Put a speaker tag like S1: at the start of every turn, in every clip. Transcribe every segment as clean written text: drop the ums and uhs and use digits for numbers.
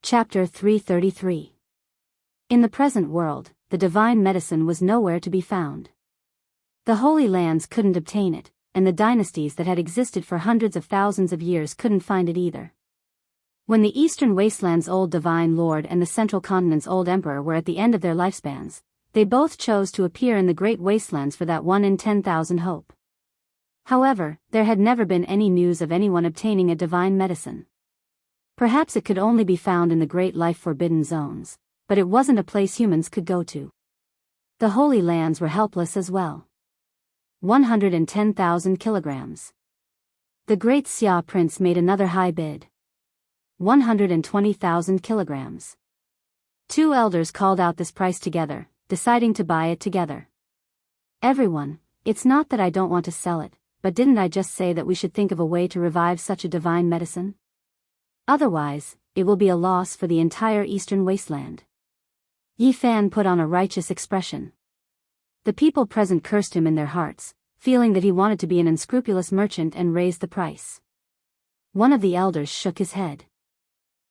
S1: Chapter 333. In the present world, the divine medicine was nowhere to be found. The Holy Lands couldn't obtain it, and the dynasties that had existed for hundreds of thousands of years couldn't find it either. When the Eastern Wasteland's old divine lord and the Central Continent's old emperor were at the end of their lifespans, they both chose to appear in the Great Wastelands for that 1 in 10,000 hope. However, there had never been any news of anyone obtaining a divine medicine. Perhaps it could only be found in the Great Life Forbidden Zones, but it wasn't a place humans could go to. The Holy Lands were helpless as well. 110,000 kilograms. The Great Xia Prince made another high bid. 120,000 kilograms. Two elders called out this price together, deciding to buy it together. Everyone, it's not that I don't want to sell it, but didn't I just say that we should think of a way to revive such a divine medicine? Otherwise, it will be a loss for the entire Eastern Wasteland. Yi Fan put on a righteous expression. The people present cursed him in their hearts, feeling that he wanted to be an unscrupulous merchant and raise the price. One of the elders shook his head.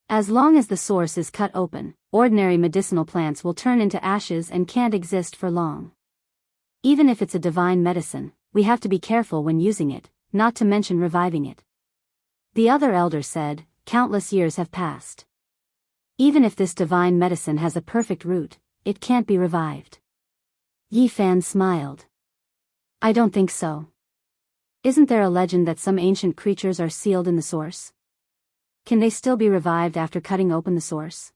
S1: As long as the source is cut open, ordinary medicinal plants will turn into ashes and can't exist for long. Even if it's a divine medicine, we have to be careful when using it, not to mention reviving it. The other elder said, countless years have passed. Even if this divine medicine has a perfect root, it can't be revived. Yi Fan smiled. I don't think so. Isn't there a legend that some ancient creatures are sealed in the source? Can they still be revived after cutting open the source?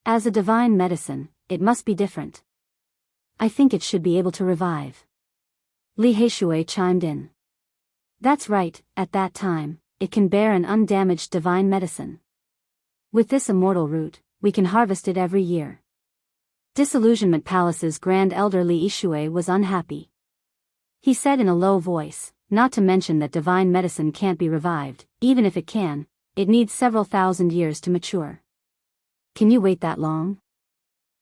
S1: As a divine medicine, it must be different. I think it should be able to revive. Li Heishui chimed in. That's right, at that time, it can bear an undamaged divine medicine. With this immortal root, we can harvest it every year. Disillusionment Palace's Grand Elder Li Heishui was unhappy. He said in a low voice, not to mention that divine medicine can't be revived, even if it can, it needs several thousand years to mature. Can you wait that long?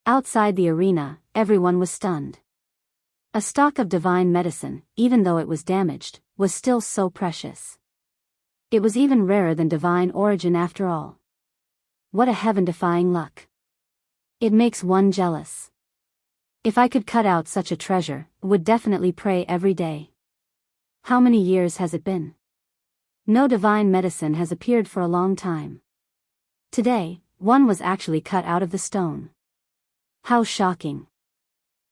S1: Outside the arena, everyone was stunned. A stock of divine medicine, even though it was damaged, was still so precious. It was even rarer than divine origin after all. What a heaven-defying luck. It makes one jealous. If I could cut out such a treasure, would definitely pray every day. How many years has it been? No divine medicine has appeared for a long time. Today, one was actually cut out of the stone. How shocking.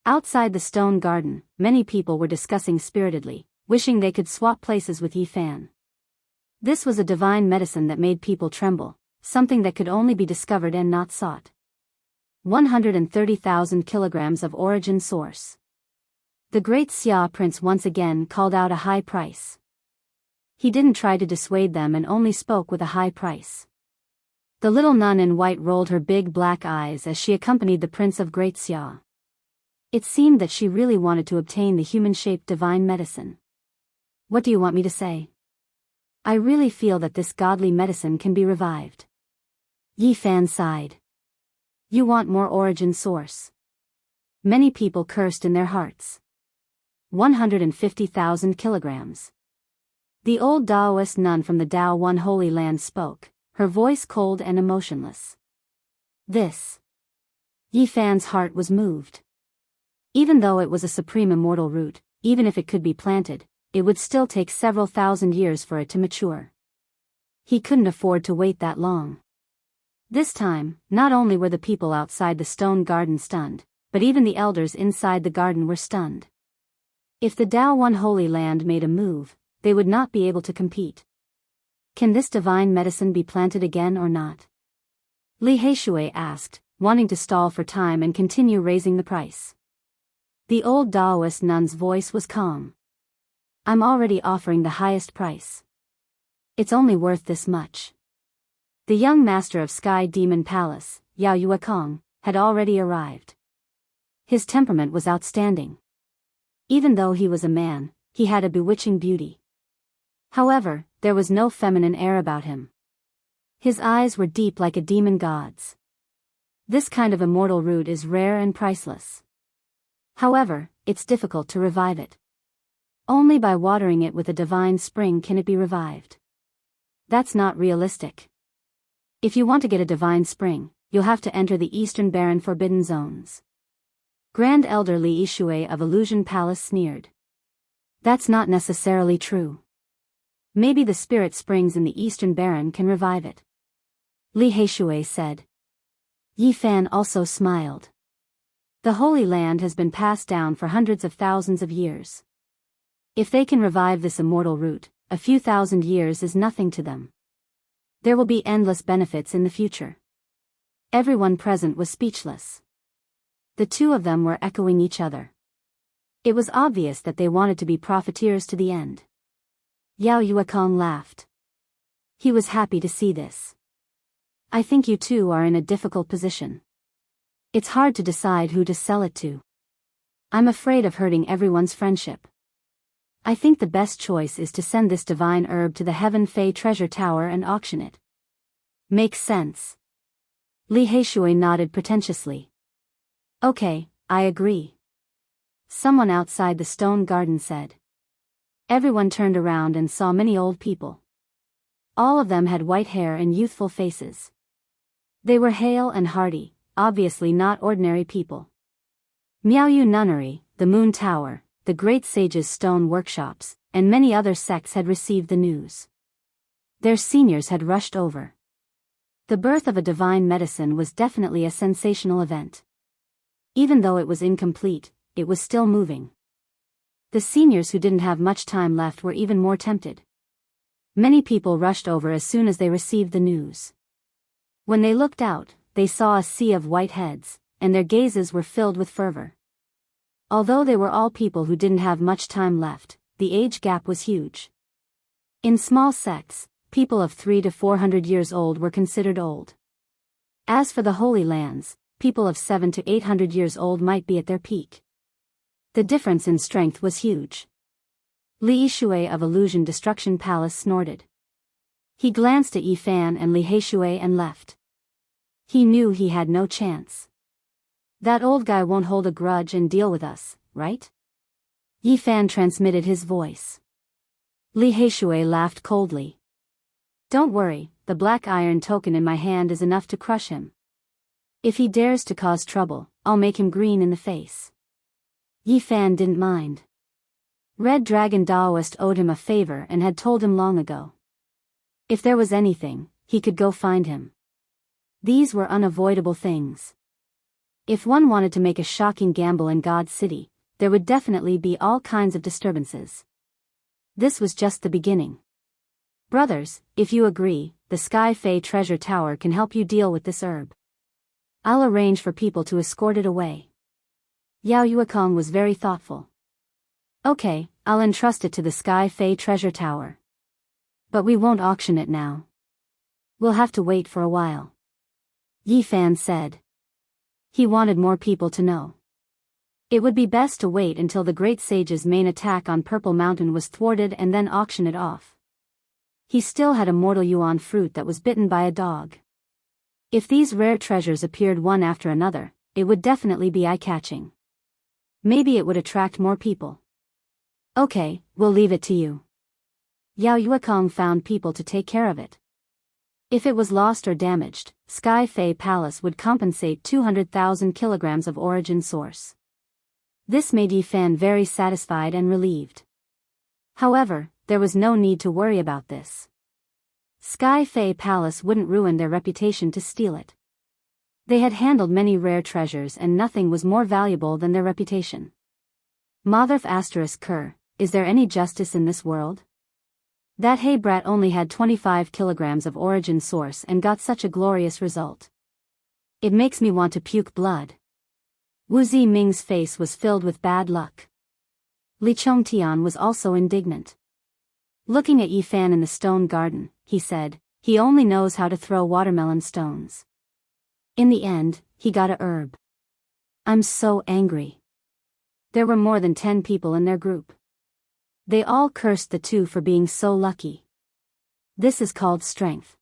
S1: Outside the stone garden, many people were discussing spiritedly, wishing they could swap places with Yi Fan. This was a divine medicine that made people tremble, something that could only be discovered and not sought. 130,000 kilograms of origin source. The Great Xia Prince once again called out a high price. He didn't try to dissuade them and only spoke with a high price. The little nun in white rolled her big black eyes as she accompanied the Prince of Great Xia. It seemed that she really wanted to obtain the human-shaped divine medicine. What do you want me to say? I really feel that this godly medicine can be revived. Yi Fan sighed. You want more origin source. Many people cursed in their hearts. 150,000 kilograms. The old Taoist nun from the Tao One Holy Land spoke, her voice cold and emotionless. This. Yi Fan's heart was moved. Even though it was a supreme immortal root, even if it could be planted, it would still take several thousand years for it to mature. He couldn't afford to wait that long. This time, not only were the people outside the stone garden stunned, but even the elders inside the garden were stunned. If the Tao One Holy Land made a move, they would not be able to compete. Can this divine medicine be planted again or not? Li Heishui asked, wanting to stall for time and continue raising the price. The old Taoist nun's voice was calm. I'm already offering the highest price. It's only worth this much. The young master of Sky Demon Palace, Yao Yuekong, had already arrived. His temperament was outstanding. Even though he was a man, he had a bewitching beauty. However, there was no feminine air about him. His eyes were deep like a demon god's. This kind of immortal root is rare and priceless. However, it's difficult to revive it. Only by watering it with a divine spring can it be revived. That's not realistic. If you want to get a divine spring, you'll have to enter the Eastern Barren Forbidden Zones. Grand Elder Li Yishui of Illusion Palace sneered. That's not necessarily true. Maybe the spirit springs in the Eastern Barren can revive it. Li Heishui said. Yi Fan also smiled. The Holy Land has been passed down for hundreds of thousands of years. If they can revive this immortal root, a few thousand years is nothing to them. There will be endless benefits in the future. Everyone present was speechless. The two of them were echoing each other. It was obvious that they wanted to be profiteers to the end. Yao Yuekong laughed. He was happy to see this. I think you two are in a difficult position. It's hard to decide who to sell it to. I'm afraid of hurting everyone's friendship. I think the best choice is to send this divine herb to the Heaven Fei Treasure Tower and auction it. Makes sense. Li Heishui nodded pretentiously. Okay, I agree. Someone outside the stone garden said. Everyone turned around and saw many old people. All of them had white hair and youthful faces. They were hale and hearty, obviously not ordinary people. Miaoyu Nunnery, the Moon Tower, the Great Sage's stone workshops, and many other sects had received the news. Their seniors had rushed over. The birth of a divine medicine was definitely a sensational event. Even though it was incomplete, it was still moving. The seniors who didn't have much time left were even more tempted. Many people rushed over as soon as they received the news. When they looked out, they saw a sea of white heads, and their gazes were filled with fervor. Although they were all people who didn't have much time left, the age gap was huge. In small sects, people of 300 to 400 years old were considered old. As for the Holy Lands, people of 700 to 800 years old might be at their peak. The difference in strength was huge. Li Yishui of Illusion Destruction Palace snorted. He glanced at Yi Fan and Li Heishui and left. He knew he had no chance. That old guy won't hold a grudge and deal with us, right? Yi Fan transmitted his voice. Li Heishui laughed coldly. Don't worry, the black iron token in my hand is enough to crush him. If he dares to cause trouble, I'll make him green in the face. Yi Fan didn't mind. Red Dragon Daoist owed him a favor and had told him long ago. If there was anything, he could go find him. These were unavoidable things. If one wanted to make a shocking gamble in God's City, there would definitely be all kinds of disturbances. This was just the beginning. Brothers, if you agree, the Sky Fei Treasure Tower can help you deal with this herb. I'll arrange for people to escort it away. Yao Yuekong was very thoughtful. Okay, I'll entrust it to the Sky Fei Treasure Tower. But we won't auction it now. We'll have to wait for a while. Yi Fan said. He wanted more people to know. It would be best to wait until the Great Sage's main attack on Purple Mountain was thwarted and then auction it off. He still had a mortal yuan fruit that was bitten by a dog. If these rare treasures appeared one after another, it would definitely be eye-catching. Maybe it would attract more people. Okay, we'll leave it to you. Yao Yuekong found people to take care of it. If it was lost or damaged, Sky Fei Palace would compensate 200,000 kilograms of origin source. This made Yi Fan very satisfied and relieved. However, there was no need to worry about this. Sky Fei Palace wouldn't ruin their reputation to steal it. They had handled many rare treasures and nothing was more valuable than their reputation. Motherf ***, is there any justice in this world? That hay brat only had 25 kilograms of origin source and got such a glorious result. It makes me want to puke blood. Wu Ziming's face was filled with bad luck. Li Chongtian was also indignant. Looking at Yi Fan in the stone garden, he said, he only knows how to throw watermelon stones. In the end, he got a herb. I'm so angry. There were more than 10 people in their group. They all cursed the two for being so lucky. This is called strength.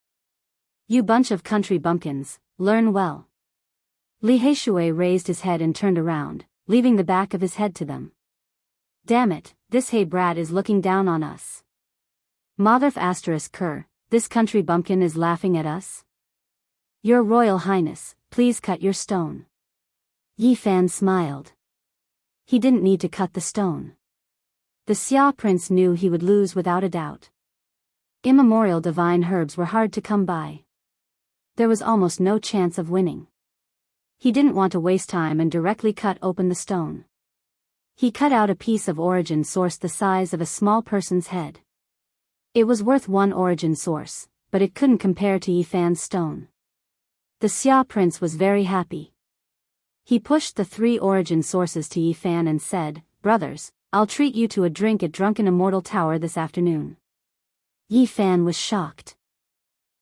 S1: You bunch of country bumpkins, learn well. Li Heishui raised his head and turned around, leaving the back of his head to them. Damn it, this hay brat is looking down on us. Motherf ***, this country bumpkin is laughing at us? Your Royal Highness, please cut your stone. Yi Fan smiled. He didn't need to cut the stone. The Xia prince knew he would lose without a doubt. Immemorial divine herbs were hard to come by. There was almost no chance of winning. He didn't want to waste time and directly cut open the stone. He cut out a piece of origin source the size of a small person's head. It was worth one origin source, but it couldn't compare to Yi Fan's stone. The Xia prince was very happy. He pushed the 3 origin sources to Yi Fan and said, "Brothers, I'll treat you to a drink at Drunken Immortal Tower this afternoon." Yi Fan was shocked.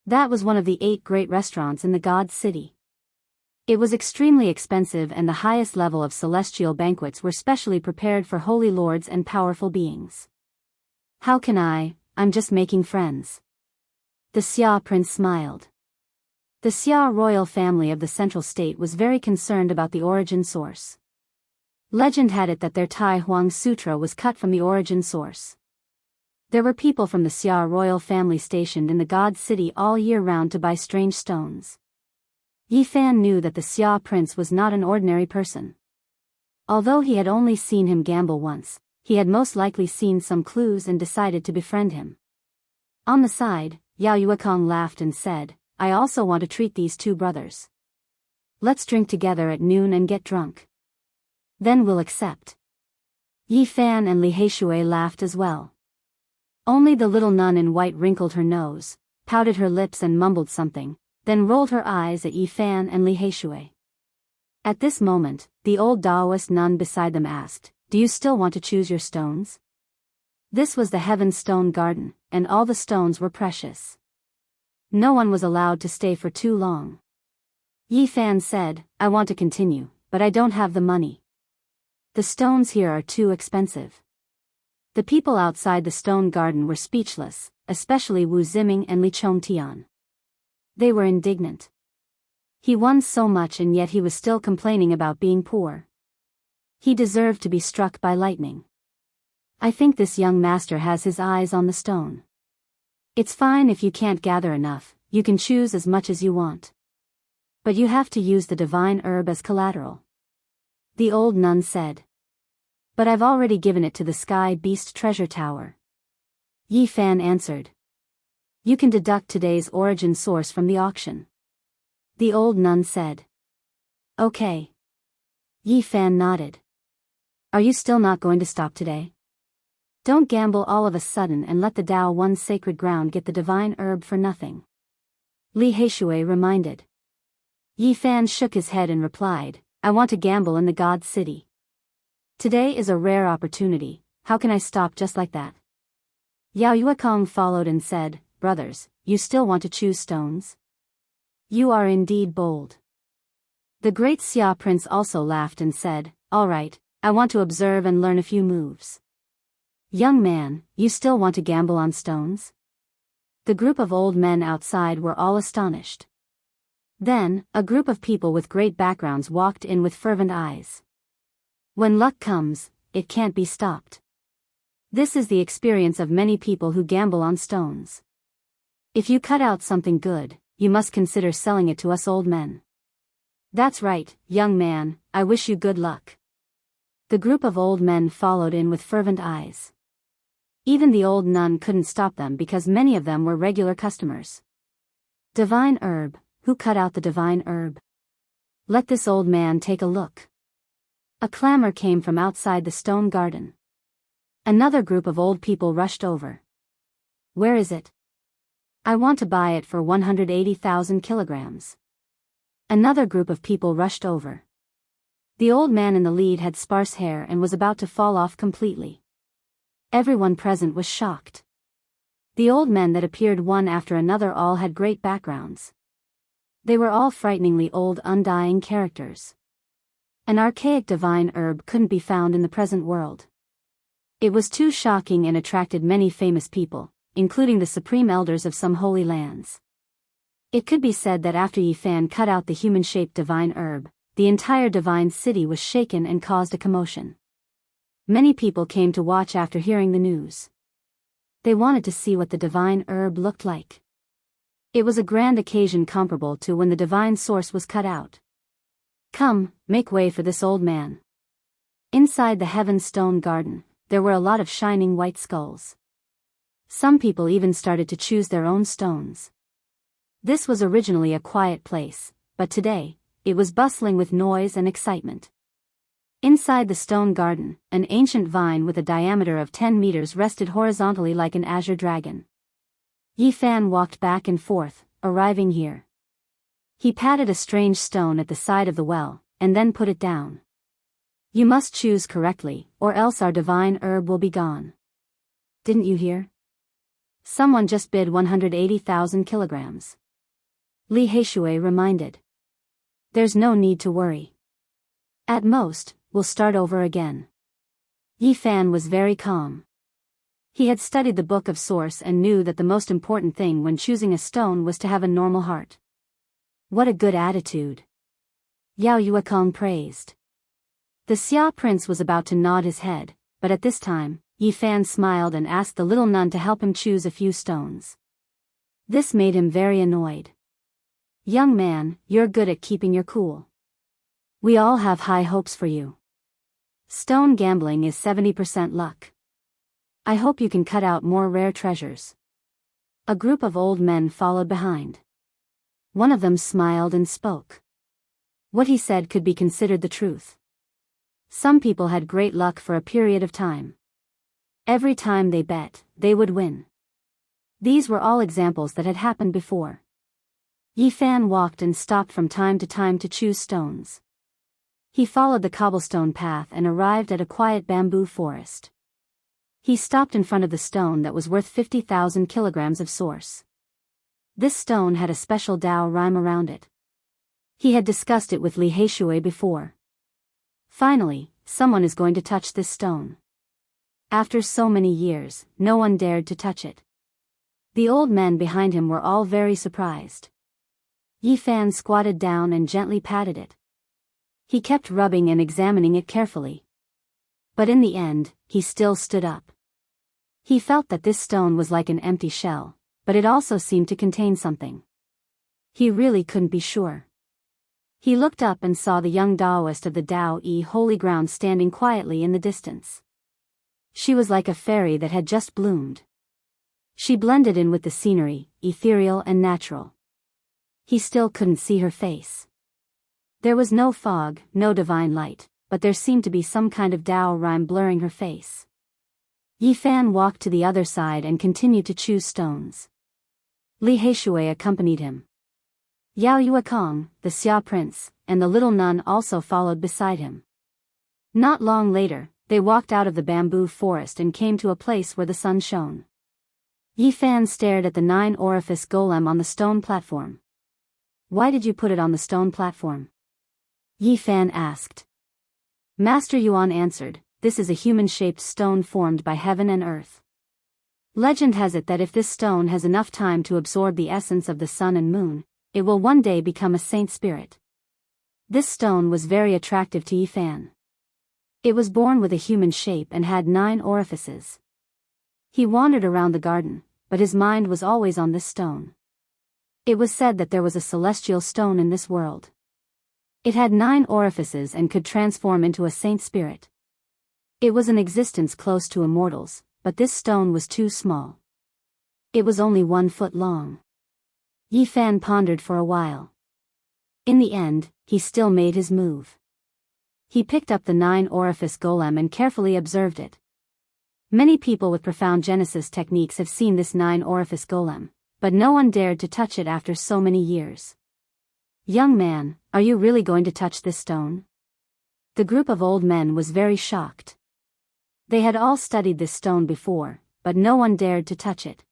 S1: That was one of the 8 great restaurants in the God City. It was extremely expensive and the highest level of celestial banquets were specially prepared for holy lords and powerful beings. "How can I'm just making friends." The Xia prince smiled. The Xia royal family of the central state was very concerned about the origin source. Legend had it that their Tai Huang Sutra was cut from the origin source. There were people from the Xia royal family stationed in the God City all year round to buy strange stones. Yi Fan knew that the Xia prince was not an ordinary person. Although he had only seen him gamble once, he had most likely seen some clues and decided to befriend him. On the side, Yao Yuekong laughed and said, "I also want to treat these 2 brothers. Let's drink together at noon and get drunk. Then we'll accept." Yi Fan and Li Heishui laughed as well. Only the little nun in white wrinkled her nose, pouted her lips and mumbled something, then rolled her eyes at Yi Fan and Li Heishui. At this moment, the old Taoist nun beside them asked, "Do you still want to choose your stones?" This was the Heaven Stone Garden, and all the stones were precious. No one was allowed to stay for too long. Yi Fan said, "I want to continue, but I don't have the money. The stones here are too expensive." The people outside the stone garden were speechless, especially Wu Ziming and Li Chongtian. They were indignant. He won so much and yet he was still complaining about being poor. He deserved to be struck by lightning. "I think this young master has his eyes on the stone. It's fine if you can't gather enough, you can choose as much as you want. But you have to use the divine herb as collateral." The old nun said. "But I've already given it to the Sky Beast Treasure Tower." Yi Fan answered. "You can deduct today's origin source from the auction." The old nun said. "Okay." Yi Fan nodded. "Are you still not going to stop today? Don't gamble all of a sudden and let the Tao One's sacred ground get the divine herb for nothing." Li Heishui reminded. Yi Fan shook his head and replied, "I want to gamble in the God City. Today is a rare opportunity, how can I stop just like that?" Yao Yuekong followed and said, "Brothers, you still want to choose stones? You are indeed bold." The great Xia prince also laughed and said, "All right, I want to observe and learn a few moves." "Young man, you still want to gamble on stones?" The group of old men outside were all astonished. Then, a group of people with great backgrounds walked in with fervent eyes. When luck comes, it can't be stopped. This is the experience of many people who gamble on stones. If you cut out something good, you must consider selling it to us old men. "That's right, young man, I wish you good luck." The group of old men followed in with fervent eyes. Even the old nun couldn't stop them because many of them were regular customers. "Divine herb, who cut out the divine herb? Let this old man take a look." A clamor came from outside the stone garden. Another group of old people rushed over. "Where is it? I want to buy it for 180,000 kilograms. Another group of people rushed over. The old man in the lead had sparse hair and was about to fall off completely. Everyone present was shocked. The old men that appeared one after another all had great backgrounds. They were all frighteningly old undying characters. An archaic divine herb couldn't be found in the present world. It was too shocking and attracted many famous people, including the supreme elders of some holy lands. It could be said that after Yi Fan cut out the human-shaped divine herb, the entire divine city was shaken and caused a commotion. Many people came to watch after hearing the news. They wanted to see what the divine herb looked like. It was a grand occasion comparable to when the divine source was cut out. Come, make way for this old man. Inside the heaven stone garden, there were a lot of shining white skulls. Some people even started to choose their own stones. This was originally a quiet place, but today, it was bustling with noise and excitement. Inside the stone garden, an ancient vine with a diameter of 10 meters rested horizontally like an azure dragon. Yi Fan walked back and forth, arriving here. He patted a strange stone at the side of the well, and then put it down. You must choose correctly, or else our divine herb will be gone. Didn't you hear? Someone just bid 180,000 kilograms. Li Heishui reminded. There's no need to worry. At most, we'll start over again. Yi Fan was very calm. He had studied the Book of Source and knew that the most important thing when choosing a stone was to have a normal heart. What a good attitude. Yao Yuekong praised. The Xia prince was about to nod his head, but at this time, Yi Fan smiled and asked the little nun to help him choose a few stones. This made him very annoyed. Young man, you're good at keeping your cool. We all have high hopes for you. Stone gambling is 70% luck. I hope you can cut out more rare treasures. A group of old men followed behind. One of them smiled and spoke. What he said could be considered the truth. Some people had great luck for a period of time. Every time they bet, they would win. These were all examples that had happened before. Yi Fan walked and stopped from time to time to choose stones. He followed the cobblestone path and arrived at a quiet bamboo forest. He stopped in front of the stone that was worth 50,000 kilograms of source. This stone had a special Tao rhyme around it. He had discussed it with Li Heishui before. Finally, someone is going to touch this stone. After so many years, no one dared to touch it. The old men behind him were all very surprised. Yi Fan squatted down and gently patted it. He kept rubbing and examining it carefully. But in the end, he still stood up. He felt that this stone was like an empty shell, but it also seemed to contain something. He really couldn't be sure. He looked up and saw the young Taoist of the Tao-yi holy ground standing quietly in the distance. She was like a fairy that had just bloomed. She blended in with the scenery, ethereal and natural. He still couldn't see her face. There was no fog, no divine light, but there seemed to be some kind of Tao rhyme blurring her face. Yi Fan walked to the other side and continued to choose stones. Li Heishui accompanied him. Yao Yuekong, the Xia prince, and the little nun also followed beside him. Not long later, they walked out of the bamboo forest and came to a place where the sun shone. Yi Fan stared at the 9-orifice golem on the stone platform. Why did you put it on the stone platform? Yi Fan asked. Master Yuan answered, this is a human-shaped stone formed by heaven and earth. Legend has it that if this stone has enough time to absorb the essence of the sun and moon, it will one day become a saint spirit. This stone was very attractive to Yi Fan. It was born with a human shape and had 9 orifices. He wandered around the garden, but his mind was always on this stone. It was said that there was a celestial stone in this world. It had 9 orifices and could transform into a saint spirit. It was an existence close to immortals, but this stone was too small. It was only 1 foot long. Yi Fan pondered for a while. In the end, he still made his move. He picked up the 9-orifice golem and carefully observed it. Many people with profound Genesis techniques have seen this 9-orifice golem, but no one dared to touch it after so many years. Young man, are you really going to touch this stone? The group of old men was very shocked. They had all studied this stone before, but no one dared to touch it.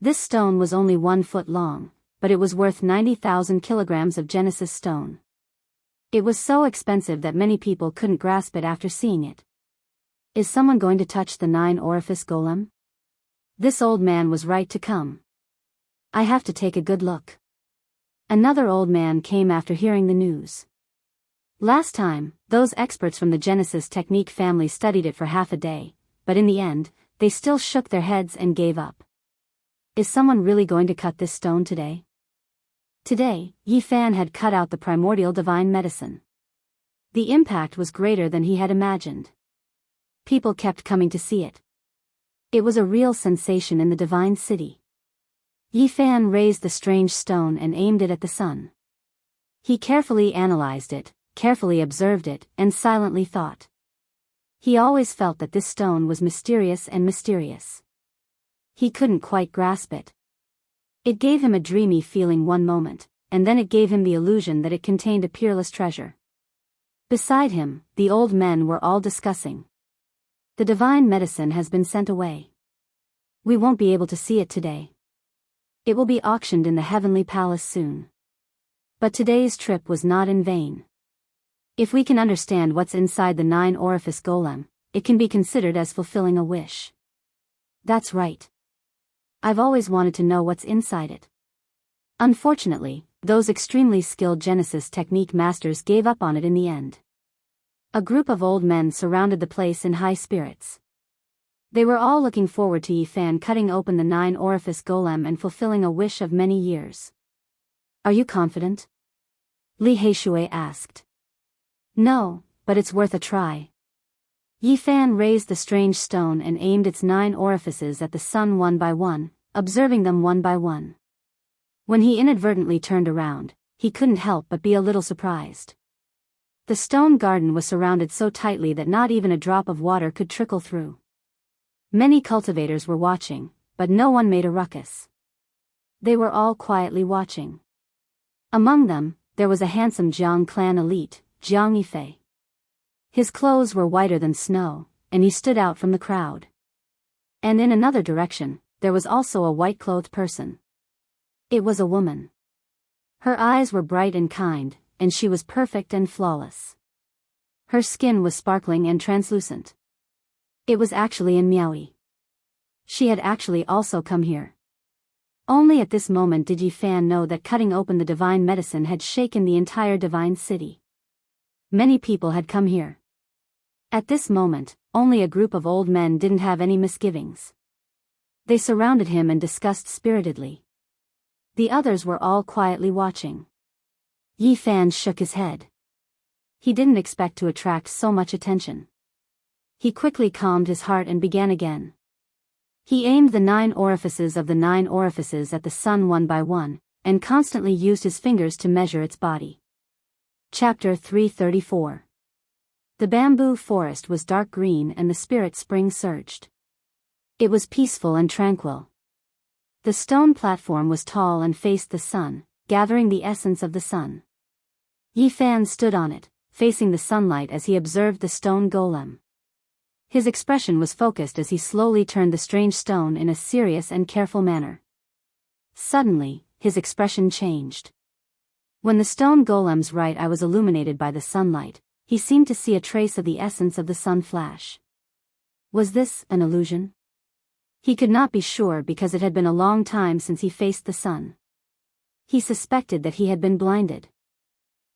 S1: This stone was only 1 foot long, but it was worth 90,000 kilograms of Genesis stone. It was so expensive that many people couldn't grasp it after seeing it. Is someone going to touch the 9-orifice golem? This old man was right to come. I have to take a good look. Another old man came after hearing the news. Last time, those experts from the Genesis technique family studied it for half a day, but in the end, they still shook their heads and gave up. Is someone really going to cut this stone today? Today, Yi Fan had cut out the primordial divine medicine. The impact was greater than he had imagined. People kept coming to see it. It was a real sensation in the divine city. Yi Fan raised the strange stone and aimed it at the sun. He carefully analyzed it, carefully observed it, and silently thought. He always felt that this stone was mysterious and mysterious. He couldn't quite grasp it. It gave him a dreamy feeling one moment, and then it gave him the illusion that it contained a peerless treasure. Beside him, the old men were all discussing. The divine medicine has been sent away. We won't be able to see it today. It will be auctioned in the heavenly palace soon. But today's trip was not in vain. If we can understand what's inside the 9-orifice golem, it can be considered as fulfilling a wish. That's right. I've always wanted to know what's inside it. Unfortunately, those extremely skilled Genesis technique masters gave up on it in the end. A group of old men surrounded the place in high spirits. They were all looking forward to Yi Fan cutting open the 9-orifice golem and fulfilling a wish of many years. Are you confident? Li Heishui asked. No, but it's worth a try. Yi Fan raised the strange stone and aimed its 9 orifices at the sun one by one, observing them one by one. When he inadvertently turned around, he couldn't help but be a little surprised. The stone garden was surrounded so tightly that not even a drop of water could trickle through. Many cultivators were watching, but no one made a ruckus. They were all quietly watching. Among them, there was a handsome Jiang clan elite, Jiang Yifei. His clothes were whiter than snow, and he stood out from the crowd. And in another direction, there was also a white-clothed person. It was a woman. Her eyes were bright and kind, and she was perfect and flawless. Her skin was sparkling and translucent. It was actually in Miaoyi. She had actually also come here. Only at this moment did Yi Fan know that cutting open the divine medicine had shaken the entire divine city. Many people had come here. At this moment, only a group of old men didn't have any misgivings. They surrounded him and discussed spiritedly. The others were all quietly watching. Yi Fan shook his head. He didn't expect to attract so much attention. He quickly calmed his heart and began again. He aimed the 9 orifices of the 9 orifices at the sun one by one, and constantly used his fingers to measure its body. Chapter 334. The bamboo forest was dark green and the spirit spring surged. It was peaceful and tranquil. The stone platform was tall and faced the sun, gathering the essence of the sun. Yi Fan stood on it, facing the sunlight as he observed the stone golem. His expression was focused as he slowly turned the strange stone in a serious and careful manner. Suddenly, his expression changed. When the stone golem's right eye was illuminated by the sunlight, he seemed to see a trace of the essence of the sun flash. Was this an illusion? He could not be sure because it had been a long time since he faced the sun. He suspected that he had been blinded.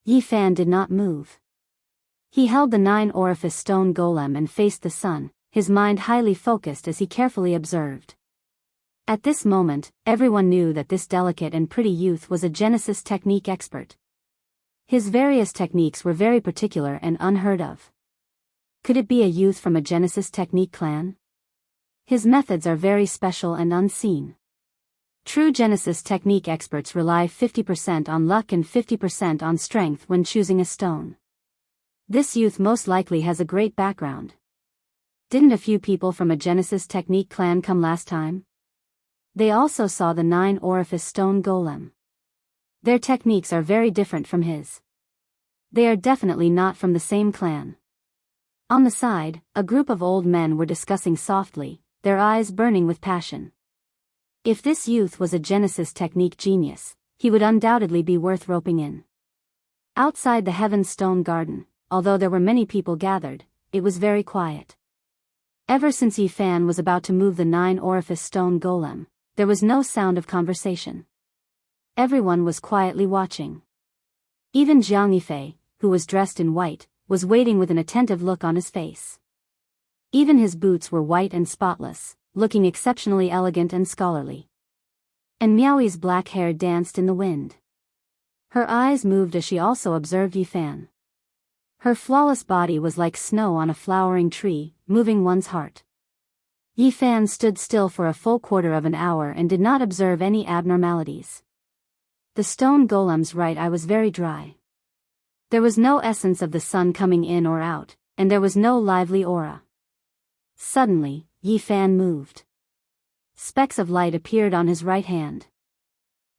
S1: Yi Fan did not move. He held the 9-orifice stone golem and faced the sun, his mind highly focused as he carefully observed. At this moment, everyone knew that this delicate and pretty youth was a Genesis technique expert. His various techniques were very particular and unheard of. Could it be a youth from a Genesis technique clan? His methods are very special and unseen. True Genesis technique experts rely 50% on luck and 50% on strength when choosing a stone. This youth most likely has a great background. Didn't a few people from a Genesis technique clan come last time? They also saw the 9-orifice stone golem. Their techniques are very different from his. They are definitely not from the same clan. On the side, a group of old men were discussing softly, their eyes burning with passion. If this youth was a Genesis technique genius, he would undoubtedly be worth roping in. Outside the Heaven Stone Garden, although there were many people gathered, it was very quiet. Ever since Yi Fan was about to move the 9-orifice stone golem, there was no sound of conversation. Everyone was quietly watching. Even Jiang Yifei, who was dressed in white, was waiting with an attentive look on his face. Even his boots were white and spotless, looking exceptionally elegant and scholarly. and Meowie's black hair danced in the wind. Her eyes moved as she also observed Yifan. Her flawless body was like snow on a flowering tree, moving one's heart. Yifan stood still for a full quarter of an hour and did not observe any abnormalities. The stone golem's right eye was very dry. There was no essence of the sun coming in or out, and there was no lively aura. Suddenly, Yifan moved. Specks of light appeared on his right hand.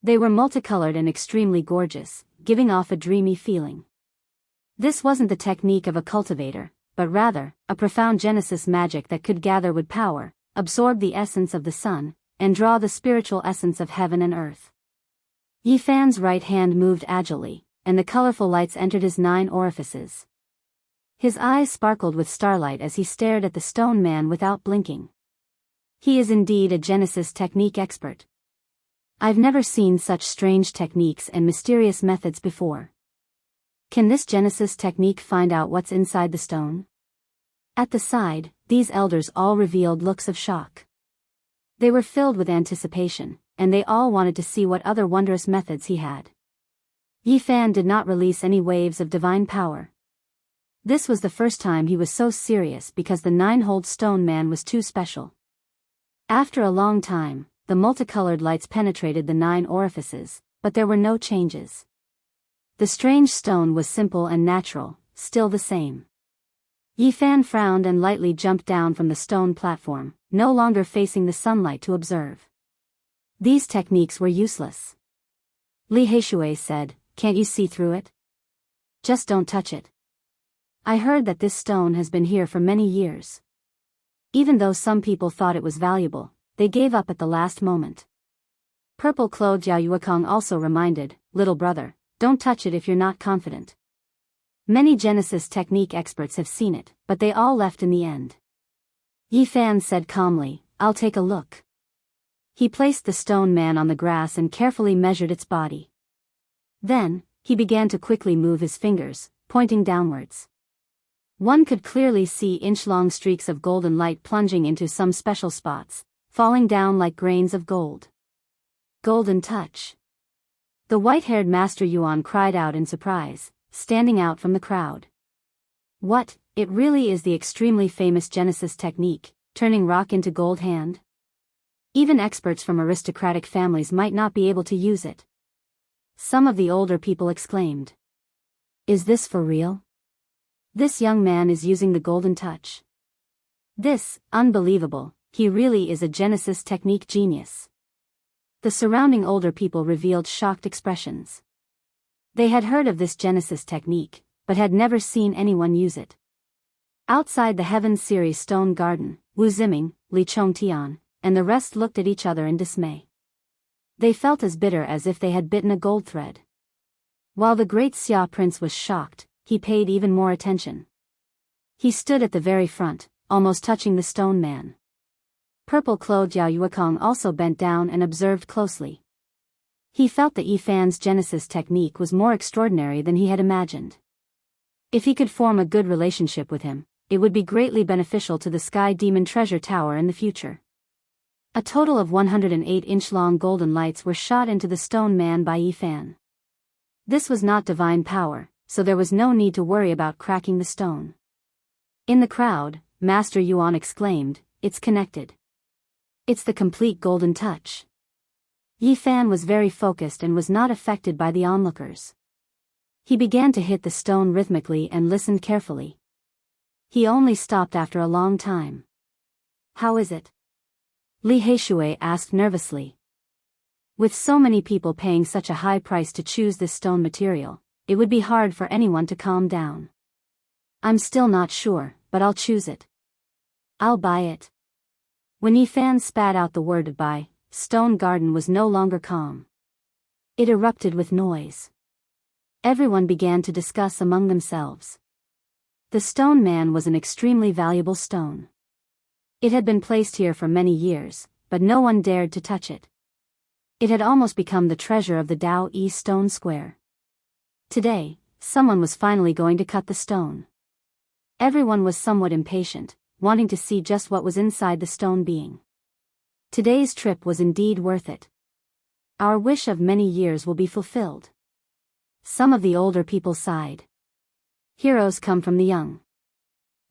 S1: They were multicolored and extremely gorgeous, giving off a dreamy feeling. This wasn't the technique of a cultivator, but rather, a profound Genesis magic that could gather with power, absorb the essence of the sun, and draw the spiritual essence of heaven and earth. Yifan's right hand moved agilely, and the colorful lights entered his 9 orifices. His eyes sparkled with starlight as he stared at the stone man without blinking. He is indeed a Genesis technique expert. I've never seen such strange techniques and mysterious methods before. Can this Genesis technique find out what's inside the stone? At the side, these elders all revealed looks of shock. They were filled with anticipation, and they all wanted to see what other wondrous methods he had. Yifan did not release any waves of divine power. This was the first time he was so serious because the 9-holed stone man was too special. After a long time, the multicolored lights penetrated the 9 orifices, but there were no changes. The strange stone was simple and natural, still the same. Yifan frowned and lightly jumped down from the stone platform, no longer facing the sunlight to observe. These techniques were useless. Li Heishui said, "Can't you see through it? Just don't touch it. I heard that this stone has been here for many years." Even though some people thought it was valuable, they gave up at the last moment. Purple-clothed Yao Yuekong also reminded, "Little brother, don't touch it if you're not confident." Many Genesis technique experts have seen it, but they all left in the end. Yifan said calmly, "I'll take a look." He placed the stone man on the grass and carefully measured its body. Then, he began to quickly move his fingers, pointing downwards. One could clearly see inch-long streaks of golden light plunging into some special spots, falling down like grains of gold. Golden touch. The white-haired Master Yuan cried out in surprise, standing out from the crowd. What, it really is the extremely famous Genesis technique, turning rock into gold hand? Even experts from aristocratic families might not be able to use it. Some of the older people exclaimed. Is this for real? This young man is using the golden touch. This, unbelievable, he really is a Genesis technique genius. The surrounding older people revealed shocked expressions. They had heard of this Genesis technique, but had never seen anyone use it. Outside the Heaven Series stone garden, Wu Ziming, Li Chongtian, and the rest looked at each other in dismay. They felt as bitter as if they had bitten a gold thread. While the great Xia prince was shocked, he paid even more attention. He stood at the very front, almost touching the stone man. Purple-clothed Yao Yuekong also bent down and observed closely. He felt that Yifan's Genesis technique was more extraordinary than he had imagined. If he could form a good relationship with him, it would be greatly beneficial to the Sky Demon Treasure Tower in the future. A total of 108-inch-long golden lights were shot into the stone man by Yifan. This was not divine power, so there was no need to worry about cracking the stone. In the crowd, Master Yuan exclaimed, "It's connected. It's the complete golden touch." Yifan was very focused and was not affected by the onlookers. He began to hit the stone rhythmically and listened carefully. He only stopped after a long time. "How is it?" Li Heishui asked nervously. With so many people paying such a high price to choose this stone material, it would be hard for anyone to calm down. "I'm still not sure, but I'll choose it. I'll buy it." When Yifan spat out the word buy, Stone Garden was no longer calm. It erupted with noise. Everyone began to discuss among themselves. The stone man was an extremely valuable stone. It had been placed here for many years, but no one dared to touch it. It had almost become the treasure of the Dao Yi Stone Square. Today, someone was finally going to cut the stone. Everyone was somewhat impatient, wanting to see just what was inside the stone being. Today's trip was indeed worth it. Our wish of many years will be fulfilled. Some of the older people sighed. Heroes come from the young.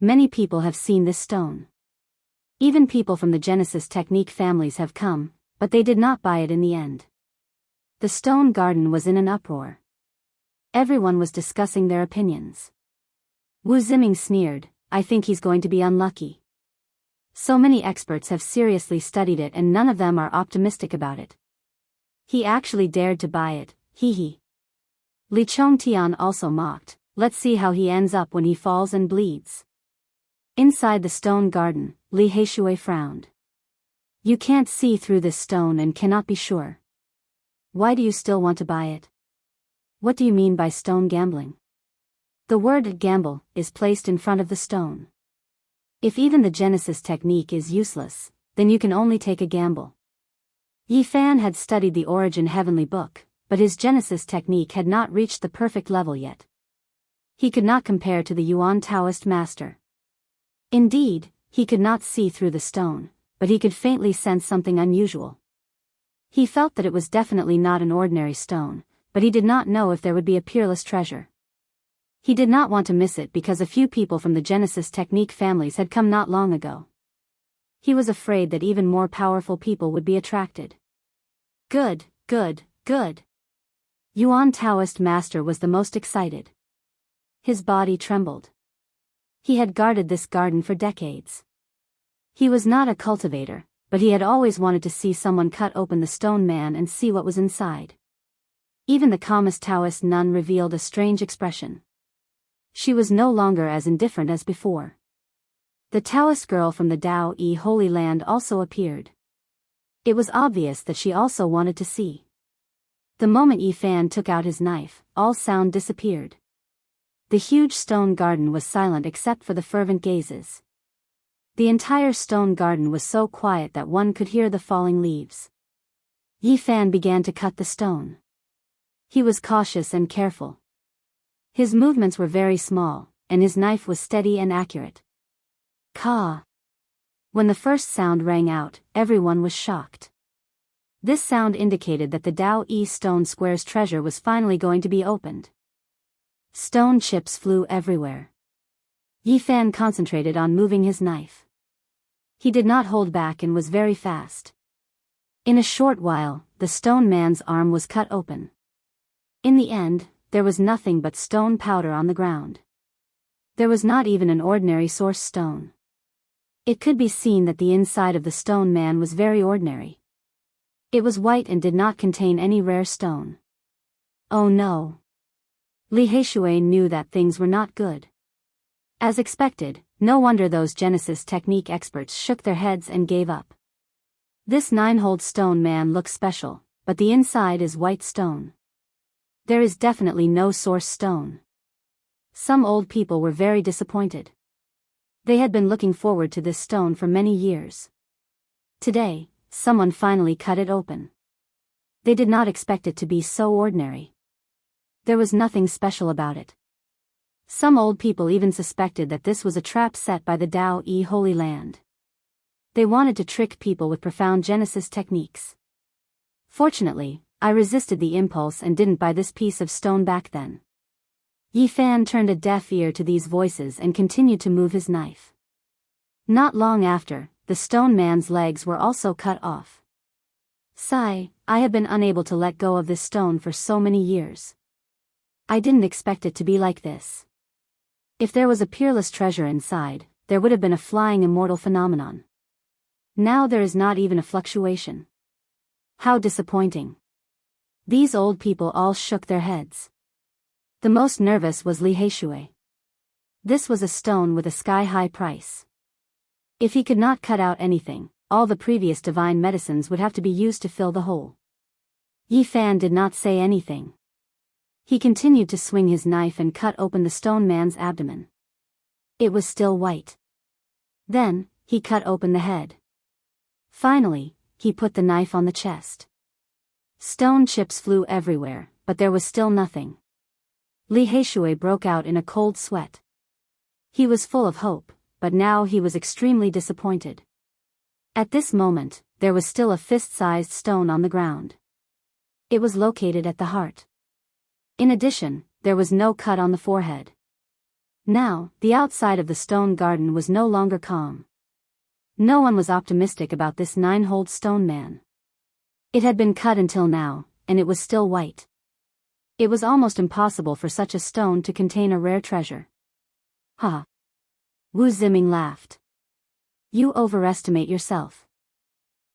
S1: Many people have seen this stone. Even people from the Genesis technique families have come, but they did not buy it in the end. The stone garden was in an uproar. Everyone was discussing their opinions. Wu Ziming sneered, I think he's going to be unlucky. So many experts have seriously studied it and none of them are optimistic about it. He actually dared to buy it, hee hee. Li Chongtian also mocked, let's see how he ends up when he falls and bleeds. Inside the stone garden, Li Heishui frowned. You can't see through this stone and cannot be sure. Why do you still want to buy it? What do you mean by stone gambling? The word gamble is placed in front of the stone. If even the Genesis technique is useless, then you can only take a gamble. Yi Fan had studied the Origin Heavenly Book, but his Genesis technique had not reached the perfect level yet. He could not compare to the Yuan Taoist master. Indeed, he could not see through the stone, but he could faintly sense something unusual. He felt that it was definitely not an ordinary stone, but he did not know if there would be a peerless treasure. He did not want to miss it because a few people from the Genesis technique families had come not long ago. He was afraid that even more powerful people would be attracted. Good, good, good. Yuan Taoist master was the most excited. His body trembled. He had guarded this garden for decades. He was not a cultivator, but he had always wanted to see someone cut open the stone man and see what was inside. Even the calmest Taoist nun revealed a strange expression. She was no longer as indifferent as before. The Taoist girl from the Tao Yi Holy Land also appeared. It was obvious that she also wanted to see. The moment Yi Fan took out his knife, all sound disappeared. The huge stone garden was silent except for the fervent gazes. The entire stone garden was so quiet that one could hear the falling leaves. Yi Fan began to cut the stone. He was cautious and careful. His movements were very small, and his knife was steady and accurate. Ka! When the first sound rang out, everyone was shocked. This sound indicated that the Tao Yi Stone Square's treasure was finally going to be opened. Stone chips flew everywhere. Yi Fan concentrated on moving his knife. He did not hold back and was very fast. In a short while, the stone man's arm was cut open. In the end, there was nothing but stone powder on the ground. There was not even an ordinary source stone. It could be seen that the inside of the stone man was very ordinary. It was white and did not contain any rare stone. Oh no! Li Heishui knew that things were not good. As expected, no wonder those Genesis technique experts shook their heads and gave up. This 9-holed stone man looks special, but the inside is white stone. There is definitely no source stone. Some old people were very disappointed. They had been looking forward to this stone for many years. Today, someone finally cut it open. They did not expect it to be so ordinary. There was nothing special about it. Some old people even suspected that this was a trap set by the Tao Yi Holy Land. They wanted to trick people with profound Genesis techniques. Fortunately, I resisted the impulse and didn't buy this piece of stone back then. Yi Fan turned a deaf ear to these voices and continued to move his knife. Not long after, the stone man's legs were also cut off. Sigh, I have been unable to let go of this stone for so many years. I didn't expect it to be like this. If there was a peerless treasure inside, there would have been a flying immortal phenomenon. Now there is not even a fluctuation. How disappointing. These old people all shook their heads. The most nervous was Li Heishui. This was a stone with a sky-high price. If he could not cut out anything, all the previous divine medicines would have to be used to fill the hole. Yi Fan did not say anything. He continued to swing his knife and cut open the stone man's abdomen. It was still white. Then, he cut open the head. Finally, he put the knife on the chest. Stone chips flew everywhere, but there was still nothing. Li Heishui broke out in a cold sweat. He was full of hope, but now he was extremely disappointed. At this moment, there was still a fist-sized stone on the ground. It was located at the heart. In addition, there was no cut on the forehead. Now, the outside of the stone garden was no longer calm. No one was optimistic about this 9-holed stone man. It had been cut until now, and it was still white. It was almost impossible for such a stone to contain a rare treasure. Ha! Wu Ziming laughed. You overestimate yourself.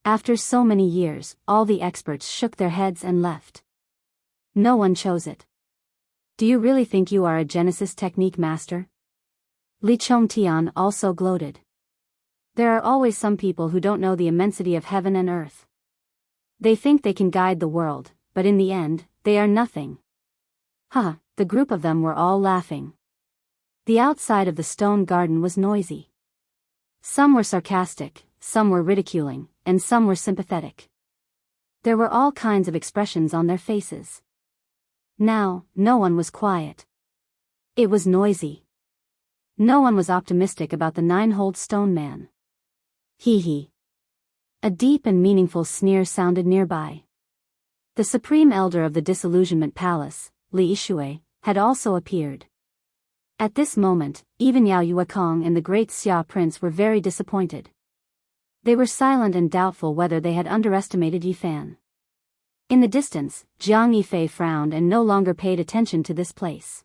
S1: After so many years, all the experts shook their heads and left. No one chose it. Do you really think you are a Genesis technique master? Li Chongtian also gloated. There are always some people who don't know the immensity of heaven and earth. They think they can guide the world, but in the end, they are nothing. Ha! The group of them were all laughing. The outside of the stone garden was noisy. Some were sarcastic, some were ridiculing, and some were sympathetic. There were all kinds of expressions on their faces. Now, no one was quiet. It was noisy. No one was optimistic about the 9-holed stone man. Hee hee. A deep and meaningful sneer sounded nearby. The supreme elder of the Disillusionment Palace, Li Yishui, had also appeared. At this moment, even Yao Yuekong and the great Xia prince were very disappointed. They were silent and doubtful whether they had underestimated Yi Fan. In the distance, Jiang Yifei frowned and no longer paid attention to this place.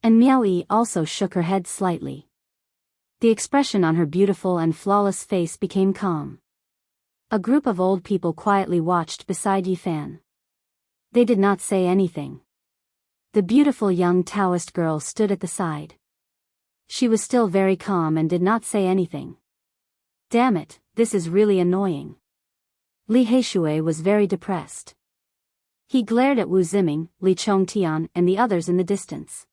S1: And Miao Yi also shook her head slightly. The expression on her beautiful and flawless face became calm. A group of old people quietly watched beside Yi Fan. They did not say anything. The beautiful young Taoist girl stood at the side. She was still very calm and did not say anything. Damn it, this is really annoying. Li Heishui was very depressed. He glared at Wu Ziming, Li Chongtian, and the others in the distance.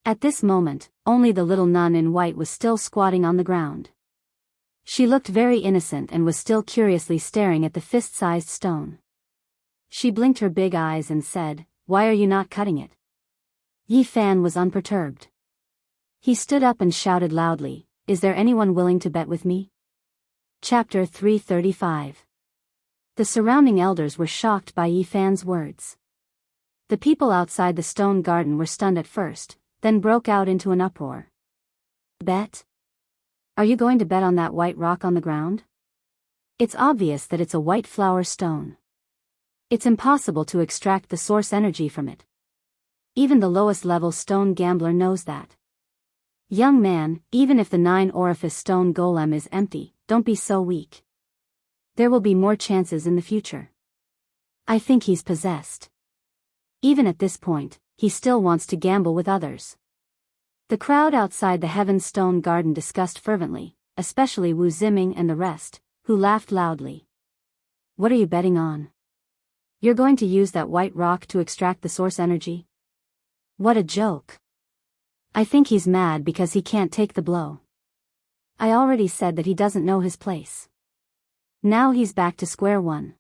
S1: At this moment, only the little nun in white was still squatting on the ground. She looked very innocent and was still curiously staring at the fist-sized stone. She blinked her big eyes and said, "Why are you not cutting it?" Yi Fan was unperturbed. He stood up and shouted loudly, "Is there anyone willing to bet with me?" Chapter 335. The surrounding elders were shocked by Yi Fan's words. The people outside the stone garden were stunned at first, then broke out into an uproar. Bet? Are you going to bet on that white rock on the ground? It's obvious that it's a white flower stone. It's impossible to extract the source energy from it. Even the lowest level stone gambler knows that. Young man, even if the 9-orifice stone golem is empty, don't be so weak. There will be more chances in the future. I think he's possessed. Even at this point, he still wants to gamble with others. The crowd outside the Heaven Stone Garden discussed fervently, especially Wu Ziming and the rest, who laughed loudly. What are you betting on? You're going to use that white rock to extract the source energy? What a joke. I think he's mad because he can't take the blow. I already said that he doesn't know his place. Now he's back to square one.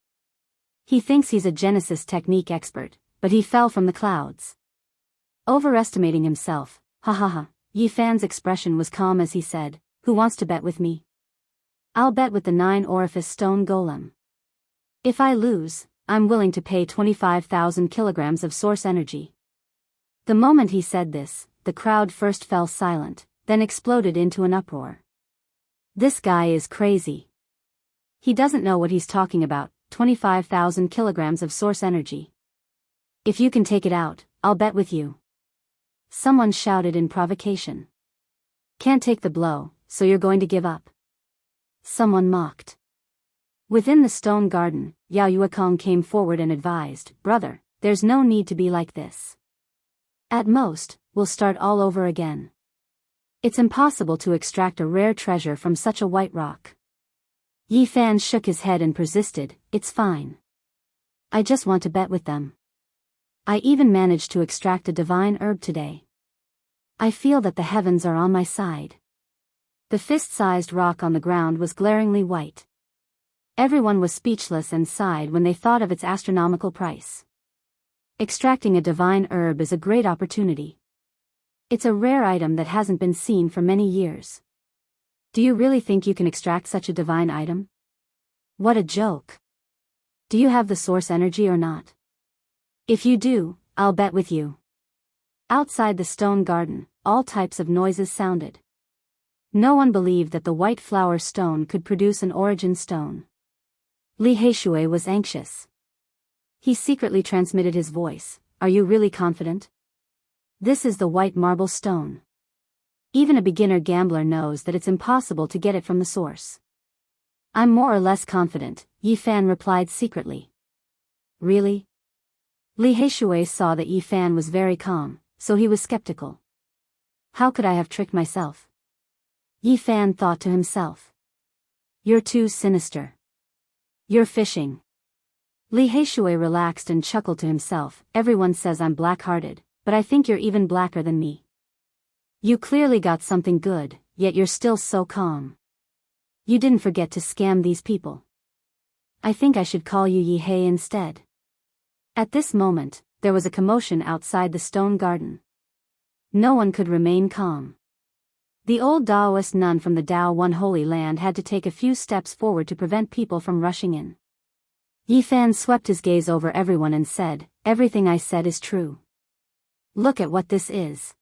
S1: He thinks he's a Genesis technique expert, but he fell from the clouds. Overestimating himself, ha ha ha. Yi Fan's expression was calm as he said, "Who wants to bet with me? I'll bet with the 9-orifice stone golem. If I lose, I'm willing to pay 25,000 kilograms of source energy." The moment he said this, the crowd first fell silent, then exploded into an uproar. This guy is crazy. He doesn't know what he's talking about, 25,000 kilograms of source energy. If you can take it out, I'll bet with you. Someone shouted in provocation. Can't take the blow, so you're going to give up? Someone mocked. Within the stone garden, Yao Yuekong came forward and advised, "Brother, there's no need to be like this. At most, we'll start all over again. It's impossible to extract a rare treasure from such a white rock." Yi Fan shook his head and persisted, "It's fine. I just want to bet with them. I even managed to extract a divine herb today. I feel that the heavens are on my side." The fist-sized rock on the ground was glaringly white. Everyone was speechless and sighed when they thought of its astronomical price. Extracting a divine herb is a great opportunity. It's a rare item that hasn't been seen for many years. Do you really think you can extract such a divine item? What a joke. Do you have the source energy or not? If you do, I'll bet with you. Outside the stone garden, all types of noises sounded. No one believed that the white flower stone could produce an origin stone. Li Heishui was anxious. He secretly transmitted his voice. Are you really confident? This is the white marble stone. Even a beginner gambler knows that it's impossible to get it from the source. I'm more or less confident, Yi Fan replied secretly. Really? Li Heishui saw that Yi Fan was very calm, so he was skeptical. How could I have tricked myself? Yi Fan thought to himself. You're too sinister. You're fishing. Li Heishui relaxed and chuckled to himself. Everyone says I'm black-hearted, but I think you're even blacker than me. You clearly got something good, yet you're still so calm. You didn't forget to scam these people. I think I should call you Yi Hei instead. At this moment, there was a commotion outside the stone garden. No one could remain calm. The old Taoist nun from the Tao One Holy Land had to take a few steps forward to prevent people from rushing in. Yi Fan swept his gaze over everyone and said, everything I said is true. Look at what this is.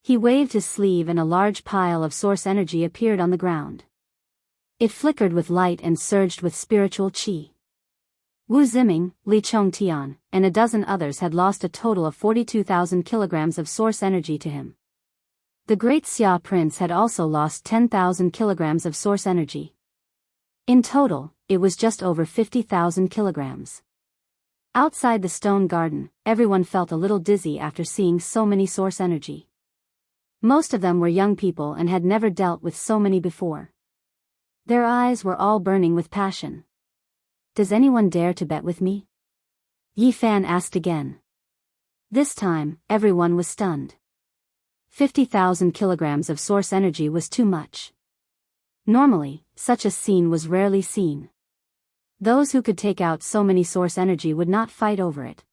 S1: He waved his sleeve and a large pile of source energy appeared on the ground. It flickered with light and surged with spiritual qi. Wu Ziming, Li Chongtian, and a dozen others had lost a total of 42,000 kilograms of source energy to him. The great Xia prince had also lost 10,000 kilograms of source energy. In total, it was just over 50,000 kilograms. Outside the stone garden, everyone felt a little dizzy after seeing so many source energy. Most of them were young people and had never dealt with so many before. Their eyes were all burning with passion. Does anyone dare to bet with me? Yi Fan asked again. This time, everyone was stunned. 50,000 kilograms of source energy was too much. Normally, such a scene was rarely seen. Those who could take out so many source energy would not fight over it.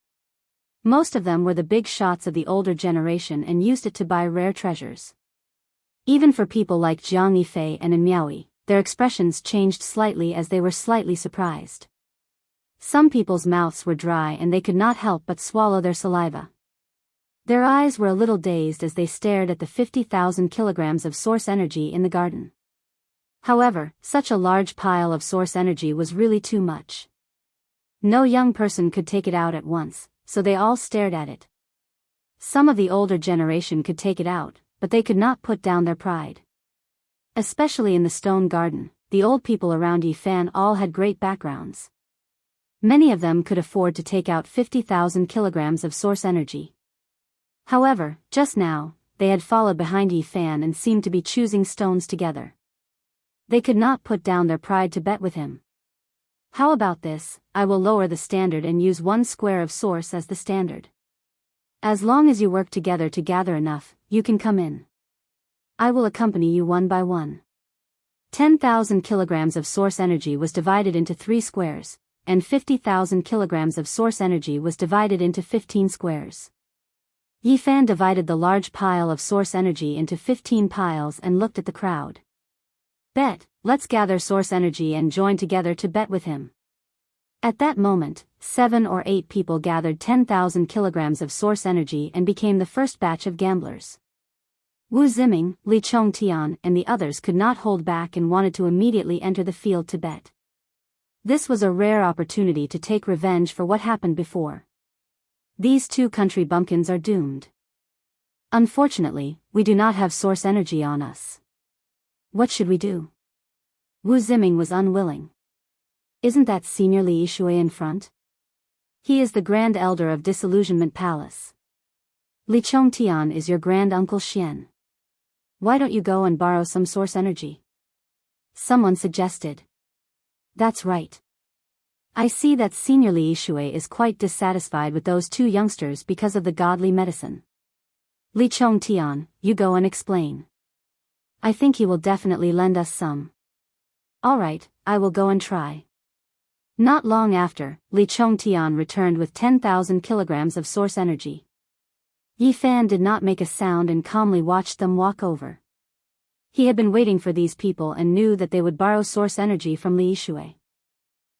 S1: Most of them were the big shots of the older generation and used it to buy rare treasures. Even for people like Jiang Yifei and Miaoi, their expressions changed slightly as they were slightly surprised. Some people's mouths were dry and they could not help but swallow their saliva. Their eyes were a little dazed as they stared at the 50,000 kilograms of source energy in the garden. However, such a large pile of source energy was really too much. No young person could take it out at once, so they all stared at it. Some of the older generation could take it out, but they could not put down their pride. Especially in the stone garden, the old people around Yi Fan all had great backgrounds. Many of them could afford to take out 50,000 kilograms of source energy. However, just now, they had followed behind Yi Fan and seemed to be choosing stones together. They could not put down their pride to bet with him. How about this? I will lower the standard and use 1 square of source as the standard. As long as you work together to gather enough, you can come in. I will accompany you one by one. 10,000 kilograms of source energy was divided into 3 squares, and 50,000 kilograms of source energy was divided into 15 squares. Yi Fan divided the large pile of source energy into 15 piles and looked at the crowd. Bet, let's gather source energy and join together to bet with him. At that moment, 7 or 8 people gathered 10,000 kilograms of source energy and became the first batch of gamblers. Wu Ziming, Li Chongtian, and the others could not hold back and wanted to immediately enter the field to bet. This was a rare opportunity to take revenge for what happened before. These 2 country bumpkins are doomed. Unfortunately, we do not have source energy on us. What should we do? Wu Ziming was unwilling. Isn't that Senior Li Yishui in front? He is the Grand Elder of Disillusionment Palace. Li Chongtian is your Grand Uncle Xian. Why don't you go and borrow some source energy? Someone suggested. That's right. I see that Senior Li Yishui is quite dissatisfied with those 2 youngsters because of the godly medicine. Li Chongtian, you go and explain. I think he will definitely lend us some. Alright, I will go and try. Not long after, Li Chongtian returned with 10,000 kilograms of source energy. Yi Fan did not make a sound and calmly watched them walk over. He had been waiting for these people and knew that they would borrow source energy from Li Yishui.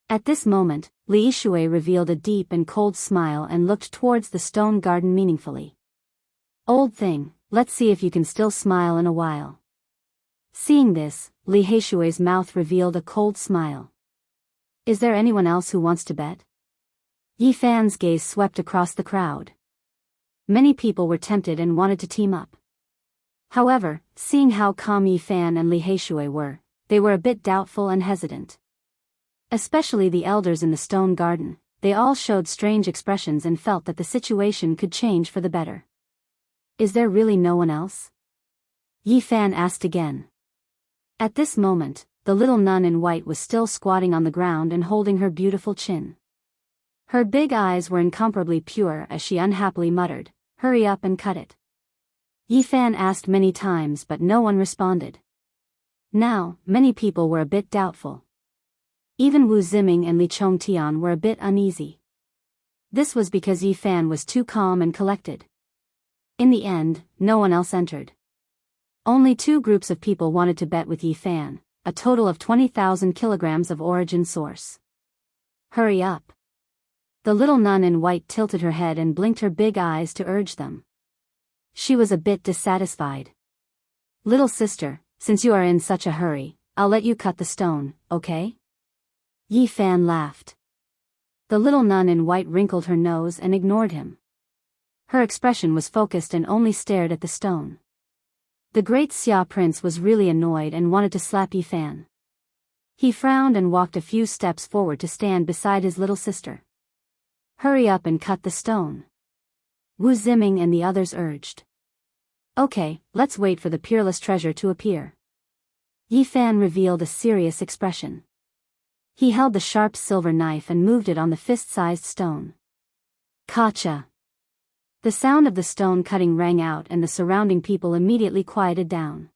S1: At this moment, Li Yishui revealed a deep and cold smile and looked towards the stone garden meaningfully. Old thing, let's see if you can still smile in a while. Seeing this, Li Yishui's mouth revealed a cold smile. Is there anyone else who wants to bet? Yi Fan's gaze swept across the crowd. Many people were tempted and wanted to team up. However, seeing how calm Yi Fan and Li Yishui were, they were a bit doubtful and hesitant. Especially the elders in the stone garden, they all showed strange expressions and felt that the situation could change for the better. Is there really no one else? Yi Fan asked again. At this moment, the little nun in white was still squatting on the ground and holding her beautiful chin. Her big eyes were incomparably pure as she unhappily muttered, "Hurry up and cut it." Yi Fan asked many times but no one responded. Now, many people were a bit doubtful. Even Wu Ziming and Li Chongtian were a bit uneasy. This was because Yi Fan was too calm and collected. In the end, no one else entered. Only two groups of people wanted to bet with Yi Fan, a total of 20,000 kilograms of origin source. Hurry up. The little nun in white tilted her head and blinked her big eyes to urge them. She was a bit dissatisfied. Little sister, since you are in such a hurry, I'll let you cut the stone, okay? Yi Fan laughed. The little nun in white wrinkled her nose and ignored him. Her expression was focused and only stared at the stone. The great Xia prince was really annoyed and wanted to slap Yi Fan. He frowned and walked a few steps forward to stand beside his little sister. Hurry up and cut the stone. Wu Ziming and the others urged. Okay, let's wait for the peerless treasure to appear. Yi Fan revealed a serious expression. He held the sharp silver knife and moved it on the fist-sized stone. Kacha! The sound of the stone cutting rang out and the surrounding people immediately quieted down.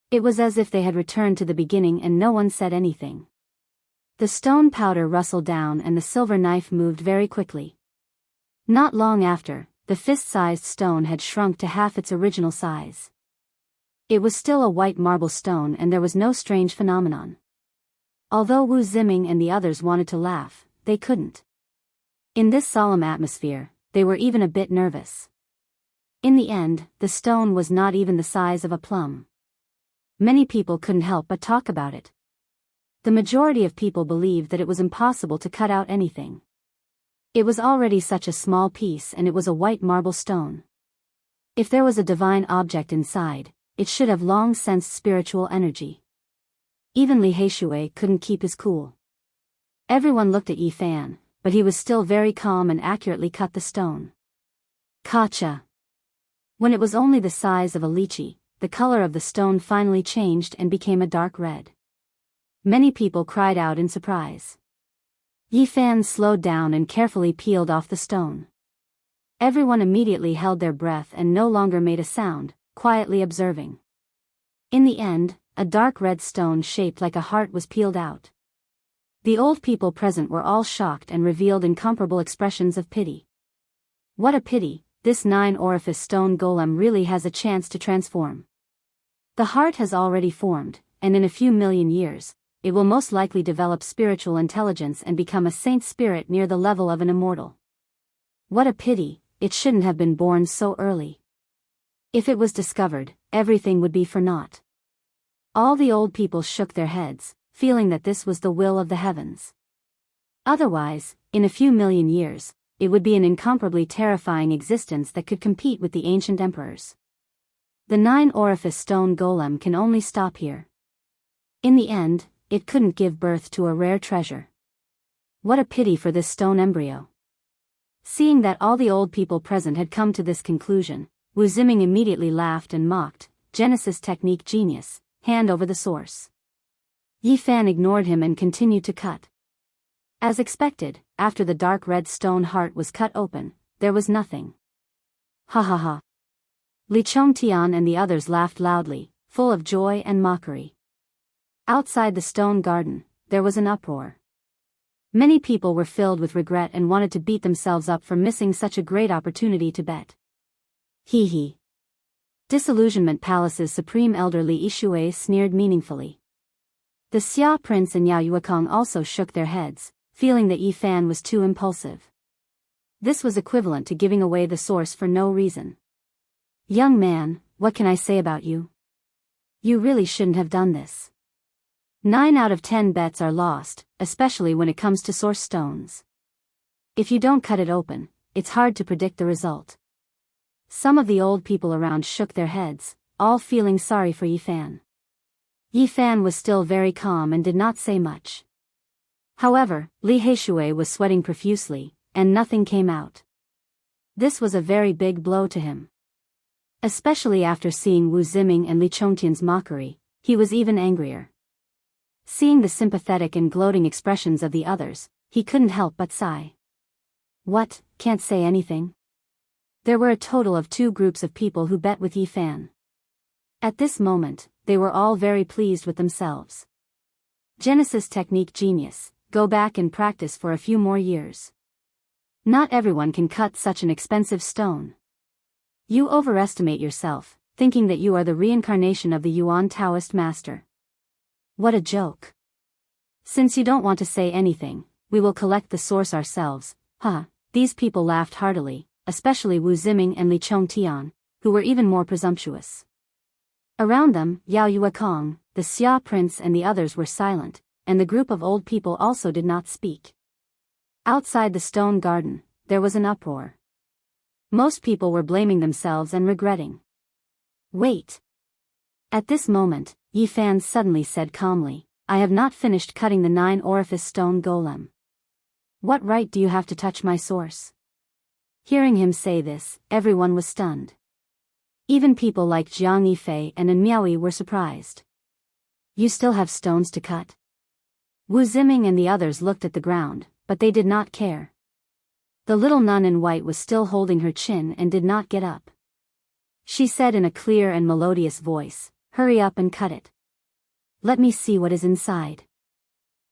S1: It was as if they had returned to the beginning and no one said anything. The stone powder rustled down and the silver knife moved very quickly. Not long after, the fist-sized stone had shrunk to half its original size. It was still a white marble stone and there was no strange phenomenon. Although Wu Ziming and the others wanted to laugh, they couldn't. In this solemn atmosphere, they were even a bit nervous. In the end, the stone was not even the size of a plum. Many people couldn't help but talk about it. The majority of people believed that it was impossible to cut out anything. It was already such a small piece and it was a white marble stone. If there was a divine object inside, it should have long sensed spiritual energy. Even Li Yishui couldn't keep his cool. Everyone looked at Yi Fan, but he was still very calm and accurately cut the stone. Kacha! When it was only the size of a lychee, the color of the stone finally changed and became a dark red. Many people cried out in surprise. Yi Fan slowed down and carefully peeled off the stone. Everyone immediately held their breath and no longer made a sound, quietly observing. In the end, a dark red stone shaped like a heart was peeled out. The old people present were all shocked and revealed incomparable expressions of pity. What a pity, this 9-orifice stone golem really has a chance to transform. The heart has already formed, and in a few million years, it will most likely develop spiritual intelligence and become a saint spirit near the level of an immortal. What a pity, it shouldn't have been born so early. If it was discovered, everything would be for naught. All the old people shook their heads, feeling that this was the will of the heavens. Otherwise, in a few million years, it would be an incomparably terrifying existence that could compete with the ancient emperors. The 9-orifice stone golem can only stop here. In the end, it couldn't give birth to a rare treasure. What a pity for this stone embryo. Seeing that all the old people present had come to this conclusion, Wu Ziming immediately laughed and mocked, Genesis technique genius, hand over the source. Yi Fan ignored him and continued to cut. As expected, after the dark red stone heart was cut open, there was nothing. Ha ha ha. Li Chongtian and the others laughed loudly, full of joy and mockery. Outside the stone garden, there was an uproar. Many people were filled with regret and wanted to beat themselves up for missing such a great opportunity to bet. Hee hee. Disillusionment Palace's Supreme Elder Li Yishui sneered meaningfully. The Xia Prince and Yao Yuekong also shook their heads, feeling that Yi Fan was too impulsive. This was equivalent to giving away the source for no reason. Young man, what can I say about you? You really shouldn't have done this. 9 out of 10 bets are lost, especially when it comes to source stones. If you don't cut it open, it's hard to predict the result. Some of the old people around shook their heads, all feeling sorry for Yi Fan. Yi Fan was still very calm and did not say much. However, Li Heishui was sweating profusely, and nothing came out. This was a very big blow to him. Especially after seeing Wu Ziming and Li Chongtian's mockery, he was even angrier. Seeing the sympathetic and gloating expressions of the others, he couldn't help but sigh. What, can't say anything? There were a total of 2 groups of people who bet with Yi Fan. At this moment, they were all very pleased with themselves. Genesis technique genius, go back and practice for a few more years. Not everyone can cut such an expensive stone. You overestimate yourself, thinking that you are the reincarnation of the Yuan Taoist master. What a joke. Since you don't want to say anything, we will collect the source ourselves. These people laughed heartily, especially Wu Ziming and Li Chongtian, who were even more presumptuous. Around them, Yao Yuekong, the Xia Prince and the others were silent, and the group of old people also did not speak. Outside the stone garden, there was an uproar. Most people were blaming themselves and regretting. Wait. At this moment, Yi Fan suddenly said calmly, I have not finished cutting the 9-orifice stone golem. What right do you have to touch my source? Hearing him say this, everyone was stunned. Even people like Jiang Yifei and An Miaoyi were surprised. You still have stones to cut? Wu Ziming and the others looked at the ground, but they did not care. The little nun in white was still holding her chin and did not get up. She said in a clear and melodious voice, hurry up and cut it. Let me see what is inside.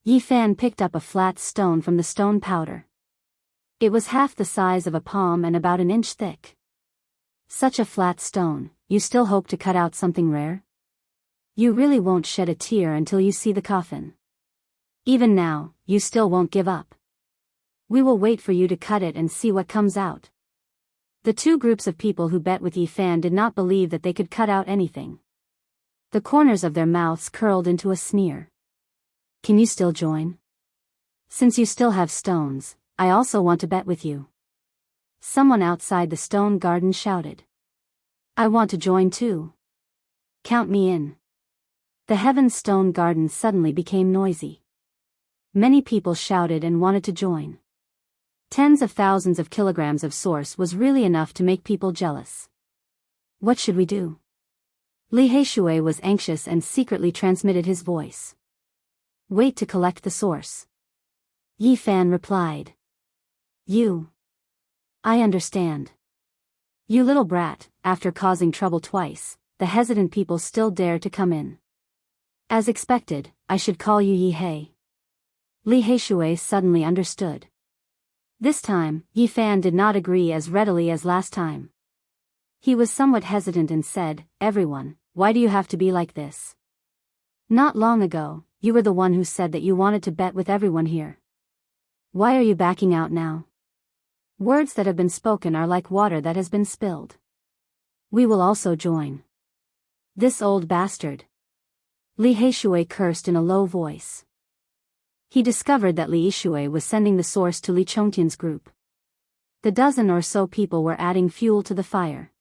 S1: Yi Fan picked up a flat stone from the stone powder. It was half the size of a palm and about an inch thick. Such a flat stone, you still hope to cut out something rare? You really won't shed a tear until you see the coffin. Even now, you still won't give up. We will wait for you to cut it and see what comes out. The 2 groups of people who bet with Yi Fan did not believe that they could cut out anything. The corners of their mouths curled into a sneer. Can you still join? Since you still have stones, I also want to bet with you. Someone outside the stone garden shouted. I want to join too. Count me in. The Heaven's stone garden suddenly became noisy. Many people shouted and wanted to join. Tens of thousands of kilograms of source was really enough to make people jealous. What should we do? Li Heishui was anxious and secretly transmitted his voice. Wait to collect the source. Yi Fan replied. I understand. You little brat, after causing trouble twice, the hesitant people still dare to come in. As expected, I should call you Yi Hei. Li Heishui suddenly understood. This time, Yi Fan did not agree as readily as last time. He was somewhat hesitant and said, everyone, why do you have to be like this? Not long ago, you were the one who said that you wanted to bet with everyone here. Why are you backing out now? Words that have been spoken are like water that has been spilled. We will also join. This old bastard. Li Heishui cursed in a low voice. He discovered that Li Yishui was sending the source to Li Chongtian's group. The dozen or so people were adding fuel to the fire.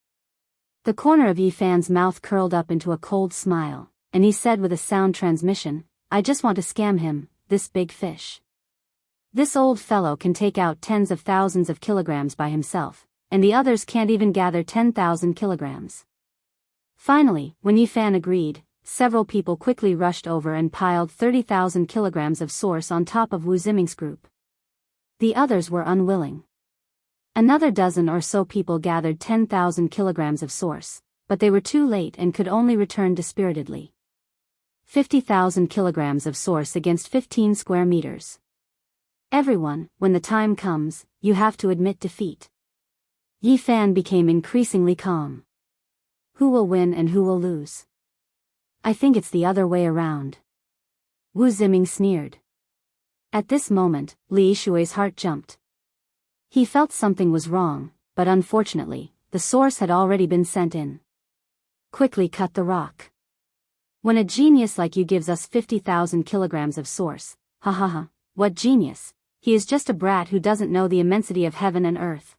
S1: The corner of Yi Fan's mouth curled up into a cold smile, and he said with a sound transmission, I just want to scam him, this big fish. This old fellow can take out tens of thousands of kilograms by himself, and the others can't even gather 10,000 kilograms. Finally, when Yi Fan agreed, several people quickly rushed over and piled 30,000 kilograms of source on top of Wu Ziming's group. The others were unwilling. Another dozen or so people gathered 10,000 kilograms of source, but they were too late and could only return dispiritedly. 50,000 kilograms of source against 15 square meters. Everyone, when the time comes, you have to admit defeat. Yi Fan became increasingly calm. Who will win and who will lose? I think it's the other way around. Wu Ziming sneered. At this moment, Li Shui's heart jumped. He felt something was wrong, but unfortunately, the source had already been sent in. Quickly cut the rock. When a genius like you gives us 50,000 kilograms of source, ha ha ha, what genius, he is just a brat who doesn't know the immensity of heaven and earth.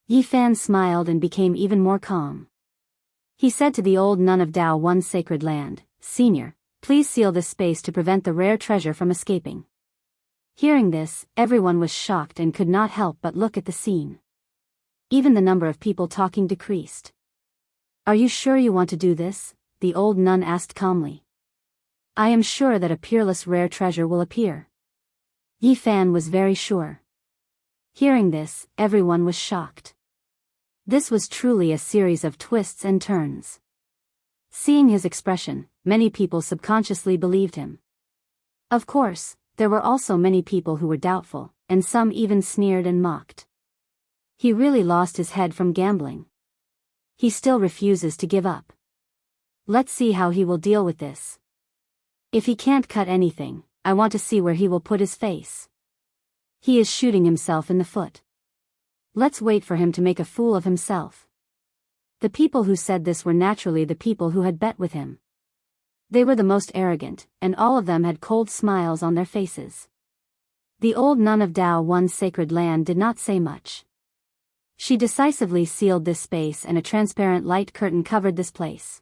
S1: Yi Fan smiled and became even more calm. He said to the old nun of Dao One Sacred Land, Senior, please seal this space to prevent the rare treasure from escaping. Hearing this, everyone was shocked and could not help but look at the scene. Even the number of people talking decreased. Are you sure you want to do this? The old nun asked calmly. I am sure that a peerless rare treasure will appear. Yi Fan was very sure. Hearing this, everyone was shocked. This was truly a series of twists and turns. Seeing his expression, many people subconsciously believed him. Of course, there were also many people who were doubtful, and some even sneered and mocked. He really lost his head from gambling. He still refuses to give up. Let's see how he will deal with this. If he can't cut anything, I want to see where he will put his face. He is shooting himself in the foot. Let's wait for him to make a fool of himself. The people who said this were naturally the people who had bet with him. They were the most arrogant, and all of them had cold smiles on their faces. The old nun of Dao One Sacred Land did not say much. She decisively sealed this space and a transparent light curtain covered this place.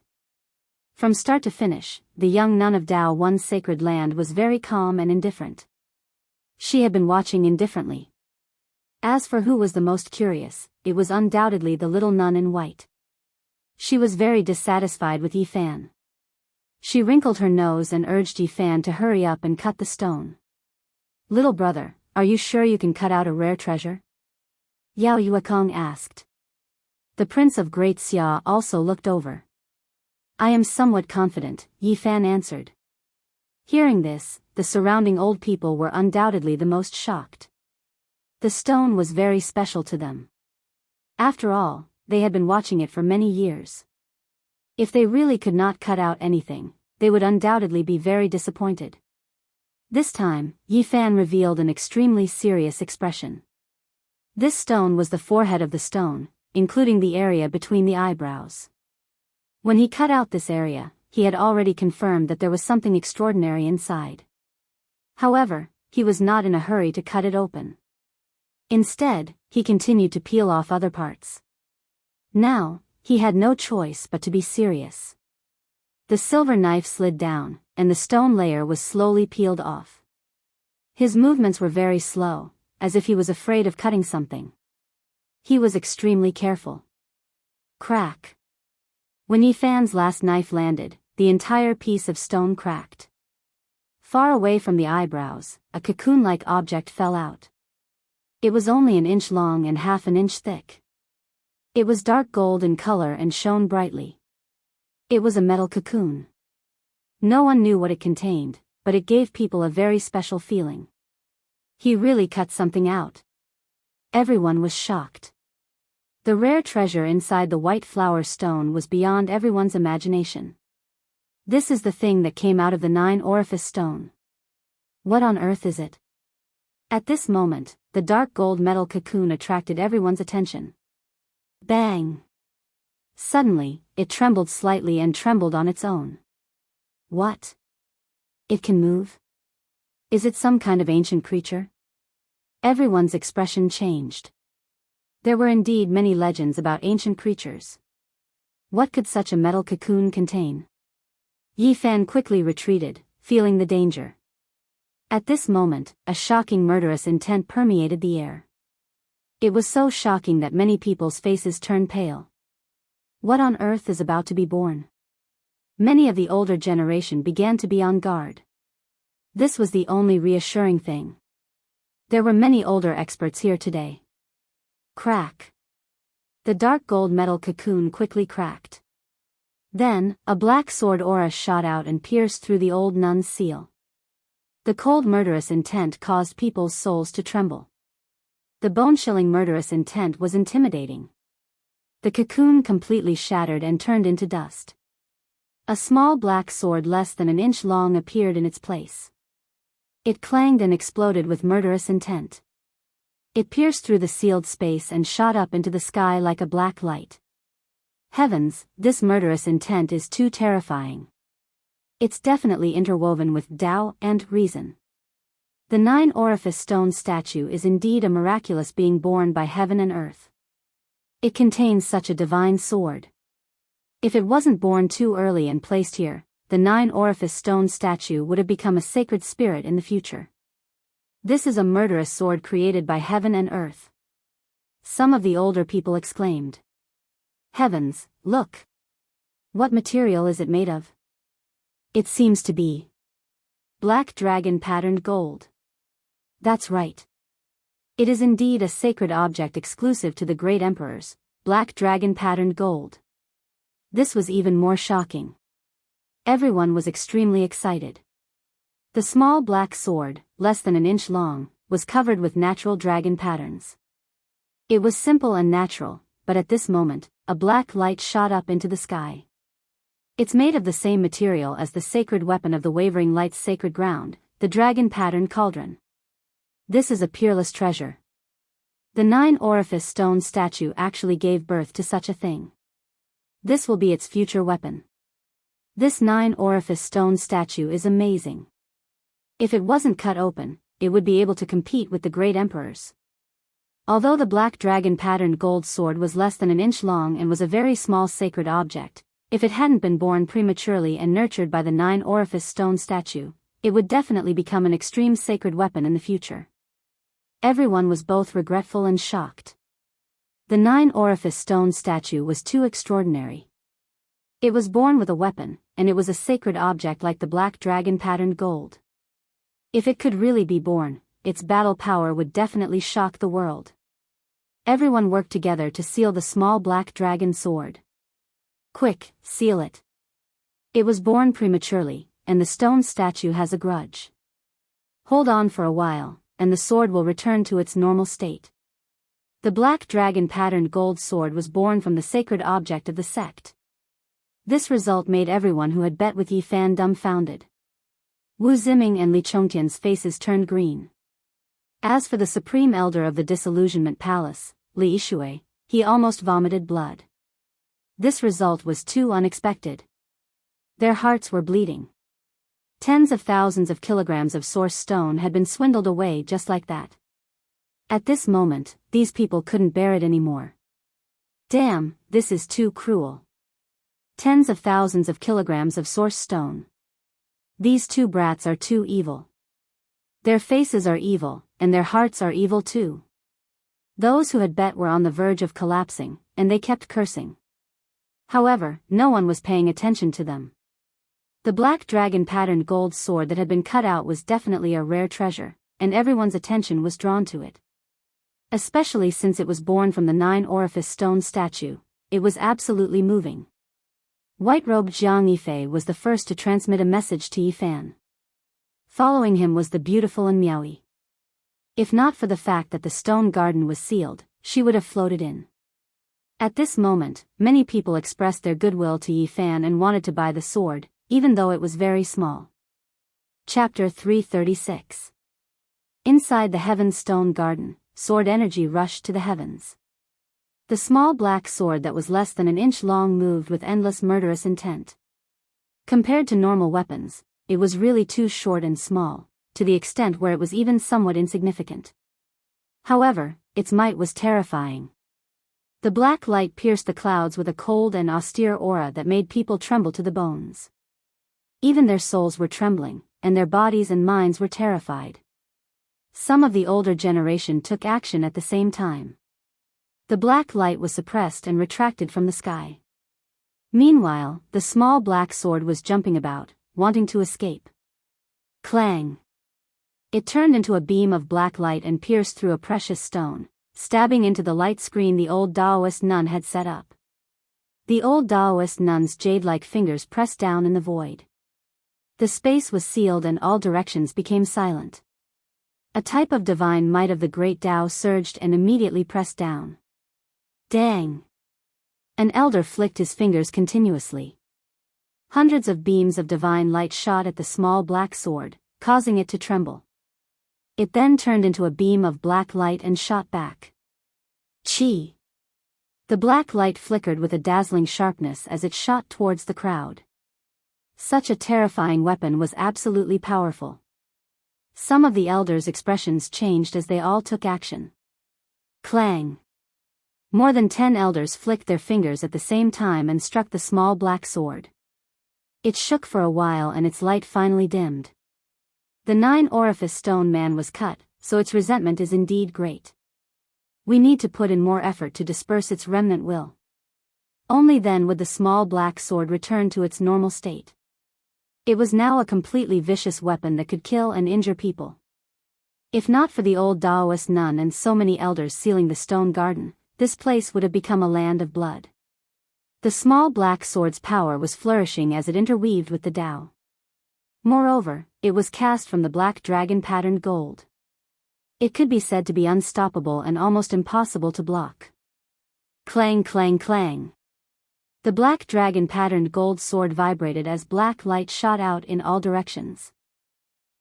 S1: From start to finish, the young nun of Dao One Sacred Land was very calm and indifferent. She had been watching indifferently. As for who was the most curious, it was undoubtedly the little nun in white. She was very dissatisfied with Yi Fan. She wrinkled her nose and urged Yi Fan to hurry up and cut the stone. Little brother, are you sure you can cut out a rare treasure? Yao Yuekong asked. The Prince of Great Xia also looked over. I am somewhat confident, Yi Fan answered. Hearing this, the surrounding old people were undoubtedly the most shocked. The stone was very special to them. After all, they had been watching it for many years. If they really could not cut out anything, they would undoubtedly be very disappointed. This time, Yi Fan revealed an extremely serious expression. This stone was the forehead of the stone, including the area between the eyebrows. When he cut out this area, he had already confirmed that there was something extraordinary inside. However, he was not in a hurry to cut it open. Instead, he continued to peel off other parts. Now, he had no choice but to be serious. The silver knife slid down, and the stone layer was slowly peeled off. His movements were very slow, as if he was afraid of cutting something. He was extremely careful. Crack. When Yi Fan's last knife landed, the entire piece of stone cracked. Far away from the eyebrows, a cocoon-like object fell out. It was only an inch long and half an inch thick. It was dark gold in color and shone brightly. It was a metal cocoon. No one knew what it contained, but it gave people a very special feeling. He really cut something out. Everyone was shocked. The rare treasure inside the white flower stone was beyond everyone's imagination. This is the thing that came out of the 9-orifice stone. What on earth is it? At this moment, the dark gold metal cocoon attracted everyone's attention. Bang! Suddenly, it trembled slightly and trembled on its own. What? It can move? Is it some kind of ancient creature? Everyone's expression changed. There were indeed many legends about ancient creatures. What could such a metal cocoon contain? Yi Fan quickly retreated, feeling the danger. At this moment, a shocking murderous intent permeated the air. It was so shocking that many people's faces turned pale. What on earth is about to be born? Many of the older generation began to be on guard. This was the only reassuring thing. There were many older experts here today. Crack. The dark gold metal cocoon quickly cracked. Then, a black sword aura shot out and pierced through the old nun's seal. The cold murderous intent caused people's souls to tremble. The bone-chilling murderous intent was intimidating. The cocoon completely shattered and turned into dust. A small black sword less than an inch long appeared in its place. It clanged and exploded with murderous intent. It pierced through the sealed space and shot up into the sky like a black light. Heavens, this murderous intent is too terrifying. It's definitely interwoven with Tao and reason. The 9-orifice stone statue is indeed a miraculous being born by heaven and earth. It contains such a divine sword. If it wasn't born too early and placed here, the 9-orifice stone statue would have become a sacred spirit in the future. This is a murderous sword created by heaven and earth. Some of the older people exclaimed. Heavens, look! What material is it made of? It seems to be black dragon patterned gold. That's right. It is indeed a sacred object exclusive to the great emperors, black dragon patterned gold. This was even more shocking. Everyone was extremely excited. The small black sword, less than an inch long, was covered with natural dragon patterns. It was simple and natural, but at this moment, a black light shot up into the sky. It's made of the same material as the sacred weapon of the Wavering Light's sacred ground, the dragon-patterned cauldron. This is a peerless treasure. The 9-orifice stone statue actually gave birth to such a thing. This will be its future weapon. This 9-orifice stone statue is amazing. If it wasn't cut open, it would be able to compete with the great emperors. Although the black dragon-patterned gold sword was less than an inch long and was a very small sacred object, if it hadn't been born prematurely and nurtured by the 9-orifice stone statue, it would definitely become an extreme sacred weapon in the future. Everyone was both regretful and shocked. The 9-orifice stone statue was too extraordinary. It was born with a weapon, and it was a sacred object like the black dragon-patterned gold. If it could really be born, its battle power would definitely shock the world. Everyone worked together to seal the small black dragon sword. Quick, seal it. It was born prematurely, and the stone statue has a grudge. Hold on for a while, and the sword will return to its normal state. The black dragon-patterned gold sword was born from the sacred object of the sect. This result made everyone who had bet with Yi Fan dumbfounded. Wu Ziming and Li Chongtian's faces turned green. As for the supreme elder of the Disillusionment Palace, Li Yishui, he almost vomited blood. This result was too unexpected. Their hearts were bleeding. Tens of thousands of kilograms of source stone had been swindled away just like that. At this moment, these people couldn't bear it anymore. Damn, this is too cruel. Tens of thousands of kilograms of source stone. These two brats are too evil. Their faces are evil, and their hearts are evil too. Those who had bet were on the verge of collapsing, and they kept cursing. However, no one was paying attention to them. The black dragon-patterned gold sword that had been cut out was definitely a rare treasure, and everyone's attention was drawn to it. Especially since it was born from the 9-orifice stone statue, it was absolutely moving. White-robed Jiang Yifei was the first to transmit a message to Yi Fan. Following him was the beautiful and Miaoyi. If not for the fact that the stone garden was sealed, she would have floated in. At this moment, many people expressed their goodwill to Yi Fan and wanted to buy the sword, even though it was very small. Chapter 336. Inside the Heaven's Stone Garden, sword energy rushed to the heavens. The small black sword that was less than an inch long moved with endless murderous intent. Compared to normal weapons, it was really too short and small, to the extent where it was even somewhat insignificant. However, its might was terrifying. The black light pierced the clouds with a cold and austere aura that made people tremble to the bones. Even their souls were trembling, and their bodies and minds were terrified. Some of the older generation took action at the same time. The black light was suppressed and retracted from the sky. Meanwhile, the small black sword was jumping about, wanting to escape. Clang! It turned into a beam of black light and pierced through a precious stone, stabbing into the light screen the old Taoist nun had set up. The old Taoist nun's jade-like fingers pressed down in the void. The space was sealed and all directions became silent. A type of divine might of the great Tao surged and immediately pressed down. Dang! An elder flicked his fingers continuously. Hundreds of beams of divine light shot at the small black sword, causing it to tremble. It then turned into a beam of black light and shot back. Chi! The black light flickered with a dazzling sharpness as it shot towards the crowd. Such a terrifying weapon was absolutely powerful. Some of the elders' expressions changed as they all took action. Clang! More than 10 elders flicked their fingers at the same time and struck the small black sword. It shook for a while and its light finally dimmed. The 9-orifice stone man was cut, so its resentment is indeed great. We need to put in more effort to disperse its remnant will. Only then would the small black sword return to its normal state. It was now a completely vicious weapon that could kill and injure people. If not for the old Taoist nun and so many elders sealing the stone garden, this place would have become a land of blood. The small black sword's power was flourishing as it interweaved with the Tao. Moreover, it was cast from the black dragon-patterned gold. It could be said to be unstoppable and almost impossible to block. Clang, clang, clang. The black dragon-patterned gold sword vibrated as black light shot out in all directions.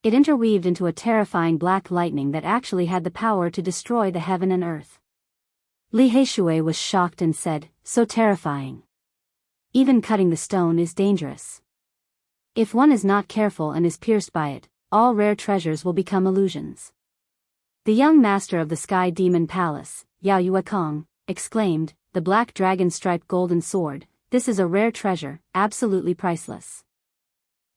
S1: It interweaved into a terrifying black lightning that actually had the power to destroy the heaven and earth. Li Heishui was shocked and said, "So terrifying. Even cutting the stone is dangerous. If one is not careful and is pierced by it, all rare treasures will become illusions." The young master of the Sky Demon Palace, Yao Yuekong, exclaimed, "The black dragon-striped golden sword, this is a rare treasure, absolutely priceless."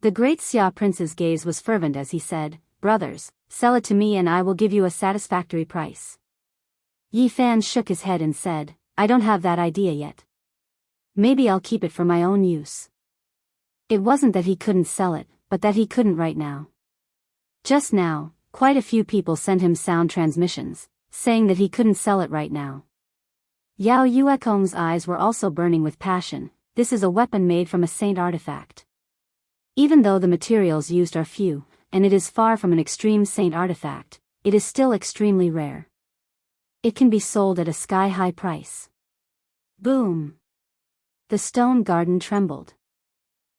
S1: The great Xia prince's gaze was fervent as he said, "Brothers, sell it to me and I will give you a satisfactory price." Yi Fan shook his head and said, "I don't have that idea yet. Maybe I'll keep it for my own use." It wasn't that he couldn't sell it, but that he couldn't right now. Just now, quite a few people sent him sound transmissions, saying that he couldn't sell it right now. Yao Yuekong's eyes were also burning with passion. This is a weapon made from a saint artifact. Even though the materials used are few, and it is far from an extreme saint artifact, it is still extremely rare. It can be sold at a sky-high price. Boom! The stone garden trembled.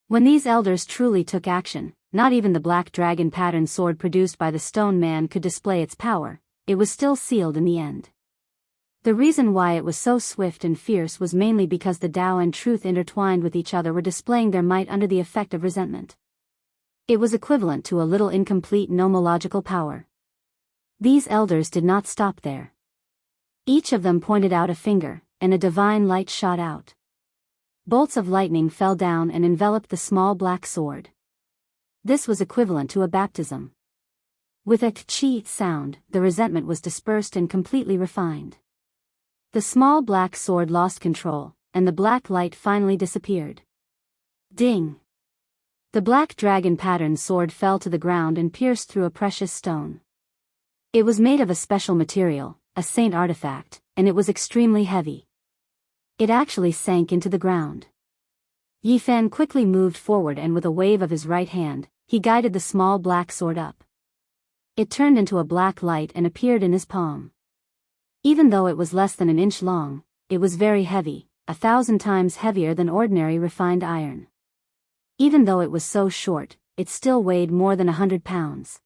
S1: When these elders truly took action, not even the black dragon-patterned sword produced by the stone man could display its power. It was still sealed in the end. The reason why it was so swift and fierce was mainly because the Tao and truth intertwined with each other were displaying their might under the effect of resentment. It was equivalent to a little incomplete nomological power. These elders did not stop there. Each of them pointed out a finger, and a divine light shot out. Bolts of lightning fell down and enveloped the small black sword. This was equivalent to a baptism. With a chi sound, the resentment was dispersed and completely refined. The small black sword lost control, and the black light finally disappeared. Ding! The black dragon-patterned sword fell to the ground and pierced through a precious stone. It was made of a special material, a saint artifact, and it was extremely heavy. It actually sank into the ground. Yi Fan quickly moved forward and with a wave of his right hand, he guided the small black sword up. It turned into a black light and appeared in his palm. Even though it was less than an inch long, it was very heavy, 1,000 times heavier than ordinary refined iron. Even though it was so short, it still weighed more than 100 pounds.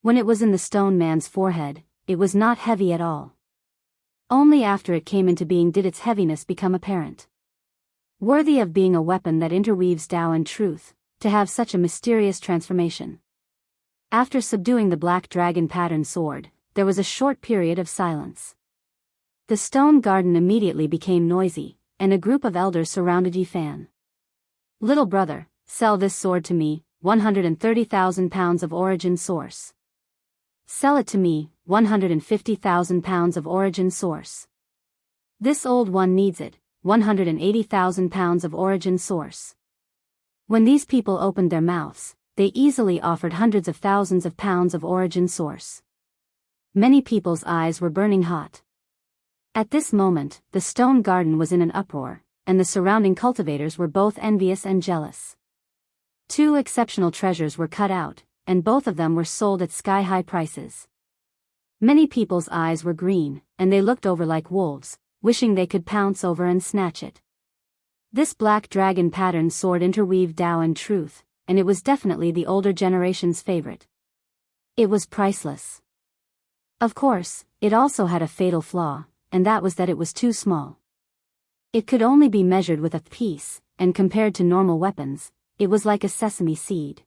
S1: When it was in the stone man's forehead, it was not heavy at all. Only after it came into being did its heaviness become apparent. Worthy of being a weapon that interweaves Tao and truth, to have such a mysterious transformation. After subduing the black dragon-patterned sword, there was a short period of silence. The stone garden immediately became noisy, and a group of elders surrounded Yi Fan. "Little brother, sell this sword to me, 130,000 pounds of origin source. Sell it to me, 150,000 pounds of origin source. This old one needs it, 180,000 pounds of origin source." When these people opened their mouths, they easily offered hundreds of thousands of pounds of origin source. Many people's eyes were burning hot. At this moment, the stone garden was in an uproar, and the surrounding cultivators were both envious and jealous. Two exceptional treasures were cut out, and both of them were sold at sky-high prices. Many people's eyes were green, and they looked over like wolves, wishing they could pounce over and snatch it. This black dragon pattern sword interweaved Tao and truth, and it was definitely the older generation's favorite. It was priceless. Of course, it also had a fatal flaw, and that was that it was too small. It could only be measured with a piece, and compared to normal weapons, it was like a sesame seed.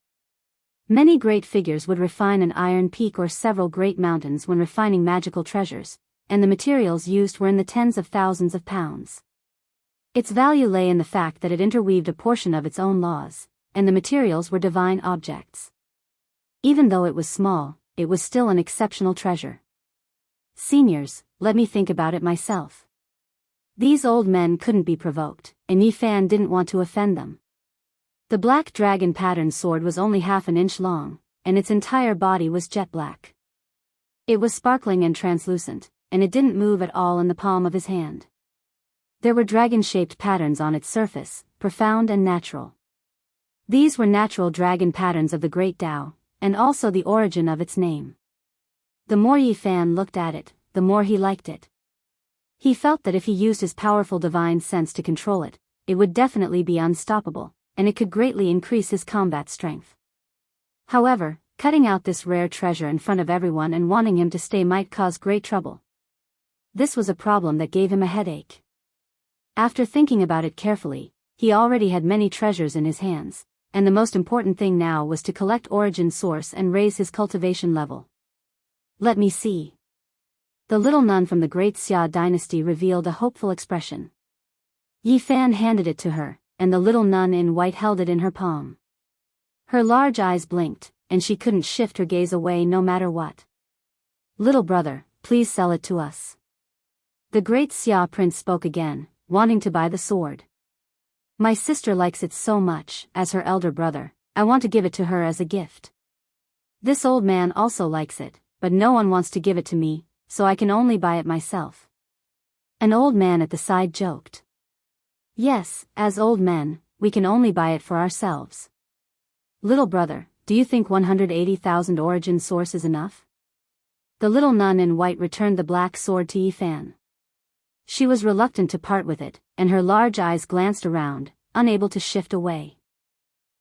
S1: Many great figures would refine an iron peak or several great mountains when refining magical treasures, and the materials used were in the tens of thousands of pounds. Its value lay in the fact that it interweaved a portion of its own laws, and the materials were divine objects. Even though it was small, it was still an exceptional treasure. Seniors, let me think about it myself. These old men couldn't be provoked, and Yi Fan didn't want to offend them. The black dragon pattern sword was only half an inch long, and its entire body was jet black. It was sparkling and translucent, and it didn't move at all in the palm of his hand. There were dragon-shaped patterns on its surface, profound and natural. These were natural dragon patterns of the great Tao, and also the origin of its name. The more Yi Fan looked at it, the more he liked it. He felt that if he used his powerful divine sense to control it, it would definitely be unstoppable, and it could greatly increase his combat strength. However, cutting out this rare treasure in front of everyone and wanting him to stay might cause great trouble. This was a problem that gave him a headache. After thinking about it carefully, he already had many treasures in his hands, and the most important thing now was to collect origin source and raise his cultivation level. Let me see. The little nun from the great Xia dynasty revealed a hopeful expression. Yi Fan handed it to her, and the little nun in white held it in her palm. Her large eyes blinked, and she couldn't shift her gaze away no matter what. Little brother, please sell it to us. The great Xia prince spoke again, wanting to buy the sword. My sister likes it so much, as her elder brother, I want to give it to her as a gift. This old man also likes it, but no one wants to give it to me, so I can only buy it myself. An old man at the side joked. Yes, as old men, we can only buy it for ourselves. Little brother, do you think 180,000 origin source is enough? The little nun in white returned the black sword to Yi Fan. She was reluctant to part with it, and her large eyes glanced around, unable to shift away.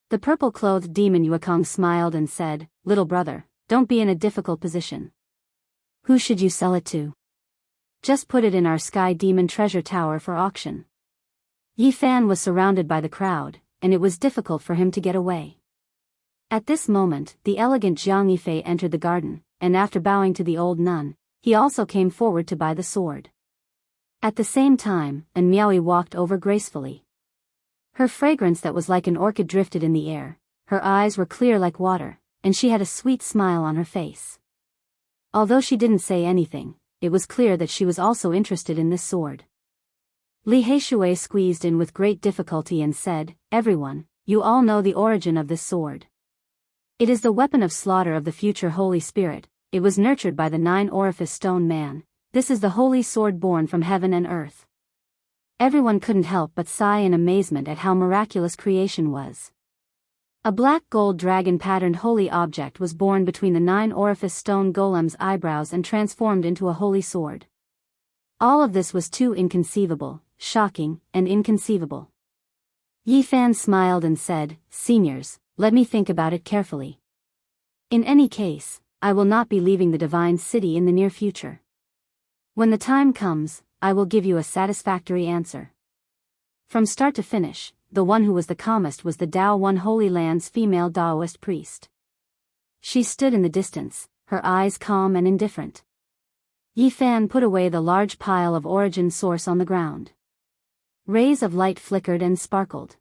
S1: The purple-clothed demon Yuekong smiled and said, Little brother, don't be in a difficult position. Who should you sell it to? Just put it in our Sky Demon treasure tower for auction. Yi Fan was surrounded by the crowd, and it was difficult for him to get away. At this moment, the elegant Jiang Yifei entered the garden, and after bowing to the old nun, he also came forward to buy the sword. At the same time, An Miaoi walked over gracefully. Her fragrance that was like an orchid drifted in the air, her eyes were clear like water, and she had a sweet smile on her face. Although she didn't say anything, it was clear that she was also interested in this sword. Li Heishui squeezed in with great difficulty and said, Everyone, you all know the origin of this sword. It is the weapon of slaughter of the future Holy Spirit, it was nurtured by the 9-orifice stone man. This is the holy sword born from heaven and earth. Everyone couldn't help but sigh in amazement at how miraculous creation was. A black gold dragon patterned holy object was born between the 9-orifice stone golem's eyebrows and transformed into a holy sword. All of this was too inconceivable, shocking, and inconceivable. Yi Fan smiled and said, Seniors, let me think about it carefully. In any case, I will not be leaving the divine city in the near future. When the time comes, I will give you a satisfactory answer. From start to finish, the one who was the calmest was the Tao One Holy Land's female Taoist priest. She stood in the distance, her eyes calm and indifferent. Yi Fan put away the large pile of origin source on the ground. Rays of light flickered and sparkled.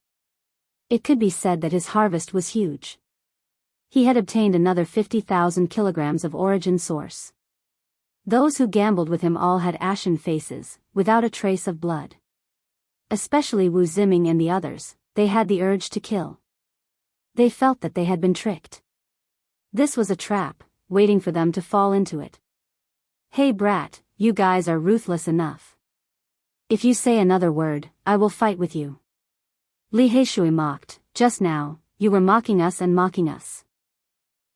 S1: It could be said that his harvest was huge. He had obtained another 50,000 kilograms of origin source. Those who gambled with him all had ashen faces, without a trace of blood. Especially Wu Ziming and the others, they had the urge to kill. They felt that they had been tricked. This was a trap, waiting for them to fall into it. Hey brat, you guys are ruthless enough. If you say another word, I will fight with you. Li Heishui mocked, just now, you were mocking us and mocking us.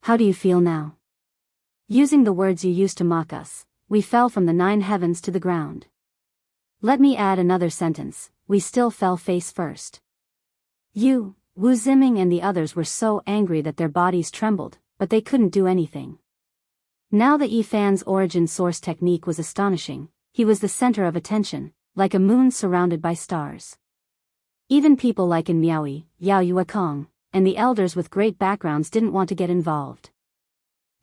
S1: How do you feel now? Using the words you used to mock us, we fell from the 9 heavens to the ground. Let me add another sentence, we still fell face first. Wu Ziming and the others were so angry that their bodies trembled, but they couldn't do anything. Now the Yifan's origin source technique was astonishing. He was the center of attention, like a moon surrounded by stars. Even people like in Miaoyi, Yao Yuekong, and the elders with great backgrounds didn't want to get involved.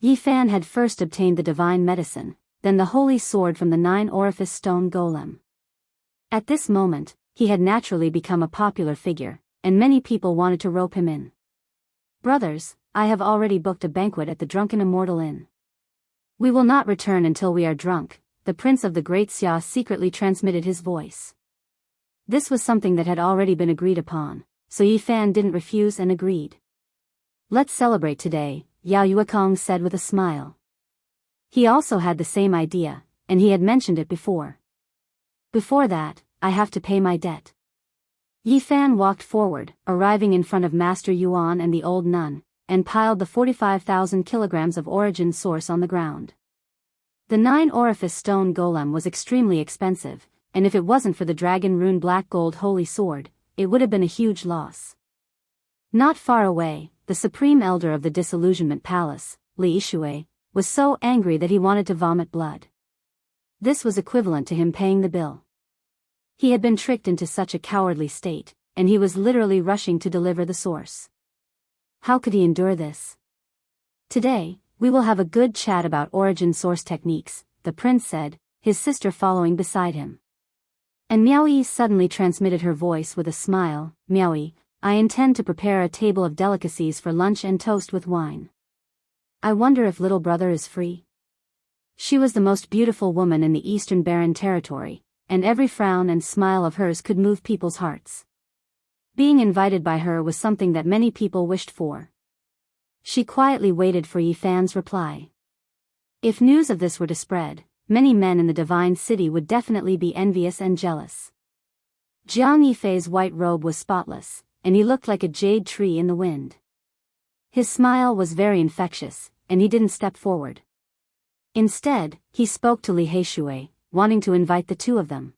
S1: Yifan had first obtained the divine medicine, then the holy sword from the 9-orifice stone golem. At this moment, he had naturally become a popular figure, and many people wanted to rope him in. Brothers, I have already booked a banquet at the Drunken Immortal Inn. We will not return until we are drunk, the prince of the Great Xia secretly transmitted his voice. This was something that had already been agreed upon, so Yifan didn't refuse and agreed. Let's celebrate today, Yao Yuekong said with a smile. He also had the same idea, and he had mentioned it before. Before that, I have to pay my debt. Yifan walked forward, arriving in front of Master Yuan and the old nun, and piled the 45,000 kilograms of origin source on the ground. The 9-orifice stone golem was extremely expensive, and if it wasn't for the dragon rune black gold holy sword, it would have been a huge loss. Not far away, the supreme elder of the disillusionment palace, Li Yishui, was so angry that he wanted to vomit blood. This was equivalent to him paying the bill. He had been tricked into such a cowardly state, and he was literally rushing to deliver the source. How could he endure this? Today, we will have a good chat about origin source techniques, the prince said, his sister following beside him. And Miaoyi suddenly transmitted her voice with a smile. Miaoyi, I intend to prepare a table of delicacies for lunch and toast with wine. I wonder if little brother is free. She was the most beautiful woman in the Eastern Barren territory, and every frown and smile of hers could move people's hearts. Being invited by her was something that many people wished for. She quietly waited for Yifan's reply. If news of this were to spread, many men in the divine city would definitely be envious and jealous. Jiang Yifei's white robe was spotless, and he looked like a jade tree in the wind. His smile was very infectious, and he didn't step forward. Instead, he spoke to Li Heishui, wanting to invite the two of them.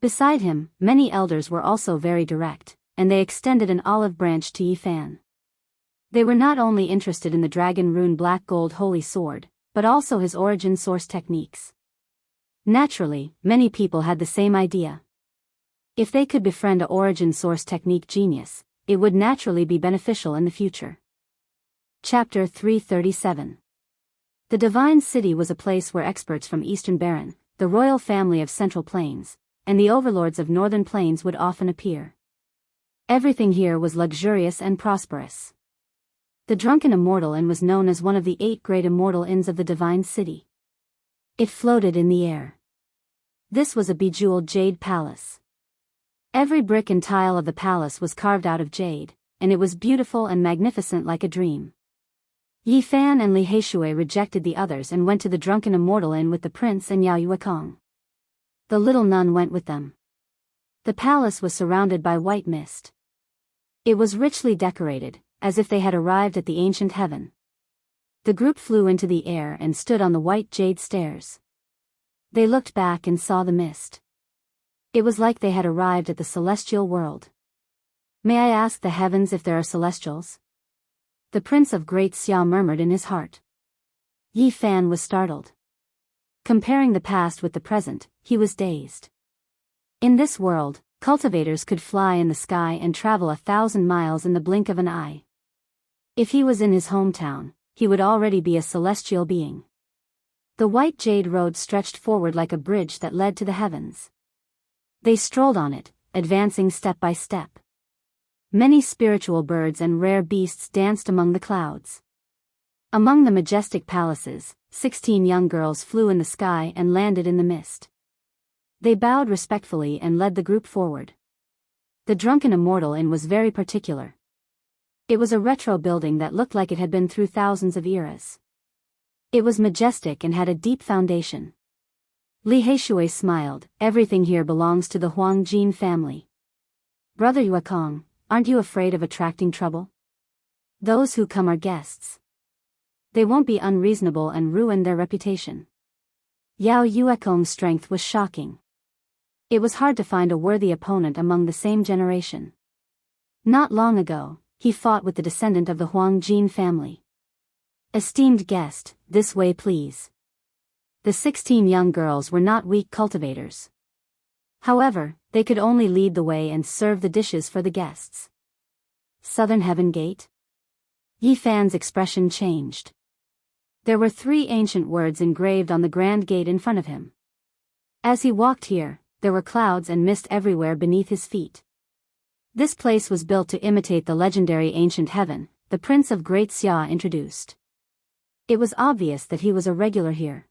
S1: Beside him, many elders were also very direct, and they extended an olive branch to Yifan. They were not only interested in the dragon rune black gold holy sword, but also his origin source techniques. Naturally, many people had the same idea. If they could befriend a origin source technique genius, it would naturally be beneficial in the future. Chapter 337. The Divine City was a place where experts from Eastern Barren, the royal family of Central Plains, and the overlords of Northern Plains would often appear. Everything here was luxurious and prosperous. The Drunken Immortal Inn was known as one of the 8 great immortal inns of the Divine City. It floated in the air. This was a bejeweled jade palace. Every brick and tile of the palace was carved out of jade, and it was beautiful and magnificent like a dream. Yifan and Li Heishui rejected the others and went to the Drunken Immortal Inn with the prince and Yao Yuekong. The little nun went with them. The palace was surrounded by white mist. It was richly decorated, as if they had arrived at the ancient heaven. The group flew into the air and stood on the white jade stairs. They looked back and saw the mist. It was like they had arrived at the celestial world. May I ask the heavens if there are celestials? The Prince of Great Xia murmured in his heart. Yifan was startled. Comparing the past with the present, he was dazed. In this world, cultivators could fly in the sky and travel 1,000 miles in the blink of an eye. If he was in his hometown, he would already be a celestial being. The white jade road stretched forward like a bridge that led to the heavens. They strolled on it, advancing step by step. Many spiritual birds and rare beasts danced among the clouds. Among the majestic palaces, 16 young girls flew in the sky and landed in the mist. They bowed respectfully and led the group forward. The Drunken Immortal Inn was very particular. It was a retro building that looked like it had been through thousands of eras. It was majestic and had a deep foundation. Li Heishui smiled. Everything here belongs to the Huang Jin family. Brother Yuekong, aren't you afraid of attracting trouble? Those who come are guests. They won't be unreasonable and ruin their reputation. Yao Yuekong's strength was shocking. It was hard to find a worthy opponent among the same generation. Not long ago, he fought with the descendant of the Huang Jin family. Esteemed guest, this way please. The 16 young girls were not weak cultivators. However, they could only lead the way and serve the dishes for the guests. Southern Heaven Gate? Yi Fan's expression changed. There were 3 ancient words engraved on the grand gate in front of him. As he walked here, there were clouds and mist everywhere beneath his feet. This place was built to imitate the legendary ancient heaven, the Prince of Great Xia introduced. It was obvious that he was a regular here.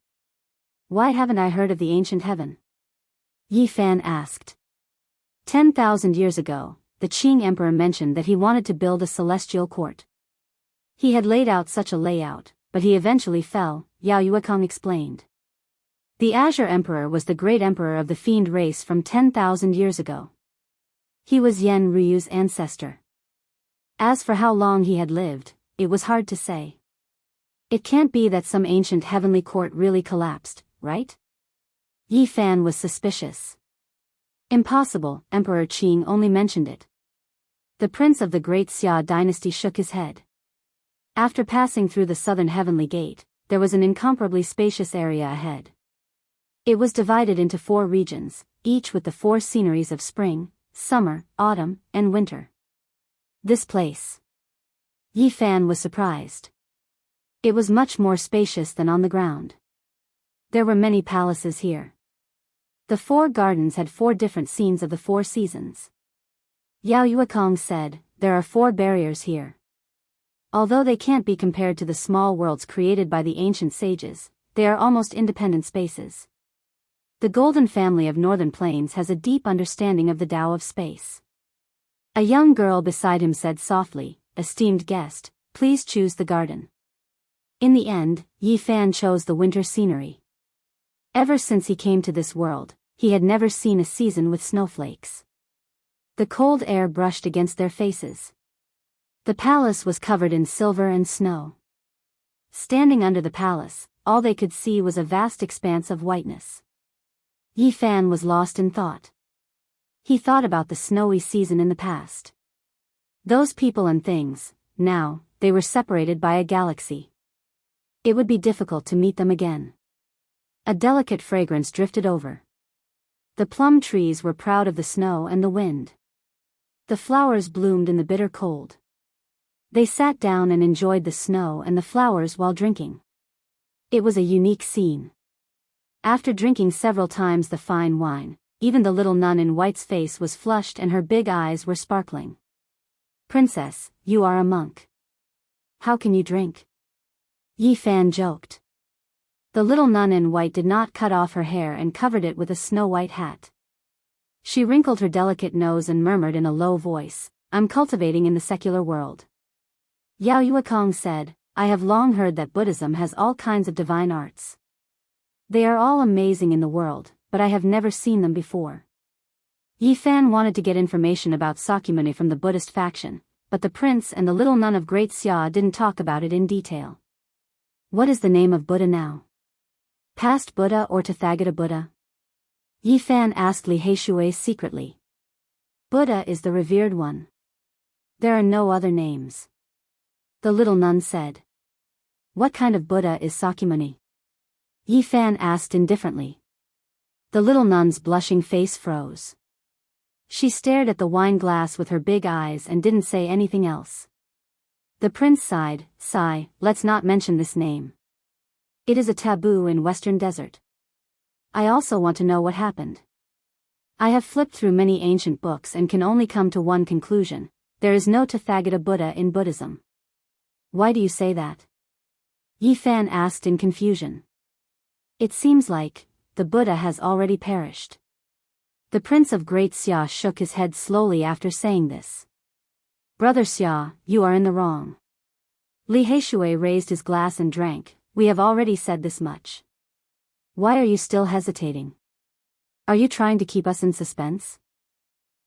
S1: Why haven't I heard of the ancient heaven? Yi Fan asked. 10,000 years ago, the Qing Emperor mentioned that he wanted to build a celestial court. He had laid out such a layout, but he eventually fell, Yao Yuekong explained. The Azure Emperor was the great emperor of the fiend race from 10,000 years ago. He was Yen Ryu's ancestor. As for how long he had lived, it was hard to say. It can't be that some ancient heavenly court really collapsed, right? Yi Fan was suspicious. Impossible, Emperor Qing only mentioned it. The prince of the Great Xia dynasty shook his head. After passing through the southern heavenly gate, there was an incomparably spacious area ahead. It was divided into 4 regions, each with the 4 sceneries of spring, summer, autumn, and winter. This place. Yi Fan was surprised. It was much more spacious than on the ground. There were many palaces here. The 4 gardens had 4 different scenes of the 4 seasons. Yao Yuekong said, there are 4 barriers here. Although they can't be compared to the small worlds created by the ancient sages, they are almost independent spaces. The Golden Family of Northern Plains has a deep understanding of the Tao of space. A young girl beside him said softly, esteemed guest, please choose the garden. In the end, Yi Fan chose the winter scenery. Ever since he came to this world, he had never seen a season with snowflakes. The cold air brushed against their faces. The palace was covered in silver and snow. Standing under the palace, all they could see was a vast expanse of whiteness. Yi Fan was lost in thought. He thought about the snowy season in the past. Those people and things, now, they were separated by a galaxy. It would be difficult to meet them again. A delicate fragrance drifted over. The plum trees were proud of the snow and the wind. The flowers bloomed in the bitter cold. They sat down and enjoyed the snow and the flowers while drinking. It was a unique scene. After drinking several times the fine wine, even the little nun in white's face was flushed and her big eyes were sparkling. Princess, you are a monk. How can you drink? Yi Fan joked. The little nun in white did not cut off her hair and covered it with a snow-white hat. She wrinkled her delicate nose and murmured in a low voice, I'm cultivating in the secular world. Yao Yuekong said, I have long heard that Buddhism has all kinds of divine arts. They are all amazing in the world, but I have never seen them before. Yi Fan wanted to get information about Sakyamuni from the Buddhist faction, but the prince and the little nun of Great Xia didn't talk about it in detail. What is the name of Buddha now? Past Buddha or Tathagata Buddha? Yi Fan asked Li Heishui secretly. Buddha is the revered one. There are no other names. The little nun said. What kind of Buddha is Sakyamuni? Yi Fan asked indifferently. The little nun's blushing face froze. She stared at the wine glass with her big eyes and didn't say anything else. The prince sighed, sigh, let's not mention this name. It is a taboo in Western Desert. I also want to know what happened. I have flipped through many ancient books and can only come to one conclusion, there is no Tathagata Buddha in Buddhism. Why do you say that? Yi Fan asked in confusion. It seems like, the Buddha has already perished. The Prince of Great Xia shook his head slowly after saying this. Brother Xia, you are in the wrong. Li Heishui raised his glass and drank, we have already said this much. Why are you still hesitating? Are you trying to keep us in suspense?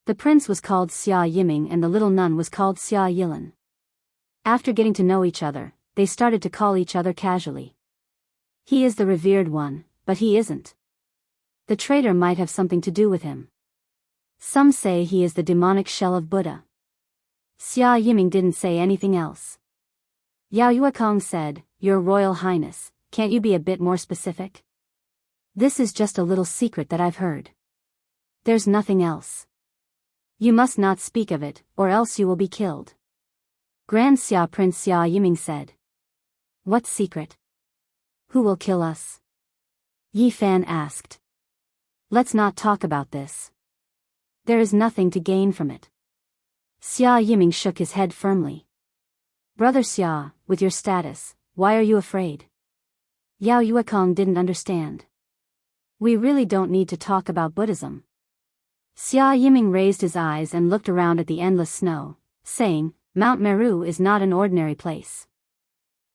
S1: The prince was called Xia Yiming and the little nun was called Xia Yilan. After getting to know each other, they started to call each other casually. He is the revered one, but he isn't. The traitor might have something to do with him. Some say he is the demonic shell of Buddha. Xia Yiming didn't say anything else. Yao Yuekong said, "Your Royal Highness, can't you be a bit more specific? This is just a little secret that I've heard. There's nothing else. You must not speak of it, or else you will be killed." Grand Xia Prince Xia Yiming said. "What secret? Who will kill us?" Yi Fan asked. "Let's not talk about this. There is nothing to gain from it." Xia Yiming shook his head firmly. "Brother Xia, with your status, why are you afraid?" Yao Yuekong didn't understand. "We really don't need to talk about Buddhism." Xia Yiming raised his eyes and looked around at the endless snow, saying, "Mount Meru is not an ordinary place."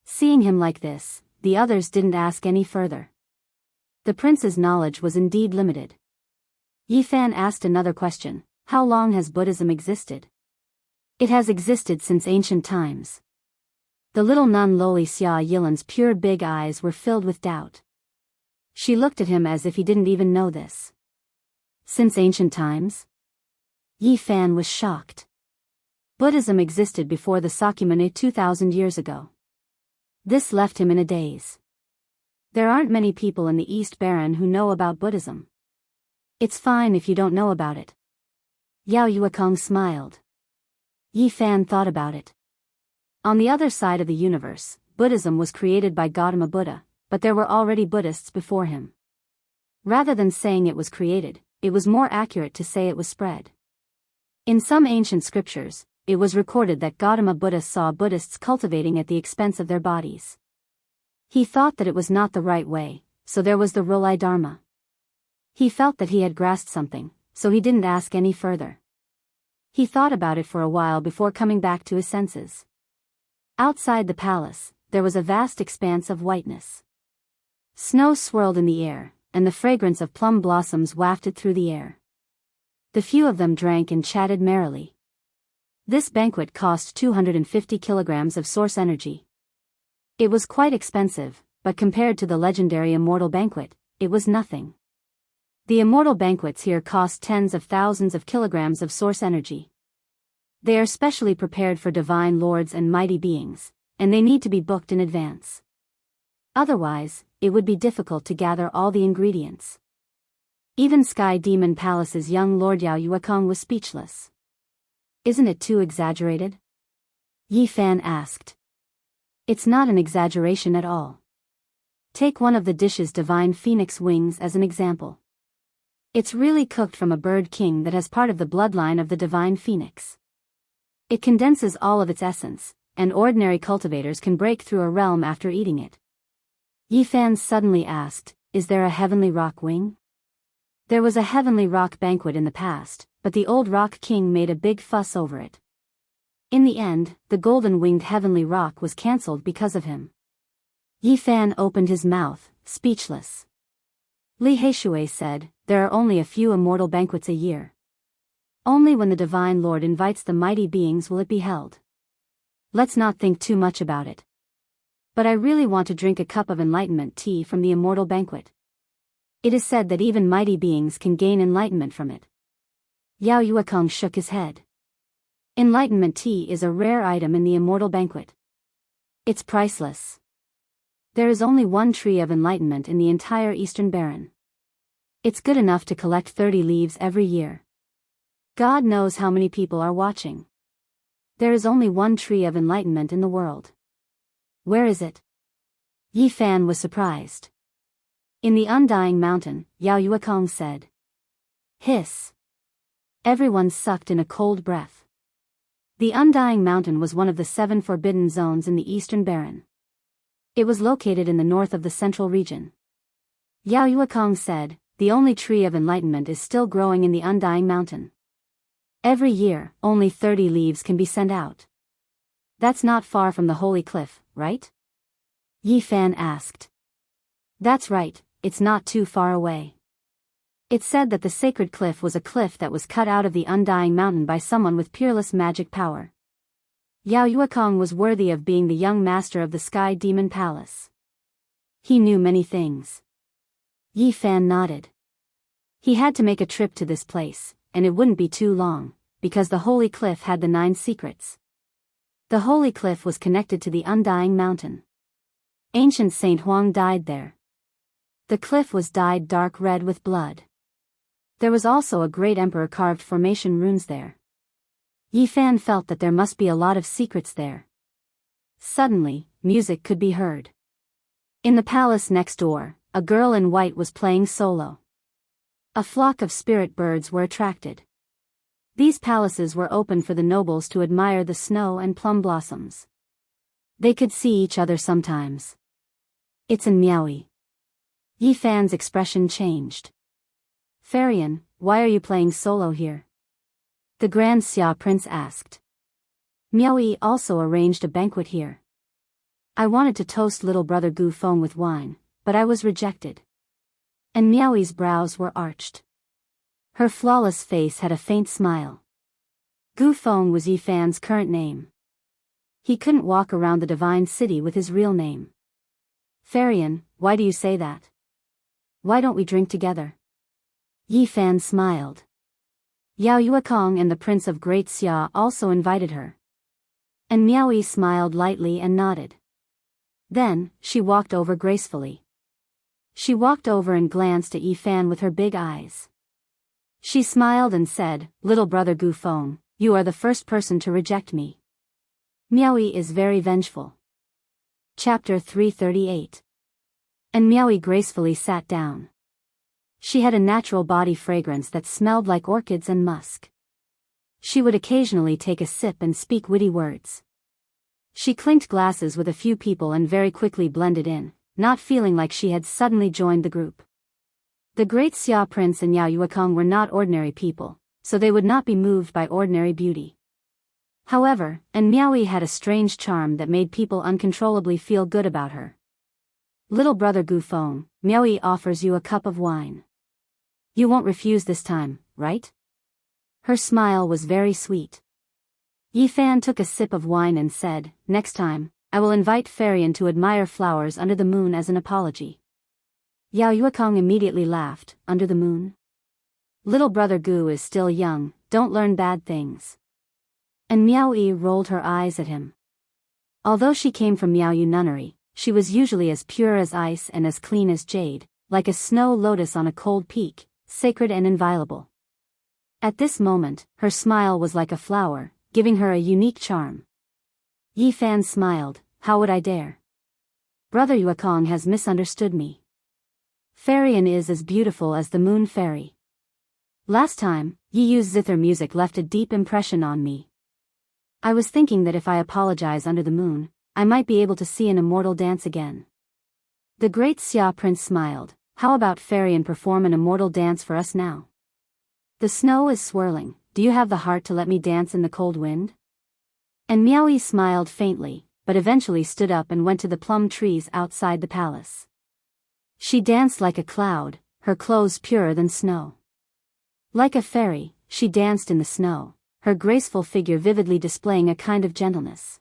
S1: Seeing him like this, the others didn't ask any further. The prince's knowledge was indeed limited. Yi Fan asked another question: "How long has Buddhism existed?" "It has existed since ancient times." The little nun Loli Xia Yilan's pure big eyes were filled with doubt. She looked at him as if he didn't even know this. Since ancient times? Yi Fan was shocked. Buddhism existed before the Sakyamuni 2,000 years ago. This left him in a daze. There aren't many people in the East Baron who know about Buddhism. It's fine if you don't know about it. Yao Yuekong smiled. Yi Fan thought about it. On the other side of the universe, Buddhism was created by Gautama Buddha, but there were already Buddhists before him. Rather than saying it was created, it was more accurate to say it was spread. In some ancient scriptures, it was recorded that Gautama Buddha saw Buddhists cultivating at the expense of their bodies. He thought that it was not the right way, so there was the Rolai Dharma. He felt that he had grasped something, so he didn't ask any further. He thought about it for a while before coming back to his senses. Outside the palace, there was a vast expanse of whiteness. Snow swirled in the air, and the fragrance of plum blossoms wafted through the air. The few of them drank and chatted merrily. This banquet cost 250 kilograms of source energy. It was quite expensive, but compared to the legendary Immortal Banquet, it was nothing. The Immortal Banquets here cost tens of thousands of kilograms of source energy. They are specially prepared for divine lords and mighty beings, and they need to be booked in advance. Otherwise, it would be difficult to gather all the ingredients. Even Sky Demon Palace's young Lord Yao Yuekong was speechless. "Isn't it too exaggerated?" Yi Fan asked. "It's not an exaggeration at all. Take one of the dishes divine phoenix wings as an example. It's really cooked from a bird king that has part of the bloodline of the divine phoenix. It condenses all of its essence, and ordinary cultivators can break through a realm after eating it." Yi Fan suddenly asked, "Is there a heavenly rock wing?" There was a heavenly rock banquet in the past, but the old rock king made a big fuss over it. In the end, the golden-winged heavenly rock was cancelled because of him. Yi Fan opened his mouth, speechless. Li Heishui said, "There are only a few immortal banquets a year. Only when the Divine Lord invites the mighty beings will it be held. Let's not think too much about it. But I really want to drink a cup of enlightenment tea from the immortal banquet. It is said that even mighty beings can gain enlightenment from it." Yao Yuekong shook his head. Enlightenment tea is a rare item in the immortal banquet. It's priceless. There is only one tree of enlightenment in the entire Eastern Baron. It's good enough to collect 30 leaves every year. God knows how many people are watching. There is only one tree of enlightenment in the world. Where is it? Yi Fan was surprised. In the Undying Mountain, Yao Yuekong said. Hiss. Everyone sucked in a cold breath. The Undying Mountain was one of the 7 forbidden zones in the Eastern Baron. It was located in the north of the central region. Yao Yuekong said, "The only tree of enlightenment is still growing in the Undying Mountain. Every year, only 30 leaves can be sent out. That's not far from the Holy Cliff, right?" Yi Fan asked. "That's right, it's not too far away. It said that the sacred cliff was a cliff that was cut out of the Undying Mountain by someone with peerless magic power. Yao Yuekong was worthy of being the young master of the Sky Demon Palace. He knew many things." Yi Fan nodded. He had to make a trip to this place, and it wouldn't be too long, because the Holy Cliff had the 9 secrets. The Holy Cliff was connected to the Undying Mountain. Ancient Saint Huang died there. The cliff was dyed dark red with blood. There was also a great emperor carved formation runes there. Yi Fan felt that there must be a lot of secrets there. Suddenly, music could be heard. In the palace next door, a girl in white was playing solo. A flock of spirit birds were attracted. These palaces were open for the nobles to admire the snow and plum blossoms. They could see each other sometimes. It's an Miaoyi. Yi Fan's expression changed. Farian, why are you playing solo here? The Grand Xia Prince asked. Miaoyi also arranged a banquet here. I wanted to toast little brother Gu Feng with wine, but I was rejected. And Miaoyi's brows were arched. Her flawless face had a faint smile. Gu Feng was Yi Fan's current name. He couldn't walk around the divine city with his real name. Farian, why do you say that? Why don't we drink together? Yi Fan smiled. Yao Yuekong and the Prince of Great Xia also invited her. And Miaoyi smiled lightly and nodded. Then, she walked over gracefully. She walked over and glanced at Yi Fan with her big eyes. She smiled and said, Little brother Gu Feng, you are the first person to reject me. Miaoyi is very vengeful. Chapter 338. And Miaoyi gracefully sat down. She had a natural body fragrance that smelled like orchids and musk. She would occasionally take a sip and speak witty words. She clinked glasses with a few people and very quickly blended in, not feeling like she had suddenly joined the group. The Great Xia Prince and Yao Yuekong were not ordinary people, so they would not be moved by ordinary beauty. However, and Miaoyi had a strange charm that made people uncontrollably feel good about her. Little brother Gu Feng, Miaoyi offers you a cup of wine. You won't refuse this time, right? Her smile was very sweet. Yi Fan took a sip of wine and said, Next time, I will invite Farian to admire flowers under the moon as an apology. Yao Yuekong immediately laughed, Under the moon? Little brother Gu is still young, don't learn bad things. And Miaoyi rolled her eyes at him. Although she came from Miaoyu nunnery, she was usually as pure as ice and as clean as jade, like a snow lotus on a cold peak, sacred and inviolable. At this moment, her smile was like a flower, giving her a unique charm. Yi Fan smiled, How would I dare? Brother Yuekong has misunderstood me. Farian is as beautiful as the moon fairy. Last time, Yi Yu's zither music left a deep impression on me. I was thinking that if I apologize under the moon, I might be able to see an immortal dance again. The Great Xia Prince smiled, How about Farian perform an immortal dance for us now? The snow is swirling, do you have the heart to let me dance in the cold wind? And Miaoyi smiled faintly, but eventually stood up and went to the plum trees outside the palace. She danced like a cloud, her clothes purer than snow. Like a fairy, she danced in the snow, her graceful figure vividly displaying a kind of gentleness.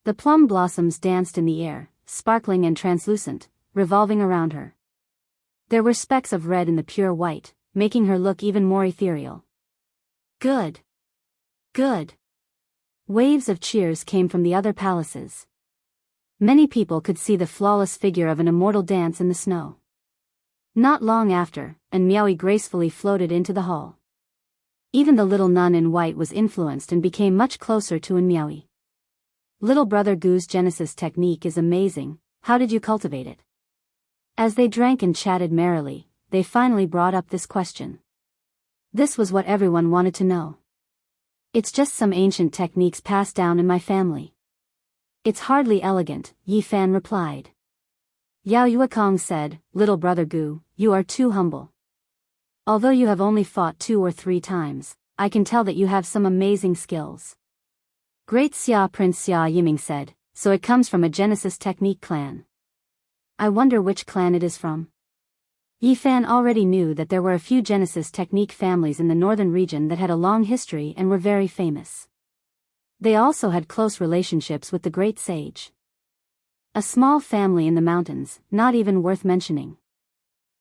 S1: The plum blossoms danced in the air, sparkling and translucent, revolving around her. There were specks of red in the pure white, making her look even more ethereal. Good. Good. Waves of cheers came from the other palaces. Many people could see the flawless figure of an immortal dance in the snow. Not long after, and Miaoyi gracefully floated into the hall. Even the little nun in white was influenced and became much closer to an Miaoyi. Little brother Gu's Genesis technique is amazing, how did you cultivate it? As they drank and chatted merrily, they finally brought up this question. This was what everyone wanted to know. It's just some ancient techniques passed down in my family. It's hardly elegant, Yi Fan replied. Yao Yuekong said, Little brother Gu, you are too humble. Although you have only fought 2 or 3 times, I can tell that you have some amazing skills. Great Xia Prince Xia Yiming said, So it comes from a Genesis technique clan. I wonder which clan it is from. Yi Fan already knew that there were a few Genesis technique families in the northern region that had a long history and were very famous. They also had close relationships with the great sage. A small family in the mountains, not even worth mentioning.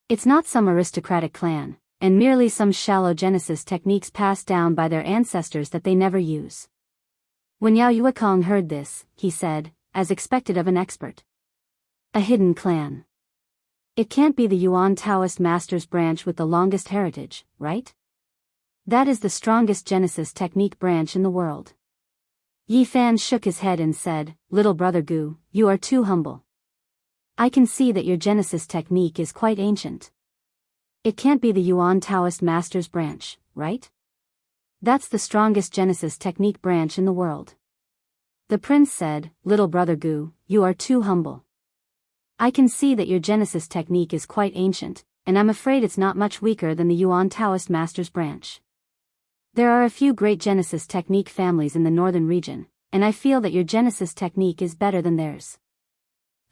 S1: It's not some aristocratic clan, and merely some shallow genesis techniques passed down by their ancestors that they never use. When Yao Yuekong heard this, he said, as expected of an expert. A hidden clan. It can't be the Yuan Taoist Masters branch with the longest heritage, right? That is the strongest Genesis technique branch in the world. Yi Fan shook his head and said, Little brother Gu, you are too humble. I can see that your Genesis technique is quite ancient. It can't be the Yuan Taoist Masters branch, right? That's the strongest Genesis technique branch in the world. The prince said, Little brother Gu, you are too humble. I can see that your Genesis technique is quite ancient, and I'm afraid it's not much weaker than the Yuan Taoist Masters branch. There are a few great Genesis technique families in the northern region, and I feel that your Genesis technique is better than theirs.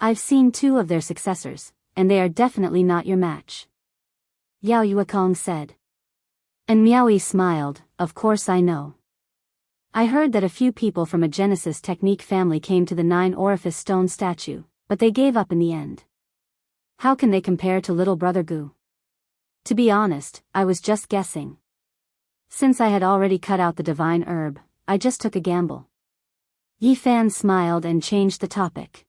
S1: I've seen 2 of their successors, and they are definitely not your match. Yao Yuekong said. And Miaoyi smiled, Of course I know. I heard that a few people from a Genesis technique family came to the 9-orifice stone statue, but they gave up in the end. How can they compare to little brother Gu? To be honest, I was just guessing. Since I had already cut out the divine herb, I just took a gamble. Yi Fan smiled and changed the topic.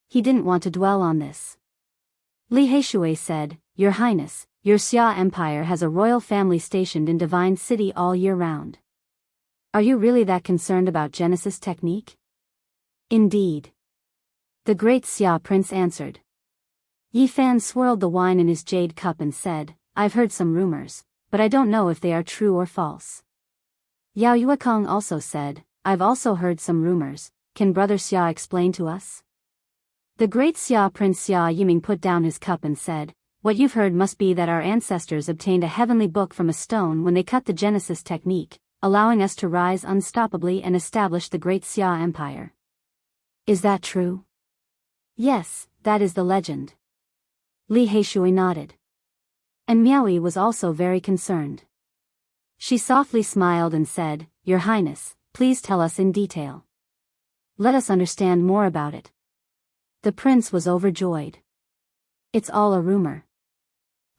S1: He didn't want to dwell on this. Li Heishui said, Your Highness, your Xia Empire has a royal family stationed in Divine City all year round. Are you really that concerned about Genesis technique? Indeed. The great Xia prince answered. Yi Fan swirled the wine in his jade cup and said, I've heard some rumors, but I don't know if they are true or false. Yao Yuekong also said, I've also heard some rumors, can Brother Xia explain to us? The great Xia Prince Xia Yiming put down his cup and said, What you've heard must be that our ancestors obtained a heavenly book from a stone when they cut the Genesis technique, allowing us to rise unstoppably and establish the great Xia Empire. Is that true? Yes, that is the legend. Li Heishui nodded. And Miaoyi was also very concerned. She softly smiled and said, Your Highness, please tell us in detail. Let us understand more about it. The prince was overjoyed. It's all a rumor.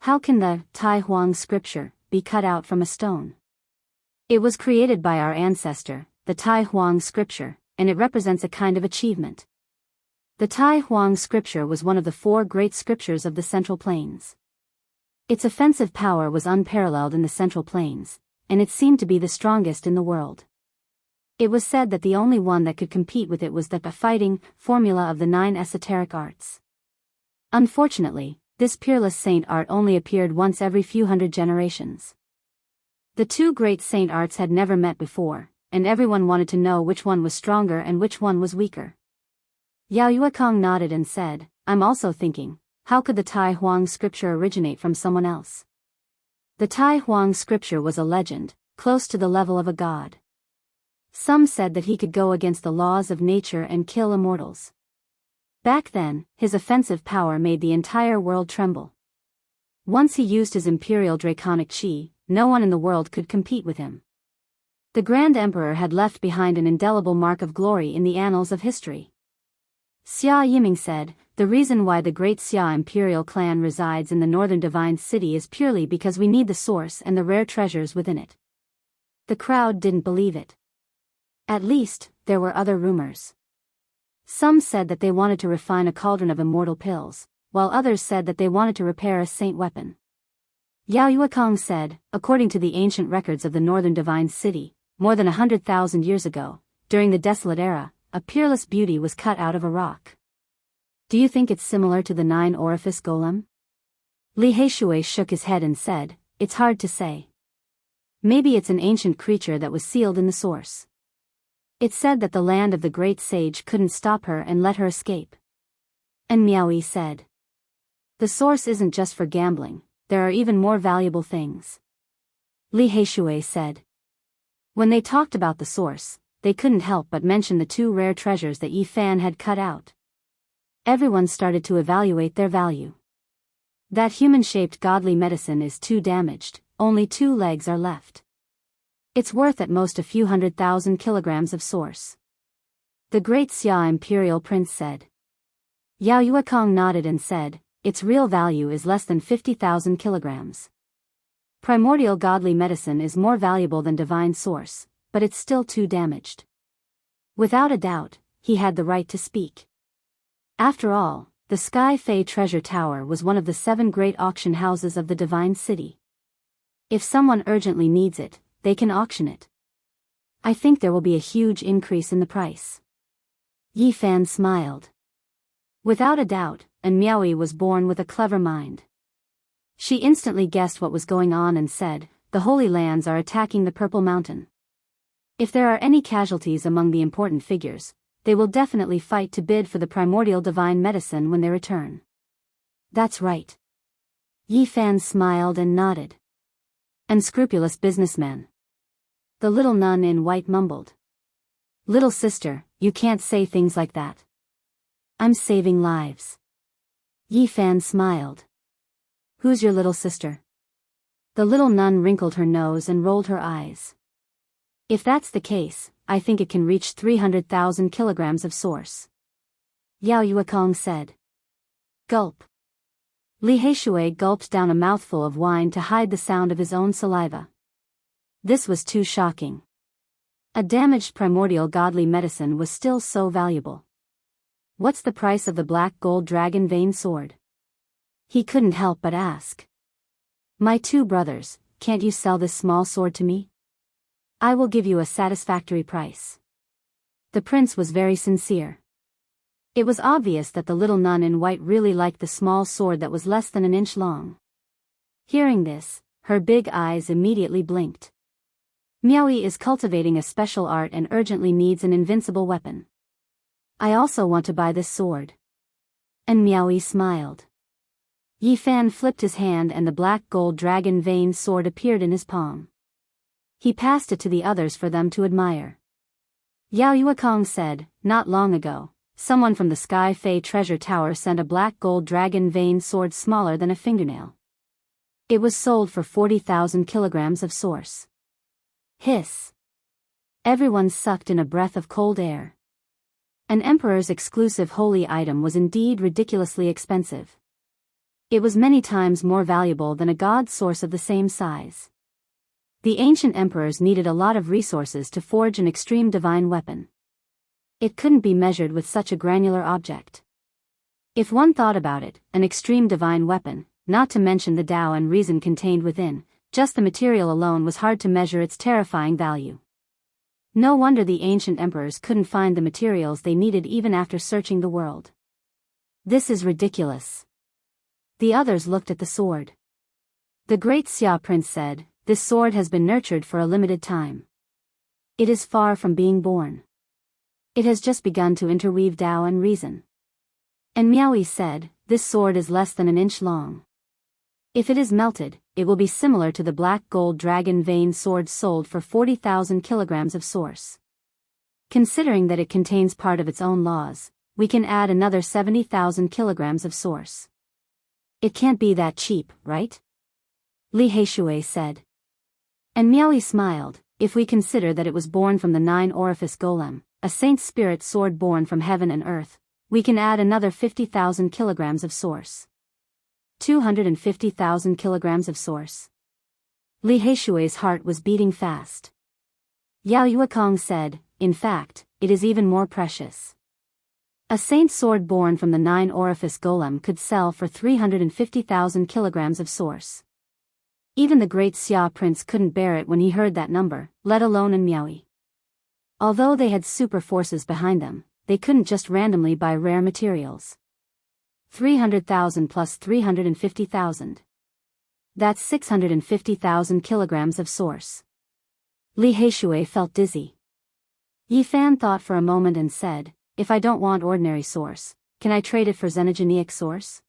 S1: How can the Tai Huang scripture be cut out from a stone? It was created by our ancestor, the Tai Huang scripture, and it represents a kind of achievement. The Tai Huang scripture was one of the 4 great scriptures of the Central Plains. Its offensive power was unparalleled in the Central Plains, and it seemed to be the strongest in the world. It was said that the only one that could compete with it was the fighting formula of the 9 esoteric arts. Unfortunately, this peerless saint art only appeared once every few hundred generations. The 2 great saint arts had never met before, and everyone wanted to know which one was stronger and which one was weaker. Yao Yuekong nodded and said, I'm also thinking, how could the Tai Huang scripture originate from someone else? The Tai Huang scripture was a legend, close to the level of a god. Some said that he could go against the laws of nature and kill immortals. Back then, his offensive power made the entire world tremble. Once he used his imperial draconic chi, no one in the world could compete with him. The Grand Emperor had left behind an indelible mark of glory in the annals of history. Xia Yiming said, The reason why the great Xia imperial clan resides in the northern divine city is purely because we need the source and the rare treasures within it. The crowd didn't believe it. At least, there were other rumors. Some said that they wanted to refine a cauldron of immortal pills, while others said that they wanted to repair a saint weapon. Yao Yuekong said, according to the ancient records of the northern divine city, more than 100,000 years ago, during the desolate era, a peerless beauty was cut out of a rock. Do you think it's similar to the 9-orifice golem? Li Heishui shook his head and said, It's hard to say. Maybe it's an ancient creature that was sealed in the source. It said that the land of the great sage couldn't stop her and let her escape. And Miaoyi said, The source isn't just for gambling, there are even more valuable things. Li Heishui said. When they talked about the source, they couldn't help but mention the 2 rare treasures that Yi Fan had cut out. Everyone started to evaluate their value. That human-shaped godly medicine is too damaged, only 2 legs are left. It's worth at most a few 100,000 kilograms of source. The great Xia imperial prince said. Yao Yuekong nodded and said, Its real value is less than 50,000 kilograms. Primordial godly medicine is more valuable than divine source, but it's still too damaged. Without a doubt, he had the right to speak. After all, the Sky Fae Treasure Tower was one of the 7 great auction houses of the Divine City. If someone urgently needs it, they can auction it. I think there will be a huge increase in the price. Yi Fan smiled. Without a doubt, and Miaoi was born with a clever mind. She instantly guessed what was going on and said, "The Holy Lands are attacking the Purple Mountain. If there are any casualties among the important figures, they will definitely fight to bid for the primordial divine medicine when they return." That's right. Yi Fan smiled and nodded. Unscrupulous businessmen. The little nun in white mumbled. "Little sister, you can't say things like that. I'm saving lives." Yi Fan smiled. "Who's your little sister?" The little nun wrinkled her nose and rolled her eyes. "If that's the case, I think it can reach 300,000 kilograms of source," Yao Yuekong said. Gulp. Li Heishui gulped down a mouthful of wine to hide the sound of his own saliva. This was too shocking. A damaged primordial godly medicine was still so valuable. "What's the price of the black gold dragon vein sword?" He couldn't help but ask. "My 2 brothers, can't you sell this small sword to me? I will give you a satisfactory price." The prince was very sincere. It was obvious that the little nun in white really liked the small sword that was less than an inch long. Hearing this, her big eyes immediately blinked. Miaoi is cultivating a special art and urgently needs an invincible weapon. I also want to buy this sword. And Miaoi smiled. Yi Fan flipped his hand and the black gold dragon vein sword appeared in his palm. He passed it to the others for them to admire. Yao Yuekong said, "Not long ago, someone from the Sky Fae Treasure Tower sent a black gold dragon vein sword smaller than a fingernail. It was sold for 40,000 kilograms of source." Hiss. Everyone sucked in a breath of cold air. An emperor's exclusive holy item was indeed ridiculously expensive. It was many times more valuable than a god's source of the same size. The ancient emperors needed a lot of resources to forge an extreme divine weapon. It couldn't be measured with such a granular object. If one thought about it, an extreme divine weapon, not to mention the Tao and reason contained within, just the material alone was hard to measure its terrifying value. No wonder the ancient emperors couldn't find the materials they needed even after searching the world. "This is ridiculous." The others looked at the sword. The great Xia prince said, "This sword has been nurtured for a limited time. It is far from being born. It has just begun to interweave Tao and reason." And Miaoi said, "This sword is less than an inch long. If it is melted, it will be similar to the black gold dragon vein sword sold for 40,000 kilograms of source. Considering that it contains part of its own laws, we can add another 70,000 kilograms of source. It can't be that cheap, right?" Li Heishui said. And Miaoi smiled, "If we consider that it was born from the 9-orifice golem, a saint's spirit sword born from heaven and earth, we can add another 50,000 kilograms of source. 250,000 kilograms of source." Li Heishui's heart was beating fast. Yao Yuekong said, "In fact, it is even more precious. A saint's sword born from the 9-orifice golem could sell for 350,000 kilograms of source." Even the great Xia prince couldn't bear it when he heard that number, let alone in Miaoi. Although they had super forces behind them, they couldn't just randomly buy rare materials. 300,000 plus 350,000. That's 650,000 kilograms of source. Li Heishui felt dizzy. Yi Fan thought for a moment and said, "If I don't want ordinary source, can I trade it for xenogenic source?"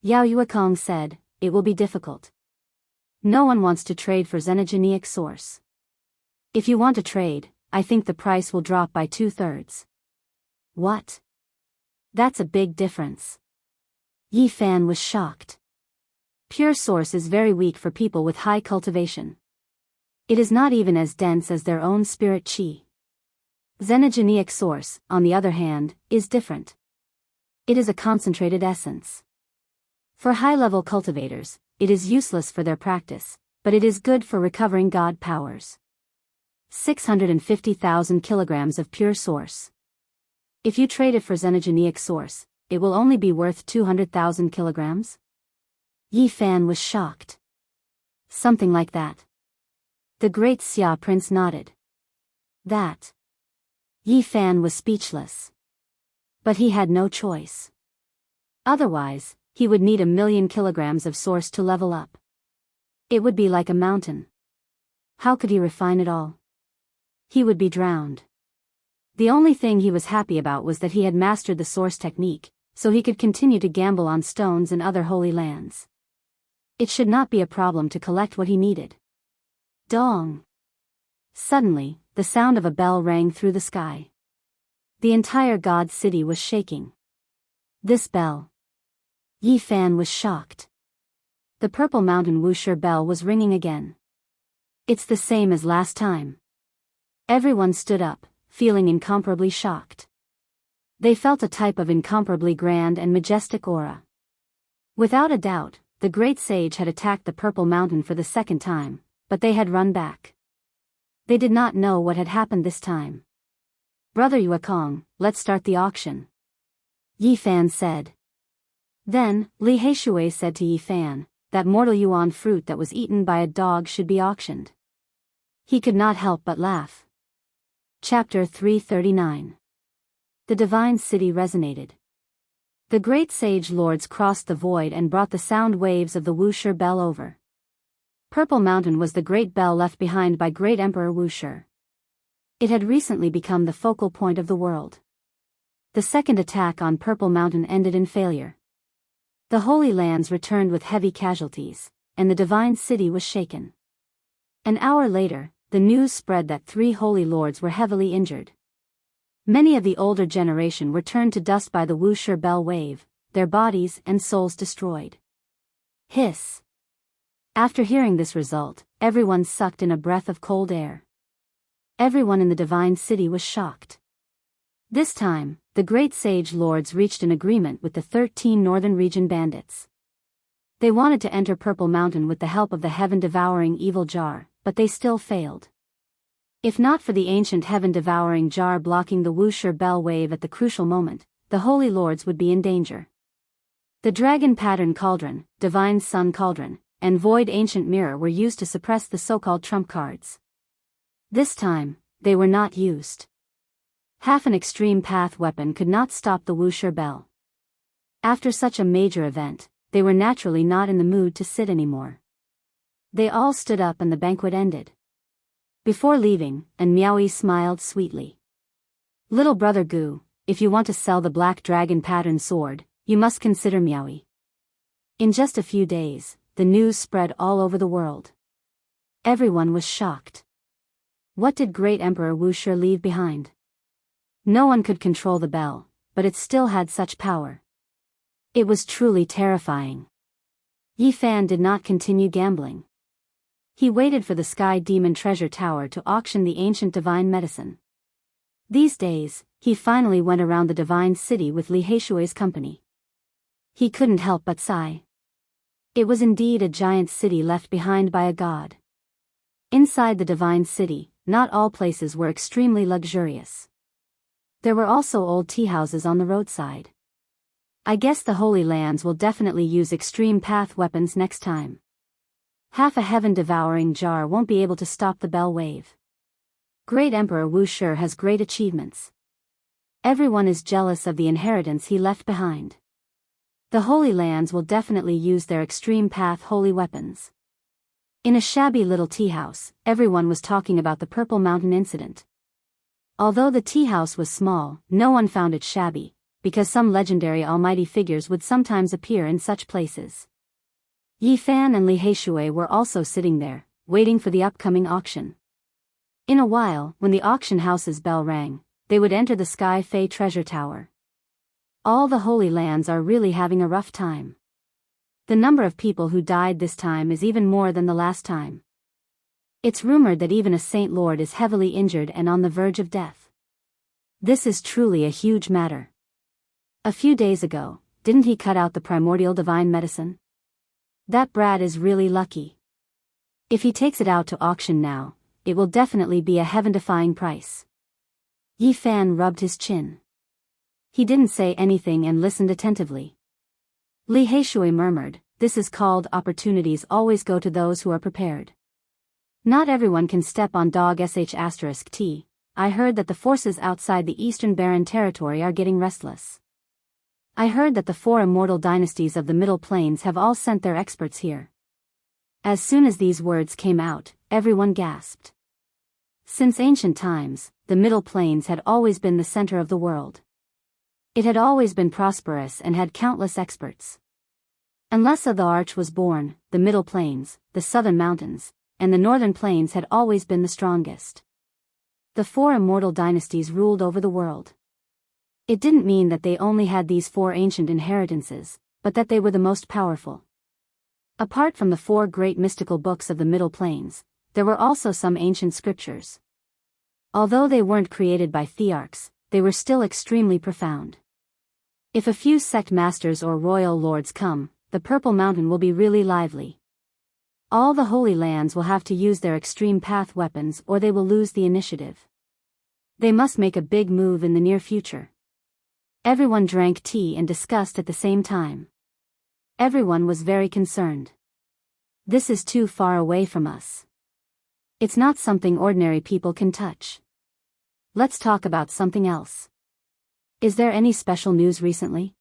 S1: Yao Yuekong said, "It will be difficult. No one wants to trade for xenogenic source. If you want to trade, I think the price will drop by 2/3. What? That's a big difference." Yi Fan was shocked. Pure source is very weak for people with high cultivation. It is not even as dense as their own spirit chi. Xenogenic source, on the other hand, is different. It is a concentrated essence. For high-level cultivators, it is useless for their practice, but it is good for recovering God powers. 650,000 kilograms of pure source. If you trade it for xenogenic source, it will only be worth 200,000 kilograms? Yi Fan was shocked. Something like that. The great Xia prince nodded. That. Yi Fan was speechless. But he had no choice. Otherwise, he would need 1,000,000 kilograms of source to level up. It would be like a mountain. How could he refine it all? He would be drowned. The only thing he was happy about was that he had mastered the source technique, so he could continue to gamble on stones in other holy lands. It should not be a problem to collect what he needed. Dong! Suddenly, the sound of a bell rang through the sky. The entire god city was shaking. This bell. Yi Fan was shocked. The Purple Mountain Wuxia bell was ringing again. It's the same as last time. Everyone stood up, feeling incomparably shocked. They felt a type of incomparably grand and majestic aura. Without a doubt, the great sage had attacked the Purple Mountain for the second time, but they had run back. They did not know what had happened this time. Brother Yuekong, let's start the auction. Yi Fan said. Then, Li Heishui said to Yi Fan, that mortal yuan fruit that was eaten by a dog should be auctioned. He could not help but laugh. Chapter 339. The divine city resonated. The great sage lords crossed the void and brought the sound waves of the Wuxia bell over. Purple Mountain was the great bell left behind by great Emperor Wuxia. It had recently become the focal point of the world. The second attack on Purple Mountain ended in failure. The Holy Lands returned with heavy casualties, and the divine city was shaken. An hour later, the news spread that 3 holy lords were heavily injured. Many of the older generation were turned to dust by the Wuxia bell wave, their bodies and souls destroyed. Hiss. After hearing this result, everyone sucked in a breath of cold air. Everyone in the divine city was shocked. This time, the great sage lords reached an agreement with the 13 northern region bandits. They wanted to enter Purple Mountain with the help of the heaven-devouring evil jar, but they still failed. If not for the ancient heaven-devouring jar blocking the Wuxia bell wave at the crucial moment, the holy lords would be in danger. The dragon pattern cauldron, divine sun cauldron, and void ancient mirror were used to suppress the so-called trump cards. This time, they were not used. Half an extreme path weapon could not stop the Wuxia bell. After such a major event, they were naturally not in the mood to sit anymore. They all stood up and the banquet ended. Before leaving, and Miaoyi smiled sweetly. Little brother Gu, if you want to sell the black dragon pattern sword, you must consider Miaoyi. In just a few days, the news spread all over the world. Everyone was shocked. What did great Emperor Wuxia leave behind? No one could control the bell, but it still had such power. It was truly terrifying. Yi Fan did not continue gambling. He waited for the Sky Demon Treasure Tower to auction the ancient divine medicine. These days, he finally went around the divine city with Li Heishui's company. He couldn't help but sigh. It was indeed a giant city left behind by a god. Inside the divine city, not all places were extremely luxurious. There were also old tea houses on the roadside. I guess the Holy Lands will definitely use extreme path weapons next time. Half a heaven-devouring jar won't be able to stop the bell wave. Great Emperor Wuxia has great achievements. Everyone is jealous of the inheritance he left behind. The Holy Lands will definitely use their extreme path holy weapons. In a shabby little tea house, everyone was talking about the Purple Mountain incident. Although the tea house was small, no one found it shabby, because some legendary almighty figures would sometimes appear in such places. Yi Fan and Li Heishui were also sitting there, waiting for the upcoming auction. In a while, when the auction house's bell rang, they would enter the Sky Fei Treasure Tower. All the Holy Lands are really having a rough time. The number of people who died this time is even more than the last time. It's rumored that even a Saint Lord is heavily injured and on the verge of death. This is truly a huge matter. A few days ago, didn't he cut out the primordial divine medicine? That brat is really lucky. If he takes it out to auction now, it will definitely be a heaven-defying price. Yi Fan rubbed his chin. He didn't say anything and listened attentively. Li Heishui murmured, "This is called opportunities always go to those who are prepared. Not everyone can step on dog sh*t. I heard that the forces outside the Eastern Barren Territory are getting restless. I heard that the 4 immortal dynasties of the Middle Plains have all sent their experts here." As soon as these words came out, everyone gasped. Since ancient times, the Middle Plains had always been the center of the world. It had always been prosperous and had countless experts. Unless the Arch was born, the Middle Plains, the Southern Mountains, and the Northern Plains had always been the strongest. The 4 immortal dynasties ruled over the world. It didn't mean that they only had these 4 ancient inheritances, but that they were the most powerful. Apart from the 4 great mystical books of the Middle Plains, there were also some ancient scriptures. Although they weren't created by thearchs, they were still extremely profound. If a few sect masters or royal lords come, the Purple Mountain will be really lively. All the Holy Lands will have to use their extreme path weapons or they will lose the initiative. They must make a big move in the near future. Everyone drank tea and discussed at the same time. Everyone was very concerned. This is too far away from us. It's not something ordinary people can touch. Let's talk about something else. Is there any special news recently?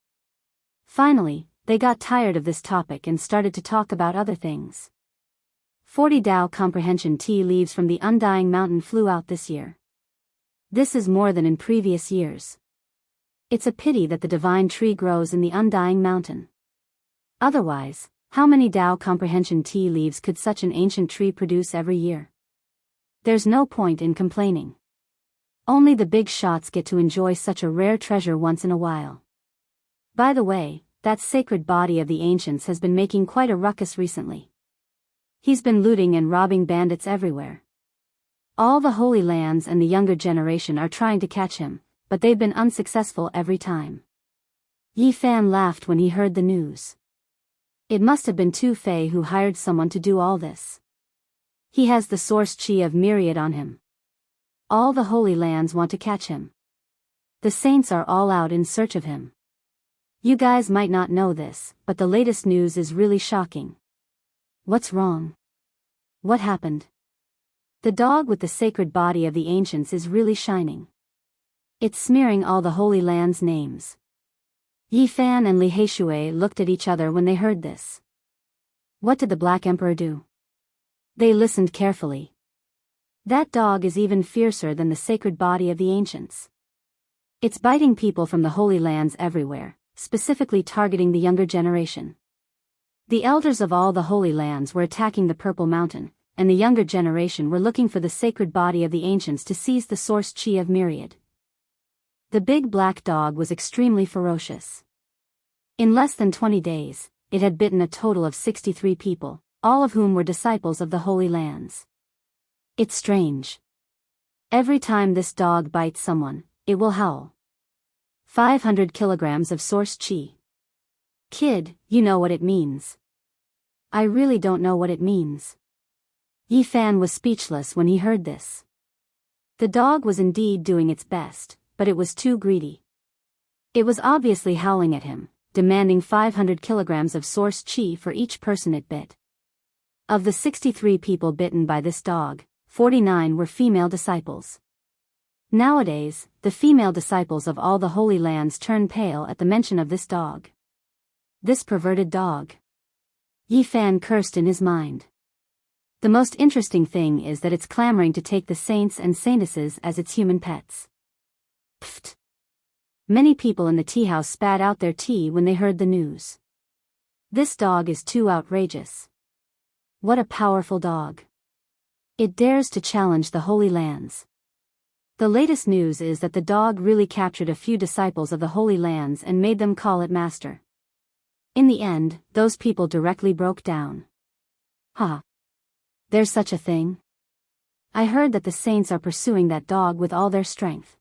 S1: Finally, they got tired of this topic and started to talk about other things. 40 Dao comprehension tea leaves from the Undying Mountain flew out this year. This is more than in previous years. It's a pity that the divine tree grows in the Undying Mountain. Otherwise, how many Dao comprehension tea leaves could such an ancient tree produce every year? There's no point in complaining. Only the big shots get to enjoy such a rare treasure once in a while. By the way, that sacred body of the ancients has been making quite a ruckus recently. He's been looting and robbing bandits everywhere. All the Holy Lands and the younger generation are trying to catch him, but they've been unsuccessful every time. Yi Fan laughed when he heard the news. It must have been Tu Fei who hired someone to do all this. He has the source chi of Myriad on him. All the Holy Lands want to catch him. The saints are all out in search of him. You guys might not know this, but the latest news is really shocking. What's wrong? What happened? The dog with the sacred body of the ancients is really shining. It's smearing all the Holy Lands' names. Yi Fan and Li Heishui looked at each other when they heard this. What did the Black Emperor do? They listened carefully. That dog is even fiercer than the sacred body of the ancients. It's biting people from the Holy Lands everywhere, specifically targeting the younger generation. The elders of all the Holy Lands were attacking the Purple Mountain, and the younger generation were looking for the sacred body of the ancients to seize the source chi of Myriad. The big black dog was extremely ferocious. In less than 20 days, it had bitten a total of 63 people, all of whom were disciples of the Holy Lands. It's strange. Every time this dog bites someone, it will howl. 500 kilograms of source chi. Kid, you know what it means. I really don't know what it means. Yi Fan was speechless when he heard this. The dog was indeed doing its best, but it was too greedy. It was obviously howling at him, demanding 500 kilograms of source chi for each person it bit. Of the 63 people bitten by this dog, 49 were female disciples. Nowadays, the female disciples of all the Holy Lands turn pale at the mention of this dog. This perverted dog. Yi Fan cursed in his mind. The most interesting thing is that it's clamoring to take the saints and saintesses as its human pets. Pfft. Many people in the tea house spat out their tea when they heard the news. This dog is too outrageous. What a powerful dog. It dares to challenge the Holy Lands. The latest news is that the dog really captured a few disciples of the Holy Lands and made them call it master. In the end, those people directly broke down. Ha! There's such a thing? I heard that the saints are pursuing that dog with all their strength.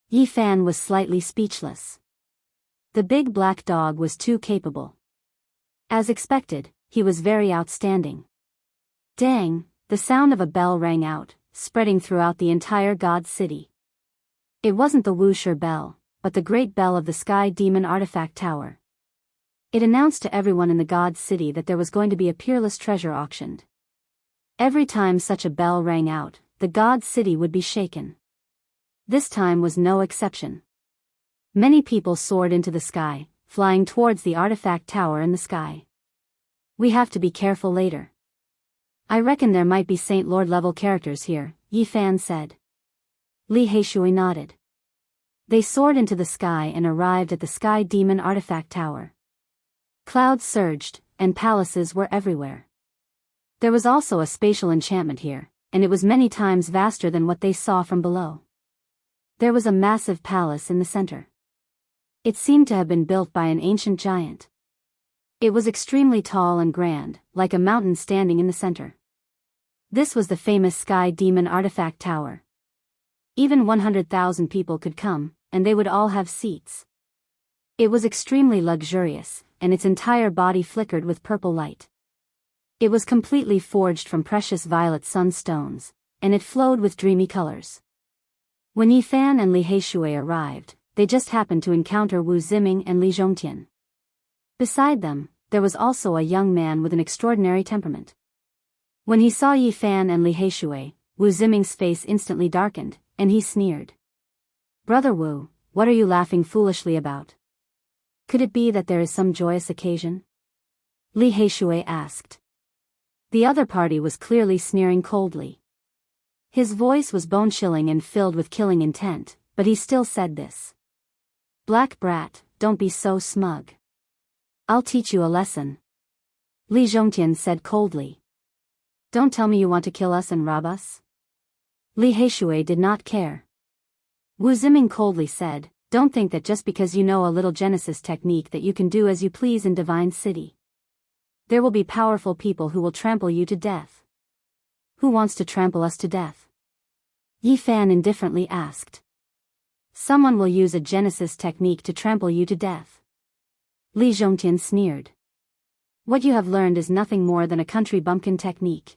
S1: Yi Fan was slightly speechless. The big black dog was too capable. As expected, he was very outstanding. Dang, the sound of a bell rang out, spreading throughout the entire god city. It wasn't the Wuxia bell, but the great bell of the Sky Demon Artifact Tower. It announced to everyone in the god city that there was going to be a peerless treasure auctioned. Every time such a bell rang out, the god city would be shaken. This time was no exception. Many people soared into the sky, flying towards the artifact tower in the sky. We have to be careful later. I reckon there might be Saint Lord level characters here, Yi Fan said. Li Heishui nodded. They soared into the sky and arrived at the Sky Demon Artifact Tower. Clouds surged, and palaces were everywhere. There was also a spatial enchantment here, and it was many times vaster than what they saw from below. There was a massive palace in the center. It seemed to have been built by an ancient giant. It was extremely tall and grand, like a mountain standing in the center. This was the famous Sky Demon Artifact Tower. Even 100,000 people could come, and they would all have seats. It was extremely luxurious, and its entire body flickered with purple light. It was completely forged from precious violet sunstones, and it flowed with dreamy colors. When Yi Fan and Li Heishui arrived, they just happened to encounter Wu Ziming and Li Zhongtian. Beside them, there was also a young man with an extraordinary temperament. When he saw Yi Fan and Li Heishui, Wu Ziming's face instantly darkened, and he sneered. Brother Wu, what are you laughing foolishly about? Could it be that there is some joyous occasion? Li Heishui asked. The other party was clearly sneering coldly. His voice was bone-chilling and filled with killing intent, but he still said this. Black brat, don't be so smug. I'll teach you a lesson. Li Zhongtian said coldly. Don't tell me you want to kill us and rob us? Li Heishui did not care. Wu Ziming coldly said, don't think that just because you know a little Genesis technique that you can do as you please in Divine City. There will be powerful people who will trample you to death. Who wants to trample us to death? Yi Fan indifferently asked. Someone will use a Genesis technique to trample you to death. Li Zhongtian sneered. What you have learned is nothing more than a country bumpkin technique.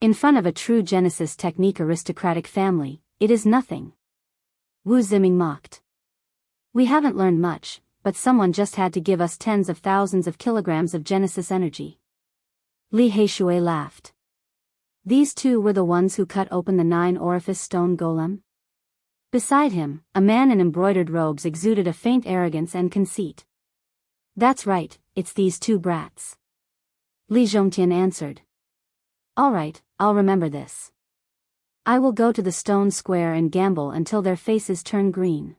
S1: In front of a true Genesis technique aristocratic family, it is nothing. Wu Ziming mocked. We haven't learned much, but someone just had to give us tens of thousands of kilograms of Genesis energy. Li Heishui laughed. These two were the ones who cut open the 9-orifice stone golem? Beside him, a man in embroidered robes exuded a faint arrogance and conceit. That's right, it's these two brats. Li Zhongtian answered. All right, I'll remember this. I will go to the stone square and gamble until their faces turn green.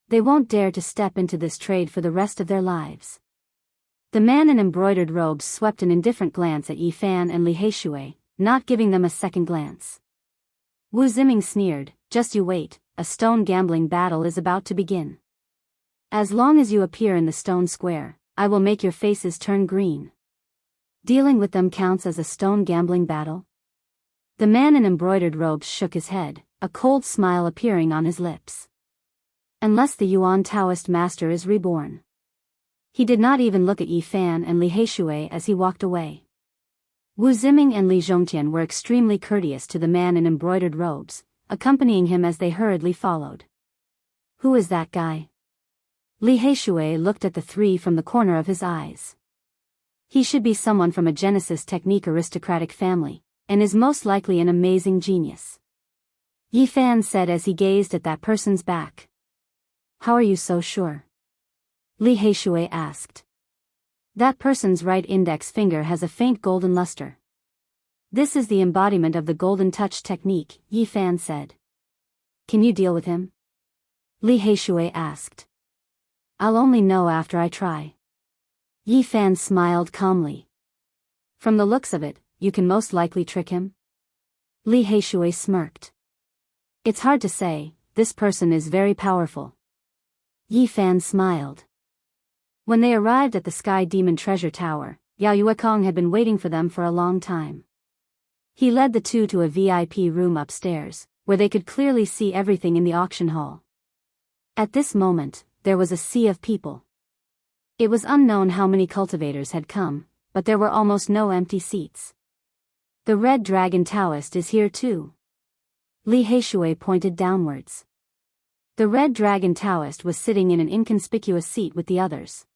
S1: They won't dare to step into this trade for the rest of their lives. The man in embroidered robes swept an indifferent glance at Yi Fan and Li Heishui, not giving them a second glance. Wu Ziming sneered, just you wait, a stone gambling battle is about to begin. As long as you appear in the stone square, I will make your faces turn green. Dealing with them counts as a stone gambling battle? The man in embroidered robes shook his head, a cold smile appearing on his lips. Unless the Yuan Taoist master is reborn. He did not even look at Yi Fan and Li Heishui as he walked away. Wu Ziming and Li Zhongtian were extremely courteous to the man in embroidered robes, accompanying him as they hurriedly followed. Who is that guy? Li Heishui looked at the three from the corner of his eyes. He should be someone from a Genesis technique aristocratic family, and is most likely an amazing genius. Yi Fan said as he gazed at that person's back. How are you so sure? Li Heishui asked. That person's right index finger has a faint golden luster. This is the embodiment of the golden touch technique, Yi Fan said. Can you deal with him? Li Heishui asked. I'll only know after I try. Yi Fan smiled calmly. From the looks of it, you can most likely trick him? Li Heishui smirked. It's hard to say, this person is very powerful. Yi Fan smiled. When they arrived at the Sky Demon Treasure Tower, Yao Yuekong had been waiting for them for a long time. He led the two to a VIP room upstairs, where they could clearly see everything in the auction hall. At this moment, there was a sea of people. It was unknown how many cultivators had come, but there were almost no empty seats. The red dragon Taoist is here too. Li Heishui pointed downwards. The red dragon Taoist was sitting in an inconspicuous seat with the others.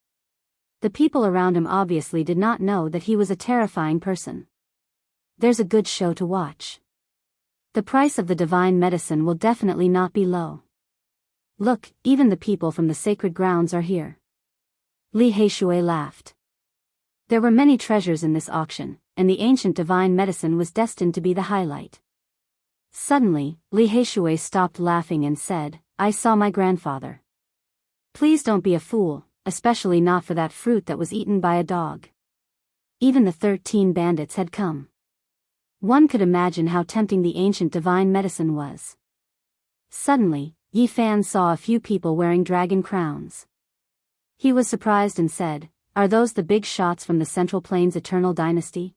S1: The people around him obviously did not know that he was a terrifying person. There's a good show to watch. The price of the divine medicine will definitely not be low. Look, even the people from the sacred grounds are here. Li Heishui laughed. There were many treasures in this auction, and the ancient divine medicine was destined to be the highlight. Suddenly, Li Heishui stopped laughing and said, I saw my grandfather. Please don't be a fool, especially not for that fruit that was eaten by a dog. Even the 13 bandits had come. One could imagine how tempting the ancient divine medicine was. Suddenly, Yi Fan saw a few people wearing dragon crowns. He was surprised and said, Are those the big shots from the Central Plains Eternal Dynasty?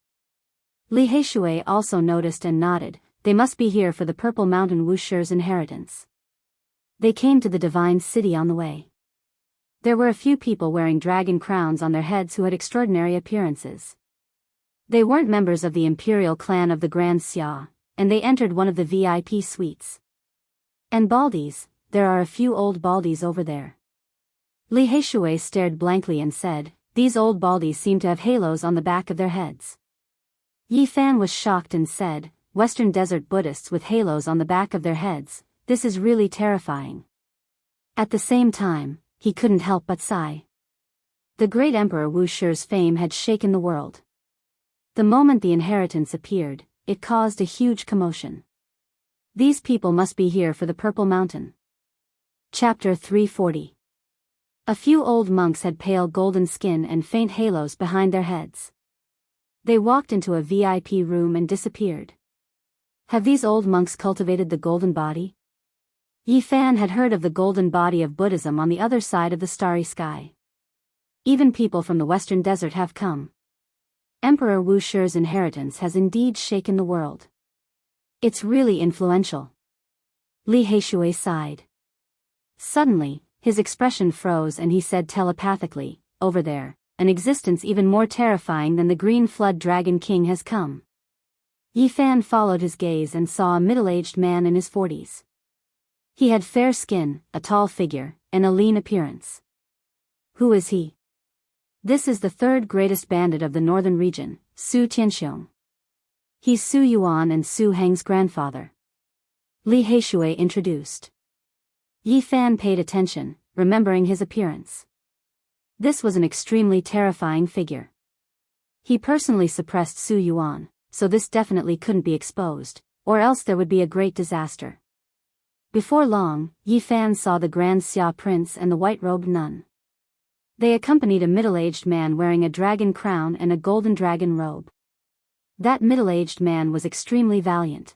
S1: Li Heishui also noticed and nodded. They must be here for the Purple Mountain Wusher's inheritance. They came to the divine city on the way. There were a few people wearing dragon crowns on their heads who had extraordinary appearances. They weren't members of the imperial clan of the Grand Xia, and they entered one of the VIP suites. And baldies, there are a few old baldies over there. Li Heishui stared blankly and said, These old baldies seem to have halos on the back of their heads. Yi Fan was shocked and said, Western Desert Buddhists with halos on the back of their heads, this is really terrifying. At the same time, he couldn't help but sigh. The great Emperor Wusher's fame had shaken the world. The moment the inheritance appeared, it caused a huge commotion. These people must be here for the Purple Mountain. Chapter 340. A few old monks had pale golden skin and faint halos behind their heads. They walked into a VIP room and disappeared. Have these old monks cultivated the golden body? Yi Fan had heard of the golden body of Buddhism on the other side of the starry sky. Even people from the Western Desert have come. Emperor Wusher's inheritance has indeed shaken the world. It's really influential. Li Heishui sighed. Suddenly, his expression froze and he said telepathically, Over there, an existence even more terrifying than the Green Flood Dragon King has come. Yi Fan followed his gaze and saw a middle-aged man in his 40s. He had fair skin, a tall figure, and a lean appearance. Who is he? This is the third greatest bandit of the northern region, Su Tianxiong. He's Su Yuan and Su Heng's grandfather. Li Heishui introduced. Yi Fan paid attention, remembering his appearance. This was an extremely terrifying figure. He personally suppressed Su Yuan, so this definitely couldn't be exposed, or else there would be a great disaster. Before long, Yi Fan saw the Grand Xia Prince and the white-robed nun. They accompanied a middle-aged man wearing a dragon crown and a golden dragon robe. That middle-aged man was extremely valiant.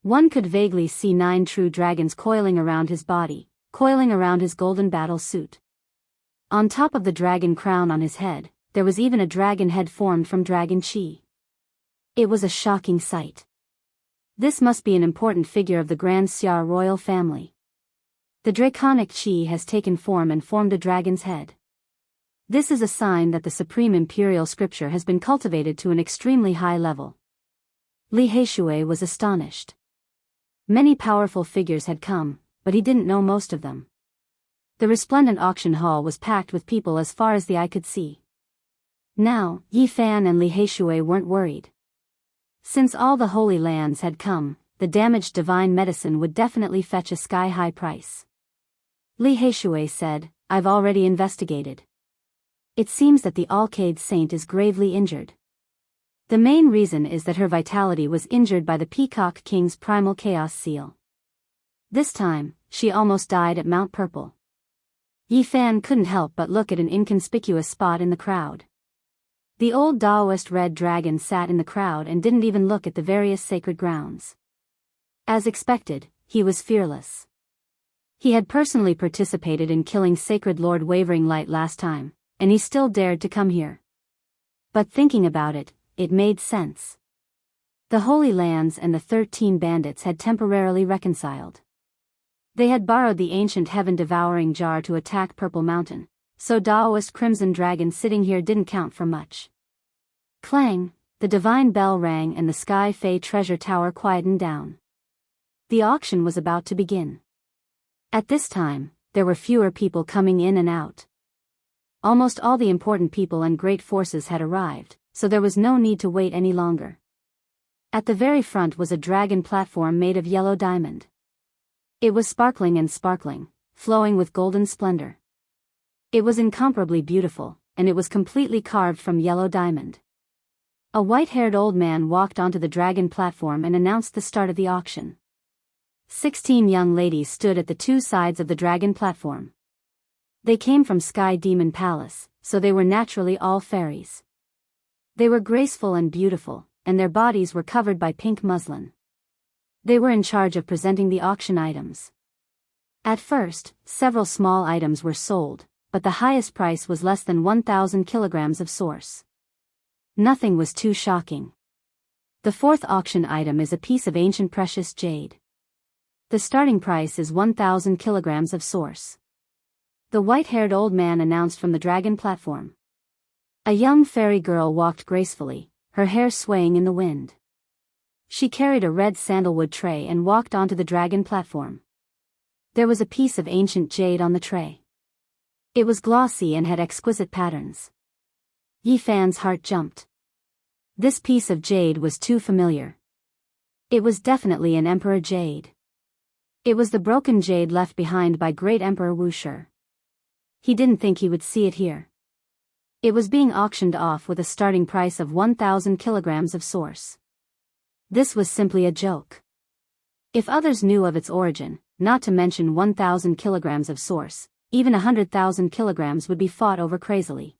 S1: One could vaguely see 9 true dragons coiling around his body, coiling around his golden battle suit. On top of the dragon crown on his head, there was even a dragon head formed from dragon chi. It was a shocking sight. This must be an important figure of the Grand Xia royal family. The draconic chi has taken form and formed a dragon's head. This is a sign that the supreme imperial scripture has been cultivated to an extremely high level. Li Heishui was astonished. Many powerful figures had come, but he didn't know most of them. The resplendent auction hall was packed with people as far as the eye could see. Now, Yi Fan and Li Heishui weren't worried. Since all the holy lands had come, the damaged divine medicine would definitely fetch a sky-high price. Li Heishui said, I've already investigated. It seems that the Alcade Saint is gravely injured. The main reason is that her vitality was injured by the Peacock King's primal chaos seal. This time, she almost died at Mount Purple. Yi Fan couldn't help but look at an inconspicuous spot in the crowd. The old Taoist red dragon sat in the crowd and didn't even look at the various sacred grounds. As expected, he was fearless. He had personally participated in killing Sacred Lord Wavering Light last time, and he still dared to come here. But thinking about it, it made sense. The Holy Lands and the 13 bandits had temporarily reconciled. They had borrowed the ancient heaven-devouring jar to attack Purple Mountain, so Taoist Crimson Dragon sitting here didn't count for much. Clang, the divine bell rang and the Sky Fae treasure tower quietened down. The auction was about to begin. At this time, there were fewer people coming in and out. Almost all the important people and great forces had arrived, so there was no need to wait any longer. At the very front was a dragon platform made of yellow diamond. It was sparkling and sparkling, flowing with golden splendor. It was incomparably beautiful, and it was completely carved from yellow diamond. A white-haired old man walked onto the dragon platform and announced the start of the auction. 16 young ladies stood at the two sides of the dragon platform. They came from Sky Demon Palace, so they were naturally all fairies. They were graceful and beautiful, and their bodies were covered by pink muslin. They were in charge of presenting the auction items. At first, several small items were sold, but the highest price was less than 1,000 kilograms of source. Nothing was too shocking. The fourth auction item is a piece of ancient precious jade. The starting price is 1,000 kilograms of source. The white-haired old man announced from the dragon platform. A young fairy girl walked gracefully, her hair swaying in the wind. She carried a red sandalwood tray and walked onto the dragon platform. There was a piece of ancient jade on the tray. It was glossy and had exquisite patterns. Yi Fan's heart jumped. This piece of jade was too familiar. It was definitely an emperor jade. It was the broken jade left behind by great Emperor Wuxi. He didn't think he would see it here. It was being auctioned off with a starting price of 1,000 kilograms of source. This was simply a joke. If others knew of its origin, not to mention 1,000 kilograms of source, even 100,000 kilograms would be fought over crazily.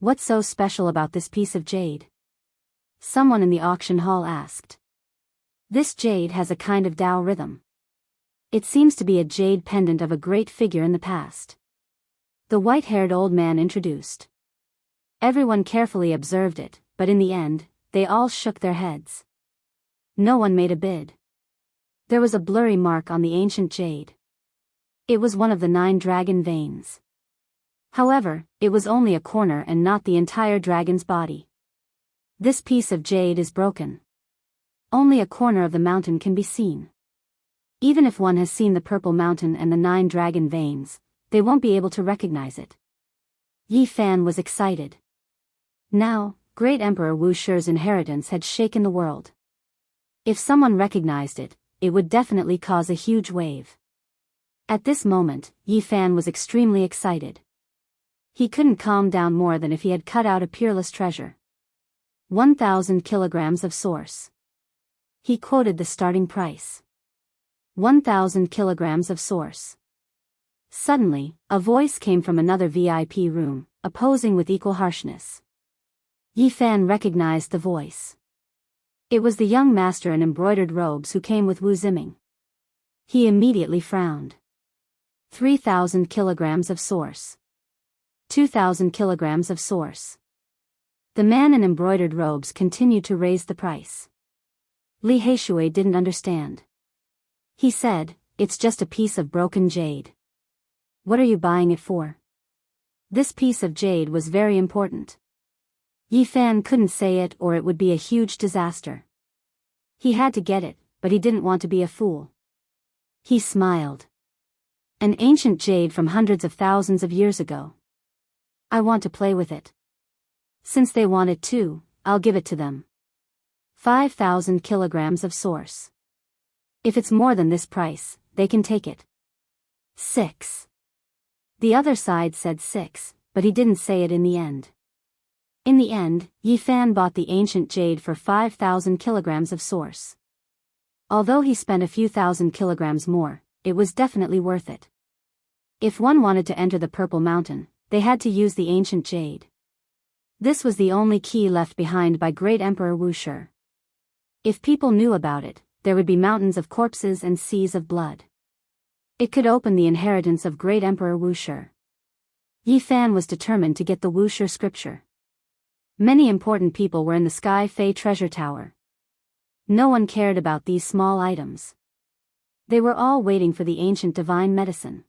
S1: What's so special about this piece of jade? Someone in the auction hall asked. This jade has a kind of Tao rhythm. It seems to be a jade pendant of a great figure in the past. The white-haired old man introduced. Everyone carefully observed it, but in the end, they all shook their heads. No one made a bid. There was a blurry mark on the ancient jade. It was one of the 9 dragon veins. However, it was only a corner and not the entire dragon's body. This piece of jade is broken. Only a corner of the mountain can be seen. Even if one has seen the purple mountain and the 9 dragon veins, they won't be able to recognize it. Yi Fan was excited. Now, great Emperor Wuxi's inheritance had shaken the world. If someone recognized it, it would definitely cause a huge wave. At this moment, Yi Fan was extremely excited. He couldn't calm down more than if he had cut out a peerless treasure. 1,000 kilograms of source. He quoted the starting price. 1,000 kilograms of source. Suddenly, a voice came from another VIP room, opposing with equal harshness. Yi Fan recognized the voice. It was the young master in embroidered robes who came with Wu Ziming. He immediately frowned. 3,000 kilograms of source. 2,000 kilograms of source. The man in embroidered robes continued to raise the price. Li Heishui didn't understand. He said, "It's just a piece of broken jade. What are you buying it for?" This piece of jade was very important. Yi Fan couldn't say it or it would be a huge disaster. He had to get it, but he didn't want to be a fool. He smiled. An ancient jade from hundreds of thousands of years ago. I want to play with it. Since they want it too, I'll give it to them. 5,000 kilograms of source. If it's more than this price, they can take it. 6. The other side said 6, but he didn't say it in the end. In the end, Yi Fan bought the ancient jade for 5,000 kilograms of source. Although he spent a few thousand kilograms more, it was definitely worth it. If one wanted to enter the Purple Mountain, they had to use the ancient jade. This was the only key left behind by great Emperor Wuxi. If people knew about it, there would be mountains of corpses and seas of blood. It could open the inheritance of great Emperor Wuxi. Yi Fan was determined to get the Wuxi scripture. Many important people were in the Sky Fae treasure tower. No one cared about these small items. They were all waiting for the ancient divine medicine.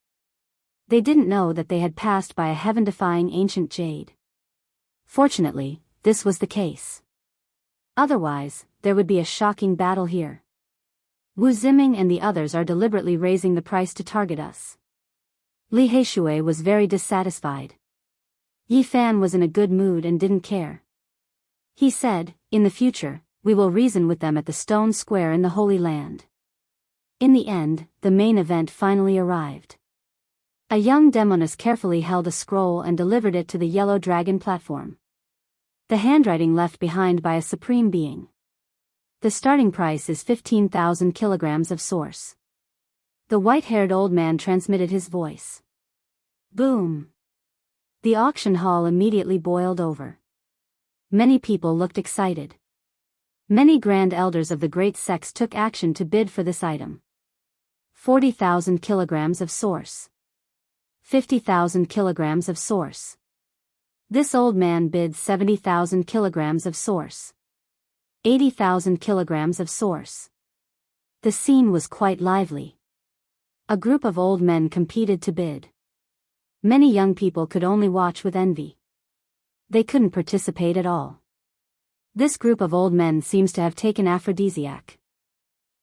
S1: They didn't know that they had passed by a heaven-defying ancient jade. Fortunately, this was the case. Otherwise, there would be a shocking battle here. Wu Ziming and the others are deliberately raising the price to target us. Li Heishui was very dissatisfied. Yi Fan was in a good mood and didn't care. He said, in the future, we will reason with them at the stone square in the Holy Land. In the end, the main event finally arrived. A young demoness carefully held a scroll and delivered it to the yellow dragon platform. The handwriting left behind by a supreme being. The starting price is 15,000 kilograms of source. The white-haired old man transmitted his voice. Boom! The auction hall immediately boiled over. Many people looked excited. Many grand elders of the great sects took action to bid for this item. 40,000 kilograms of source. 50,000 kilograms of source. This old man bid 70,000 kilograms of source. 80,000 kilograms of source. The scene was quite lively. A group of old men competed to bid. Many young people could only watch with envy. They couldn't participate at all. This group of old men seems to have taken aphrodisiac.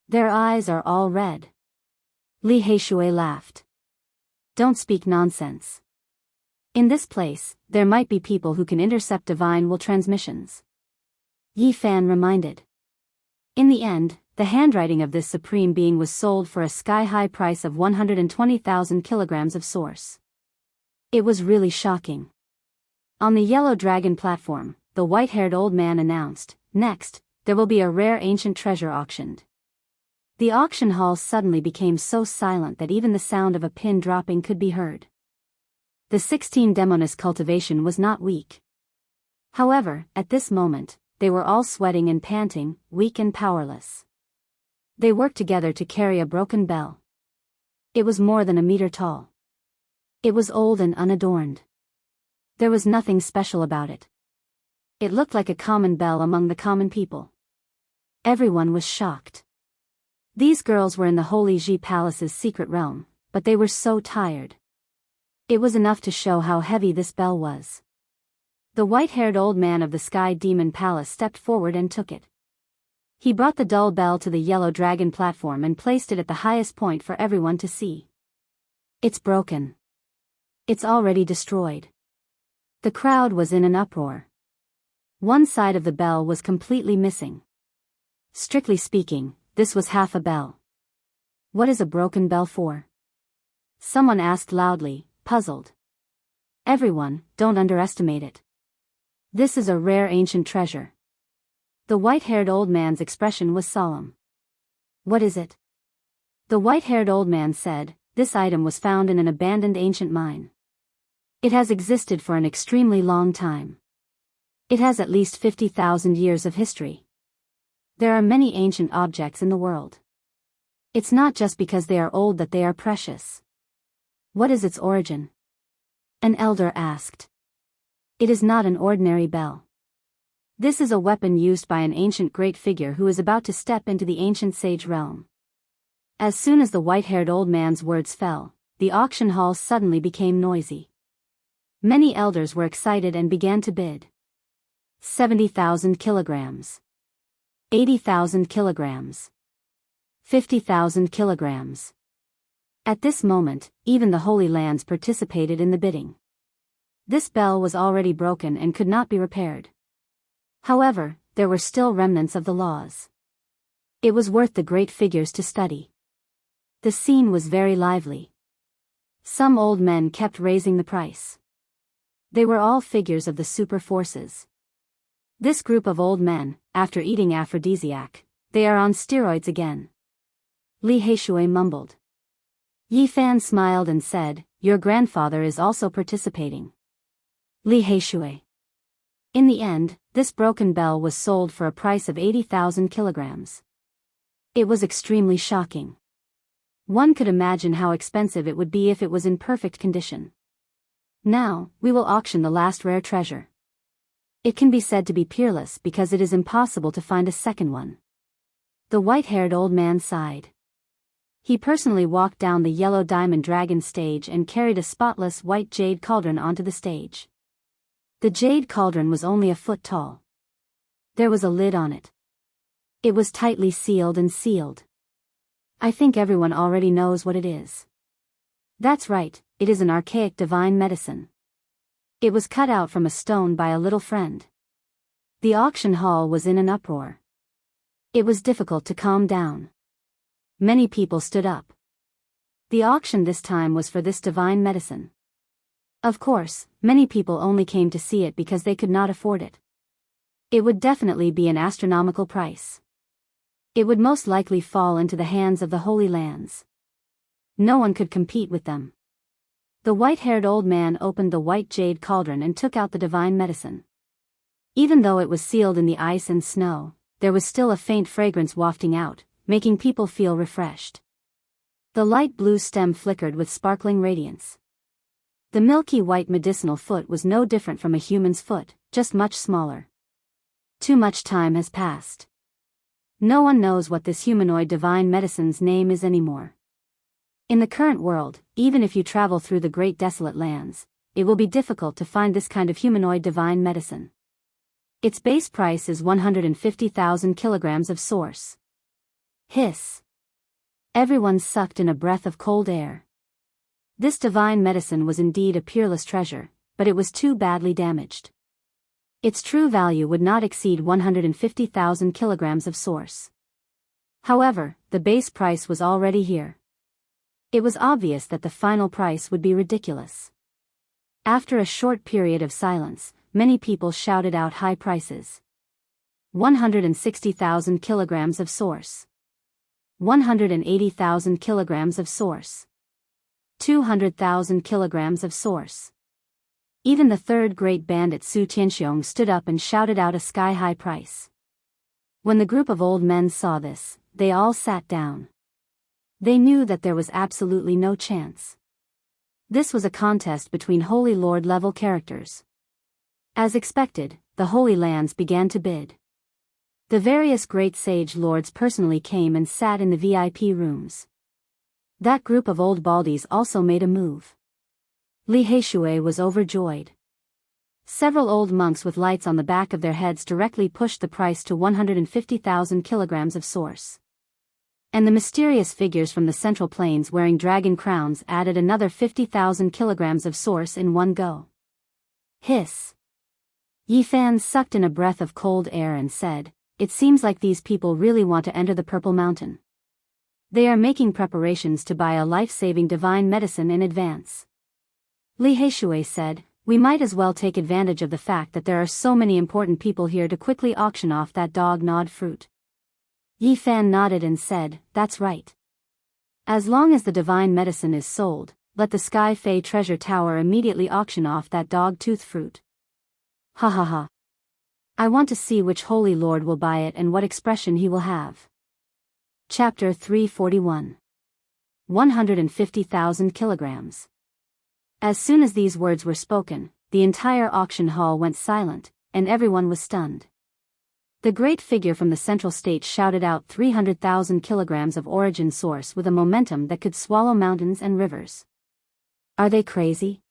S1: Their eyes are all red. Li Heishui laughed. Don't speak nonsense. In this place, there might be people who can intercept divine will transmissions. Yi Fan reminded. In the end, the handwriting of this supreme being was sold for a sky-high price of 120,000 kilograms of source. It was really shocking. On the yellow dragon platform, the white-haired old man announced, next, there will be a rare ancient treasure auctioned. The auction hall suddenly became so silent that even the sound of a pin dropping could be heard. The 16 demoness cultivation was not weak. However, at this moment, they were all sweating and panting, weak and powerless. They worked together to carry a broken bell. It was more than a meter tall. It was old and unadorned. There was nothing special about it. It looked like a common bell among the common people. Everyone was shocked. These girls were in the Holy Ji Palace's secret realm, but they were so tired. It was enough to show how heavy this bell was. The white-haired old man of the Sky Demon Palace stepped forward and took it. He brought the dull bell to the yellow dragon platform and placed it at the highest point for everyone to see. It's broken. It's already destroyed. The crowd was in an uproar. One side of the bell was completely missing. Strictly speaking, this was half a bell. What is a broken bell for? Someone asked loudly, puzzled. Everyone, don't underestimate it. This is a rare ancient treasure. The white-haired old man's expression was solemn. What is it? The white-haired old man said, this item was found in an abandoned ancient mine. It has existed for an extremely long time. It has at least 50,000 years of history. There are many ancient objects in the world. It's not just because they are old that they are precious. What is its origin? An elder asked. It is not an ordinary bell. This is a weapon used by an ancient great figure who is about to step into the ancient sage realm. As soon as the white-haired old man's words fell, the auction hall suddenly became noisy. Many elders were excited and began to bid. 70,000 kilograms. 80,000 kilograms. 50,000 kilograms. At this moment, even the Holy Lands participated in the bidding. This bell was already broken and could not be repaired. However, there were still remnants of the laws. It was worth the great figures to study. The scene was very lively. Some old men kept raising the price. They were all figures of the super forces. This group of old men, after eating aphrodisiac, they are on steroids again. Li Heishui mumbled. Yi Fan smiled and said, your grandfather is also participating. Li Heishui. In the end, this broken bell was sold for a price of 80,000 kilograms. It was extremely shocking. One could imagine how expensive it would be if it was in perfect condition. Now, we will auction the last rare treasure. It can be said to be peerless because it is impossible to find a second one. The white-haired old man sighed. He personally walked down the yellow diamond dragon stage and carried a spotless white jade cauldron onto the stage. The jade cauldron was only a foot tall. There was a lid on it. It was tightly sealed and sealed. I think everyone already knows what it is. That's right, it is an archaic divine medicine. It was cut out from a stone by a little friend. The auction hall was in an uproar. It was difficult to calm down. Many people stood up. The auction this time was for this divine medicine. Of course, many people only came to see it because they could not afford it. It would definitely be an astronomical price. It would most likely fall into the hands of the Holy Lands. No one could compete with them. The white-haired old man opened the white jade cauldron and took out the divine medicine. Even though it was sealed in the ice and snow, there was still a faint fragrance wafting out, making people feel refreshed. The light blue stem flickered with sparkling radiance. The milky white medicinal foot was no different from a human's foot, just much smaller. Too much time has passed. No one knows what this humanoid divine medicine's name is anymore. In the current world, even if you travel through the great desolate lands, it will be difficult to find this kind of humanoid divine medicine. Its base price is 150,000 kilograms of source. Hiss. Everyone sucked in a breath of cold air. This divine medicine was indeed a peerless treasure, but it was too badly damaged. Its true value would not exceed 150,000 kilograms of source. However, the base price was already here. It was obvious that the final price would be ridiculous. After a short period of silence, many people shouted out high prices. 160,000 kilograms of source. 180,000 kilograms of source. 200,000 kilograms of source. Even the third great bandit Su Tianxiong stood up and shouted out a sky-high price. When the group of old men saw this, they all sat down. They knew that there was absolutely no chance. This was a contest between Holy Lord level characters. As expected, the Holy Lands began to bid. The various great sage lords personally came and sat in the VIP rooms. That group of old baldies also made a move. Li Heishui was overjoyed. Several old monks with lights on the back of their heads directly pushed the price to 150,000 kilograms of source. And the mysterious figures from the Central Plains wearing dragon crowns added another 50,000 kilograms of source in one go. Hiss. Yi Fan sucked in a breath of cold air and said, "It seems like these people really want to enter the Purple Mountain. They are making preparations to buy a life-saving divine medicine in advance." Li Heishui said, "We might as well take advantage of the fact that there are so many important people here to quickly auction off that dog-gnawed fruit." Yi Fan nodded and said, "That's right. As long as the divine medicine is sold, let the Sky Fei Treasure Tower immediately auction off that dog-tooth fruit. Ha ha ha. I want to see which Holy Lord will buy it and what expression he will have." Chapter 341. 150,000 kilograms. As soon as these words were spoken, the entire auction hall went silent, and everyone was stunned. The great figure from the central state shouted out 300,000 kilograms of origin source with a momentum that could swallow mountains and rivers. Are they crazy?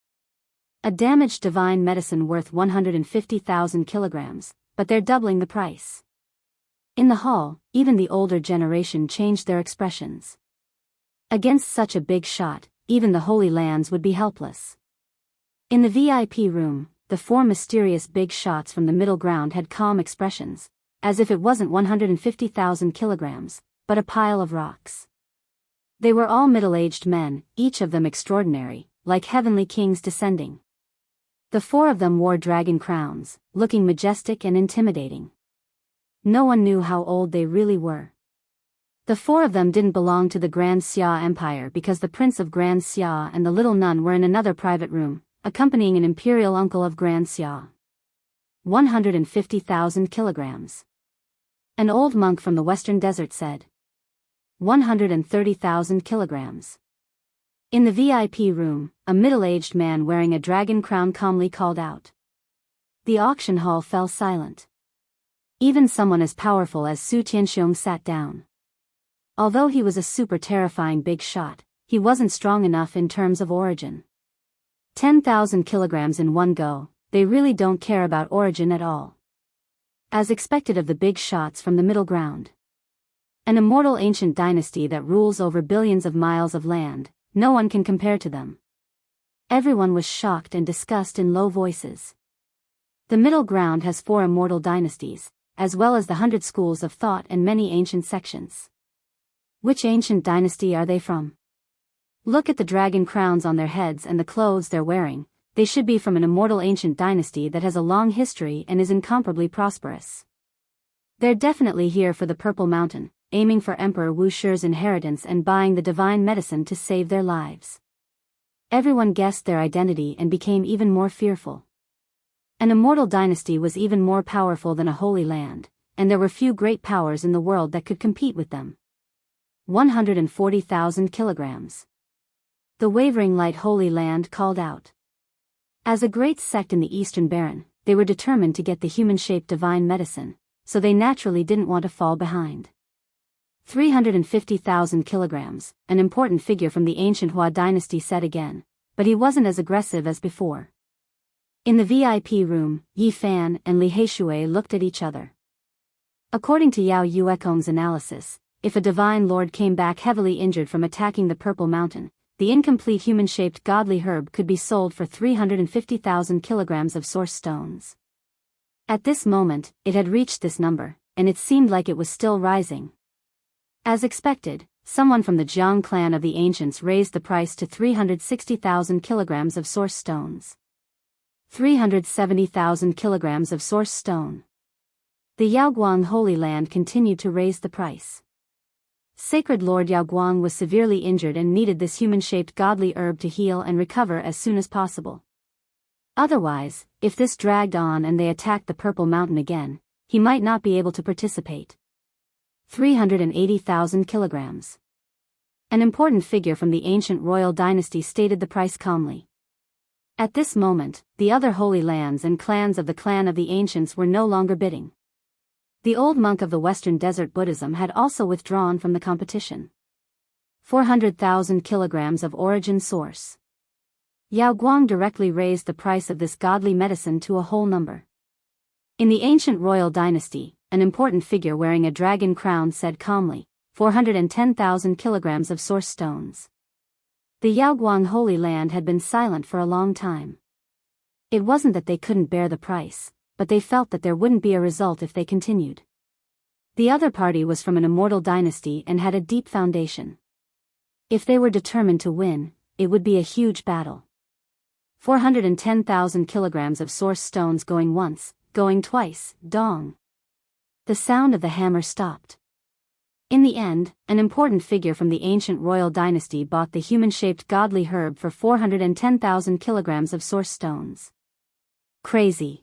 S1: A damaged divine medicine worth 150,000 kilograms, but they're doubling the price. In the hall, even the older generation changed their expressions. Against such a big shot, even the Holy Lands would be helpless. In the VIP room, the four mysterious big shots from the middle ground had calm expressions, as if it wasn't 150,000 kilograms, but a pile of rocks. They were all middle-aged men, each of them extraordinary, like heavenly kings descending. The four of them wore dragon crowns, looking majestic and intimidating. No one knew how old they really were. The four of them didn't belong to the Grand Xia Empire because the Prince of Grand Xia and the little nun were in another private room, accompanying an imperial uncle of Grand Xia. 150,000 kilograms. An old monk from the western desert said. 130,000 kilograms. In the VIP room, a middle-aged man wearing a dragon crown calmly called out. The auction hall fell silent. Even someone as powerful as Su Tianxiong sat down. Although he was a super terrifying big shot, he wasn't strong enough in terms of origin. 10,000 kilograms in one go, they really don't care about origin at all. as expected of the big shots from the middle ground. An immortal ancient dynasty that rules over billions of miles of land, no one can compare to them. Everyone was shocked and discussed in low voices. The middle ground has 4 immortal dynasties, as well as the 100 schools of thought and many ancient sections. Which ancient dynasty are they from? Look at the dragon crowns on their heads and the clothes they're wearing. They should be from an immortal ancient dynasty that has a long history and is incomparably prosperous. They're definitely here for the Purple Mountain, aiming for Emperor Wu Shi's inheritance and buying the divine medicine to save their lives. Everyone guessed their identity and became even more fearful. An immortal dynasty was even more powerful than a holy land, and there were few great powers in the world that could compete with them. 140,000 kilograms. The wavering light Holy Land called out. As a great sect in the Eastern Baron, they were determined to get the human-shaped divine medicine, so they naturally didn't want to fall behind. 350,000 kilograms, an important figure from the ancient Hua dynasty said again, but he wasn't as aggressive as before. In the VIP room, Yi Fan and Li Heishui looked at each other. According to Yao Yuekong's analysis, if a divine lord came back heavily injured from attacking the Purple Mountain, the incomplete human-shaped godly herb could be sold for 350,000 kilograms of source stones. At this moment, it had reached this number, and it seemed like it was still rising. As expected, someone from the Jiang clan of the ancients raised the price to 360,000 kilograms of source stones. 370,000 kilograms of source stone. The Yaoguang Holy Land continued to raise the price. Sacred Lord Yaoguang was severely injured and needed this human-shaped godly herb to heal and recover as soon as possible. Otherwise, if this dragged on and they attacked the Purple Mountain again, he might not be able to participate. 380,000 kilograms. An important figure from the ancient royal dynasty stated the price calmly. At this moment, the other holy lands and clans of the clan of the ancients were no longer bidding. The old monk of the Western Desert Buddhism had also withdrawn from the competition. 400,000 kilograms of origin source. Yao Guang directly raised the price of this godly medicine to a whole number. In the ancient royal dynasty, an important figure wearing a dragon crown said calmly, 410,000 kilograms of source stones. The Yaoguang Holy Land had been silent for a long time. It wasn't that they couldn't bear the price, but they felt that there wouldn't be a result if they continued. The other party was from an immortal dynasty and had a deep foundation. If they were determined to win, it would be a huge battle. 410,000 kilograms of source stones going once, going twice, dong. The sound of the hammer stopped. In the end, an important figure from the ancient royal dynasty bought the human-shaped godly herb for 410,000 kilograms of source stones. Crazy.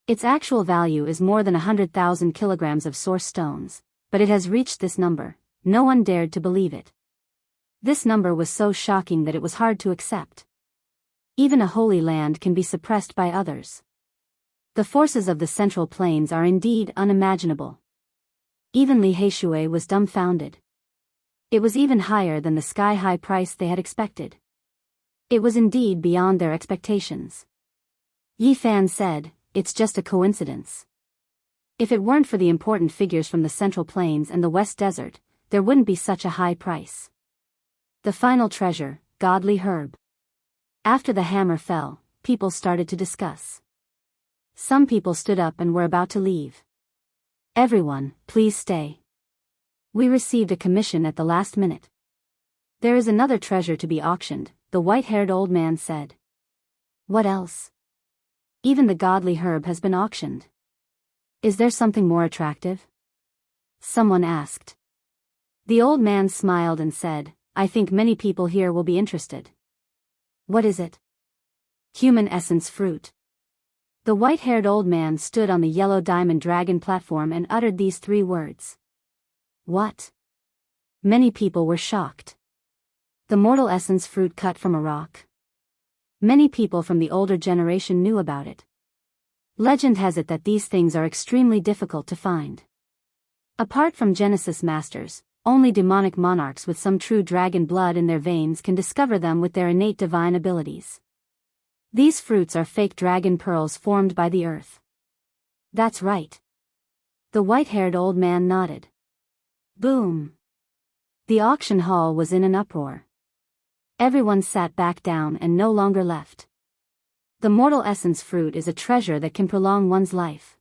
S1: Its actual value is more than 100,000 kilograms of source stones, but it has reached this number. No one dared to believe it. This number was so shocking that it was hard to accept. Even a holy land can be suppressed by others. The forces of the Central Plains are indeed unimaginable. Even Li Heishui was dumbfounded. It was even higher than the sky-high price they had expected. It was indeed beyond their expectations. Yi Fan said, "It's just a coincidence. If it weren't for the important figures from the Central Plains and the West Desert, there wouldn't be such a high price." The final treasure, godly herb. After the hammer fell, people started to discuss. Some people stood up and were about to leave. "Everyone, please stay. We received a commission at the last minute. There is another treasure to be auctioned," the white-haired old man said. "What else?" "Even the godly herb has been auctioned." "Is there something more attractive?" someone asked. The old man smiled and said, "I think many people here will be interested." "What is it?" "Human essence fruit." The white-haired old man stood on the yellow diamond dragon platform and uttered these 3 words. "What?" Many people were shocked. The mortal essence fruit cut from a rock. Many people from the older generation knew about it. Legend has it that these things are extremely difficult to find. Apart from Genesis masters, only demonic monarchs with some true dragon blood in their veins can discover them with their innate divine abilities. These fruits are fake dragon pearls formed by the earth. That's right. The white-haired old man nodded. Boom! The auction hall was in an uproar. Everyone sat back down and no longer left. The mortal essence fruit is a treasure that can prolong one's life.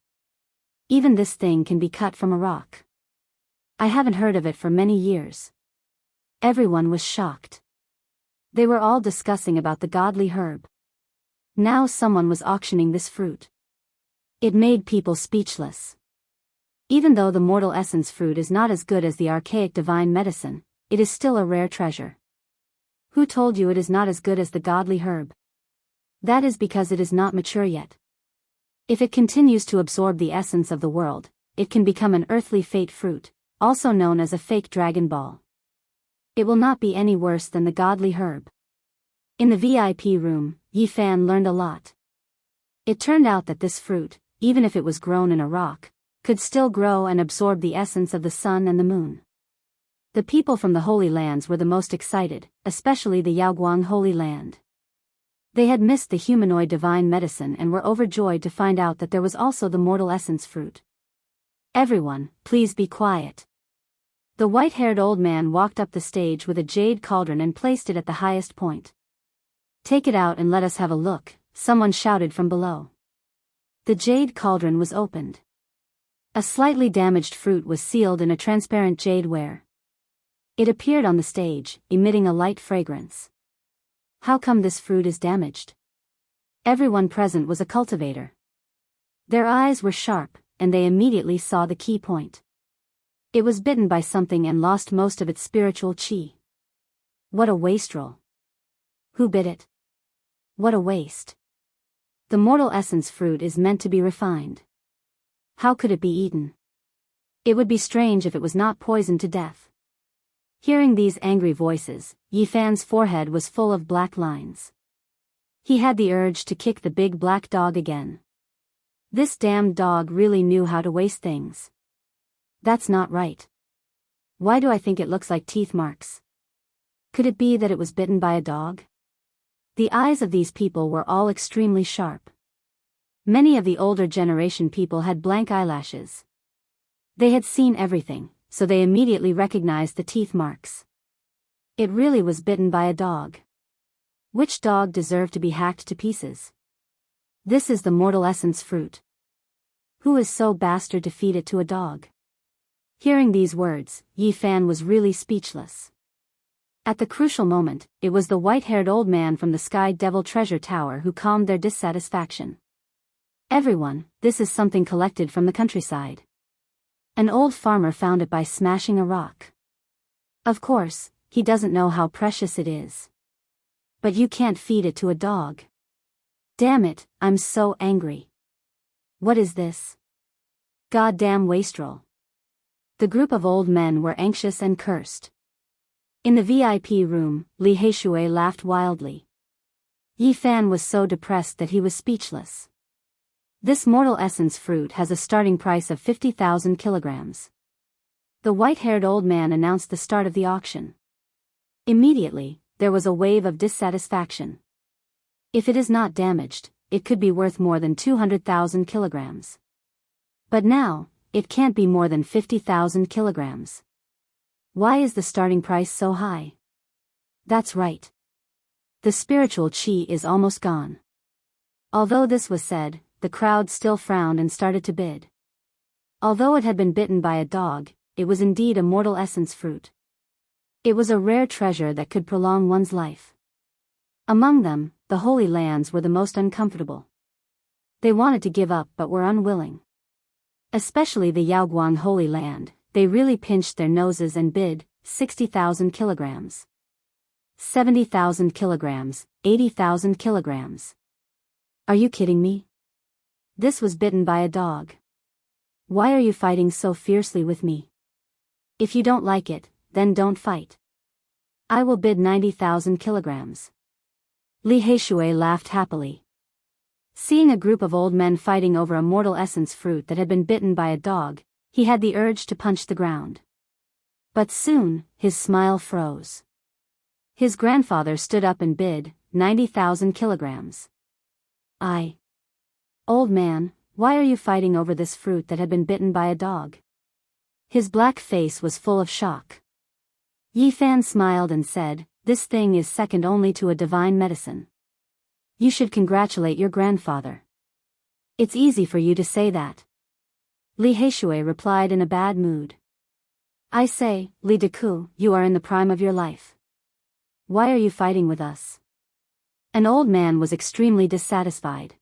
S1: Even this thing can be cut from a rock. I haven't heard of it for many years. Everyone was shocked. They were all discussing about the godly herb. Now someone was auctioning this fruit. It made people speechless. Even though the mortal essence fruit is not as good as the archaic divine medicine, it is still a rare treasure. Who told you it is not as good as the godly herb? That is because it is not mature yet. If it continues to absorb the essence of the world, it can become an earthly fate fruit, also known as a fake Dragon Ball. It will not be any worse than the godly herb. In the VIP room, Yi Fan learned a lot. It turned out that this fruit, even if it was grown in a rock, could still grow and absorb the essence of the sun and the moon. The people from the Holy Lands were the most excited, especially the Yaoguang Holy Land. They had missed the humanoid divine medicine and were overjoyed to find out that there was also the mortal essence fruit. Everyone, please be quiet. The white-haired old man walked up the stage with a jade cauldron and placed it at the highest point. Take it out and let us have a look, someone shouted from below. The jade cauldron was opened. A slightly damaged fruit was sealed in a transparent jade ware. It appeared on the stage, emitting a light fragrance. How come this fruit is damaged? Everyone present was a cultivator. Their eyes were sharp, and they immediately saw the key point. It was bitten by something and lost most of its spiritual chi. What a wastrel. Who bit it? What a waste. The mortal essence fruit is meant to be refined. How could it be eaten? It would be strange if it was not poisoned to death. Hearing these angry voices, Yi Fan's forehead was full of black lines. He had the urge to kick the big black dog again. This damned dog really knew how to waste things. That's not right. Why do I think it looks like teeth marks? Could it be that it was bitten by a dog? The eyes of these people were all extremely sharp. Many of the older generation people had blank eyelashes. They had seen everything, so they immediately recognized the teeth marks. It really was bitten by a dog. Which dog deserved to be hacked to pieces? This is the mortal essence fruit. Who is so bastard to feed it to a dog? Hearing these words, Yi Fan was really speechless. At the crucial moment, it was the white-haired old man from the Sky Devil Treasure Tower who calmed their dissatisfaction. Everyone, this is something collected from the countryside. An old farmer found it by smashing a rock. Of course, he doesn't know how precious it is. But you can't feed it to a dog. Damn it, I'm so angry. What is this? Goddamn wastrel. The group of old men were anxious and cursed. In the VIP room, Li Heishui laughed wildly. Yi Fan was so depressed that he was speechless. This mortal essence fruit has a starting price of 50,000 kilograms. The white-haired old man announced the start of the auction. Immediately, there was a wave of dissatisfaction. If it is not damaged, it could be worth more than 200,000 kilograms. But now, it can't be more than 50,000 kilograms. Why is the starting price so high? That's right. The spiritual chi is almost gone. Although this was said, the crowd still frowned and started to bid. Although it had been bitten by a dog, it was indeed a mortal essence fruit. It was a rare treasure that could prolong one's life. Among them, the Holy Lands were the most uncomfortable. They wanted to give up but were unwilling. Especially the Yaoguang Holy Land, they really pinched their noses and bid, 60,000 kilograms. 70,000 kilograms, 80,000 kilograms. Are you kidding me? This was bitten by a dog. Why are you fighting so fiercely with me? If you don't like it, then don't fight. I will bid 90,000 kilograms. Li Heishui laughed happily. Seeing a group of old men fighting over a mortal essence fruit that had been bitten by a dog, he had the urge to punch the ground. But soon, his smile froze. His grandfather stood up and bid, 90,000 kilograms. Old man, why are you fighting over this fruit that had been bitten by a dog? His black face was full of shock. Yi Fan smiled and said, this thing is second only to a divine medicine. You should congratulate your grandfather. It's easy for you to say that. Li Heishui replied in a bad mood. I say, Li Deku, you are in the prime of your life. Why are you fighting with us? An old man was extremely dissatisfied.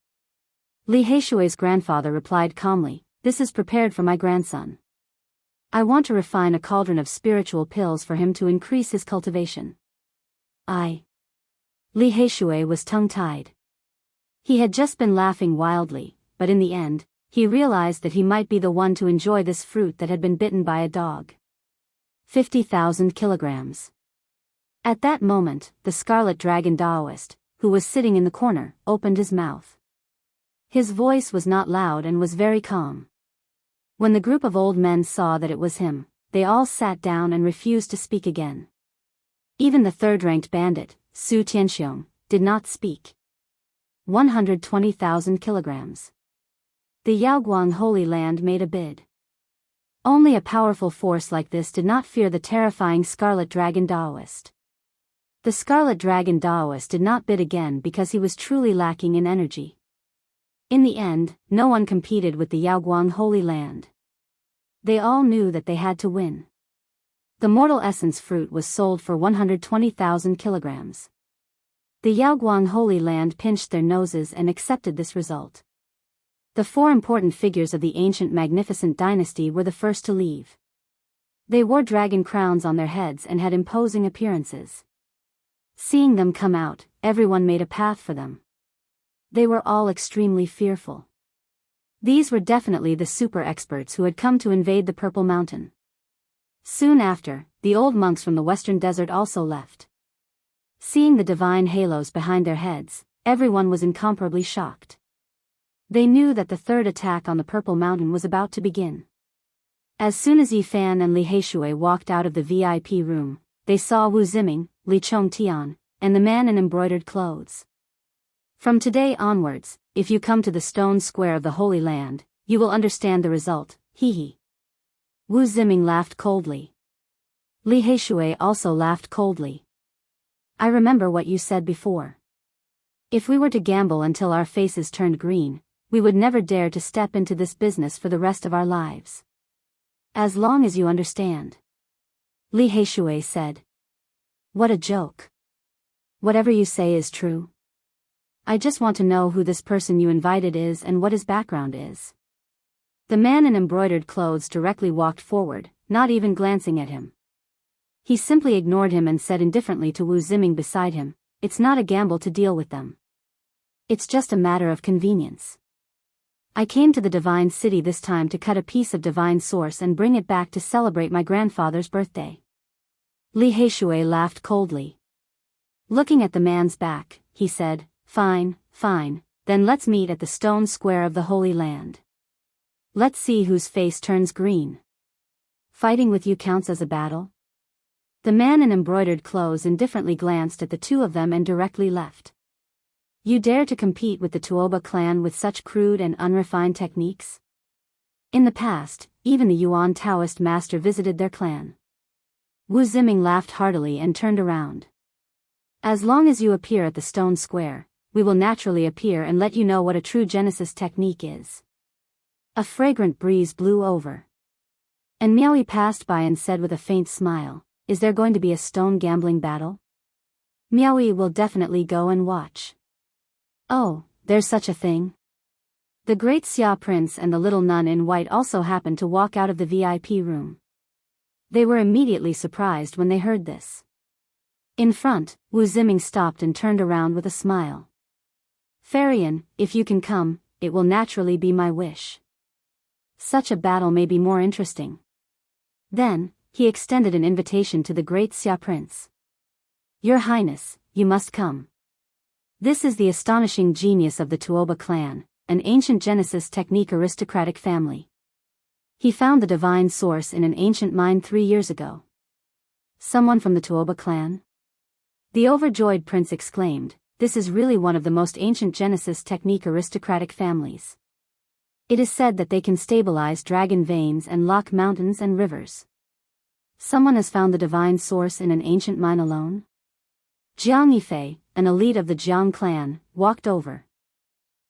S1: Li Heishui's grandfather replied calmly, this is prepared for my grandson. I want to refine a cauldron of spiritual pills for him to increase his cultivation. Li Heishui was tongue-tied. He had just been laughing wildly, but in the end, he realized that he might be the one to enjoy this fruit that had been bitten by a dog. 50,000 kilograms. At that moment, the Scarlet Dragon Taoist, who was sitting in the corner, opened his mouth. His voice was not loud and was very calm. When the group of old men saw that it was him, they all sat down and refused to speak again. Even the third-ranked bandit, Su Tianxiong, did not speak. 120,000 kilograms. The Yaoguang Holy Land made a bid. Only a powerful force like this did not fear the terrifying Scarlet Dragon Taoist. The Scarlet Dragon Taoist did not bid again because he was truly lacking in energy. In the end, no one competed with the Yaoguang Holy Land. They all knew that they had to win. The Mortal Essence fruit was sold for 120,000 kilograms. The Yaoguang Holy Land pinched their noses and accepted this result. The four important figures of the ancient magnificent dynasty were the first to leave. They wore dragon crowns on their heads and had imposing appearances. Seeing them come out, everyone made a path for them. They were all extremely fearful. These were definitely the super experts who had come to invade the Purple Mountain. Soon after, the old monks from the western desert also left. Seeing the divine halos behind their heads, everyone was incomparably shocked. They knew that the third attack on the Purple Mountain was about to begin. As soon as Yi Fan and Li Heishui walked out of the VIP room, they saw Wu Ziming, Li Chongtian, and the man in embroidered clothes. From today onwards, if you come to the stone square of the Holy Land, you will understand the result, hee. Wu Ziming laughed coldly. Li Heishui also laughed coldly. I remember what you said before. If we were to gamble until our faces turned green, we would never dare to step into this business for the rest of our lives. As long as you understand. Li Heishui said. What a joke. Whatever you say is true. I just want to know who this person you invited is and what his background is. The man in embroidered clothes directly walked forward, not even glancing at him. He simply ignored him and said indifferently to Wu Ziming beside him, it's not a gamble to deal with them. It's just a matter of convenience. I came to the Divine City this time to cut a piece of divine source and bring it back to celebrate my grandfather's birthday. Li Heishui laughed coldly. Looking at the man's back, he said, Fine, then let's meet at the stone square of the Holy Land. Let's see whose face turns green. Fighting with you counts as a battle? The man in embroidered clothes indifferently glanced at the two of them and directly left. You dare to compete with the Tuoba clan with such crude and unrefined techniques? In the past, even the Yuan Taoist master visited their clan. Wu Ziming laughed heartily and turned around. As long as you appear at the stone square, we will naturally appear and let you know what a true Genesis technique is. A fragrant breeze blew over. And Miaoyi passed by and said with a faint smile, is there going to be a stone gambling battle? Miaoyi will definitely go and watch. Oh, there's such a thing? The great Xia prince and the little nun in white also happened to walk out of the VIP room. They were immediately surprised when they heard this. In front, Wu Ziming stopped and turned around with a smile. Farian, if you can come, it will naturally be my wish. Such a battle may be more interesting. Then, he extended an invitation to the great Xia prince. Your Highness, you must come. This is the astonishing genius of the Tuoba clan, an ancient Genesis technique aristocratic family. He found the divine source in an ancient mine 3 years ago. Someone from the Tuoba clan? The overjoyed prince exclaimed, this is really one of the most ancient Genesis technique aristocratic families. It is said that they can stabilize dragon veins and lock mountains and rivers. Someone has found the divine source in an ancient mine alone? Jiang Yifei, an elite of the Jiang clan, walked over.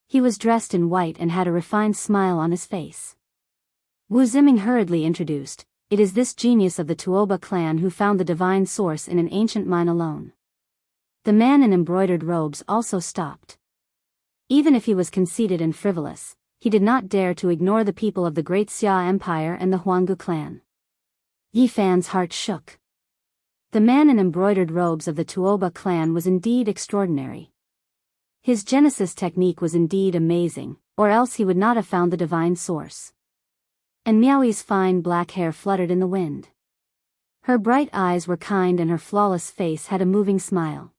S1: He was dressed in white and had a refined smile on his face. Wu Ziming hurriedly introduced, "It is this genius of the Tuoba clan who found the divine source in an ancient mine alone." The man in embroidered robes also stopped. Even if he was conceited and frivolous, he did not dare to ignore the people of the Great Xia Empire and the Huanggu clan. Yi Fan's heart shook. The man in embroidered robes of the Tuoba clan was indeed extraordinary. His Genesis technique was indeed amazing, or else he would not have found the divine source. And Miaoi's fine black hair fluttered in the wind. Her bright eyes were kind and her flawless face had a moving smile.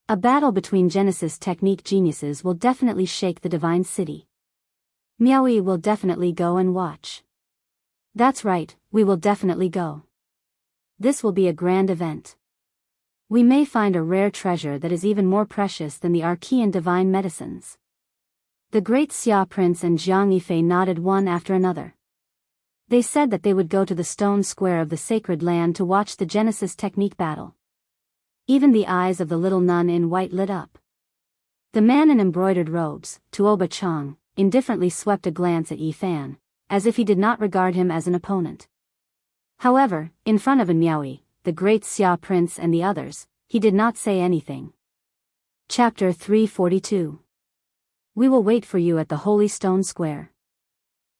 S1: A battle between Genesis technique geniuses will definitely shake the divine city. Miaoi will definitely go and watch. That's right, we will definitely go. This will be a grand event. We may find a rare treasure that is even more precious than the Archean divine medicines. The great Xia prince and Jiang Yifei nodded one after another. They said that they would go to the stone square of the sacred land to watch the Genesis technique battle. Even the eyes of the little nun in white lit up. The man in embroidered robes, Tuoba Chang, indifferently swept a glance at Yi Fan, as if he did not regard him as an opponent. However, in front of Miaoi, the great Xia prince and the others, he did not say anything. Chapter 342. We will wait for you at the Holy Stone Square.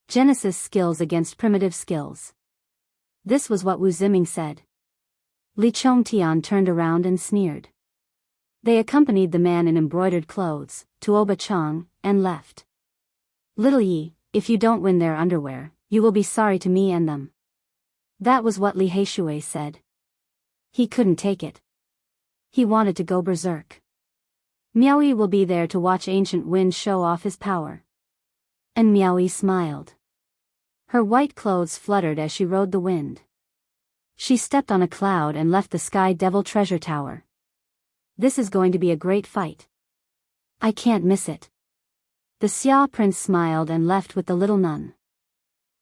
S1: Genesis skills against primitive skills. This was what Wu Ziming said. Li Chongtian turned around and sneered. They accompanied the man in embroidered clothes, Tuoba Chang, and left. Little Yi, if you don't win their underwear, you will be sorry to me and them. That was what Li Heishui said. He couldn't take it. He wanted to go berserk. Miaoi will be there to watch Ancient Wind show off his power. And Miaoi smiled. Her white clothes fluttered as she rode the wind. She stepped on a cloud and left the Sky Devil treasure tower. This is going to be a great fight. I can't miss it. The Xia prince smiled and left with the little nun.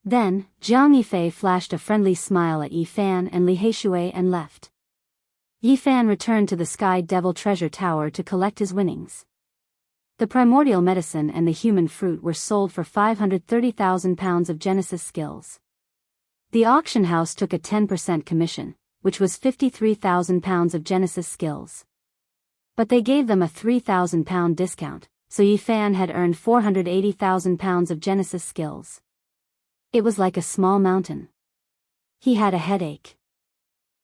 S1: Then, Jiang Yifei flashed a friendly smile at Yi Fan and Li Heishui and left. Yi Fan returned to the Sky Devil treasure tower to collect his winnings. The primordial medicine and the human fruit were sold for 530,000 pounds of Genesis skills. The auction house took a 10% commission, which was 53,000 pounds of Genesis skills. But they gave them a 3,000 pound discount, so Yi Fan had earned 480,000 pounds of Genesis skills. It was like a small mountain. He had a headache.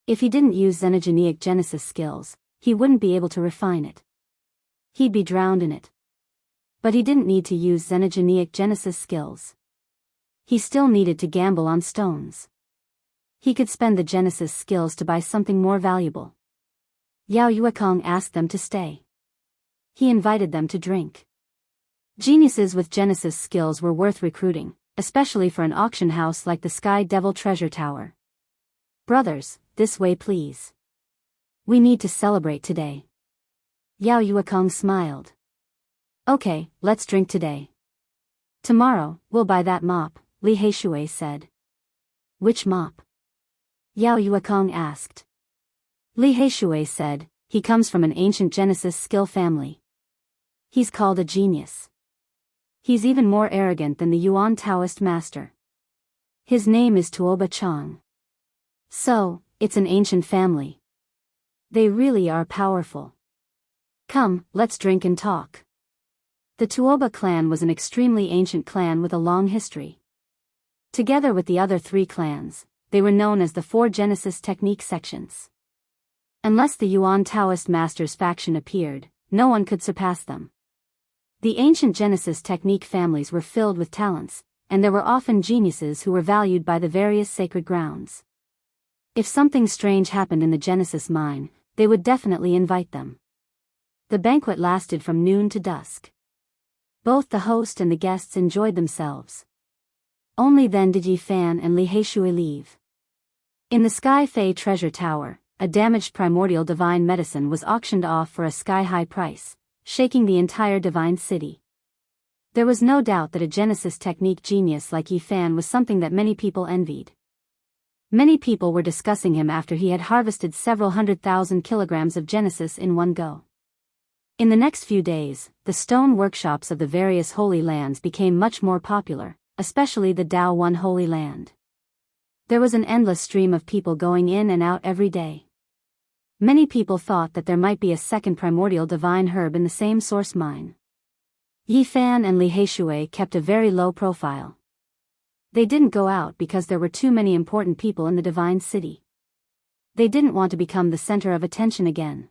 S1: If he didn't use xenogeneic Genesis skills, he wouldn't be able to refine it. He'd be drowned in it. But he didn't need to use xenogeneic Genesis skills. He still needed to gamble on stones. He could spend the Genesis skills to buy something more valuable. Yao Yuekong asked them to stay. He invited them to drink. Geniuses with Genesis skills were worth recruiting, especially for an auction house like the Sky Devil treasure tower. Brothers, this way please. We need to celebrate today. Yao Yuekong smiled. Okay, let's drink today. Tomorrow, we'll buy that mop, Li Heishui said. Which mop? Yao Yuekong asked. Li Heishui said, he comes from an ancient Genesis skill family. He's called a genius. He's even more arrogant than the Yuan Taoist master. His name is Tuoba Chang. So, it's an ancient family. They really are powerful. Come, let's drink and talk. The Tuoba clan was an extremely ancient clan with a long history. Together with the other three clans, they were known as the Four Genesis Technique Sections. Unless the Yuan Taoist Masters faction appeared, no one could surpass them. The ancient Genesis Technique families were filled with talents, and there were often geniuses who were valued by the various sacred grounds. If something strange happened in the Genesis mine, they would definitely invite them. The banquet lasted from noon to dusk. Both the host and the guests enjoyed themselves. Only then did Yi Fan and Li Heishui leave. In the Sky Fei treasure tower, a damaged primordial divine medicine was auctioned off for a sky-high price, shaking the entire divine city. There was no doubt that a Genesis technique genius like Yi Fan was something that many people envied. Many people were discussing him after he had harvested several 100,000 kilograms of Genesis in one go. In the next few days, the stone workshops of the various Holy Lands became much more popular, especially the Dao One Holy Land. There was an endless stream of people going in and out every day. Many people thought that there might be a second primordial divine herb in the same source mine. Yi Fan and Li Heishui kept a very low profile. They didn't go out because there were too many important people in the divine city. They didn't want to become the center of attention again.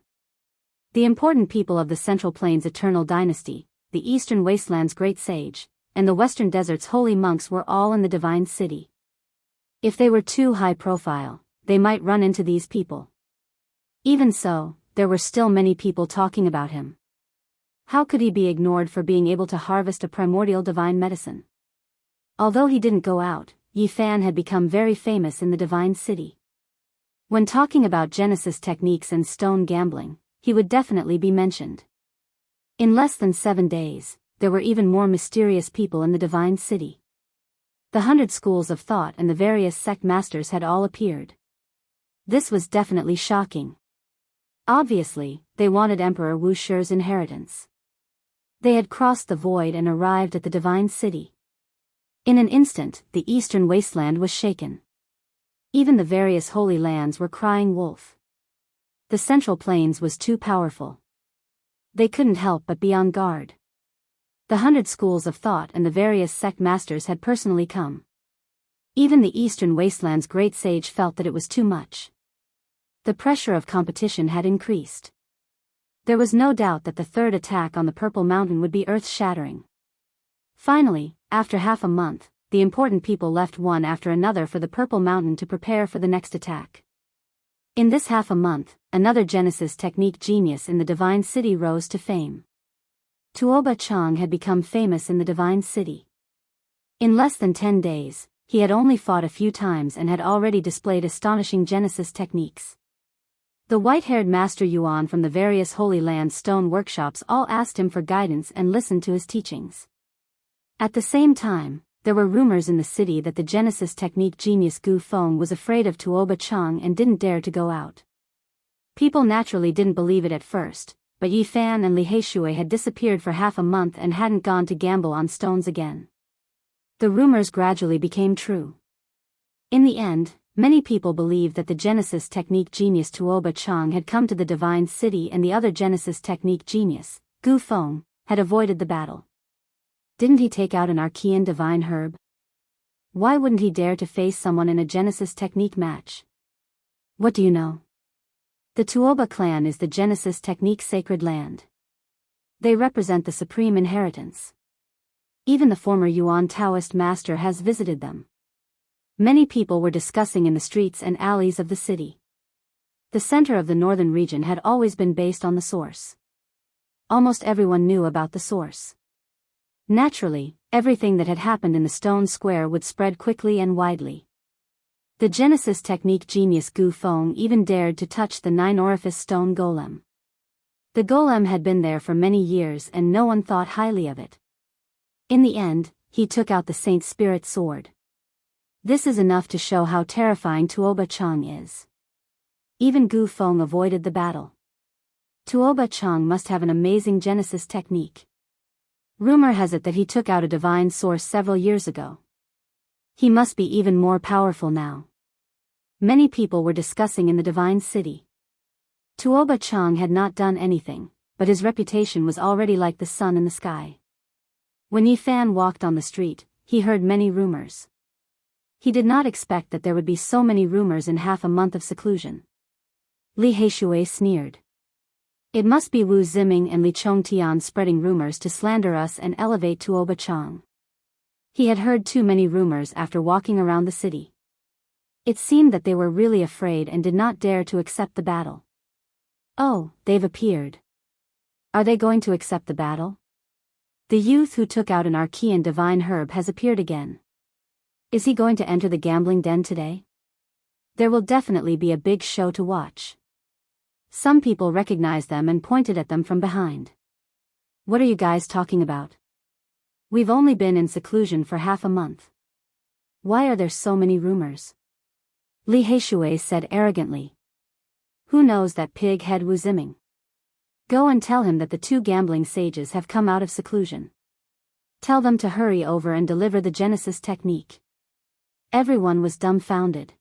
S1: The important people of the Central Plains Eternal Dynasty, the Eastern Wasteland's Great Sage, and the Western Desert's holy monks were all in the divine city. If they were too high profile, they might run into these people. Even so, there were still many people talking about him. How could he be ignored for being able to harvest a primordial divine medicine? Although he didn't go out, Yi Fan had become very famous in the divine city. When talking about Genesis techniques and stone gambling, he would definitely be mentioned. In less than 7 days, there were even more mysterious people in the divine city. The 100 schools of thought and the various sect masters had all appeared. This was definitely shocking. Obviously, they wanted Emperor Wu Shi's inheritance. They had crossed the void and arrived at the divine city. In an instant, the eastern wasteland was shaken. Even the various holy lands were crying wolf. The Central Plains was too powerful. They couldn't help but be on guard. The 100 schools of thought and the various sect masters had personally come. Even the Eastern Wasteland's great sage felt that it was too much. The pressure of competition had increased. There was no doubt that the third attack on the Purple Mountain would be earth-shattering. Finally, after half a month, the important people left one after another for the Purple Mountain to prepare for the next attack. In this half a month, another Genesis technique genius in the Divine City rose to fame. Tuoba Chang had become famous in the Divine City. In less than 10 days, he had only fought a few times and had already displayed astonishing Genesis techniques. The white-haired Master Yuan from the various Holy Land stone workshops all asked him for guidance and listened to his teachings. At the same time, there were rumors in the city that the Genesis technique genius Gu Feng was afraid of Tuoba Chang and didn't dare to go out. People naturally didn't believe it at first, but Yi Fan and Li Heishui had disappeared for half a month and hadn't gone to gamble on stones again. The rumors gradually became true. In the end, many people believed that the Genesis technique genius Tuoba Chang had come to the Divine City and the other Genesis technique genius, Gu Feng, had avoided the battle. Didn't he take out an Archean divine herb? Why wouldn't he dare to face someone in a Genesis technique match? What do you know? The Tuoba clan is the Genesis technique sacred land. They represent the supreme inheritance. Even the former Yuan Taoist master has visited them. Many people were discussing in the streets and alleys of the city. The center of the northern region had always been based on the source. Almost everyone knew about the source. Naturally, everything that had happened in the stone square would spread quickly and widely. The Genesis technique genius Gu Feng even dared to touch the 9-orifice stone golem. The golem had been there for many years and no one thought highly of it. In the end, he took out the Saint Spirit sword. This is enough to show how terrifying Tuoba Chang is. Even Gu Feng avoided the battle. Tuoba Chang must have an amazing Genesis technique. Rumor has it that he took out a divine source several years ago. He must be even more powerful now. Many people were discussing in the divine city. Tuoba Chang had not done anything, but his reputation was already like the sun in the sky. When Yi Fan walked on the street, he heard many rumors. He did not expect that there would be so many rumors in half a month of seclusion. Li Heishui sneered. It must be Wu Ziming and Li Chongtian spreading rumors to slander us and elevate Tuoba Chang. He had heard too many rumors after walking around the city. It seemed that they were really afraid and did not dare to accept the battle. Oh, they've appeared. Are they going to accept the battle? The youth who took out an Archean divine herb has appeared again. Is he going to enter the gambling den today? There will definitely be a big show to watch. Some people recognized them and pointed at them from behind. What are you guys talking about? We've only been in seclusion for half a month. Why are there so many rumors? Li Heishui said arrogantly. Who knows that pig-head Wu Ziming? Go and tell him that the two gambling sages have come out of seclusion. Tell them to hurry over and deliver the Genesis technique. Everyone was dumbfounded.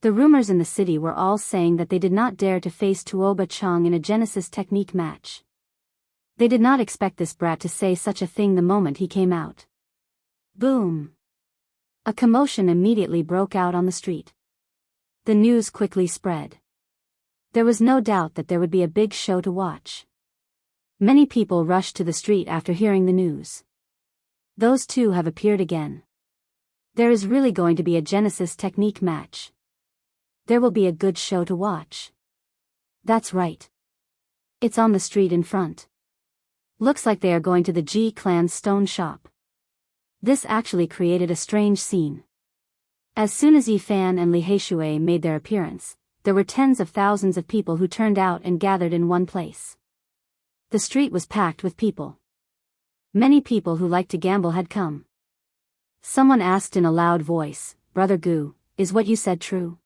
S1: The rumors in the city were all saying that they did not dare to face Tuoba Chang in a Genesis technique match. They did not expect this brat to say such a thing the moment he came out. Boom! A commotion immediately broke out on the street. The news quickly spread. There was no doubt that there would be a big show to watch. Many people rushed to the street after hearing the news. Those two have appeared again. There is really going to be a Genesis technique match. There will be a good show to watch. That's right. It's on the street in front. Looks like they are going to the Ji clan's stone shop. This actually created a strange scene. As soon as Yi Fan and Li Heishui made their appearance, there were tens of thousands of people who turned out and gathered in one place. The street was packed with people. Many people who liked to gamble had come. Someone asked in a loud voice, Brother Gu, is what you said true?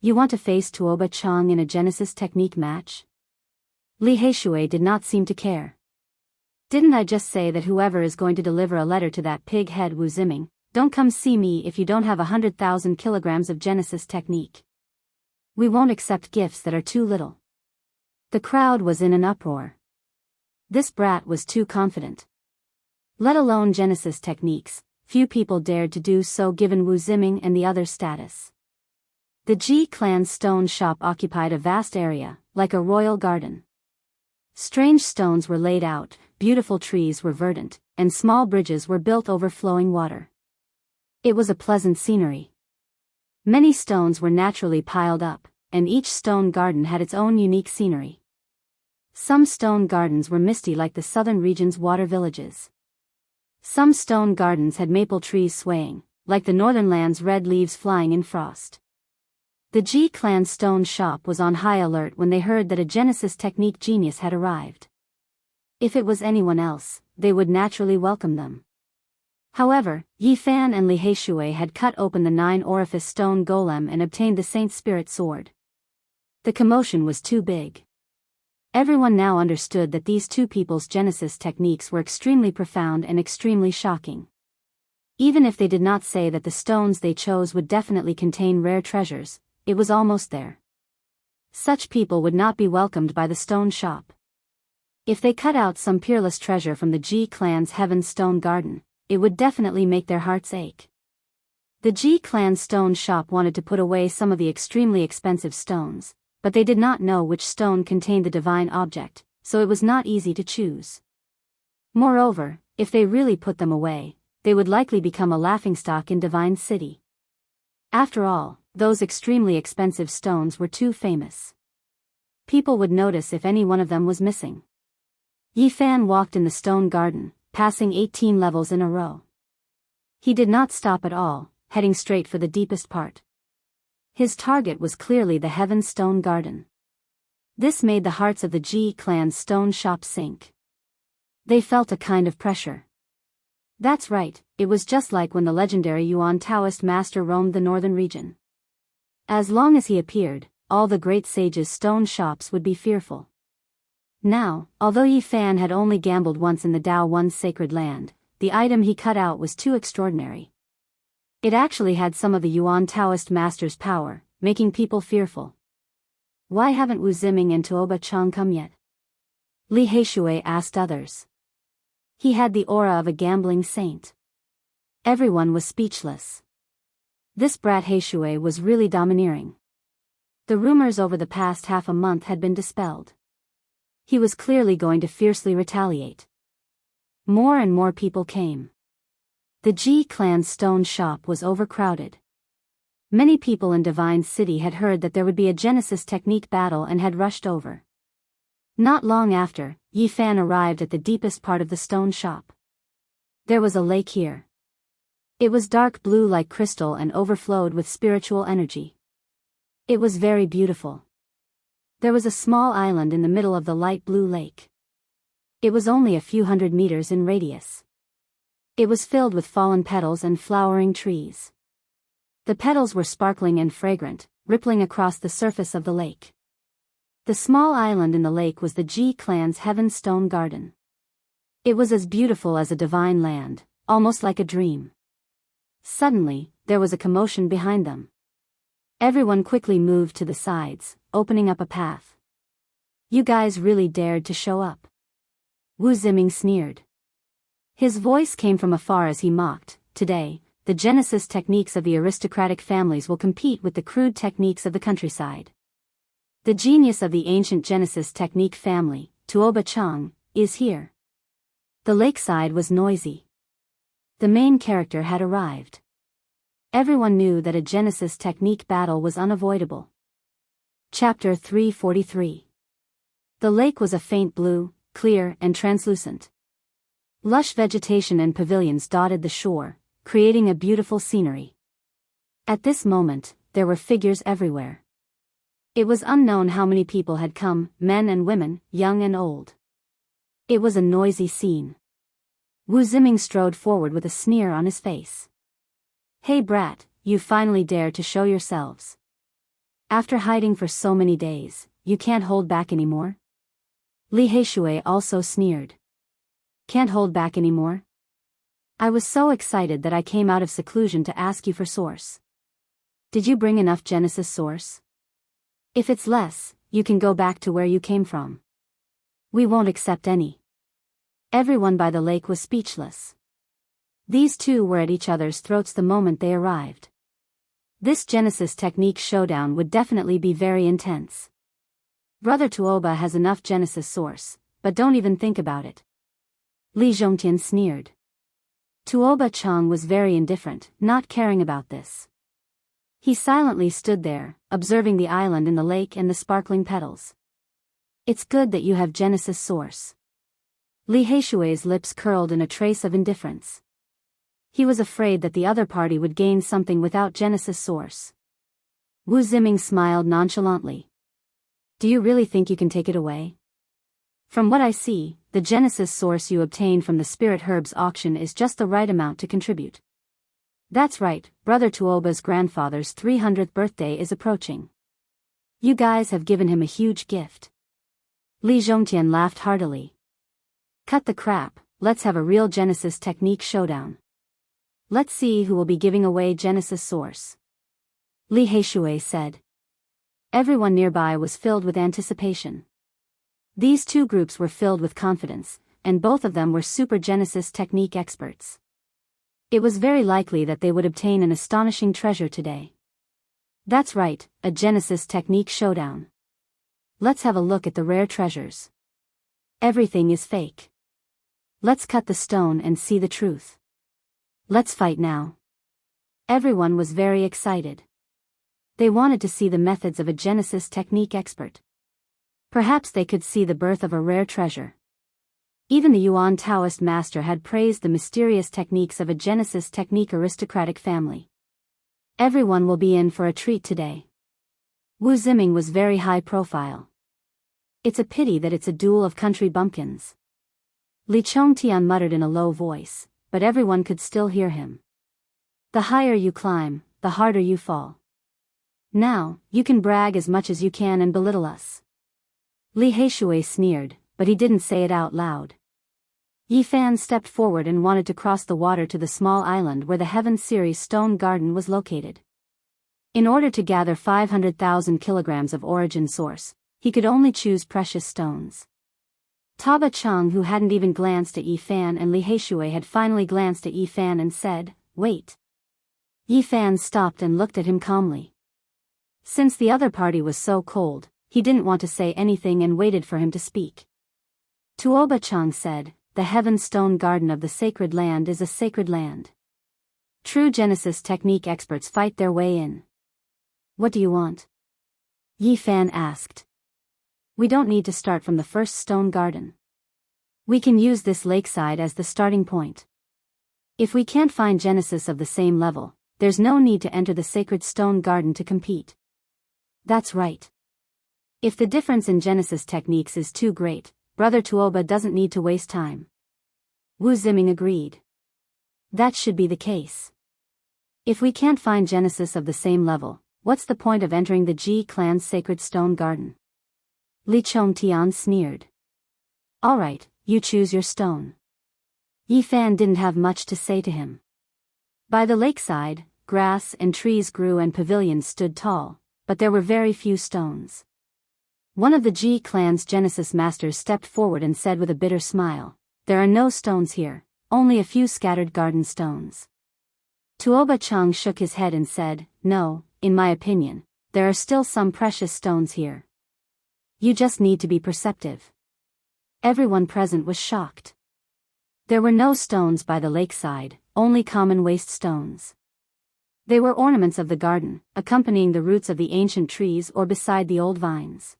S1: You want to face Tuoba Chang in a Genesis technique match? Li Heishui did not seem to care. Didn't I just say that whoever is going to deliver a letter to that pig-head Wu Ziming, don't come see me if you don't have 100,000 kilograms of Genesis technique. We won't accept gifts that are too little. The crowd was in an uproar. This brat was too confident. Let alone Genesis techniques, few people dared to do so given Wu Ziming and the other's status. The Ji clan's stone shop occupied a vast area, like a royal garden. Strange stones were laid out, beautiful trees were verdant, and small bridges were built over flowing water. It was a pleasant scenery. Many stones were naturally piled up, and each stone garden had its own unique scenery. Some stone gardens were misty like the southern region's water villages. Some stone gardens had maple trees swaying, like the northern land's red leaves flying in frost. The Ji clan stone shop was on high alert when they heard that a Genesis technique genius had arrived. If it was anyone else, they would naturally welcome them. However, Yi Fan and Li Heishui had cut open the 9-orifice stone golem and obtained the Saint Spirit sword. The commotion was too big. Everyone now understood that these two people's Genesis techniques were extremely profound and extremely shocking. Even if they did not say that the stones they chose would definitely contain rare treasures, it was almost there. Such people would not be welcomed by the stone shop. If they cut out some peerless treasure from the Ji clan's Heaven Stone Garden, it would definitely make their hearts ache. The Ji clan stone shop wanted to put away some of the extremely expensive stones, but they did not know which stone contained the divine object, so it was not easy to choose. Moreover, if they really put them away, they would likely become a laughingstock in Divine City. After all, those extremely expensive stones were too famous. People would notice if any one of them was missing. Yi Fan walked in the stone garden, passing 18 levels in a row. He did not stop at all, heading straight for the deepest part. His target was clearly the Heaven Stone Garden. This made the hearts of the Ji clan's stone shop sink. They felt a kind of pressure. That's right, it was just like when the legendary Yuan Taoist master roamed the northern region. As long as he appeared, all the great sages' stone shops would be fearful. Now, although Yi Fan had only gambled once in the Dao One's sacred land, the item he cut out was too extraordinary. It actually had some of the Yuan Taoist master's power, making people fearful. Why haven't Wu Ziming and Tuoba Chang come yet? Li Heishui asked others. He had the aura of a gambling saint. Everyone was speechless. This brat Heishui was really domineering. The rumors over the past half a month had been dispelled. He was clearly going to fiercely retaliate. More and more people came. The Ji clan's stone shop was overcrowded. Many people in Divine City had heard that there would be a Genesis technique battle and had rushed over. Not long after, Yi Fan arrived at the deepest part of the stone shop. There was a lake here. It was dark blue like crystal and overflowed with spiritual energy. It was very beautiful. There was a small island in the middle of the light blue lake. It was only a few hundred meters in radius. It was filled with fallen petals and flowering trees. The petals were sparkling and fragrant, rippling across the surface of the lake. The small island in the lake was the G clan's Heaven Stone Garden. It was as beautiful as a divine land, almost like a dream. Suddenly, there was a commotion behind them. Everyone quickly moved to the sides, opening up a path. You guys really dared to show up. Wu Ziming sneered. His voice came from afar as he mocked, today, the Genesis techniques of the aristocratic families will compete with the crude techniques of the countryside. The genius of the ancient Genesis technique family, Tuoba Chang, is here. The lakeside was noisy. The main character had arrived. Everyone knew that a Genesis technique battle was unavoidable. Chapter 343. The lake was a faint blue, clear and translucent. Lush vegetation and pavilions dotted the shore, creating a beautiful scenery. At this moment, there were figures everywhere. It was unknown how many people had come, men and women, young and old. It was a noisy scene. Wu Ziming strode forward with a sneer on his face. Hey brat, you finally dared to show yourselves. After hiding for so many days, you can't hold back anymore? Li Heishui also sneered. Can't hold back anymore? I was so excited that I came out of seclusion to ask you for source. Did you bring enough Genesis source? If it's less, you can go back to where you came from. We won't accept any. Everyone by the lake was speechless. These two were at each other's throats the moment they arrived. This Genesis technique showdown would definitely be very intense. Brother Tuoba has enough Genesis source, but don't even think about it. Li Zhongtian sneered. Tuoba Chang was very indifferent, not caring about this. He silently stood there, observing the island in the lake and the sparkling petals. It's good that you have Genesis source. Li Heishui's lips curled in a trace of indifference. He was afraid that the other party would gain something without Genesis source. Wu Ziming smiled nonchalantly. Do you really think you can take it away? From what I see, the Genesis source you obtained from the Spirit Herbs auction is just the right amount to contribute. That's right, Brother Tuoba's grandfather's 300th birthday is approaching. You guys have given him a huge gift. Li Zhongtian laughed heartily. Cut the crap, let's have a real Genesis technique showdown. Let's see who will be giving away Genesis source. Li Heishui said. Everyone nearby was filled with anticipation. These two groups were filled with confidence, and both of them were super Genesis technique experts. It was very likely that they would obtain an astonishing treasure today. That's right, a Genesis technique showdown. Let's have a look at the rare treasures. Everything is fake. Let's cut the stone and see the truth. Let's fight now. Everyone was very excited. They wanted to see the methods of a Genesis technique expert. Perhaps they could see the birth of a rare treasure. Even the Yuan Taoist master had praised the mysterious techniques of a Genesis technique aristocratic family. Everyone will be in for a treat today. Wu Ziming was very high profile. It's a pity that it's a duel of country bumpkins. Li Chongtian muttered in a low voice, but everyone could still hear him. The higher you climb, the harder you fall. Now, you can brag as much as you can and belittle us. Li Heishui sneered, but he didn't say it out loud. Yi Fan stepped forward and wanted to cross the water to the small island where the Heaven Series Stone Garden was located. In order to gather 500,000 kilograms of origin source, he could only choose precious stones. Taba Chang, who hadn't even glanced at Yi Fan, and Li Heishui had finally glanced at Yi Fan and said, "Wait." Yi Fan stopped and looked at him calmly. Since the other party was so cold, he didn't want to say anything and waited for him to speak. Tuoba Chang said, "The Heaven Stone Garden of the Sacred Land is a sacred land. True Genesis technique experts fight their way in. What do you want?" Yi Fan asked. "We don't need to start from the first stone garden. We can use this lakeside as the starting point. If we can't find Genesis of the same level, there's no need to enter the sacred stone garden to compete." That's right. If the difference in Genesis techniques is too great, Brother Tuoba doesn't need to waste time. Wu Ziming agreed. That should be the case. If we can't find Genesis of the same level, what's the point of entering the Ji clan's sacred stone garden? Li Chongtian sneered. Alright, you choose your stone. Yi Fan didn't have much to say to him. By the lakeside, grass and trees grew and pavilions stood tall, but there were very few stones. One of the Ji clan's Genesis masters stepped forward and said with a bitter smile, "There are no stones here, only a few scattered garden stones." Tuoba Chang shook his head and said, "No, in my opinion, there are still some precious stones here. You just need to be perceptive." Everyone present was shocked. There were no stones by the lakeside, only common waste stones. They were ornaments of the garden, accompanying the roots of the ancient trees or beside the old vines.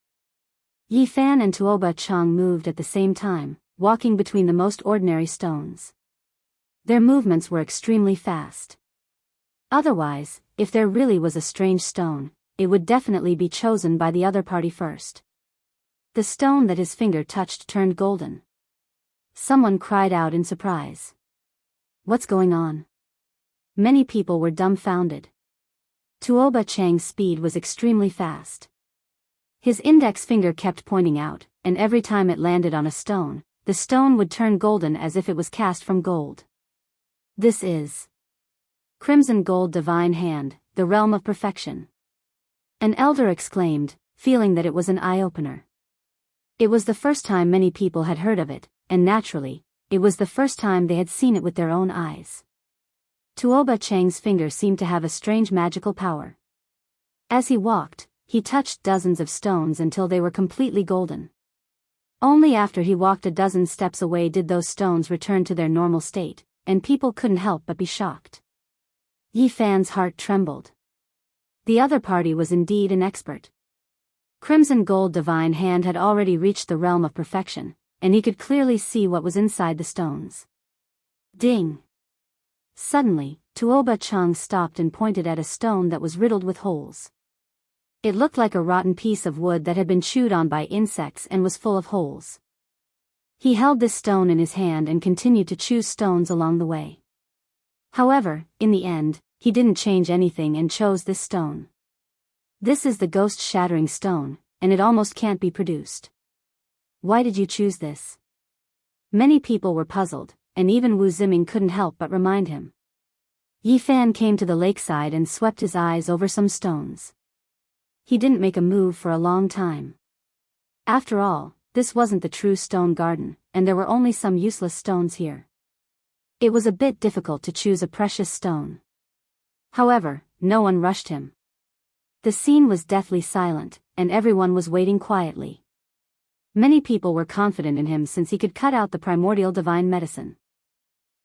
S1: Yi Fan and Tuoba Chang moved at the same time, walking between the most ordinary stones. Their movements were extremely fast. Otherwise, if there really was a strange stone, it would definitely be chosen by the other party first. The stone that his finger touched turned golden. Someone cried out in surprise. What's going on? Many people were dumbfounded. Tuoba Chang's speed was extremely fast. His index finger kept pointing out, and every time it landed on a stone, the stone would turn golden as if it was cast from gold. This is Crimson Gold Divine Hand, the realm of perfection. An elder exclaimed, feeling that it was an eye-opener. It was the first time many people had heard of it, and naturally, it was the first time they had seen it with their own eyes. Tuoba Chang's finger seemed to have a strange magical power. As he walked, he touched dozens of stones until they were completely golden. Only after he walked a dozen steps away did those stones return to their normal state, and people couldn't help but be shocked. Yi Fan's heart trembled. The other party was indeed an expert. Crimson Gold Divine Hand had already reached the realm of perfection, and he could clearly see what was inside the stones. Ding! Suddenly, Tuoba Chang stopped and pointed at a stone that was riddled with holes. It looked like a rotten piece of wood that had been chewed on by insects and was full of holes. He held this stone in his hand and continued to choose stones along the way. However, in the end, he didn't change anything and chose this stone. This is the ghost-shattering stone, and it almost can't be produced. Why did you choose this? Many people were puzzled, and even Wu Ziming couldn't help but remind him. Yi Fan came to the lakeside and swept his eyes over some stones. He didn't make a move for a long time. After all, this wasn't the true stone garden, and there were only some useless stones here. It was a bit difficult to choose a precious stone. However, no one rushed him. The scene was deathly silent, and everyone was waiting quietly. Many people were confident in him since he could cut out the primordial divine medicine.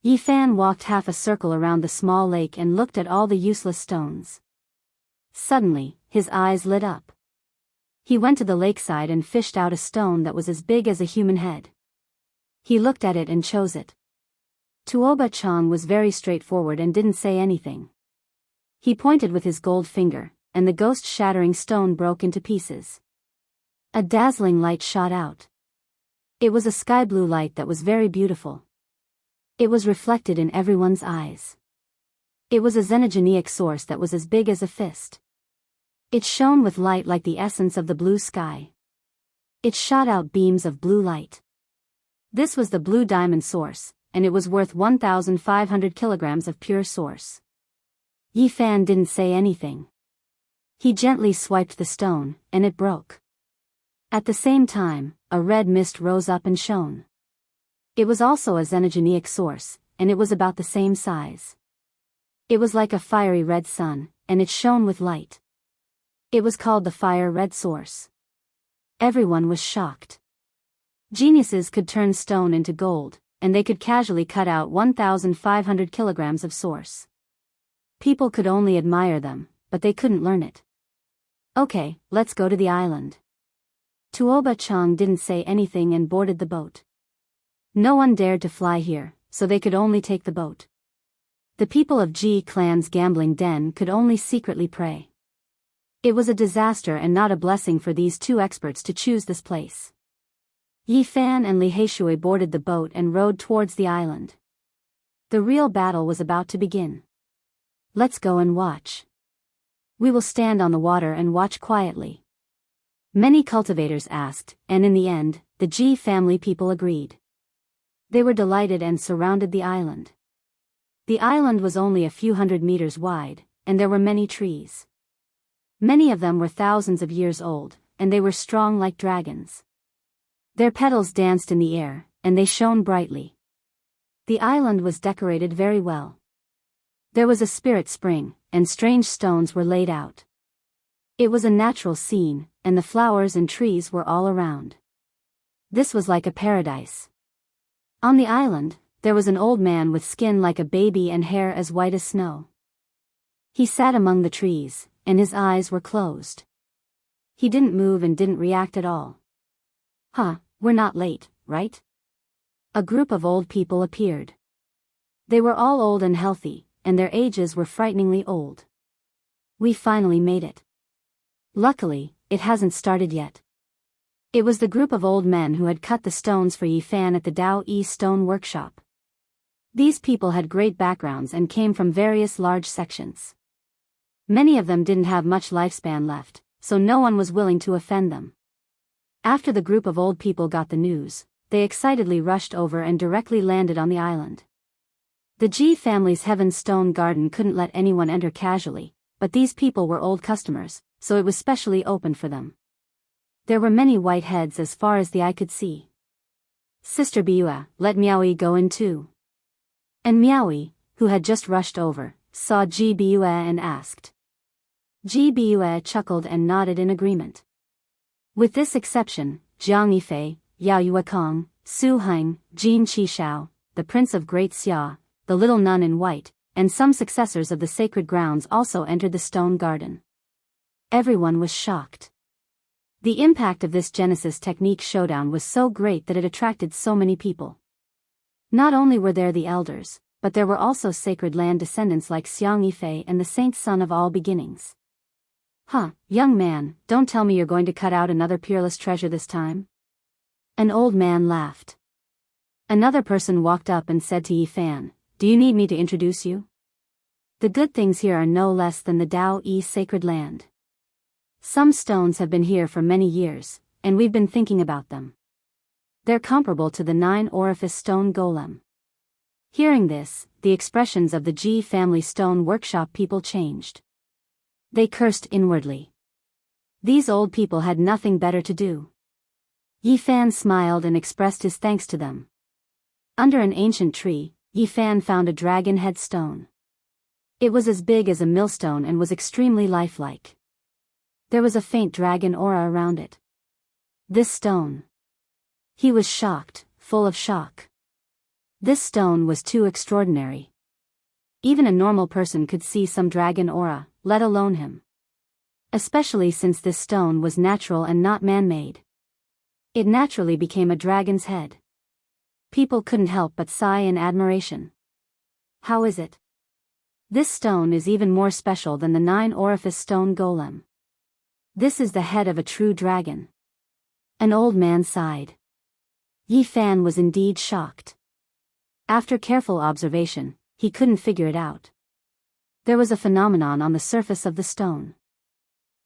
S1: Yi Fan walked half a circle around the small lake and looked at all the useless stones. Suddenly, his eyes lit up. He went to the lakeside and fished out a stone that was as big as a human head. He looked at it and chose it. Tuoba Chang was very straightforward and didn't say anything. He pointed with his gold finger, and the ghost-shattering stone broke into pieces. A dazzling light shot out. It was a sky-blue light that was very beautiful. It was reflected in everyone's eyes. It was a xenogenic source that was as big as a fist. It shone with light like the essence of the blue sky. It shot out beams of blue light. This was the blue diamond source, and it was worth 1,500 kilograms of pure source. Yi Fan didn't say anything. He gently swiped the stone, and it broke. At the same time, a red mist rose up and shone. It was also a xenogenic source, and it was about the same size. It was like a fiery red sun, and it shone with light. It was called the Fire Red Source. Everyone was shocked. Geniuses could turn stone into gold, and they could casually cut out 1,500 kilograms of source. People could only admire them, but they couldn't learn it. Okay, let's go to the island. Tuoba Chang didn't say anything and boarded the boat. No one dared to fly here, so they could only take the boat. The people of Ji Clan's gambling den could only secretly pray. It was a disaster and not a blessing for these two experts to choose this place. Yi Fan and Li Heishui boarded the boat and rowed towards the island. The real battle was about to begin. Let's go and watch. We will stand on the water and watch quietly. Many cultivators asked, and in the end, the G family people agreed. They were delighted and surrounded the island. The island was only a few hundred meters wide, and there were many trees. Many of them were thousands of years old, and they were strong like dragons. Their petals danced in the air, and they shone brightly. The island was decorated very well. There was a spirit spring, and strange stones were laid out. It was a natural scene, and the flowers and trees were all around. This was like a paradise. On the island, there was an old man with skin like a baby and hair as white as snow. He sat among the trees, and his eyes were closed. He didn't move and didn't react at all. We're not late, right? A group of old people appeared. They were all old and healthy, and their ages were frighteningly old. We finally made it. Luckily, it hasn't started yet. It was the group of old men who had cut the stones for Yi Fan at the Dao Yi Stone Workshop. These people had great backgrounds and came from various large sections. Many of them didn't have much lifespan left, so no one was willing to offend them. After the group of old people got the news, they excitedly rushed over and directly landed on the island. The G family's Heaven Stone Garden couldn't let anyone enter casually, but these people were old customers, so it was specially opened for them. There were many white heads as far as the eye could see. Sister Biua, let Miaoi go in too. And Miaoi, who had just rushed over, saw Ji Biua and asked. Ji Biua chuckled and nodded in agreement. With this exception, Jiang Yifei, Yao Yuekong, Su Heng, Jin Qishao, the Prince of Great Xia, the little nun in white, and some successors of the sacred grounds also entered the stone garden. Everyone was shocked. The impact of this Genesis technique showdown was so great that it attracted so many people. Not only were there the elders, but there were also sacred land descendants like Xiang Yifei and the saint son of all beginnings. Young man, don't tell me you're going to cut out another peerless treasure this time? An old man laughed. Another person walked up and said to Yi Fan, do you need me to introduce you? The good things here are no less than the Dao Yi sacred land. Some stones have been here for many years, and we've been thinking about them. They're comparable to the 9-orifice stone golem. Hearing this, the expressions of the G family stone workshop people changed. They cursed inwardly. These old people had nothing better to do. Yi Fan smiled and expressed his thanks to them. Under an ancient tree, Yi Fan found a dragon head stone. It was as big as a millstone and was extremely lifelike. There was a faint dragon aura around it. This stone. He was shocked, full of shock. This stone was too extraordinary. Even a normal person could see some dragon aura, let alone him. Especially since this stone was natural and not man-made. It naturally became a dragon's head. People couldn't help but sigh in admiration. How is it? This stone is even more special than the 9-orifice stone golem. This is the head of a true dragon. An old man sighed. Yi Fan was indeed shocked. After careful observation, he couldn't figure it out. There was a phenomenon on the surface of the stone.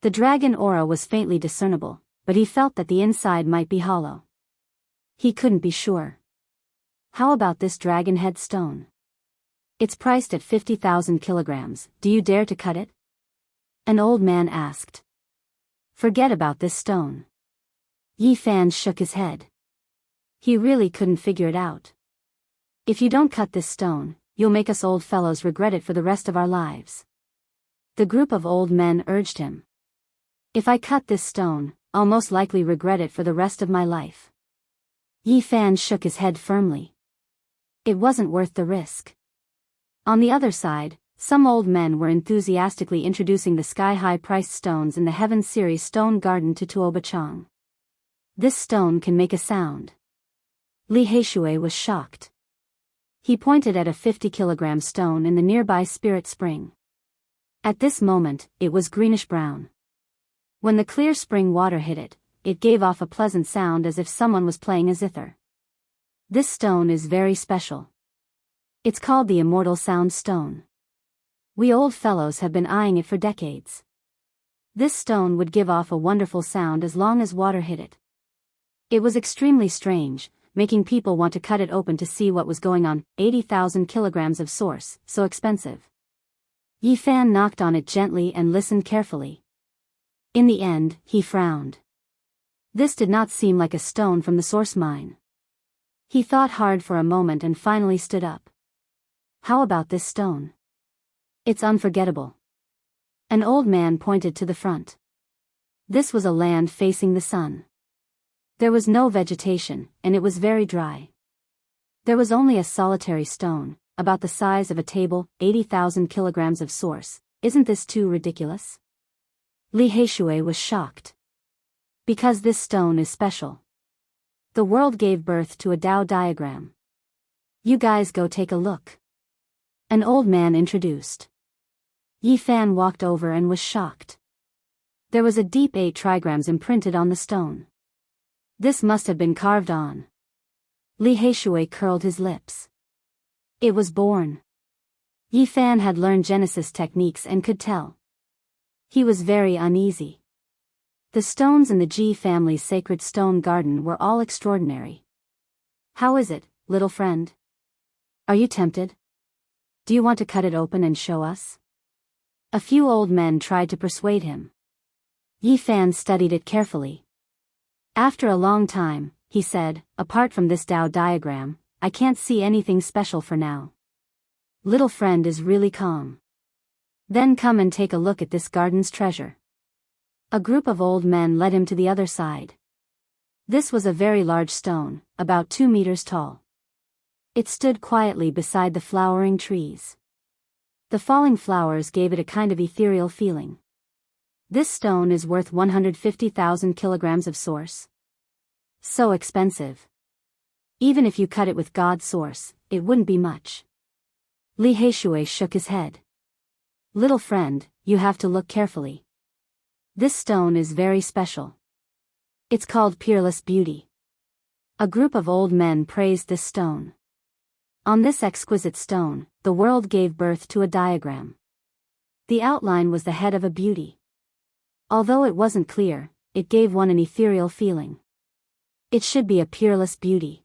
S1: The dragon aura was faintly discernible, but he felt that the inside might be hollow. He couldn't be sure. How about this dragon head stone? It's priced at 50,000 kilograms, do you dare to cut it? An old man asked. Forget about this stone. Yi Fan shook his head. He really couldn't figure it out. If you don't cut this stone, you'll make us old fellows regret it for the rest of our lives. The group of old men urged him. If I cut this stone, I'll most likely regret it for the rest of my life. Yi Fan shook his head firmly. It wasn't worth the risk. On the other side, some old men were enthusiastically introducing the sky-high priced stones in the Heaven Series stone garden to Tuobachang. This stone can make a sound. Li Heishui was shocked. He pointed at a 50-kilogram stone in the nearby spirit spring. At this moment, it was greenish-brown. When the clear spring water hit it, it gave off a pleasant sound as if someone was playing a zither. This stone is very special. It's called the immortal sound stone. We old fellows have been eyeing it for decades. This stone would give off a wonderful sound as long as water hit it. It was extremely strange, making people want to cut it open to see what was going on. 80,000 kilograms of source, so expensive. Yi Fan knocked on it gently and listened carefully. In the end, he frowned. This did not seem like a stone from the source mine. He thought hard for a moment and finally stood up. How about this stone? It's unforgettable. An old man pointed to the front. This was a land facing the sun. There was no vegetation, and it was very dry. There was only a solitary stone, about the size of a table, 80,000 kilograms of source. Isn't this too ridiculous? Li Heishui was shocked. Because this stone is special. The world gave birth to a Tao diagram. You guys go take a look. An old man introduced. Yi Fan walked over and was shocked. There was a deep 8 trigrams imprinted on the stone. This must have been carved on. Li Heishui curled his lips. It was born. Yi Fan had learned Genesis techniques and could tell. He was very uneasy. The stones in the Ji family's sacred stone garden were all extraordinary. How is it, little friend? Are you tempted? Do you want to cut it open and show us? A few old men tried to persuade him. Yi Fan studied it carefully. After a long time, he said, apart from this Tao diagram, I can't see anything special for now. Little friend is really calm. Then come and take a look at this garden's treasure. A group of old men led him to the other side. This was a very large stone, about 2 meters tall. It stood quietly beside the flowering trees. The falling flowers gave it a kind of ethereal feeling. This stone is worth 150,000 kilograms of source. So expensive. Even if you cut it with God's source, it wouldn't be much. Li Heishui shook his head. Little friend, you have to look carefully. This stone is very special. It's called peerless beauty. A group of old men praised this stone. On this exquisite stone, the world gave birth to a diagram. The outline was the head of a beauty. Although it wasn't clear, it gave one an ethereal feeling. It should be a peerless beauty.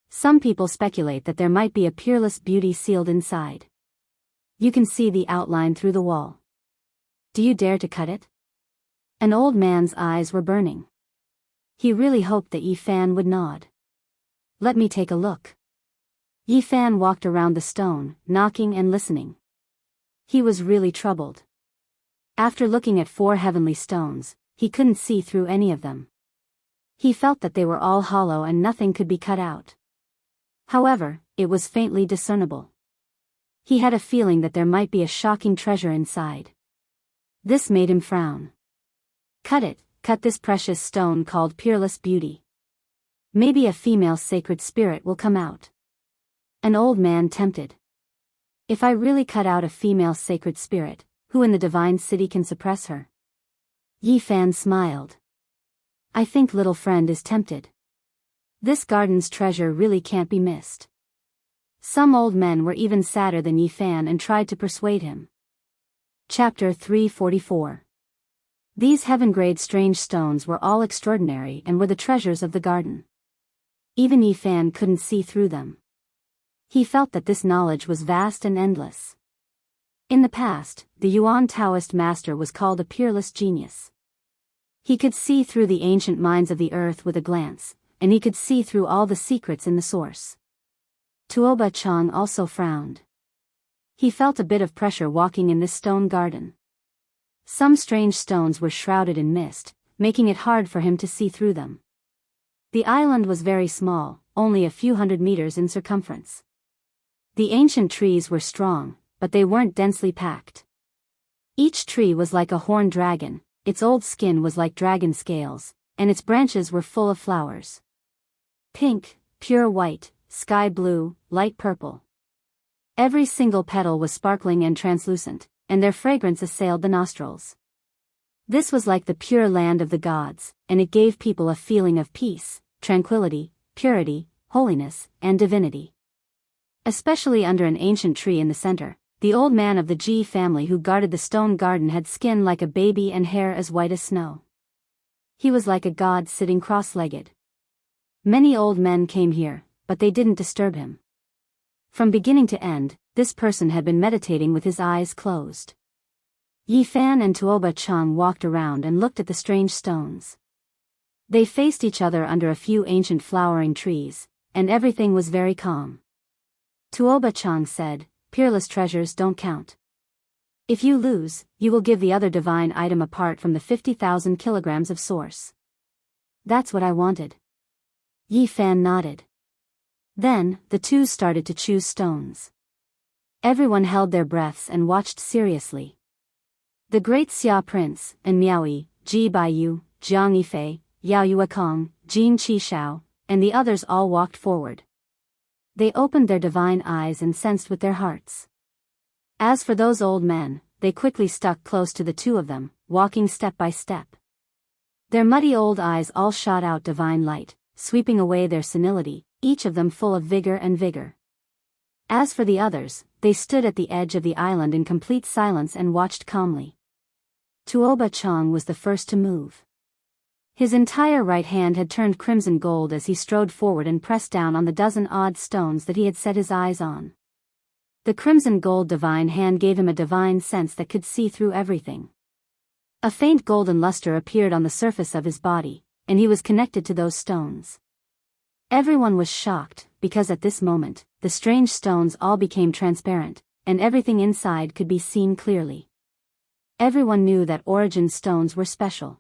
S1: Some people speculate that there might be a peerless beauty sealed inside. You can see the outline through the wall. Do you dare to cut it? An old man's eyes were burning. He really hoped that Yi Fan would nod. Let me take a look. Yi Fan walked around the stone, knocking and listening. He was really troubled. After looking at 4 heavenly stones, he couldn't see through any of them. He felt that they were all hollow and nothing could be cut out. However, it was faintly discernible. He had a feeling that there might be a shocking treasure inside. This made him frown. Cut it, cut this precious stone called peerless beauty. Maybe a female sacred spirit will come out. An old man tempted. If I really cut out a female sacred spirit, who in the divine city can suppress her? Yi Fan smiled. I think little friend is tempted. This garden's treasure really can't be missed. Some old men were even sadder than Yi Fan and tried to persuade him. Chapter 344. These heaven-grade strange stones were all extraordinary and were the treasures of the garden. Even Yi Fan couldn't see through them. He felt that this knowledge was vast and endless. In the past, the Yuan Taoist master was called a peerless genius. He could see through the ancient minds of the earth with a glance, and he could see through all the secrets in the source. Tuoba Chang also frowned. He felt a bit of pressure walking in this stone garden. Some strange stones were shrouded in mist, making it hard for him to see through them. The island was very small, only a few hundred meters in circumference. The ancient trees were strong, but they weren't densely packed. Each tree was like a horned dragon, its old skin was like dragon scales, and its branches were full of flowers. Pink, pure white, sky blue, light purple. Every single petal was sparkling and translucent, and their fragrance assailed the nostrils. This was like the pure land of the gods, and it gave people a feeling of peace, tranquility, purity, holiness, and divinity. Especially under an ancient tree in the center, the old man of the Ji family who guarded the stone garden had skin like a baby and hair as white as snow. He was like a god sitting cross-legged. Many old men came here, but they didn't disturb him. From beginning to end, this person had been meditating with his eyes closed. Yi Fan and Tuoba Chang walked around and looked at the strange stones. They faced each other under a few ancient flowering trees, and everything was very calm. Tuoba Chang said, "Peerless treasures don't count. If you lose, you will give the other divine item apart from the 50,000 kilograms of source." "That's what I wanted." Yi Fan nodded. Then, the two started to choose stones. Everyone held their breaths and watched seriously. The great Xia Prince, and Miaoyi, Ji Baiyu, Jiang Yifei, Yao Yuekong, Jin Qishao, and the others all walked forward. They opened their divine eyes and sensed with their hearts. As for those old men, they quickly stuck close to the two of them, walking step by step. Their muddy old eyes all shot out divine light, sweeping away their senility, each of them full of vigor and vigor. As for the others, they stood at the edge of the island in complete silence and watched calmly. Tuoba Chang was the first to move. His entire right hand had turned crimson gold as he strode forward and pressed down on the dozen odd stones that he had set his eyes on. The crimson gold divine hand gave him a divine sense that could see through everything. A faint golden luster appeared on the surface of his body, and he was connected to those stones. Everyone was shocked, because at this moment, the strange stones all became transparent, and everything inside could be seen clearly. Everyone knew that origin stones were special.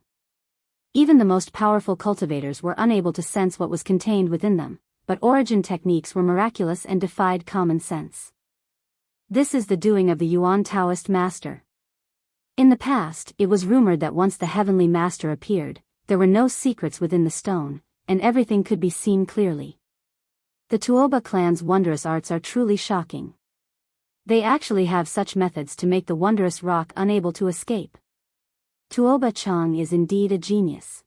S1: Even the most powerful cultivators were unable to sense what was contained within them, but origin techniques were miraculous and defied common sense. This is the doing of the Yuan Taoist master. In the past, it was rumored that once the heavenly master appeared, there were no secrets within the stone, and everything could be seen clearly. The Tuoba clan's wondrous arts are truly shocking. They actually have such methods to make the wondrous rock unable to escape. Tuoba Chang is indeed a genius.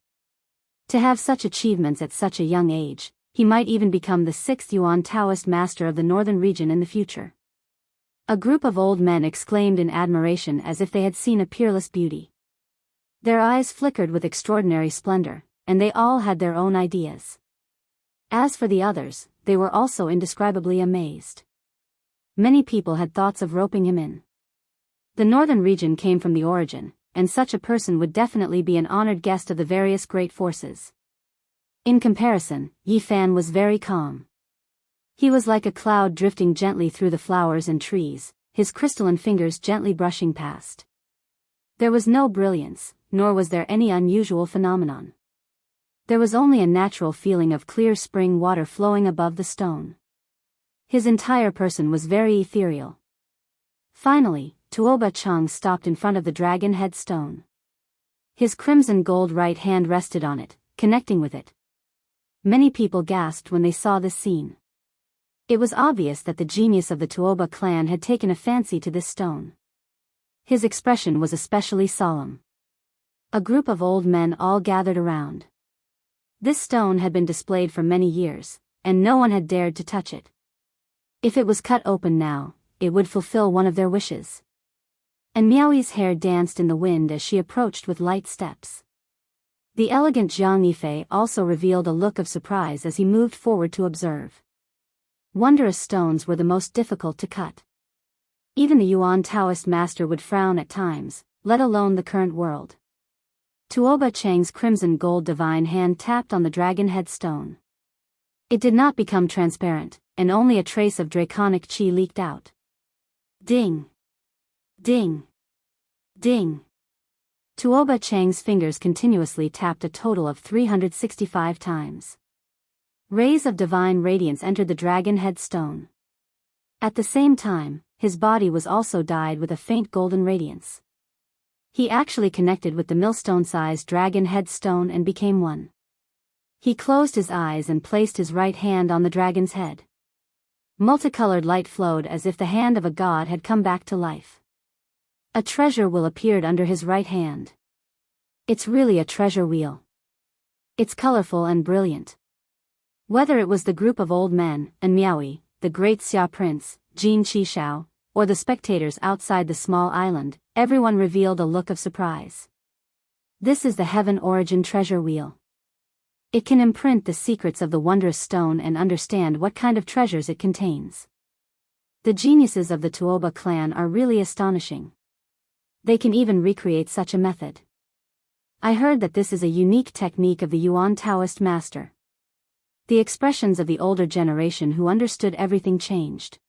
S1: To have such achievements at such a young age, he might even become the 6th Yuan Taoist master of the northern region in the future. A group of old men exclaimed in admiration as if they had seen a peerless beauty. Their eyes flickered with extraordinary splendor, and they all had their own ideas. As for the others, they were also indescribably amazed. Many people had thoughts of roping him in. The northern region came from the origin, and such a person would definitely be an honored guest of the various great forces. In comparison, Yi Fan was very calm. He was like a cloud drifting gently through the flowers and trees, his crystalline fingers gently brushing past. There was no brilliance, nor was there any unusual phenomenon. There was only a natural feeling of clear spring water flowing above the stone. His entire person was very ethereal. Finally, Tuoba Chang stopped in front of the dragon head stone. His crimson gold right hand rested on it, connecting with it. Many people gasped when they saw this scene. It was obvious that the genius of the Tuoba clan had taken a fancy to this stone. His expression was especially solemn. A group of old men all gathered around. This stone had been displayed for many years, and no one had dared to touch it. If it was cut open now, it would fulfill one of their wishes. And Miaoyi's hair danced in the wind as she approached with light steps. The elegant Jiang Yifei also revealed a look of surprise as he moved forward to observe. Wondrous stones were the most difficult to cut. Even the Yuan Taoist master would frown at times, let alone the current world. Tuoba Chang's crimson gold divine hand tapped on the dragon head stone. It did not become transparent, and only a trace of draconic chi leaked out. Ding! Ding! Ding! Tuoba Chang's fingers continuously tapped a total of 365 times. Rays of divine radiance entered the dragon head stone. At the same time, his body was also dyed with a faint golden radiance. He actually connected with the millstone-sized dragon head stone and became one. He closed his eyes and placed his right hand on the dragon's head. Multicolored light flowed as if the hand of a god had come back to life. A treasure wheel appeared under his right hand. It's really a treasure wheel. It's colorful and brilliant. Whether it was the group of old men, and Miaoyi, the great Xia prince, Jin Qishao, or the spectators outside the small island, everyone revealed a look of surprise. This is the Heaven Origin Treasure Wheel. It can imprint the secrets of the wondrous stone and understand what kind of treasures it contains. The geniuses of the Tuoba clan are really astonishing. They can even recreate such a method. I heard that this is a unique technique of the Yuan Taoist master. The expressions of the older generation who understood everything changed.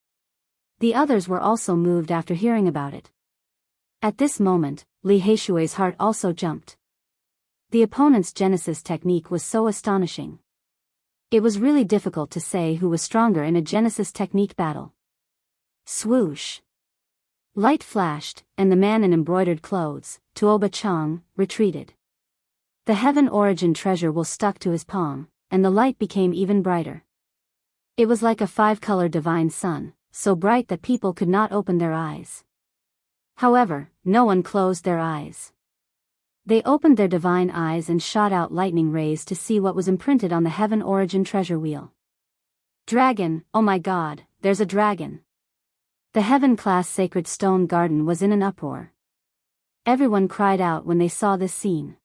S1: The others were also moved after hearing about it. At this moment, Li Heishui's heart also jumped. The opponent's Genesis technique was so astonishing. It was really difficult to say who was stronger in a Genesis technique battle. Swoosh! Light flashed, and the man in embroidered clothes, Tuoba Chang, retreated. The Heaven Origin treasure will stuck to his palm, and the light became even brighter. It was like a five-color divine sun, so bright that people could not open their eyes. However, no one closed their eyes. They opened their divine eyes and shot out lightning rays to see what was imprinted on the Heaven Origin treasure wheel. Dragon, oh my God, there's a dragon! The Heaven-class sacred stone garden was in an uproar. Everyone cried out when they saw this scene.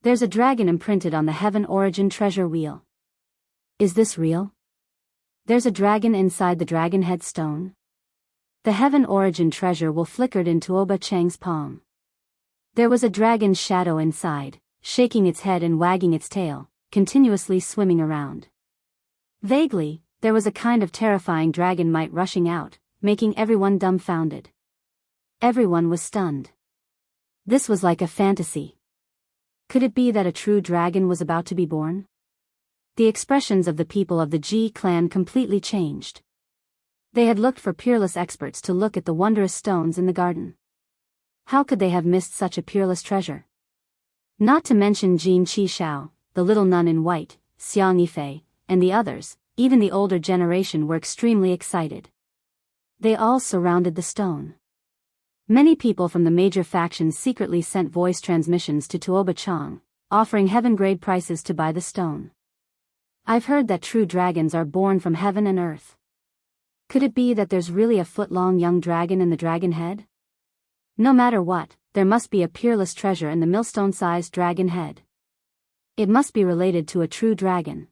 S1: There's a dragon imprinted on the Heaven Origin treasure wheel. Is this real? There's a dragon inside the dragon head stone? The Heaven Origin treasure will flickered in Tuoba Chang's palm. There was a dragon's shadow inside, shaking its head and wagging its tail, continuously swimming around. Vaguely, there was a kind of terrifying dragon might rushing out, making everyone dumbfounded. Everyone was stunned. This was like a fantasy. Could it be that a true dragon was about to be born? The expressions of the people of the Ji clan completely changed. They had looked for peerless experts to look at the wondrous stones in the garden. How could they have missed such a peerless treasure? Not to mention Jin Qishao, the little nun in white, Xiang Yifei, and the others, even the older generation were extremely excited. They all surrounded the stone. Many people from the major factions secretly sent voice transmissions to Tuoba Chang, offering heaven-grade prices to buy the stone. I've heard that true dragons are born from heaven and earth. Could it be that there's really a foot-long young dragon in the dragon head? No matter what, there must be a peerless treasure in the millstone-sized dragon head. It must be related to a true dragon.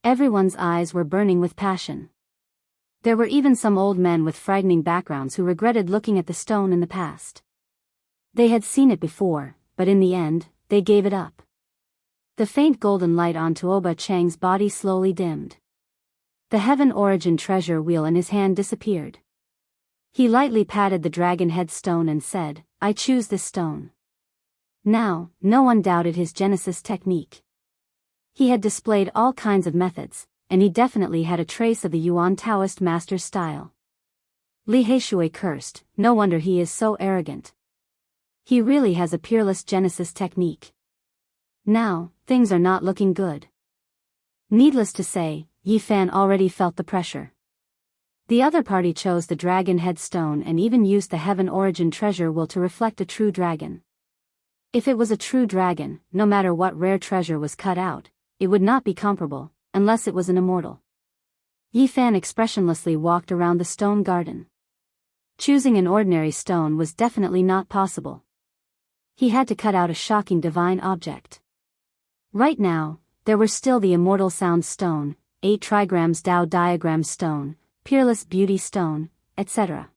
S1: Everyone's eyes were burning with passion. There were even some old men with frightening backgrounds who regretted looking at the stone in the past. They had seen it before, but in the end, they gave it up. The faint golden light on Tuoba Chang's body slowly dimmed. The Heaven Origin treasure wheel in his hand disappeared. He lightly patted the dragon head stone and said, "I choose this stone." Now, no one doubted his Genesis technique. He had displayed all kinds of methods, and he definitely had a trace of the Yuan Taoist master's style. Li Heishui cursed, no wonder he is so arrogant. He really has a peerless Genesis technique. Now, things are not looking good. Needless to say, Yi Fan already felt the pressure. The other party chose the dragon head stone and even used the Heaven Origin treasure wheel to reflect a true dragon. If it was a true dragon, no matter what rare treasure was cut out, it would not be comparable, unless it was an immortal. Yi Fan expressionlessly walked around the stone garden. Choosing an ordinary stone was definitely not possible. He had to cut out a shocking divine object. Right now, there were still the immortal sound stone, 8 trigrams Tao diagram stone, peerless beauty stone, etc.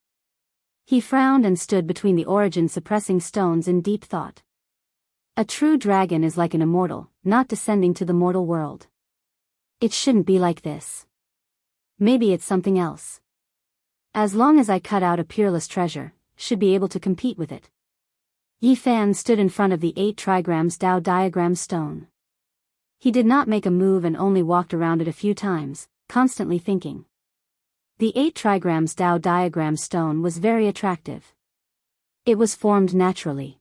S1: He frowned and stood between the origin-suppressing stones in deep thought. A true dragon is like an immortal, not descending to the mortal world. It shouldn't be like this. Maybe it's something else. As long as I cut out a peerless treasure, should be able to compete with it. Yi Fan stood in front of the 8 trigrams Tao diagram stone. He did not make a move and only walked around it a few times, constantly thinking. The 8 trigrams Tao diagram stone was very attractive. It was formed naturally.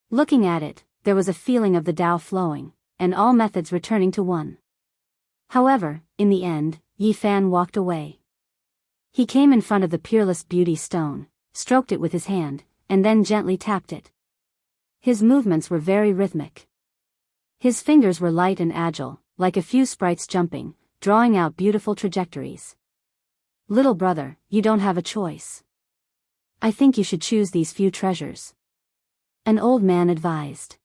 S1: Looking at it, there was a feeling of the Tao flowing, and all methods returning to one. However, in the end, Yi Fan walked away. He came in front of the peerless beauty stone, stroked it with his hand, and then gently tapped it. His movements were very rhythmic. His fingers were light and agile, like a few sprites jumping, drawing out beautiful trajectories. Little brother, you don't have a choice. I think you should choose these few treasures. An old man advised.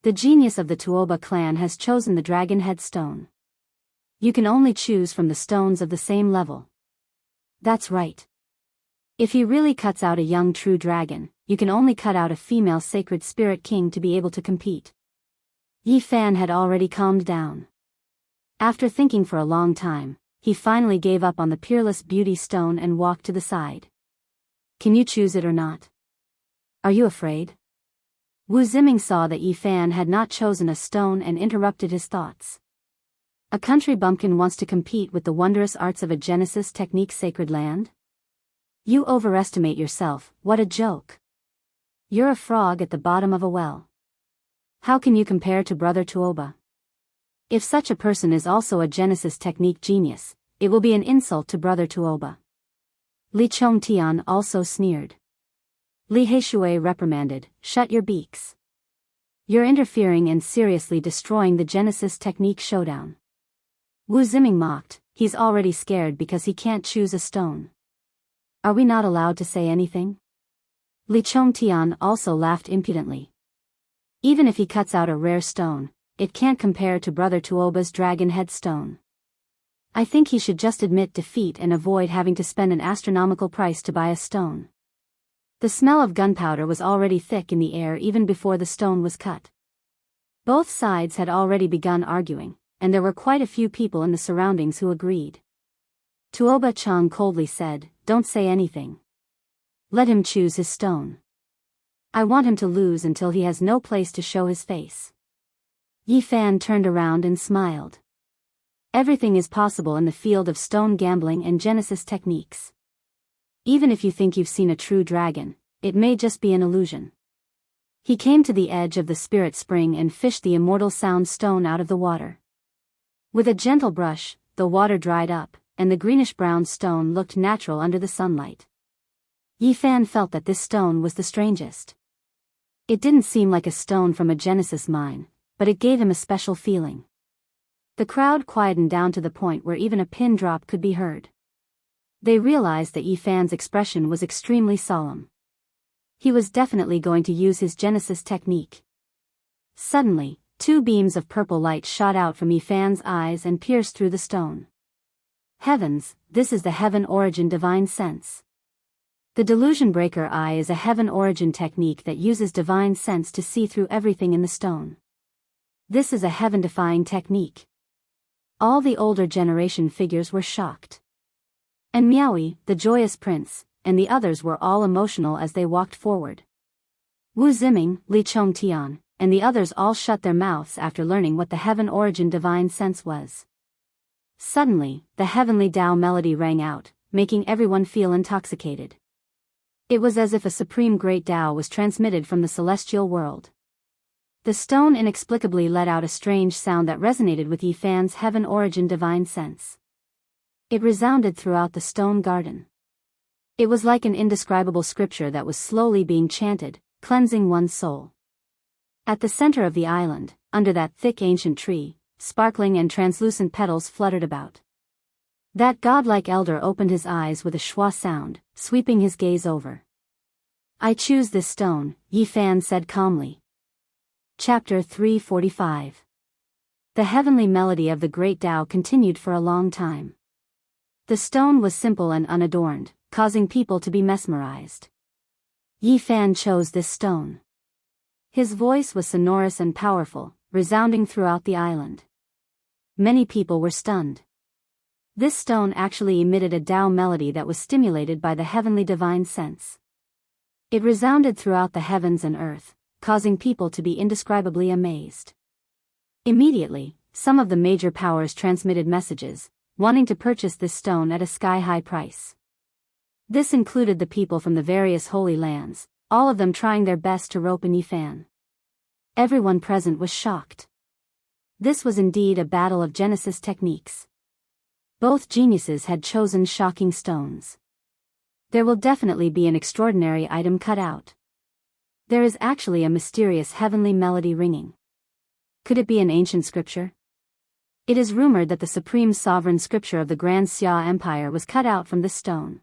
S1: The genius of the Tuoba clan has chosen the dragon head stone. You can only choose from the stones of the same level. That's right. If he really cuts out a young true dragon, you can only cut out a female sacred spirit king to be able to compete. Yi Fan had already calmed down. After thinking for a long time, he finally gave up on the peerless beauty stone and walked to the side. Can you choose it or not? Are you afraid? Wu Ziming saw that Yi Fan had not chosen a stone and interrupted his thoughts. A country bumpkin wants to compete with the wondrous arts of a Genesis technique sacred land? You overestimate yourself, what a joke. You're a frog at the bottom of a well. How can you compare to Brother Tuoba? If such a person is also a Genesis technique genius, it will be an insult to Brother Tuoba. Li Chongtian also sneered. Li Heishui reprimanded, shut your beaks. You're interfering and seriously destroying the Genesis technique showdown. Wu Ziming mocked, he's already scared because he can't choose a stone. Are we not allowed to say anything? Li Chongtian also laughed impudently. Even if he cuts out a rare stone, it can't compare to Brother Tuoba's dragon head stone. I think he should just admit defeat and avoid having to spend an astronomical price to buy a stone. The smell of gunpowder was already thick in the air even before the stone was cut. Both sides had already begun arguing, and there were quite a few people in the surroundings who agreed. Tuoba Chang coldly said, don't say anything. Let him choose his stone. I want him to lose until he has no place to show his face. Yi Fan turned around and smiled. Everything is possible in the field of stone gambling and Genesis techniques. Even if you think you've seen a true dragon, it may just be an illusion. He came to the edge of the spirit spring and fished the immortal sound stone out of the water. With a gentle brush, the water dried up, and the greenish-brown stone looked natural under the sunlight. Yi Fan felt that this stone was the strangest. It didn't seem like a stone from a Genesis mine, but it gave him a special feeling. The crowd quietened down to the point where even a pin drop could be heard. They realized that Yi Fan's expression was extremely solemn. He was definitely going to use his Genesis technique. Suddenly, two beams of purple light shot out from Yi Fan's eyes and pierced through the stone. Heavens, this is the Heaven Origin Divine Sense. The Delusion Breaker Eye is a Heaven Origin technique that uses divine sense to see through everything in the stone. This is a heaven-defying technique. All the older generation figures were shocked. And Miaoyi, the joyous prince, and the others were all emotional as they walked forward. Wu Ziming, Li Chongtian, and the others all shut their mouths after learning what the Heaven Origin Divine Sense was. Suddenly, the heavenly Tao melody rang out, making everyone feel intoxicated. It was as if a supreme great Tao was transmitted from the celestial world. The stone inexplicably let out a strange sound that resonated with Yi Fan's Heaven Origin Divine Sense. It resounded throughout the stone garden. It was like an indescribable scripture that was slowly being chanted, cleansing one's soul. At the center of the island, under that thick ancient tree, sparkling and translucent petals fluttered about. That godlike elder opened his eyes with a schwa sound, sweeping his gaze over. I choose this stone, Yi Fan said calmly. Chapter 345. The heavenly melody of the great Tao continued for a long time. The stone was simple and unadorned, causing people to be mesmerized. Yi Fan chose this stone. His voice was sonorous and powerful, resounding throughout the island. Many people were stunned. This stone actually emitted a Tao melody that was stimulated by the heavenly divine sense. It resounded throughout the heavens and earth, causing people to be indescribably amazed. Immediately, some of the major powers transmitted messages, wanting to purchase this stone at a sky-high price. This included the people from the various holy lands, all of them trying their best to rope in Yi Fan. Everyone present was shocked. This was indeed a battle of Genesis techniques. Both geniuses had chosen shocking stones. There will definitely be an extraordinary item cut out. There is actually a mysterious heavenly melody ringing. Could it be an ancient scripture? It is rumored that the supreme sovereign scripture of the Grand Xia Empire was cut out from this stone.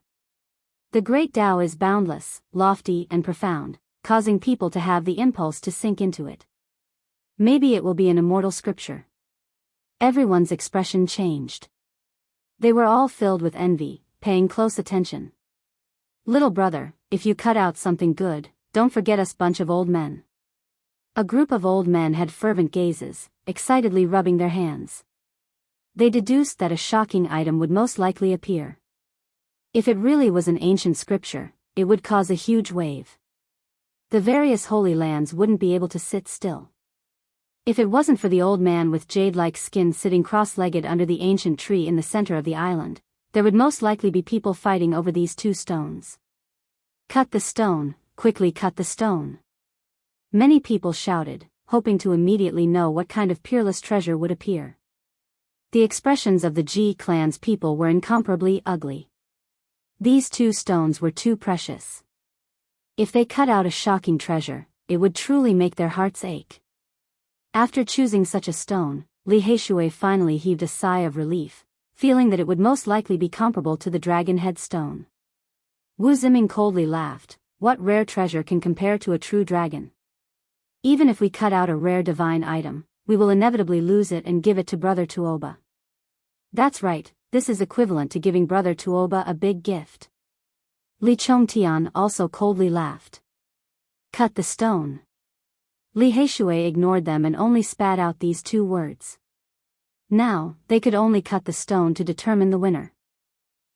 S1: The Great Tao is boundless, lofty and profound, causing people to have the impulse to sink into it. Maybe it will be an immortal scripture. Everyone's expression changed. They were all filled with envy, paying close attention. "Little brother, if you cut out something good, don't forget us bunch of old men." A group of old men had fervent gazes, excitedly rubbing their hands. They deduced that a shocking item would most likely appear. If it really was an ancient scripture, it would cause a huge wave. The various holy lands wouldn't be able to sit still. If it wasn't for the old man with jade-like skin sitting cross-legged under the ancient tree in the center of the island, there would most likely be people fighting over these two stones. "Cut the stone, quickly cut the stone." Many people shouted, hoping to immediately know what kind of peerless treasure would appear. The expressions of the Ji clan's people were incomparably ugly. These two stones were too precious. If they cut out a shocking treasure, it would truly make their hearts ache. After choosing such a stone, Li Heishui finally heaved a sigh of relief, feeling that it would most likely be comparable to the dragon head stone. Wu Ziming coldly laughed. "What rare treasure can compare to a true dragon? Even if we cut out a rare divine item, we will inevitably lose it and give it to Brother Tuoba." "That's right, this is equivalent to giving Brother Tuoba a big gift." Li Chongtian also coldly laughed. "Cut the stone." Li Heishui ignored them and only spat out these two words. Now, they could only cut the stone to determine the winner.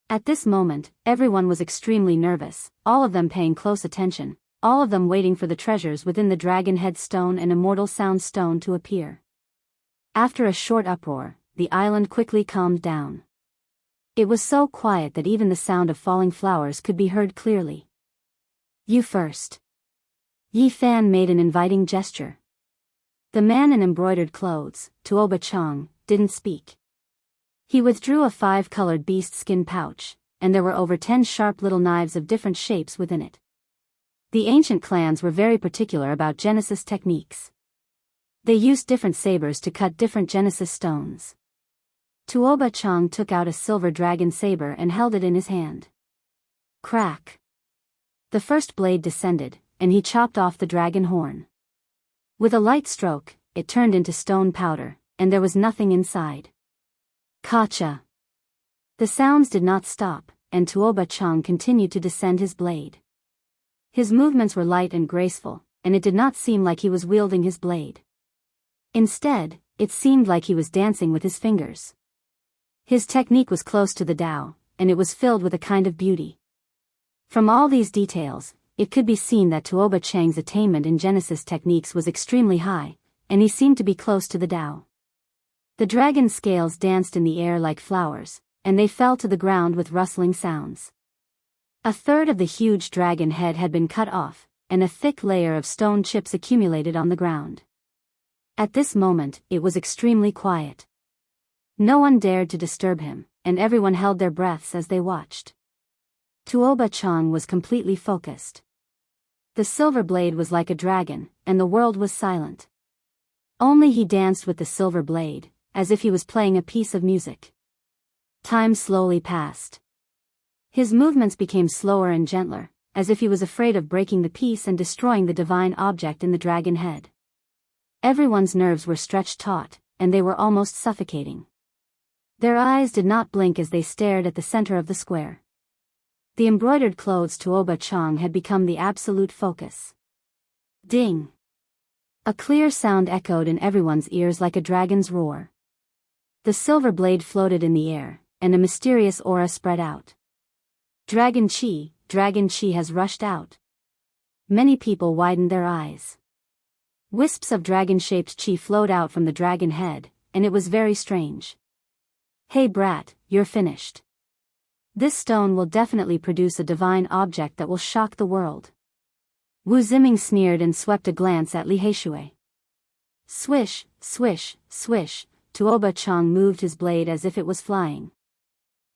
S1: At this moment, everyone was extremely nervous, all of them paying close attention, all of them waiting for the treasures within the dragon head stone and immortal sound stone to appear. After a short uproar, the island quickly calmed down. It was so quiet that even the sound of falling flowers could be heard clearly. "You first." Yi Fan made an inviting gesture. The man in embroidered clothes, Tuoba Chang, didn't speak. He withdrew a 5-colored beast skin pouch, and there were over 10 sharp little knives of different shapes within it. The ancient clans were very particular about Genesis techniques. They used different sabers to cut different Genesis stones. Tuoba Chang took out a silver dragon saber and held it in his hand. Crack! The first blade descended, and he chopped off the dragon horn. With a light stroke, it turned into stone powder, and there was nothing inside. Kacha! The sounds did not stop, and Tuoba Chang continued to descend his blade. His movements were light and graceful, and it did not seem like he was wielding his blade. Instead, it seemed like he was dancing with his fingers. His technique was close to the Tao, and it was filled with a kind of beauty. From all these details, it could be seen that Tuoba Chang's attainment in Genesis techniques was extremely high, and he seemed to be close to the Tao. The dragon scales danced in the air like flowers, and they fell to the ground with rustling sounds. A third of the huge dragon head had been cut off, and a thick layer of stone chips accumulated on the ground. At this moment, it was extremely quiet. No one dared to disturb him, and everyone held their breaths as they watched. Tuoba Chang was completely focused. The silver blade was like a dragon, and the world was silent. Only he danced with the silver blade, as if he was playing a piece of music. Time slowly passed. His movements became slower and gentler, as if he was afraid of breaking the piece and destroying the divine object in the dragon head. Everyone's nerves were stretched taut, and they were almost suffocating. Their eyes did not blink as they stared at the center of the square. The embroidered clothes Tuoba Chang had become the absolute focus. Ding! A clear sound echoed in everyone's ears like a dragon's roar. The silver blade floated in the air, and a mysterious aura spread out. Dragon Chi has rushed out. Many people widened their eyes. Wisps of dragon-shaped chi flowed out from the dragon head, and it was very strange. "Hey brat, you're finished. This stone will definitely produce a divine object that will shock the world." Wu Ziming sneered and swept a glance at Li Heishui. Swish, swish, swish, Tuoba Chang moved his blade as if it was flying.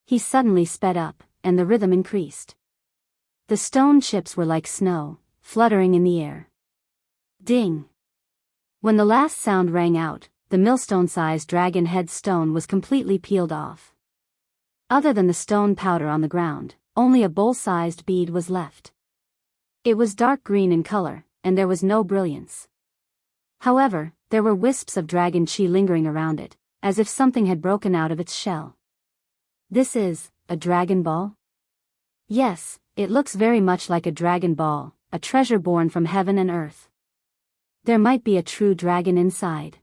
S1: He suddenly sped up, and the rhythm increased. The stone chips were like snow, fluttering in the air. Ding! When the last sound rang out, the millstone-sized dragon head stone was completely peeled off. Other than the stone powder on the ground, only a bowl-sized bead was left. It was dark green in color, and there was no brilliance. However, there were wisps of dragon chi lingering around it, as if something had broken out of its shell. This is a dragon ball? Yes, it looks very much like a dragon ball, a treasure born from heaven and earth. There might be a true dragon inside.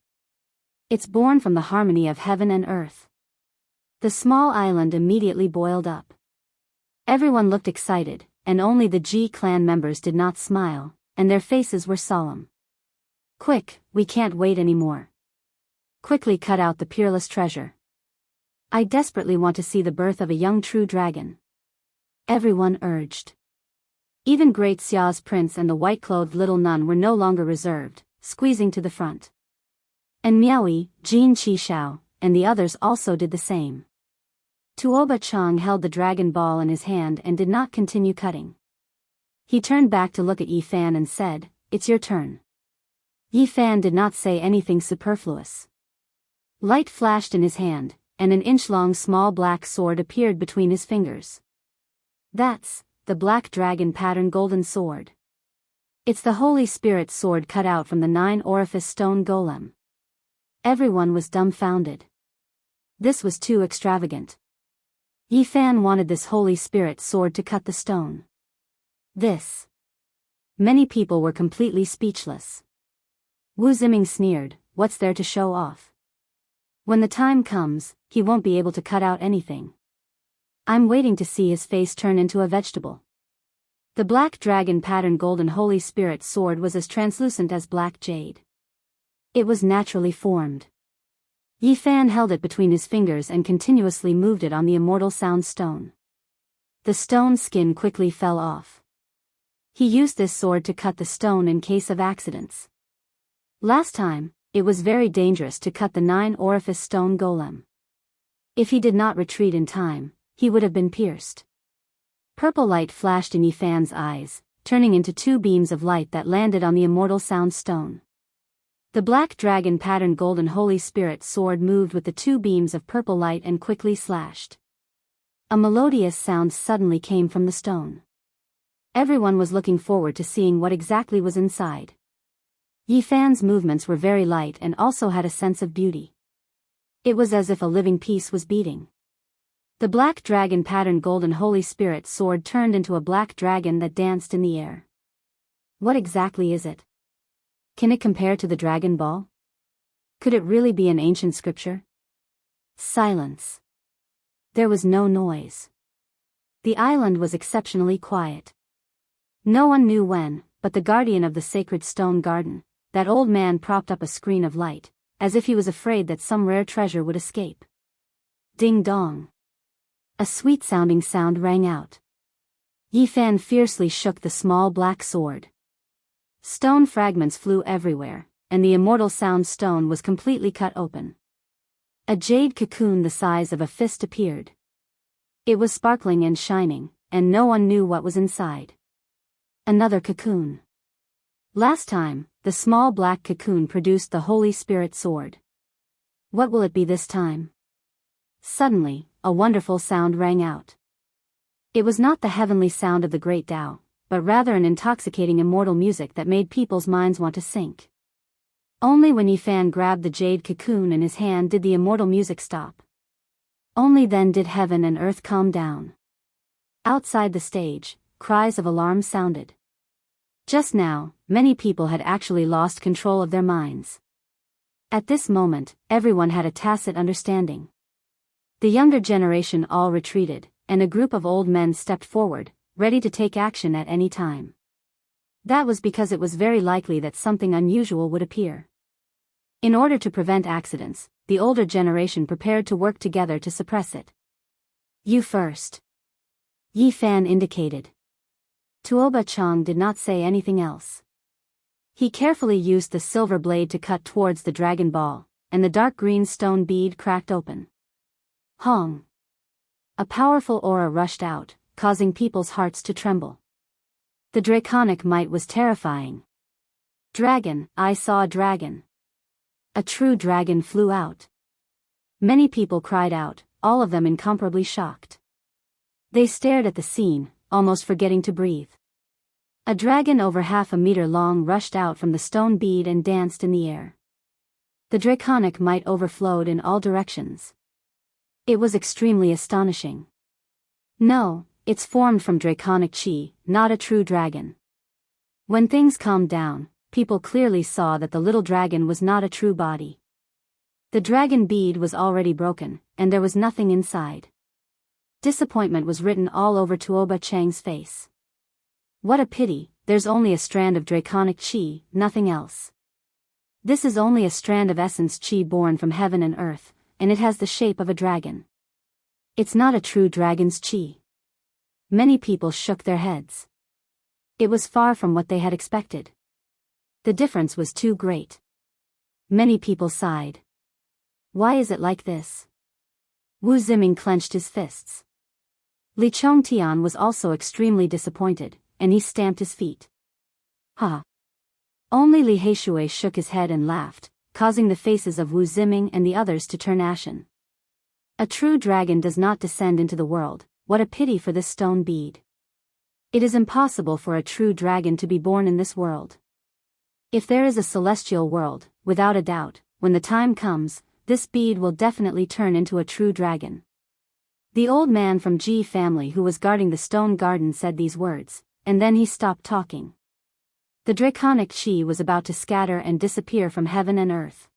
S1: It's born from the harmony of heaven and earth. The small island immediately boiled up. Everyone looked excited, and only the G clan members did not smile, and their faces were solemn. Quick, we can't wait anymore. Quickly cut out the peerless treasure. I desperately want to see the birth of a young true dragon. Everyone urged. Even Great Xia's prince and the white-clothed little nun were no longer reserved, squeezing to the front. And Miaoyi, Jin Qishao, and the others also did the same. Tuoba Chang held the dragon ball in his hand and did not continue cutting. He turned back to look at Yi Fan and said, "It's your turn." Yi Fan did not say anything superfluous. Light flashed in his hand, and an inch-long small black sword appeared between his fingers. That's the black dragon pattern golden sword. It's the Holy Spirit sword cut out from the 9-orifice stone golem. Everyone was dumbfounded. This was too extravagant. Yi Fan wanted this Holy Spirit sword to cut the stone. This. Many people were completely speechless. Wu Ziming sneered, "What's there to show off? When the time comes, he won't be able to cut out anything. I'm waiting to see his face turn into a vegetable." The black dragon pattern golden Holy Spirit sword was as translucent as black jade. It was naturally formed. Yi Fan held it between his fingers and continuously moved it on the immortal sound stone. The stone skin quickly fell off. He used this sword to cut the stone in case of accidents. Last time, it was very dangerous to cut the 9-orifice stone golem. If he did not retreat in time, he would have been pierced. Purple light flashed in Yi Fan's eyes, turning into 2 beams of light that landed on the immortal sound stone. The black dragon pattern golden Holy Spirit sword moved with the 2 beams of purple light and quickly slashed. A melodious sound suddenly came from the stone. Everyone was looking forward to seeing what exactly was inside. Yi Fan's movements were very light and also had a sense of beauty. It was as if a living piece was beating. The black dragon pattern golden Holy Spirit sword turned into a black dragon that danced in the air. What exactly is it? Can it compare to the Dragon Ball? Could it really be an ancient scripture? Silence. There was no noise. The island was exceptionally quiet. No one knew when, but the guardian of the sacred stone garden, that old man, propped up a screen of light, as if he was afraid that some rare treasure would escape. Ding dong. A sweet-sounding sound rang out. Yi Fan fiercely shook the small black sword. Stone fragments flew everywhere, and the immortal sound stone was completely cut open. A jade cocoon the size of a fist appeared. It was sparkling and shining, and no one knew what was inside. Another cocoon. Last time, the small black cocoon produced the Holy Spirit sword. What will it be this time? Suddenly, a wonderful sound rang out. It was not the heavenly sound of the great Tao, but rather an intoxicating immortal music that made people's minds want to sink. Only when Yi Fan grabbed the jade cocoon in his hand did the immortal music stop. Only then did heaven and earth calm down. Outside the stage, cries of alarm sounded. Just now, many people had actually lost control of their minds. At this moment, everyone had a tacit understanding. The younger generation all retreated, and a group of old men stepped forward, ready to take action at any time. That was because it was very likely that something unusual would appear. In order to prevent accidents, the older generation prepared to work together to suppress it. "You first." Yi Fan indicated. Tuoba Chang did not say anything else. He carefully used the silver blade to cut towards the dragon ball, and the dark green stone bead cracked open. Hong! A powerful aura rushed out, causing people's hearts to tremble. The draconic might was terrifying. "Dragon, I saw a dragon." A true dragon flew out. Many people cried out, all of them incomparably shocked. They stared at the scene, almost forgetting to breathe. A dragon over 1/2 meter long rushed out from the stone bead and danced in the air. The draconic might overflowed in all directions. It was extremely astonishing. No, it's formed from draconic chi, not a true dragon. When things calmed down, people clearly saw that the little dragon was not a true body. The dragon bead was already broken, and there was nothing inside. Disappointment was written all over Tuoba Chang's face. What a pity, there's only a strand of draconic chi, nothing else. This is only a strand of essence chi born from heaven and earth, and it has the shape of a dragon. It's not a true dragon's chi. Many people shook their heads. It was far from what they had expected. The difference was too great. Many people sighed. Why is it like this? Wu Ziming clenched his fists. Li Chongtian was also extremely disappointed, and he stamped his feet. Ha! Only Li Heishui shook his head and laughed, causing the faces of Wu Ziming and the others to turn ashen. A true dragon does not descend into the world, what a pity for this stone bead. It is impossible for a true dragon to be born in this world. If there is a celestial world, without a doubt, when the time comes, this bead will definitely turn into a true dragon. The old man from Ji family who was guarding the stone garden said these words, and then he stopped talking. The draconic chi was about to scatter and disappear from heaven and earth.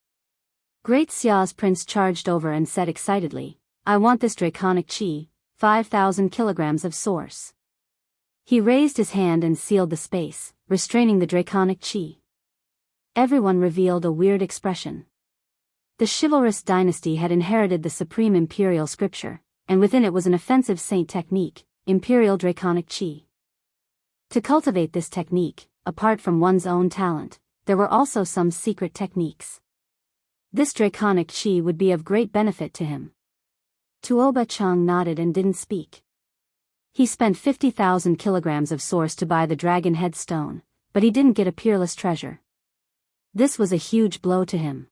S1: Great Xia's prince charged over and said excitedly, I want this draconic chi, 5,000 kilograms of source. He raised his hand and sealed the space, restraining the draconic chi. Everyone revealed a weird expression. The chivalrous dynasty had inherited the supreme imperial scripture, and within it was an offensive saint technique, imperial draconic chi. To cultivate this technique, apart from one's own talent, there were also some secret techniques. This draconic chi would be of great benefit to him. Tuoba Chang nodded and didn't speak. He spent 50,000 kilograms of source to buy the dragon head stone, but he didn't get a peerless treasure. This was a huge blow to him.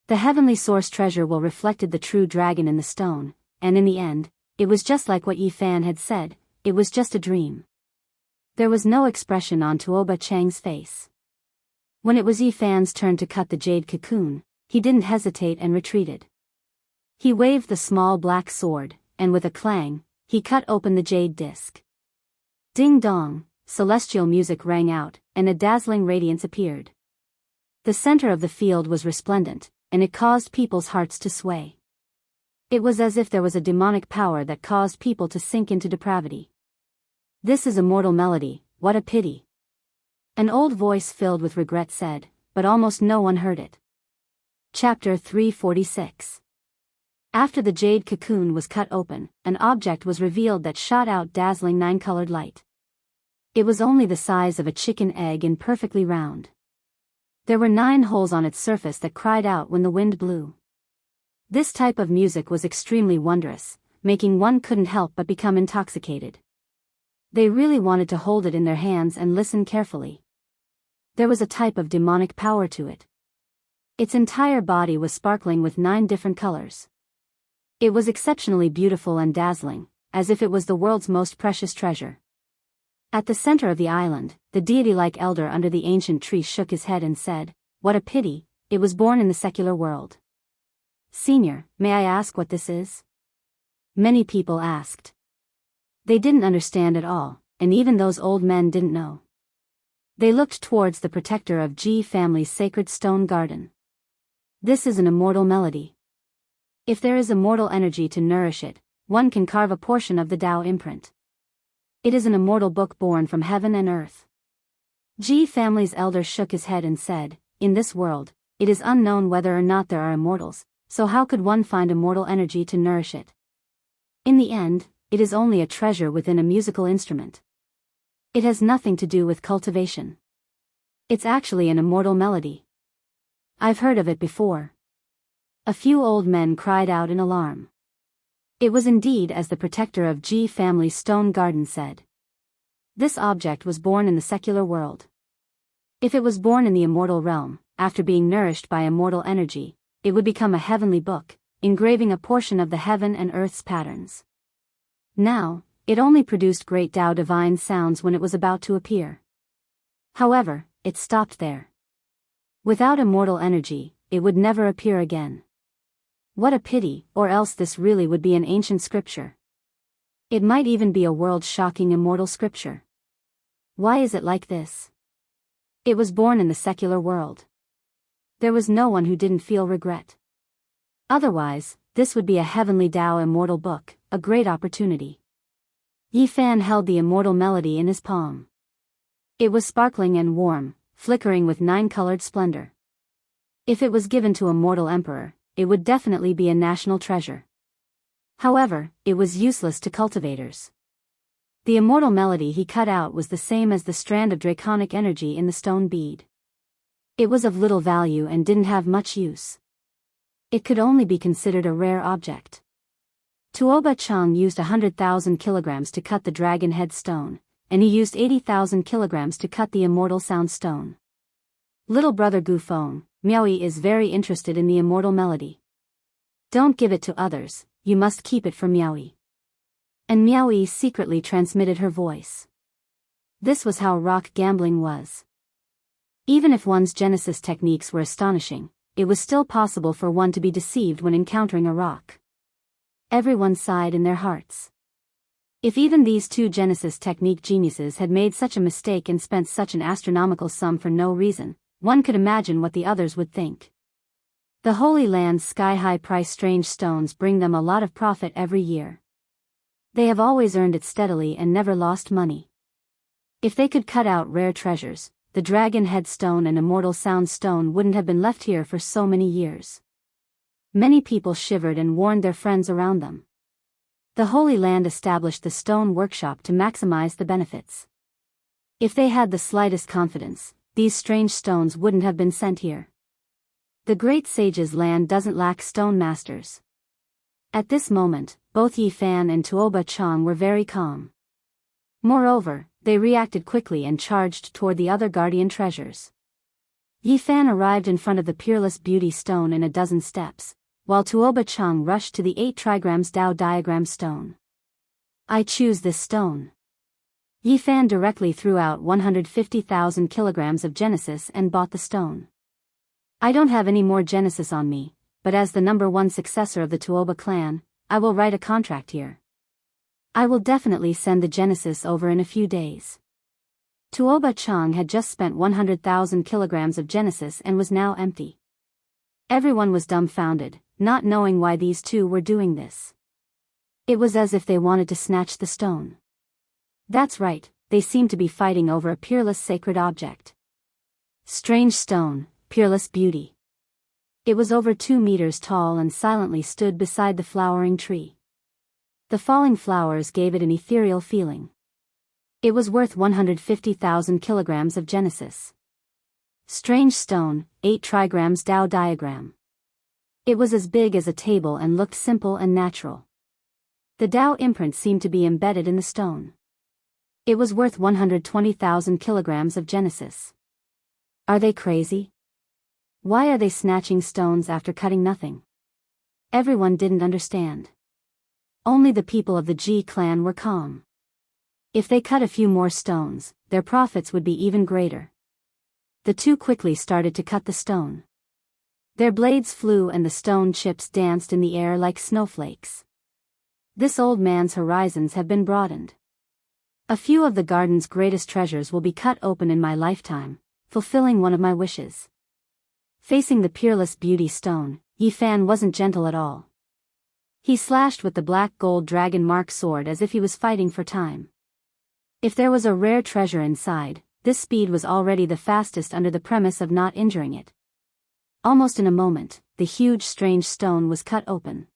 S1: The heavenly source treasure will reflected the true dragon in the stone, and in the end, it was just like what Yi Fan had said, it was just a dream. There was no expression on Tuoba Chang's face. When it was Yi Fan's turn to cut the jade cocoon, he didn't hesitate and retreated. He waved the small black sword, and with a clang, he cut open the jade disc. Ding dong, celestial music rang out, and a dazzling radiance appeared. The center of the field was resplendent, and it caused people's hearts to sway. It was as if there was a demonic power that caused people to sink into depravity. This is a mortal melody, what a pity. An old voice filled with regret said, but almost no one heard it. Chapter 346. After the jade cocoon was cut open, an object was revealed that shot out dazzling 9-colored light. It was only the size of a chicken egg and perfectly round. There were 9 holes on its surface that cried out when the wind blew. This type of music was extremely wondrous, making one couldn't help but become intoxicated. They really wanted to hold it in their hands and listen carefully. There was a type of demonic power to it. Its entire body was sparkling with 9 different colors. It was exceptionally beautiful and dazzling, as if it was the world's most precious treasure. At the center of the island, the deity-like elder under the ancient tree shook his head and said, what a pity, it was born in the secular world. Senior, may I ask what this is? Many people asked. They didn't understand at all, and even those old men didn't know. They looked towards the protector of Ji family's sacred stone garden. This is an immortal melody. If there is immortal energy to nourish it, one can carve a portion of the Tao imprint. It is an immortal book born from heaven and earth. Ji family's elder shook his head and said, in this world, it is unknown whether or not there are immortals, so how could one find immortal energy to nourish it? In the end, it is only a treasure within a musical instrument. It has nothing to do with cultivation. It's actually an immortal melody. I've heard of it before. A few old men cried out in alarm. It was indeed as the protector of Ji family's stone garden said. This object was born in the secular world. If it was born in the immortal realm, after being nourished by immortal energy, it would become a heavenly book, engraving a portion of the heaven and earth's patterns. Now, it only produced great Tao divine sounds when it was about to appear. However, it stopped there. Without immortal energy, it would never appear again. What a pity, or else this really would be an ancient scripture. It might even be a world-shocking immortal scripture. Why is it like this? It was born in the secular world. There was no one who didn't feel regret. Otherwise, this would be a heavenly Tao immortal book, a great opportunity. Yi Fan held the immortal melody in his palm. It was sparkling and warm, flickering with 9-colored splendor. If it was given to a mortal emperor, it would definitely be a national treasure. However, it was useless to cultivators. The immortal melody he cut out was the same as the strand of draconic energy in the stone bead. It was of little value and didn't have much use. It could only be considered a rare object. Tuoba Chang used 100,000 kilograms to cut the dragon head stone, and he used 80,000 kilograms to cut the immortal sound stone. Little brother Gu Feng, Miaoyi is very interested in the immortal melody. Don't give it to others, you must keep it for Miaoyi. And Miaoyi secretly transmitted her voice. This was how rock gambling was. Even if one's Genesis techniques were astonishing, it was still possible for one to be deceived when encountering a rock. Everyone sighed in their hearts. If even these two Genesis technique geniuses had made such a mistake and spent such an astronomical sum for no reason, one could imagine what the others would think. The Holy Land's sky-high price strange stones bring them a lot of profit every year. They have always earned it steadily and never lost money. If they could cut out rare treasures, the dragon head stone and immortal sound stone wouldn't have been left here for so many years. Many people shivered and warned their friends around them. The Holy Land established the stone workshop to maximize the benefits. If they had the slightest confidence, these strange stones wouldn't have been sent here. The great sage's land doesn't lack stone masters. At this moment, both Yi Fan and Tuoba Chang were very calm. Moreover, they reacted quickly and charged toward the other guardian treasures. Yi Fan arrived in front of the peerless beauty stone in a dozen steps, while Tuoba Chang rushed to the 8 trigrams Tao diagram stone. I choose this stone. Yi Fan directly threw out 150,000 kilograms of Genesis and bought the stone. I don't have any more Genesis on me, but as the #1 successor of the Tuoba clan, I will write a contract here. I will definitely send the Genesis over in a few days. Tuoba Chang had just spent 100,000 kilograms of Genesis and was now empty. Everyone was dumbfounded, not knowing why these two were doing this. It was as if they wanted to snatch the stone. That's right, they seemed to be fighting over a peerless sacred object. Strange stone, peerless beauty. It was over 2 meters tall and silently stood beside the flowering tree. The falling flowers gave it an ethereal feeling. It was worth 150,000 kilograms of Genesis. Strange stone, 8 trigrams Tao diagram. It was as big as a table and looked simple and natural. The Tao imprint seemed to be embedded in the stone. It was worth 120,000 kilograms of Genesis. Are they crazy? Why are they snatching stones after cutting nothing? Everyone didn't understand. Only the people of the Ji clan were calm. If they cut a few more stones, their profits would be even greater. The two quickly started to cut the stone. Their blades flew and the stone chips danced in the air like snowflakes. This old man's horizons have been broadened. A few of the garden's greatest treasures will be cut open in my lifetime, fulfilling one of my wishes. Facing the peerless beauty stone, Yi Fan wasn't gentle at all. He slashed with the black gold dragon mark sword as if he was fighting for time. If there was a rare treasure inside, this speed was already the fastest under the premise of not injuring it. Almost in a moment, the huge strange stone was cut open.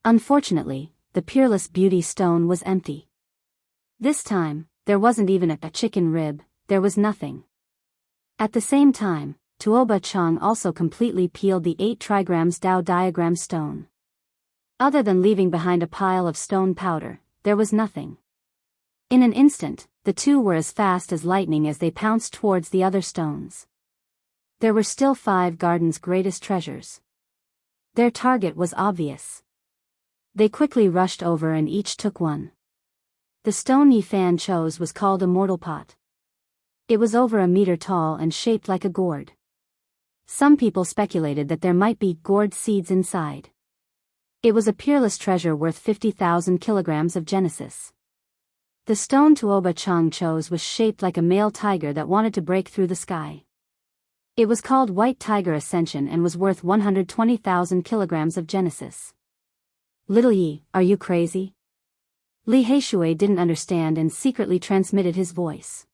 S1: Unfortunately, the peerless beauty stone was empty. This time, there wasn't even a chicken rib, there was nothing. At the same time, Tuoba Chang also completely peeled the 8 trigrams Tao diagram stone. Other than leaving behind a pile of stone powder, there was nothing. In an instant, the two were as fast as lightning as they pounced towards the other stones. There were still 5 gardens' greatest treasures. Their target was obvious. They quickly rushed over and each took one. The stone Yi Fan chose was called Immortal Pot. It was over a meter tall and shaped like a gourd. Some people speculated that there might be gourd seeds inside. It was a peerless treasure worth 50,000 kilograms of Genesis. The stone Tuoba Chang chose was shaped like a male tiger that wanted to break through the sky. It was called White Tiger Ascension and was worth 120,000 kilograms of Genesis. Little Yi, are you crazy? Li Heishui didn't understand and secretly transmitted his voice.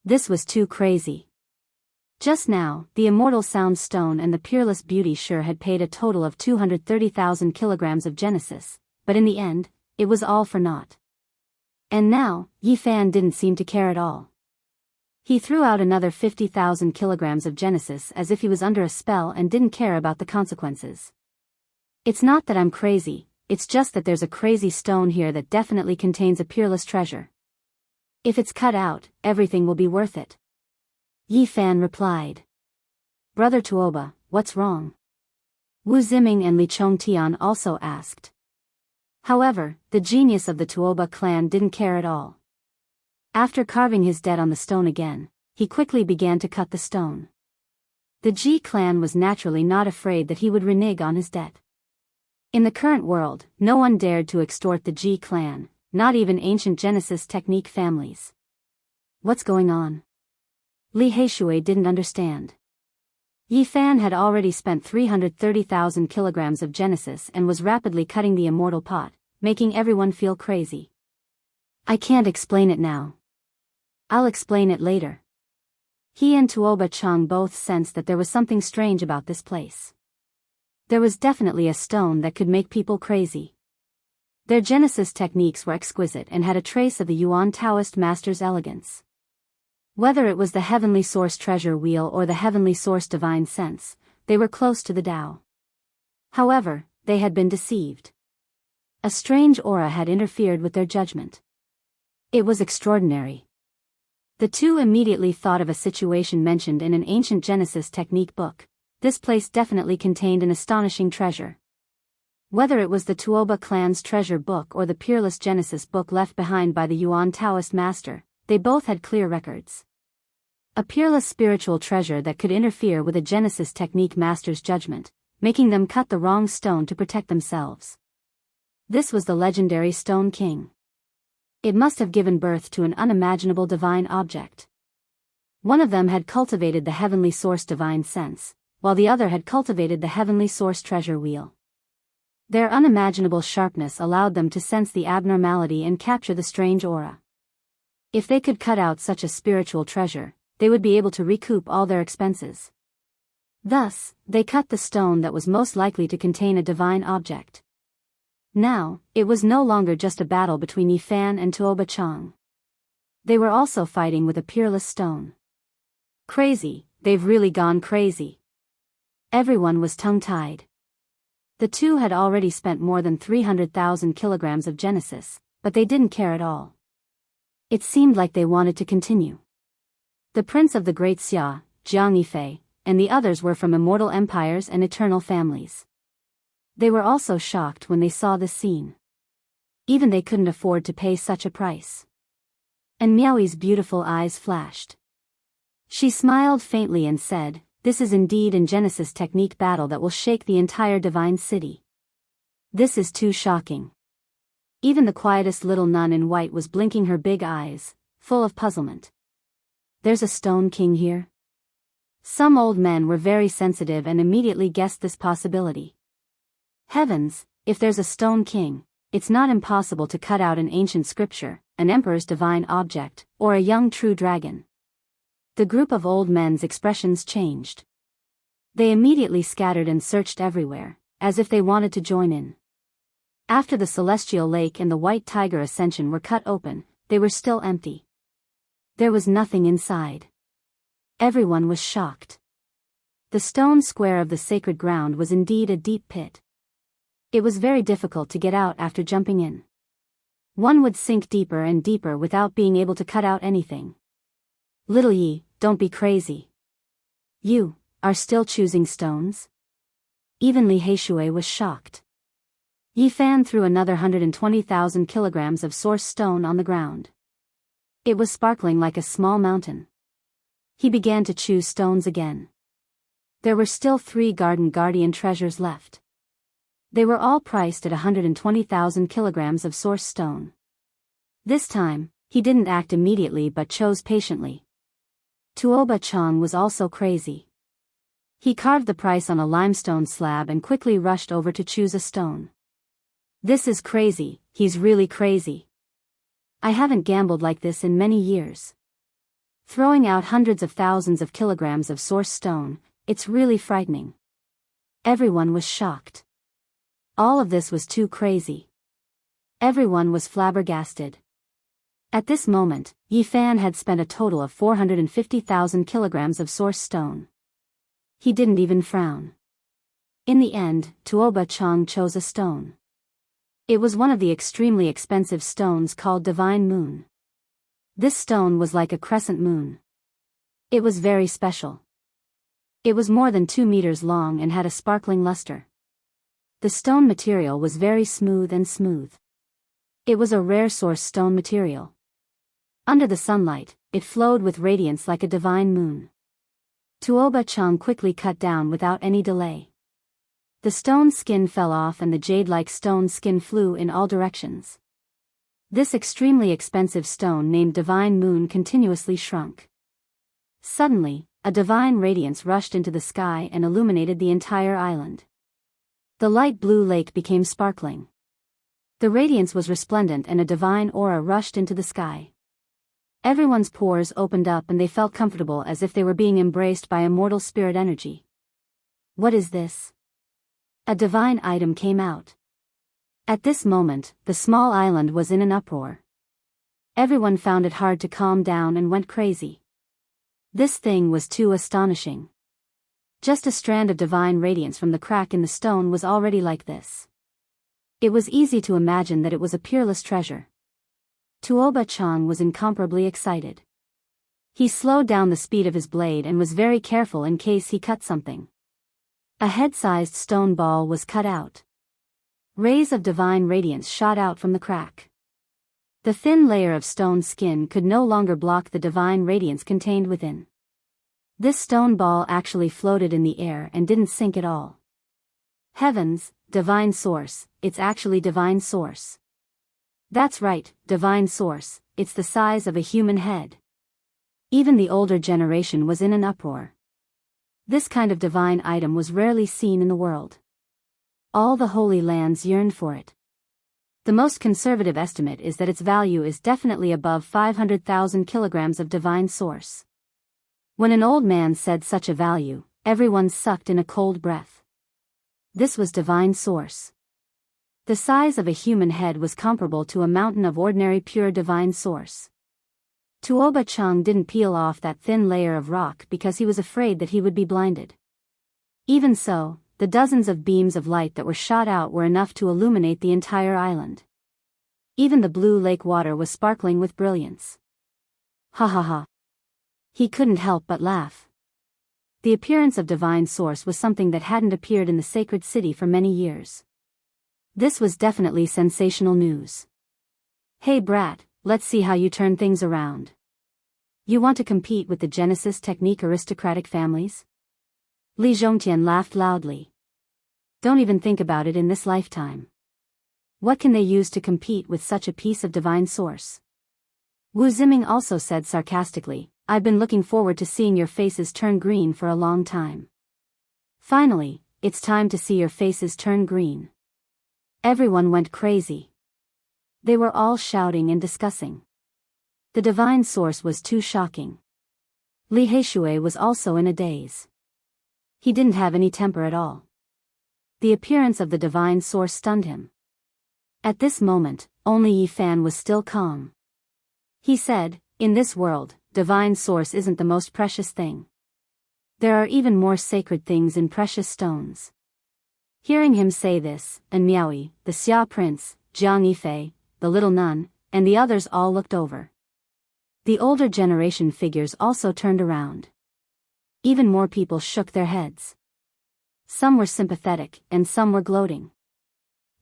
S1: This was too crazy. Just now, the immortal sound stone and the peerless beauty sure had paid a total of 230,000 kilograms of Genesis, but in the end, it was all for naught. And now, Yi Fan didn't seem to care at all. He threw out another 50,000 kilograms of Genesis as if he was under a spell and didn't care about the consequences. It's not that I'm crazy, it's just that there's a crazy stone here that definitely contains a peerless treasure. If it's cut out, everything will be worth it. Yi Fan replied. Brother Tuoba, what's wrong? Wu Ziming and Li Chongtian also asked. However, the genius of the Tuoba clan didn't care at all. After carving his debt on the stone again, he quickly began to cut the stone. The Ji clan was naturally not afraid that he would renege on his debt. In the current world, no one dared to extort the Ji clan, not even ancient Genesis technique families. What's going on? Li Heishui didn't understand. Yi Fan had already spent 330,000 kilograms of Genesis and was rapidly cutting the immortal pot, making everyone feel crazy. I can't explain it now. I'll explain it later. He and Tuoba Chang both sensed that there was something strange about this place. There was definitely a stone that could make people crazy. Their Genesis techniques were exquisite and had a trace of the Yuan Taoist master's elegance. Whether it was the Heavenly Source treasure wheel or the Heavenly Source divine sense, they were close to the Tao. However, they had been deceived. A strange aura had interfered with their judgment. It was extraordinary. The two immediately thought of a situation mentioned in an ancient Genesis technique book. This place definitely contained an astonishing treasure. Whether it was the Tuoba clan's treasure book or the peerless Genesis book left behind by the Yuan Taoist master, they both had clear records. A peerless spiritual treasure that could interfere with a Genesis technique master's judgment, making them cut the wrong stone to protect themselves. This was the legendary Stone King. It must have given birth to an unimaginable divine object. One of them had cultivated the Heavenly Source divine sense, while the other had cultivated the Heavenly Source treasure wheel. Their unimaginable sharpness allowed them to sense the abnormality and capture the strange aura. If they could cut out such a spiritual treasure, they would be able to recoup all their expenses. Thus, they cut the stone that was most likely to contain a divine object. Now, it was no longer just a battle between Yi Fan and Tuoba Chang. They were also fighting with a peerless stone. Crazy, they've really gone crazy. Everyone was tongue-tied. The two had already spent more than 300,000 kilograms of Genesis, but they didn't care at all. It seemed like they wanted to continue. The prince of the great Xia, Jiang Yifei, and the others were from immortal empires and eternal families. They were also shocked when they saw this scene. Even they couldn't afford to pay such a price. And Miaoi's beautiful eyes flashed. She smiled faintly and said, "This is indeed a Genesis technique battle that will shake the entire divine city. This is too shocking." Even the quietest little nun in white was blinking her big eyes, full of puzzlement. There's a Stone King here? Some old men were very sensitive and immediately guessed this possibility. Heavens, if there's a Stone King, it's not impossible to cut out an ancient scripture, an emperor's divine object, or a young true dragon. The group of old men's expressions changed. They immediately scattered and searched everywhere, as if they wanted to join in. After the Celestial Lake and the White Tiger Ascension were cut open, they were still empty. There was nothing inside. Everyone was shocked. The stone square of the sacred ground was indeed a deep pit. It was very difficult to get out after jumping in. One would sink deeper and deeper without being able to cut out anything. Little Yi, don't be crazy. You are still choosing stones? Even Li Heishui was shocked. Yi Fan threw another 120,000 kilograms of source stone on the ground. It was sparkling like a small mountain. He began to choose stones again. There were still 3 Garden Guardian treasures left. They were all priced at 120,000 kilograms of source stone. This time, he didn't act immediately but chose patiently. Tuoba Chang was also crazy. He carved the price on a limestone slab and quickly rushed over to choose a stone. This is crazy, he's really crazy. I haven't gambled like this in many years. Throwing out hundreds of thousands of kilograms of source stone, it's really frightening. Everyone was shocked. All of this was too crazy. Everyone was flabbergasted. At this moment, Yi Fan had spent a total of 450,000 kilograms of source stone. He didn't even frown. In the end, Tuoba Chang chose a stone. It was one of the extremely expensive stones called Divine Moon. This stone was like a crescent moon. It was very special. It was more than 2 meters long and had a sparkling luster. The stone material was very smooth and smooth. It was a rare source stone material. Under the sunlight, it flowed with radiance like a divine moon. Tuoba Chang quickly cut down without any delay. The stone skin fell off and the jade-like stone skin flew in all directions. This extremely expensive stone named Divine Moon continuously shrunk. Suddenly, a divine radiance rushed into the sky and illuminated the entire island. The light blue lake became sparkling. The radiance was resplendent and a divine aura rushed into the sky. Everyone's pores opened up and they felt comfortable as if they were being embraced by immortal spirit energy. What is this? A divine item came out. At this moment, the small island was in an uproar. Everyone found it hard to calm down and went crazy. This thing was too astonishing. Just a strand of divine radiance from the crack in the stone was already like this. It was easy to imagine that it was a peerless treasure. Tuoba Chang was incomparably excited. He slowed down the speed of his blade and was very careful in case he cut something. A head-sized stone ball was cut out. Rays of divine radiance shot out from the crack. The thin layer of stone skin could no longer block the divine radiance contained within. This stone ball actually floated in the air and didn't sink at all. Heavens, divine source, it's actually divine source. That's right, divine source, it's the size of a human head. Even the older generation was in an uproar. This kind of divine item was rarely seen in the world. All the Holy Lands yearned for it. The most conservative estimate is that its value is definitely above 500,000 kilograms of divine source. When an old man said such a value, everyone sucked in a cold breath. This was divine source. The size of a human head was comparable to a mountain of ordinary pure divine source. Tuoba Chang didn't peel off that thin layer of rock because he was afraid that he would be blinded. Even so, the dozens of beams of light that were shot out were enough to illuminate the entire island. Even the blue lake water was sparkling with brilliance. Ha ha ha. He couldn't help but laugh. The appearance of divine source was something that hadn't appeared in the sacred city for many years. This was definitely sensational news. Hey brat, let's see how you turn things around. You want to compete with the Genesis technique aristocratic families? Li Zhongtian laughed loudly. Don't even think about it in this lifetime. What can they use to compete with such a piece of divine source? Wu Ziming also said sarcastically, I've been looking forward to seeing your faces turn green for a long time. Finally, it's time to see your faces turn green. Everyone went crazy. They were all shouting and discussing. The divine source was too shocking. Li Heishui was also in a daze. He didn't have any temper at all. The appearance of the divine source stunned him. At this moment, only Yi Fan was still calm. He said, in this world, divine source isn't the most precious thing. There are even more sacred things in precious stones. Hearing him say this, and Miaoi, the Xia prince, Jiang Yifei, the little nun, and the others all looked over. The older generation figures also turned around. Even more people shook their heads. Some were sympathetic, and some were gloating.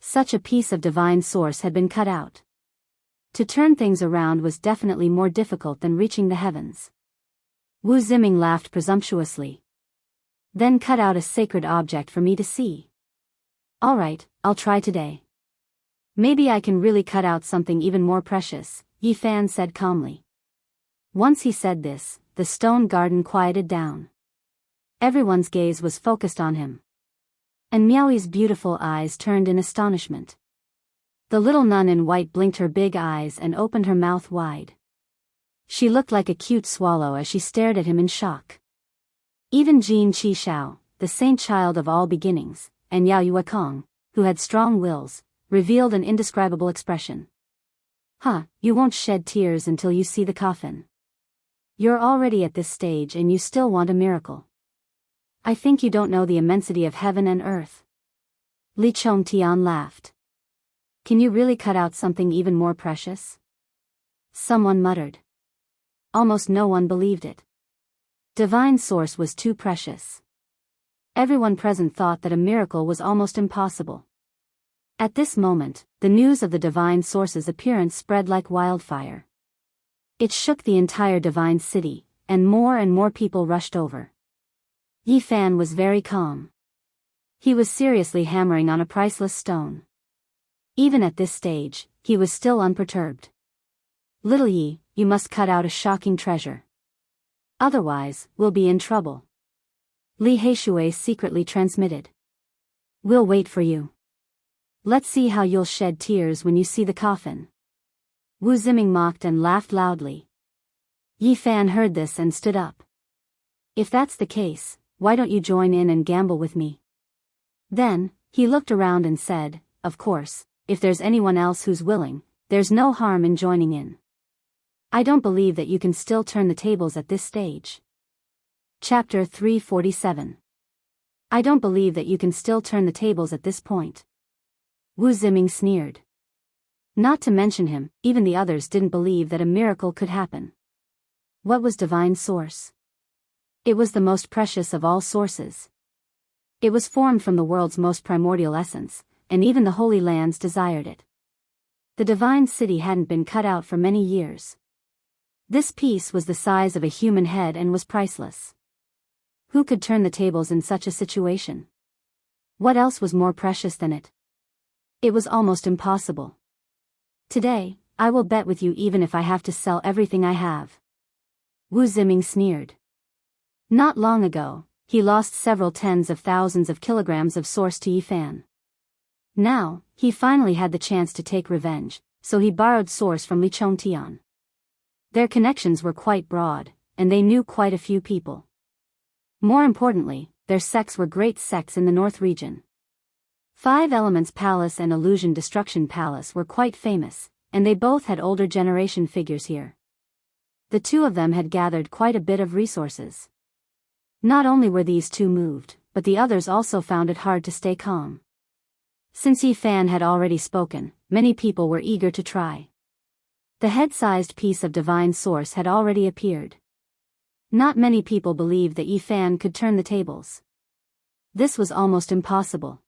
S1: Such a piece of divine source had been cut out. To turn things around was definitely more difficult than reaching the heavens. Wu Ziming laughed presumptuously. Then cut out a sacred object for me to see. All right, I'll try today. Maybe I can really cut out something even more precious, Yi Fan said calmly. Once he said this, the stone garden quieted down. Everyone's gaze was focused on him. And Miaoi's beautiful eyes turned in astonishment. The little nun in white blinked her big eyes and opened her mouth wide. She looked like a cute swallow as she stared at him in shock. Even Jin Qi Shao, the saint child of all beginnings, and Yao Yuekong, who had strong wills, revealed an indescribable expression. Huh, you won't shed tears until you see the coffin. You're already at this stage and you still want a miracle. I think you don't know the immensity of heaven and earth. Li Chongtian laughed. Can you really cut out something even more precious? Someone muttered. Almost no one believed it. Divine source was too precious. Everyone present thought that a miracle was almost impossible. At this moment, the news of the divine source's appearance spread like wildfire. It shook the entire divine city, and more people rushed over. Yi Fan was very calm. He was seriously hammering on a priceless stone. Even at this stage, he was still unperturbed. Little Yi, you must cut out a shocking treasure. Otherwise, we'll be in trouble. Li Heishui secretly transmitted. We'll wait for you. Let's see how you'll shed tears when you see the coffin. Wu Ziming mocked and laughed loudly. Yi Fan heard this and stood up. If that's the case, why don't you join in and gamble with me? Then, he looked around and said, of course, if there's anyone else who's willing, there's no harm in joining in. I don't believe that you can still turn the tables at this stage. Chapter 347. I don't believe that you can still turn the tables at this point. Wu Ziming sneered. Not to mention him, even the others didn't believe that a miracle could happen. What was divine source? It was the most precious of all sources. It was formed from the world's most primordial essence, and even the Holy Lands desired it. The divine city hadn't been cut out for many years. This piece was the size of a human head and was priceless. Who could turn the tables in such a situation? What else was more precious than it? It was almost impossible. Today, I will bet with you even if I have to sell everything I have. Wu Ziming sneered. Not long ago, he lost several tens of thousands of kilograms of source to Yi Fan. Now, he finally had the chance to take revenge, so he borrowed source from Li Chongtian. Their connections were quite broad, and they knew quite a few people. More importantly, their sects were great sects in the North region. Five Elements Palace and Illusion Destruction Palace were quite famous, and they both had older generation figures here. The two of them had gathered quite a bit of resources. Not only were these two moved, but the others also found it hard to stay calm. Since Yi Fan had already spoken, many people were eager to try. The head-sized piece of divine source had already appeared. Not many people believed that Yi Fan could turn the tables. This was almost impossible.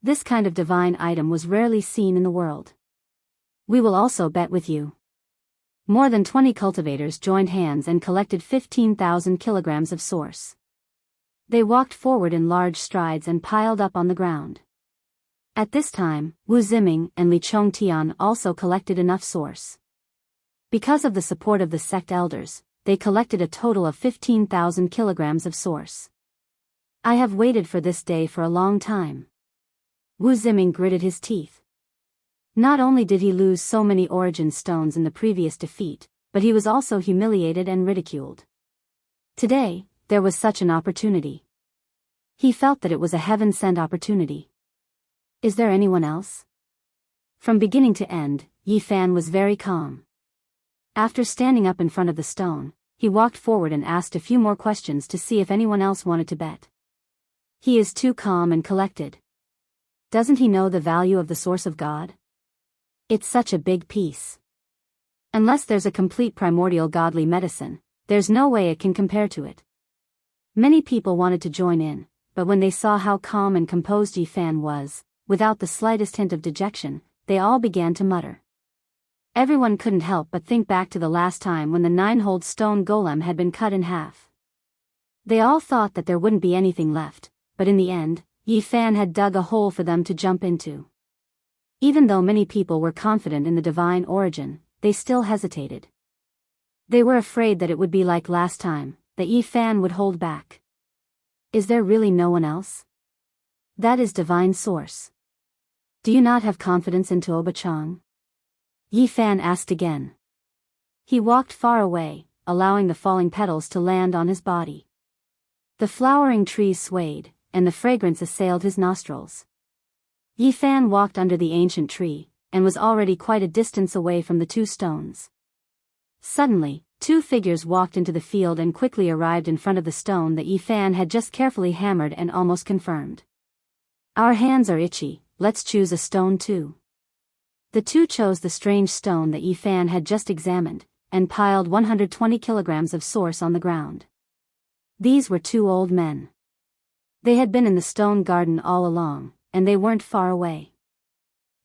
S1: This kind of divine item was rarely seen in the world. We will also bet with you. More than 20 cultivators joined hands and collected 15,000 kilograms of source. They walked forward in large strides and piled up on the ground. At this time, Wu Ziming and Li Chongtian also collected enough source. Because of the support of the sect elders, they collected a total of 15,000 kilograms of source. I have waited for this day for a long time. Wu Ziming gritted his teeth. Not only did he lose so many origin stones in the previous defeat, but he was also humiliated and ridiculed. Today, there was such an opportunity. He felt that it was a heaven-sent opportunity. Is there anyone else? From beginning to end, Yi Fan was very calm. After standing up in front of the stone, he walked forward and asked a few more questions to see if anyone else wanted to bet. He is too calm and collected. Doesn't he know the value of the source of God? It's such a big piece. Unless there's a complete primordial godly medicine, there's no way it can compare to it. Many people wanted to join in, but when they saw how calm and composed Yi Fan was, without the slightest hint of dejection, they all began to mutter. Everyone couldn't help but think back to the last time when the 9-holed stone golem had been cut in half. They all thought that there wouldn't be anything left, but in the end, Yi Fan had dug a hole for them to jump into. Even though many people were confident in the divine origin, they still hesitated. They were afraid that it would be like last time, that Yi Fan would hold back. Is there really no one else? That is divine source. Do you not have confidence in Tuoba-chang? Yi Fan asked again. He walked far away, allowing the falling petals to land on his body. The flowering trees swayed, and the fragrance assailed his nostrils. Yi Fan walked under the ancient tree, and was already quite a distance away from the 2 stones. Suddenly, 2 figures walked into the field and quickly arrived in front of the stone that Yi Fan had just carefully hammered and almost confirmed. Our hands are itchy, let's choose a stone too. The 2 chose the strange stone that Yi Fan had just examined, and piled 120 kilograms of source on the ground. These were 2 old men. They had been in the stone garden all along, and they weren't far away.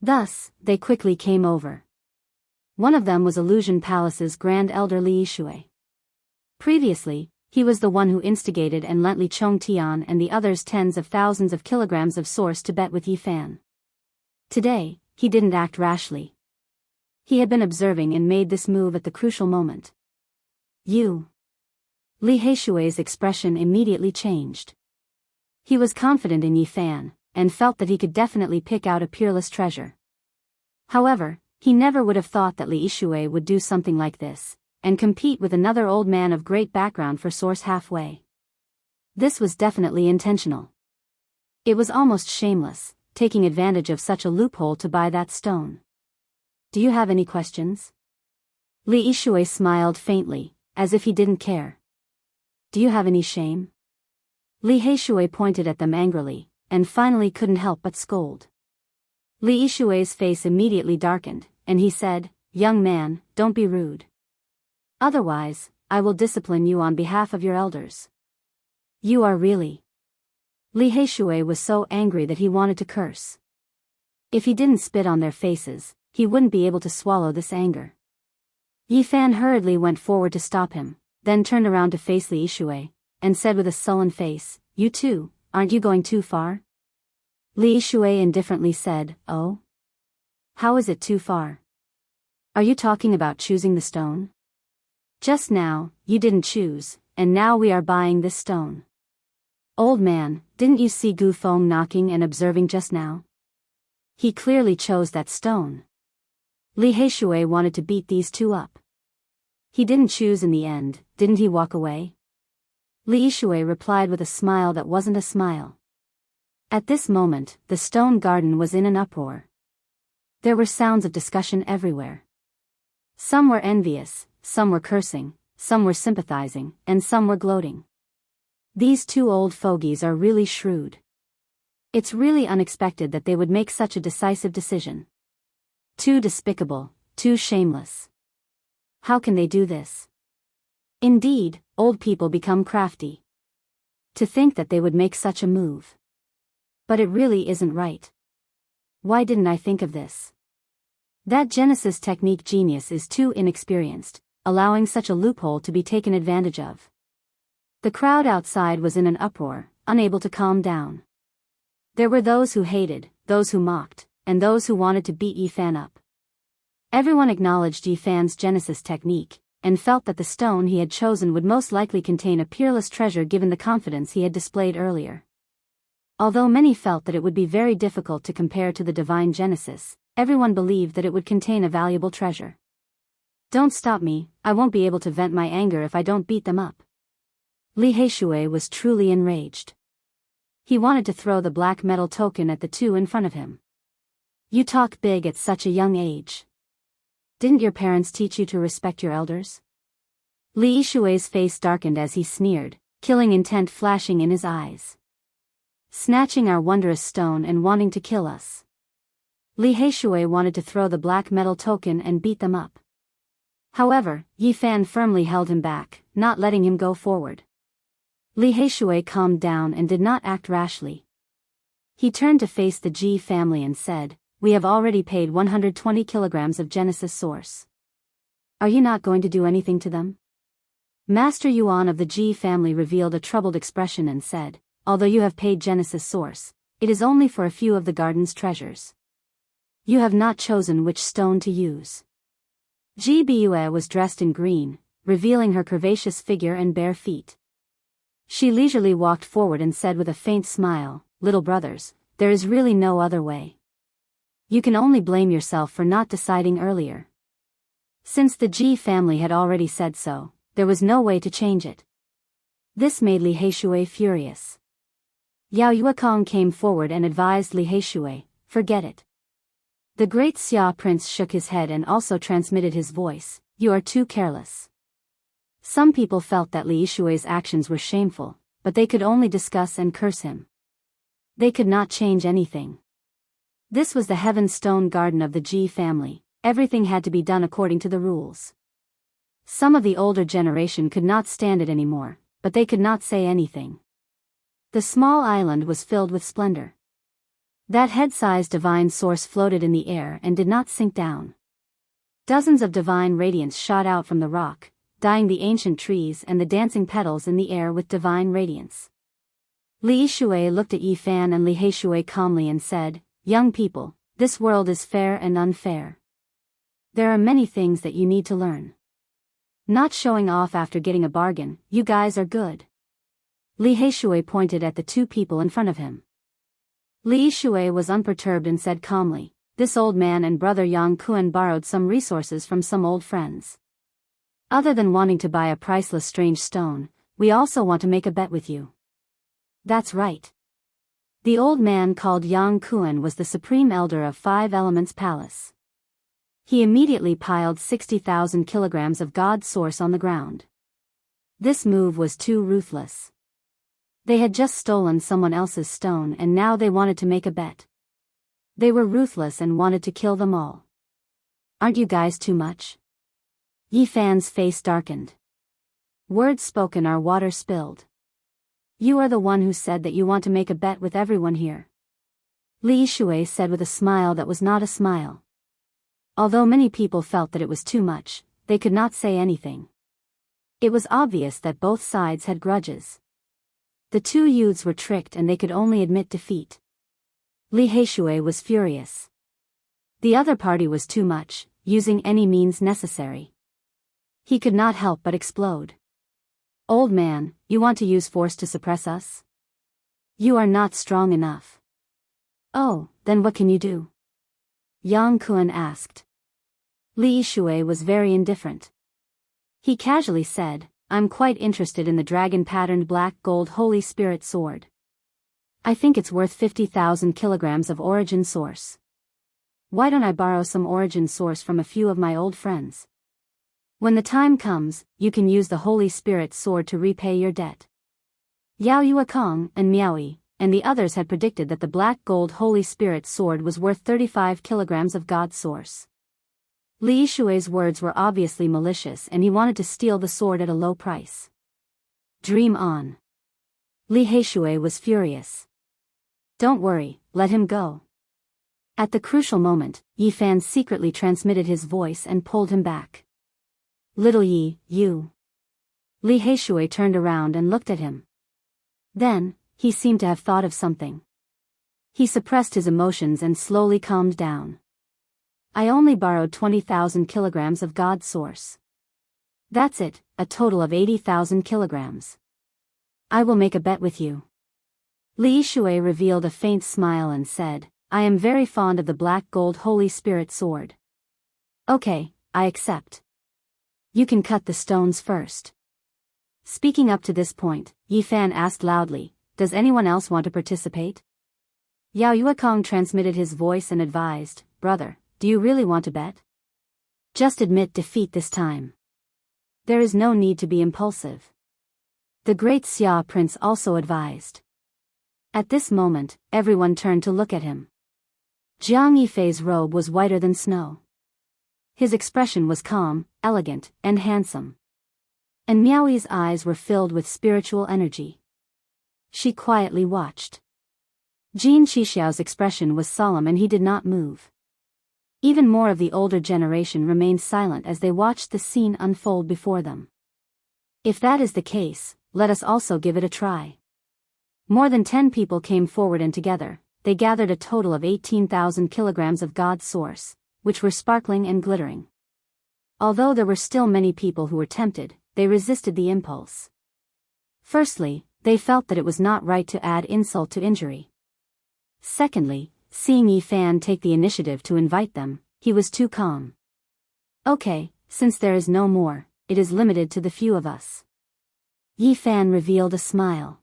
S1: Thus, they quickly came over. One of them was Illusion Palace's Grand Elder Li Yishui. Previously, he was the one who instigated and lent Li Chongtian and the others tens of thousands of kilograms of source to bet with Yi Fan. Today, he didn't act rashly. He had been observing and made this move at the crucial moment. You. Li Heishui's expression immediately changed. He was confident in Yi Fan, and felt that he could definitely pick out a peerless treasure. However, he never would have thought that Li Yishui would do something like this, and compete with another old man of great background for source halfway. This was definitely intentional. It was almost shameless, taking advantage of such a loophole to buy that stone. Do you have any questions? Li Yishui smiled faintly, as if he didn't care. Do you have any shame? Li Heishui pointed at them angrily, and finally couldn't help but scold. Li Yishui's face immediately darkened, and he said, "Young man, don't be rude. Otherwise, I will discipline you on behalf of your elders." You are really... Li Heishui was so angry that he wanted to curse. If he didn't spit on their faces, he wouldn't be able to swallow this anger. Yi Fan hurriedly went forward to stop him, then turned around to face Li Yishui, and said with a sullen face, "You too, aren't you going too far?" Li Yishui indifferently said, "Oh? How is it too far? Are you talking about choosing the stone? Just now, you didn't choose, and now we are buying this stone. Old man, didn't you see Gu Feng knocking and observing just now? He clearly chose that stone." Li Heishui wanted to beat these 2 up. He didn't choose in the end, didn't he walk away? Li Yishui replied with a smile that wasn't a smile. At this moment, the stone garden was in an uproar. There were sounds of discussion everywhere. Some were envious, some were cursing, some were sympathizing, and some were gloating. These 2 old fogies are really shrewd. It's really unexpected that they would make such a decisive decision. Too despicable, too shameless. How can they do this? Indeed, old people become crafty. To think that they would make such a move. But it really isn't right. Why didn't I think of this? That Genesis technique genius is too inexperienced, allowing such a loophole to be taken advantage of. The crowd outside was in an uproar, unable to calm down. There were those who hated, those who mocked, and those who wanted to beat Yi Fan up. Everyone acknowledged Yi Fan's Genesis technique, and felt that the stone he had chosen would most likely contain a peerless treasure given the confidence he had displayed earlier. Although many felt that it would be very difficult to compare to the divine Genesis, everyone believed that it would contain a valuable treasure. Don't stop me, I won't be able to vent my anger if I don't beat them up. Li Heishui was truly enraged. He wanted to throw the black metal token at the 2 in front of him. You talk big at such a young age. Didn't your parents teach you to respect your elders? Li Yishui's face darkened as he sneered, killing intent flashing in his eyes. Snatching our wondrous stone and wanting to kill us. Li Heishui wanted to throw the black metal token and beat them up. However, Yi Fan firmly held him back, not letting him go forward. Li Heishui calmed down and did not act rashly. He turned to face the Ji family and said, "We have already paid 120 kilograms of Genesis source. Are you not going to do anything to them?" Master Yuan of the Ji family revealed a troubled expression and said, "Although you have paid Genesis source, it is only for a few of the garden's treasures. You have not chosen which stone to use." Ji Bue was dressed in green, revealing her curvaceous figure and bare feet. She leisurely walked forward and said with a faint smile, "Little brothers, there is really no other way. You can only blame yourself for not deciding earlier." Since the Ji family had already said so, there was no way to change it. This made Li Heishui furious. Yao Yuekong came forward and advised Li Heishui, "Forget it." The great Xia prince shook his head and also transmitted his voice, "You are too careless." Some people felt that Li Heishui's actions were shameful, but they could only discuss and curse him. They could not change anything. This was the Heaven Stone Garden of the Ji family. Everything had to be done according to the rules. Some of the older generation could not stand it anymore, but they could not say anything. The small island was filled with splendor. That head-sized divine source floated in the air and did not sink down. Dozens of divine radiance shot out from the rock, dyeing the ancient trees and the dancing petals in the air with divine radiance. Li Yishui looked at Yi Fan and Li Heishui calmly and said, "Young people, this world is fair and unfair. There are many things that you need to learn. Not showing off after getting a bargain, you guys are good." Li Heishui pointed at the two people in front of him. Li Yishui was unperturbed and said calmly, "This old man and brother Yang Kuan borrowed some resources from some old friends. Other than wanting to buy a priceless strange stone, we also want to make a bet with you." "That's right." The old man called Yang Kuan was the supreme elder of Five Elements Palace. He immediately piled 60,000 kilograms of God source on the ground. This move was too ruthless. They had just stolen someone else's stone and now they wanted to make a bet. They were ruthless and wanted to kill them all. "Aren't you guys too much?" Yi Fan's face darkened. "Words spoken are water spilled. You are the one who said that you want to make a bet with everyone here." Li Yishui said with a smile that was not a smile. Although many people felt that it was too much, they could not say anything. It was obvious that both sides had grudges. The two youths were tricked and they could only admit defeat. Li Heishui was furious. The other party was too much, using any means necessary. He could not help but explode. "Old man, you want to use force to suppress us? You are not strong enough." "Oh, then what can you do?" Yang Kuan asked. Li Yishui was very indifferent. He casually said, "I'm quite interested in the dragon-patterned black gold Holy Spirit sword. I think it's worth 50,000 kilograms of origin source. Why don't I borrow some origin source from a few of my old friends? When the time comes, you can use the Holy Spirit sword to repay your debt." Yao Yuekong and Miaoyi, and the others had predicted that the black gold Holy Spirit sword was worth 35 kilograms of God source. Li Yishui's words were obviously malicious and he wanted to steal the sword at a low price. "Dream on." Li Heishui was furious. "Don't worry, let him go." At the crucial moment, Yi Fan secretly transmitted his voice and pulled him back. "Little Yi, you." Li Heishui turned around and looked at him. Then, he seemed to have thought of something. He suppressed his emotions and slowly calmed down. "I only borrowed 20,000 kilograms of God source. That's it, a total of 80,000 kilograms. I will make a bet with you." Li Yishui revealed a faint smile and said, "I am very fond of the black gold Holy Spirit sword. Okay, I accept. You can cut the stones first." Speaking up to this point, Yi Fan asked loudly, "Does anyone else want to participate?" Yao Yuekong transmitted his voice and advised, "Brother, do you really want to bet? Just admit defeat this time. There is no need to be impulsive." The great Xia prince also advised. At this moment, everyone turned to look at him. Jiang Yifei's robe was whiter than snow. His expression was calm, elegant, and handsome. And Miaoyi's eyes were filled with spiritual energy. She quietly watched. Jin Qixiao's expression was solemn and he did not move. Even more of the older generation remained silent as they watched the scene unfold before them. If that is the case, let us also give it a try. More than 10 people came forward and together, they gathered a total of 18,000 kilograms of God's source, which were sparkling and glittering. Although there were still many people who were tempted, they resisted the impulse. Firstly, they felt that it was not right to add insult to injury. Secondly, seeing Yi Fan take the initiative to invite them, he was too calm. Okay, since there is no more, it is limited to the few of us. Yi Fan revealed a smile.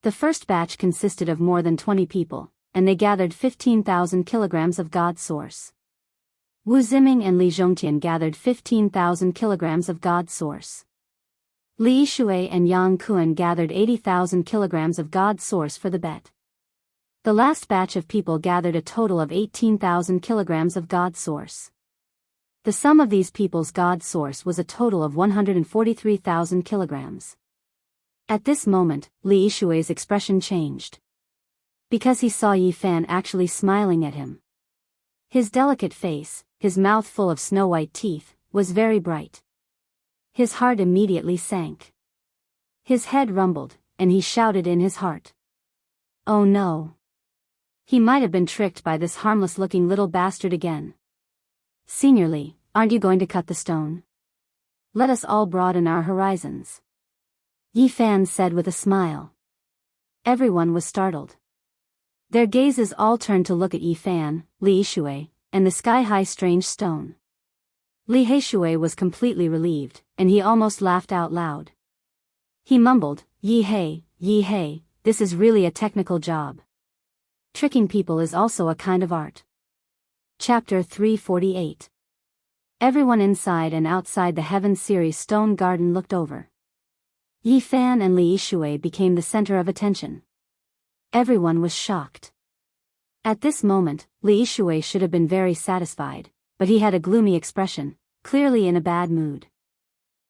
S1: The first batch consisted of more than 20 people, and they gathered 15,000 kilograms of God's source. Wu Ziming and Li Zhongtian gathered 15,000 kilograms of God's source. Li Yishui and Yang Kuan gathered 80,000 kilograms of God's source for the bet. The last batch of people gathered a total of 18,000 kilograms of God's source. The sum of these people's God's source was a total of 143,000 kilograms. At this moment, Li Yishui's expression changed. Because he saw Yi Fan actually smiling at him. His delicate face, his mouth full of snow-white teeth, was very bright. His heart immediately sank. His head rumbled, and he shouted in his heart. Oh no! He might have been tricked by this harmless-looking little bastard again. Senior Li, aren't you going to cut the stone? Let us all broaden our horizons. Yi Fan said with a smile. Everyone was startled. Their gazes all turned to look at Yi Fan, Li Yishui, and the sky-high strange stone. Li Heishui was completely relieved, and he almost laughed out loud. He mumbled, Yi Hei, this is really a technical job. Tricking people is also a kind of art. Chapter 348. Everyone inside and outside the Heaven Series Stone Garden looked over. Yi Fan and Li Yishui became the center of attention. Everyone was shocked. At this moment, Li Yishui should have been very satisfied, but he had a gloomy expression, clearly in a bad mood.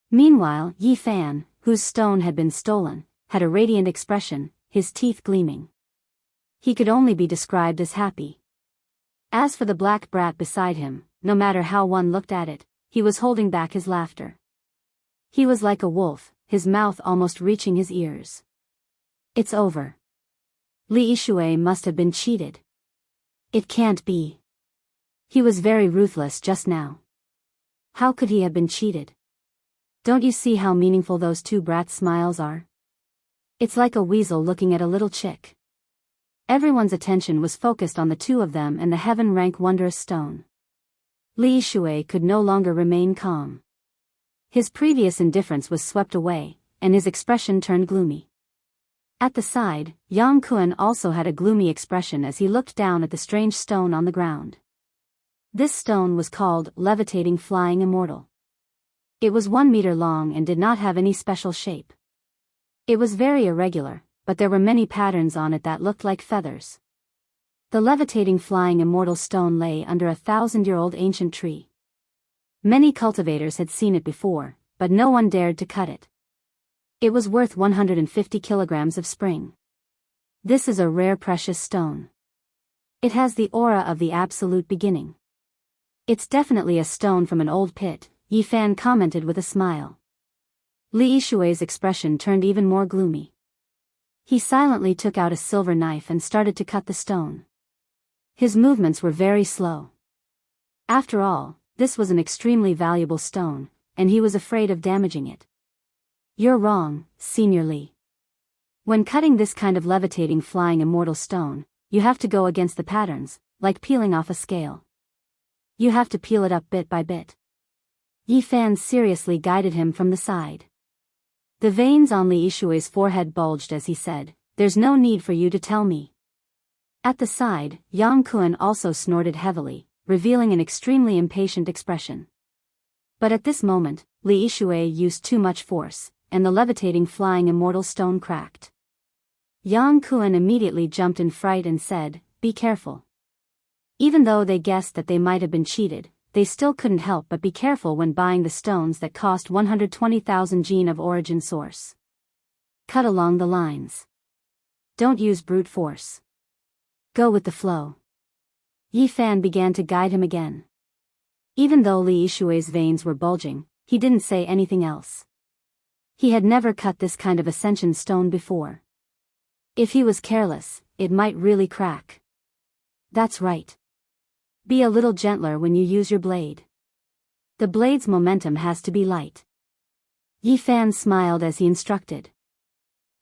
S1: Meanwhile, Yi Fan, whose stone had been stolen, had a radiant expression, his teeth gleaming. He could only be described as happy. As for the black brat beside him, no matter how one looked at it, he was holding back his laughter. He was like a wolf, his mouth almost reaching his ears. It's over. Li Yishui must have been cheated. It can't be. He was very ruthless just now. How could he have been cheated? Don't you see how meaningful those two brats' smiles are? It's like a weasel looking at a little chick. Everyone's attention was focused on the two of them and the heaven-rank wondrous stone. Li Yishui could no longer remain calm. His previous indifference was swept away, and his expression turned gloomy. At the side, Yang Kuan also had a gloomy expression as he looked down at the strange stone on the ground. This stone was called Levitating Flying Immortal. It was 1 meter long and did not have any special shape. It was very irregular, but there were many patterns on it that looked like feathers. The levitating flying immortal stone lay under a 1,000-year-old ancient tree. Many cultivators had seen it before, but no one dared to cut it. It was worth 150 kilograms of spring. This is a rare precious stone. It has the aura of the absolute beginning. It's definitely a stone from an old pit, Yi Fan commented with a smile. Li Yishui's expression turned even more gloomy. He silently took out a silver knife and started to cut the stone. His movements were very slow. After all, this was an extremely valuable stone, and he was afraid of damaging it. You're wrong, Senior Li. When cutting this kind of levitating flying immortal stone, you have to go against the patterns, like peeling off a scale. You have to peel it up bit by bit. Yi Fan seriously guided him from the side. The veins on Li Yishui's forehead bulged as he said, "There's no need for you to tell me." At the side, Yang Kuan also snorted heavily, revealing an extremely impatient expression. But at this moment, Li Yishui used too much force, and the levitating flying immortal stone cracked. Yang Kuan immediately jumped in fright and said, "Be careful." Even though they guessed that they might have been cheated, they still couldn't help but be careful when buying the stones that cost 120,000 gene of origin source. Cut along the lines. Don't use brute force. Go with the flow. Yi Fan began to guide him again. Even though Li Yishui's veins were bulging, he didn't say anything else. He had never cut this kind of ascension stone before. If he was careless, it might really crack. That's right. Be a little gentler when you use your blade. The blade's momentum has to be light. Yi Fan smiled as he instructed.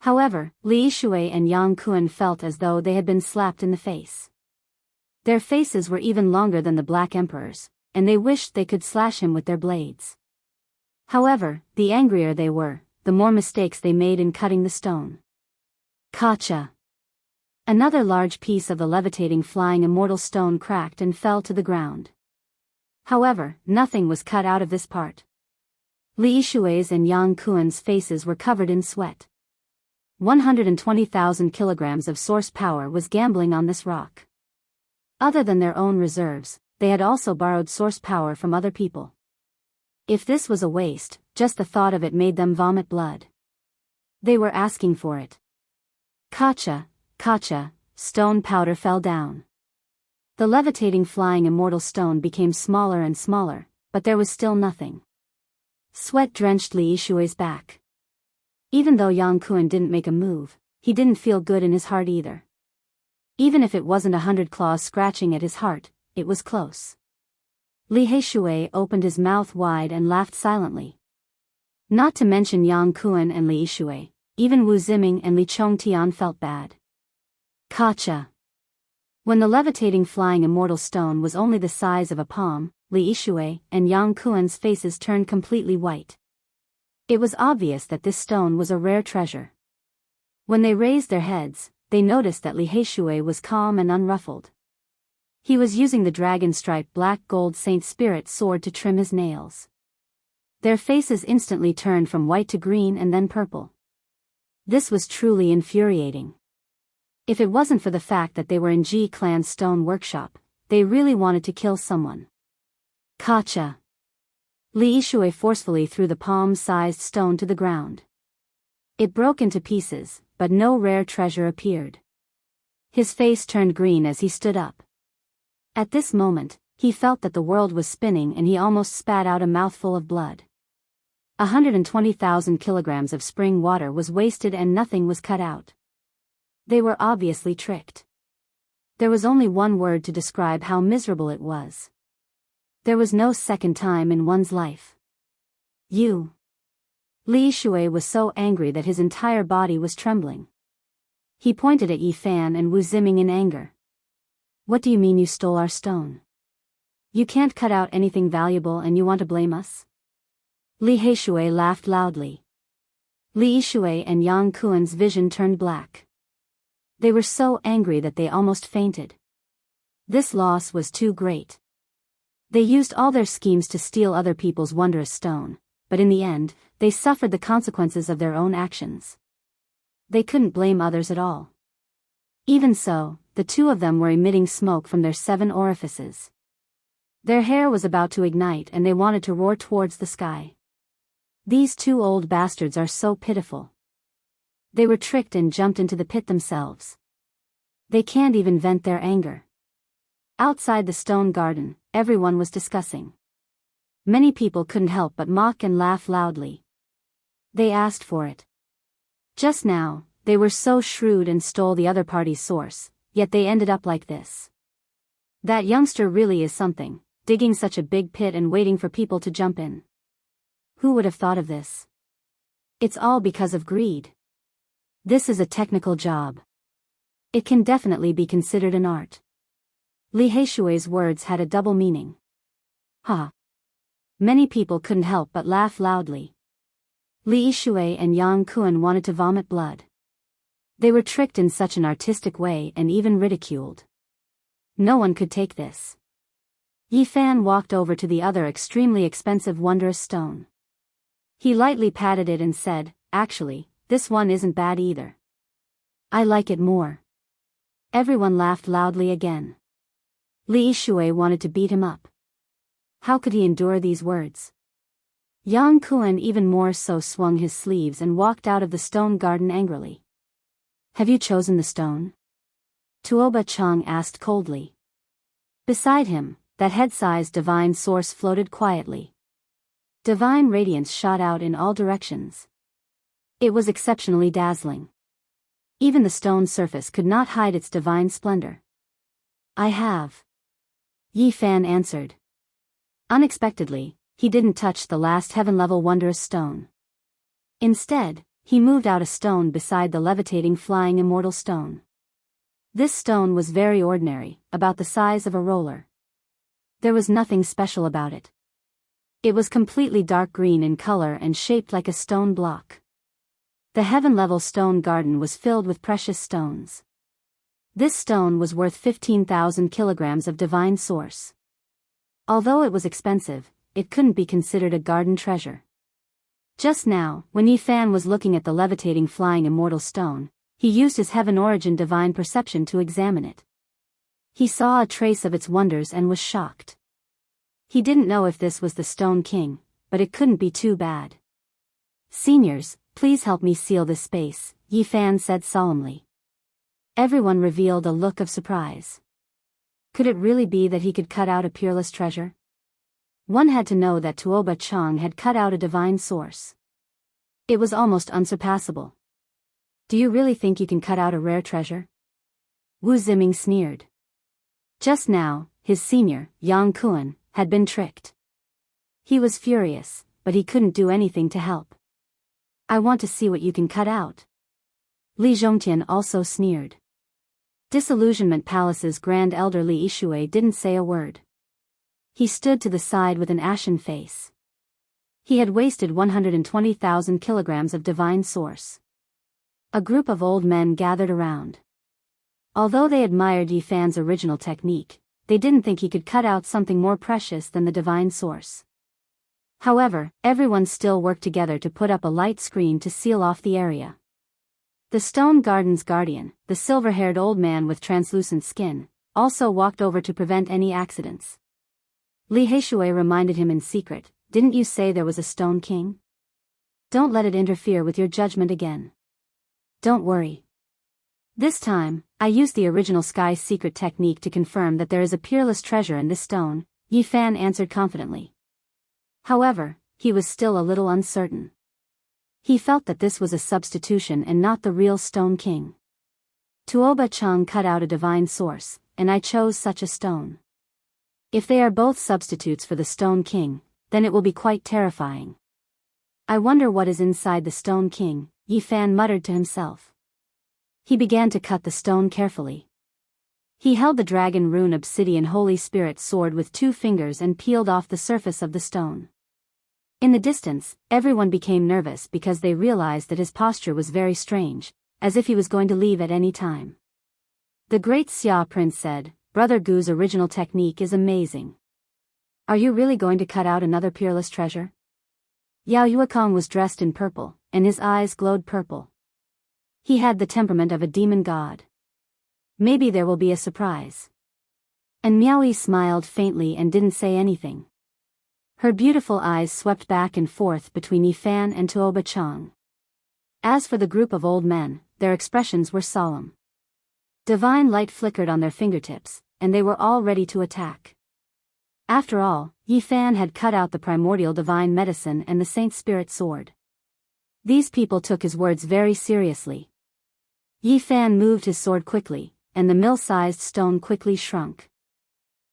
S1: However, Li Yishui and Yang Kuan felt as though they had been slapped in the face. Their faces were even longer than the Black Emperor's, and they wished they could slash him with their blades. However, the angrier they were, the more mistakes they made in cutting the stone. Kacha! Another large piece of the levitating flying immortal stone cracked and fell to the ground. However, nothing was cut out of this part. Li Yishui's and Yang Kuan's faces were covered in sweat. 120,000 kilograms of source power was gambling on this rock. Other than their own reserves, they had also borrowed source power from other people. If this was a waste, just the thought of it made them vomit blood. They were asking for it. Kacha, kacha, stone powder fell down. The levitating flying immortal stone became smaller and smaller, but there was still nothing. Sweat drenched Li Yishui's back. Even though Yang Kuan didn't make a move, he didn't feel good in his heart either. Even if it wasn't 100 claws scratching at his heart, it was close. Li Yishui opened his mouth wide and laughed silently. Not to mention Yang Kuan and Li Yishui, even Wu Ziming and Li Chongtian felt bad. Kacha! When the levitating flying immortal stone was only the size of a palm, Li Yishui and Yang Kuan's faces turned completely white. It was obvious that this stone was a rare treasure. When they raised their heads, they noticed that Li Yishui was calm and unruffled. He was using the dragon-striped black gold Saint Spirit sword to trim his nails. Their faces instantly turned from white to green and then purple. This was truly infuriating. If it wasn't for the fact that they were in Ji Clan's stone workshop, they really wanted to kill someone. Kacha! Li Yishui forcefully threw the palm-sized stone to the ground. It broke into pieces, but no rare treasure appeared. His face turned green as he stood up. At this moment, he felt that the world was spinning and he almost spat out a mouthful of blood. 120,000 kilograms of spring water was wasted and nothing was cut out. They were obviously tricked. There was only one word to describe how miserable it was. There was no second time in one's life. You. Li Yishui was so angry that his entire body was trembling. He pointed at Yi Fan and Wu Ziming in anger. What do you mean you stole our stone? You can't cut out anything valuable and you want to blame us? Li Yishui laughed loudly. Li Yishui and Yang Kuan's vision turned black. They were so angry that they almost fainted. This loss was too great. They used all their schemes to steal other people's wondrous stone, but in the end, they suffered the consequences of their own actions. They couldn't blame others at all. Even so, the two of them were emitting smoke from their 7 orifices. Their hair was about to ignite and they wanted to roar towards the sky. These 2 old bastards are so pitiful. They were tricked and jumped into the pit themselves. They can't even vent their anger. Outside the stone garden, everyone was discussing. Many people couldn't help but mock and laugh loudly. They asked for it. Just now, they were so shrewd and stole the other party's source, yet they ended up like this. That youngster really is something, digging such a big pit and waiting for people to jump in. Who would have thought of this? It's all because of greed. This is a technical job. It can definitely be considered an art. Li Yishui's words had a double meaning. Ha! Many people couldn't help but laugh loudly. Li Yishui and Yang Kuan wanted to vomit blood. They were tricked in such an artistic way and even ridiculed. No one could take this. Yi Fan walked over to the other extremely expensive wondrous stone. He lightly patted it and said, "Actually, this one isn't bad either. I like it more." Everyone laughed loudly again. Li Yishui wanted to beat him up. How could he endure these words? Yang Kuan even more so swung his sleeves and walked out of the stone garden angrily. Have you chosen the stone? Tuoba Chang asked coldly. Beside him, that head-sized divine source floated quietly. Divine radiance shot out in all directions. It was exceptionally dazzling. Even the stone surface could not hide its divine splendor. I have. Yi Fan answered. Unexpectedly, he didn't touch the last heaven-level wondrous stone. Instead, he moved out a stone beside the levitating flying immortal stone. This stone was very ordinary, about the size of a roller. There was nothing special about it. It was completely dark green in color and shaped like a stone block. The heaven-level stone garden was filled with precious stones. This stone was worth 15,000 kilograms of divine source. Although it was expensive, it couldn't be considered a garden treasure. Just now, when Yi Fan was looking at the levitating flying immortal stone, he used his heaven origin divine perception to examine it. He saw a trace of its wonders and was shocked. He didn't know if this was the Stone King, but it couldn't be too bad. Seniors, please help me seal this space, Yi Fan said solemnly. Everyone revealed a look of surprise. Could it really be that he could cut out a peerless treasure? One had to know that Tuoba Chang had cut out a divine source. It was almost unsurpassable. Do you really think you can cut out a rare treasure? Wu Ziming sneered. Just now, his senior, Yang Kuan, had been tricked. He was furious, but he couldn't do anything to help. I want to see what you can cut out. Li Zhongtian also sneered. Disillusionment Palace's Grand Elder Li Yishui didn't say a word. He stood to the side with an ashen face. He had wasted 120,000 kilograms of divine source. A group of old men gathered around. Although they admired Yi Fan's original technique, they didn't think he could cut out something more precious than the divine source. However, everyone still worked together to put up a light screen to seal off the area. The stone garden's guardian, the silver-haired old man with translucent skin, also walked over to prevent any accidents. Li Heishui reminded him in secret, didn't you say there was a Stone King? Don't let it interfere with your judgment again. Don't worry. This time, I used the original Sky's secret technique to confirm that there is a peerless treasure in this stone, Yi Fan answered confidently. However, he was still a little uncertain. He felt that this was a substitution and not the real Stone King. Tuoba Chang cut out a divine source, and I chose such a stone. If they are both substitutes for the Stone King, then it will be quite terrifying. I wonder what is inside the Stone King, Yi Fan muttered to himself. He began to cut the stone carefully. He held the dragon rune obsidian Holy Spirit sword with 2 fingers and peeled off the surface of the stone. In the distance, everyone became nervous because they realized that his posture was very strange, as if he was going to leave at any time. The great Xia Prince said, Brother Gu's original technique is amazing. Are you really going to cut out another peerless treasure? Yao Yuekong was dressed in purple, and his eyes glowed purple. He had the temperament of a demon god. Maybe there will be a surprise. And Miaoyi smiled faintly and didn't say anything. Her beautiful eyes swept back and forth between Yi Fan and Tuoba Chang. As for the group of old men, their expressions were solemn. Divine light flickered on their fingertips, and they were all ready to attack. After all, Yi Fan had cut out the primordial divine medicine and the Saint Spirit sword. These people took his words very seriously. Yi Fan moved his sword quickly, and the mill-sized stone quickly shrunk.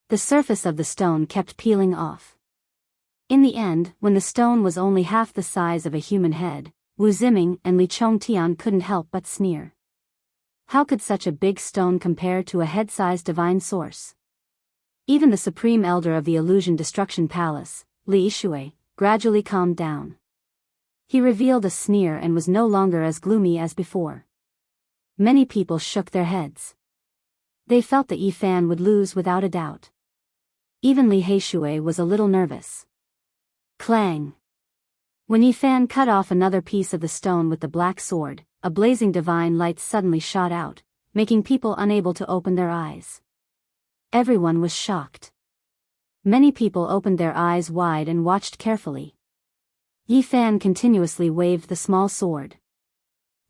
S1: The surface of the stone kept peeling off. In the end, when the stone was only half the size of a human head, Wu Ziming and Li Chongtian couldn't help but sneer. How could such a big stone compare to a head-sized divine source? Even the supreme elder of the Illusion Destruction Palace, Li Yishui, gradually calmed down. He revealed a sneer and was no longer as gloomy as before. Many people shook their heads. They felt that Yi Fan would lose without a doubt. Even Li Heishui was a little nervous. Clang! When Yi Fan cut off another piece of the stone with the black sword, a blazing divine light suddenly shot out, making people unable to open their eyes. Everyone was shocked. Many people opened their eyes wide and watched carefully. Yi Fan continuously waved the small sword.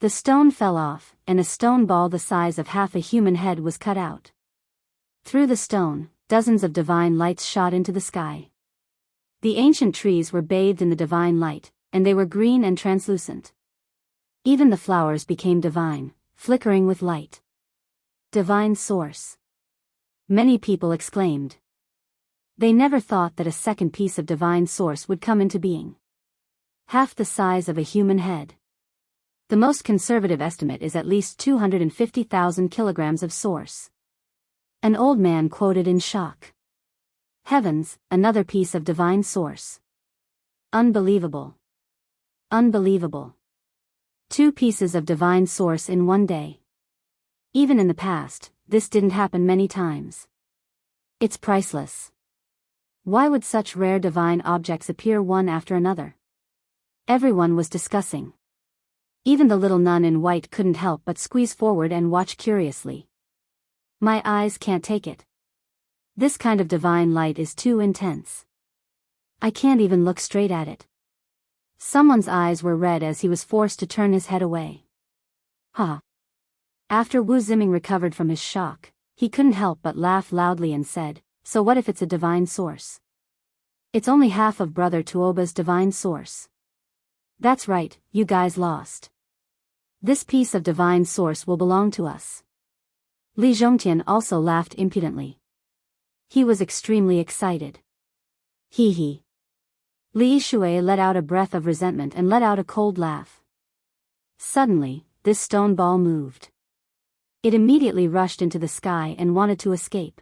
S1: The stone fell off, and a stone ball the size of half a human head was cut out. Through the stone, dozens of divine lights shot into the sky. The ancient trees were bathed in the divine light, and they were green and translucent. Even the flowers became divine, flickering with light. Divine source. Many people exclaimed. They never thought that a second piece of divine source would come into being. Half the size of a human head. The most conservative estimate is at least 250,000 kilograms of source. An old man quoted in shock. Heavens, another piece of divine source. Unbelievable. Unbelievable. 2 pieces of divine source in one day. Even in the past, this didn't happen many times. It's priceless. Why would such rare divine objects appear one after another? Everyone was discussing. Even the little nun in white couldn't help but squeeze forward and watch curiously. My eyes can't take it. This kind of divine light is too intense. I can't even look straight at it. Someone's eyes were red as he was forced to turn his head away. Ha! After Wu Ziming recovered from his shock, he couldn't help but laugh loudly and said, so what if it's a divine source? It's only half of Brother Tuoba's divine source. That's right, you guys lost. This piece of divine source will belong to us. Li Zhongtian also laughed impudently. He was extremely excited. Hee hee. Li Shui let out a breath of resentment and let out a cold laugh. Suddenly, this stone ball moved. It immediately rushed into the sky and wanted to escape.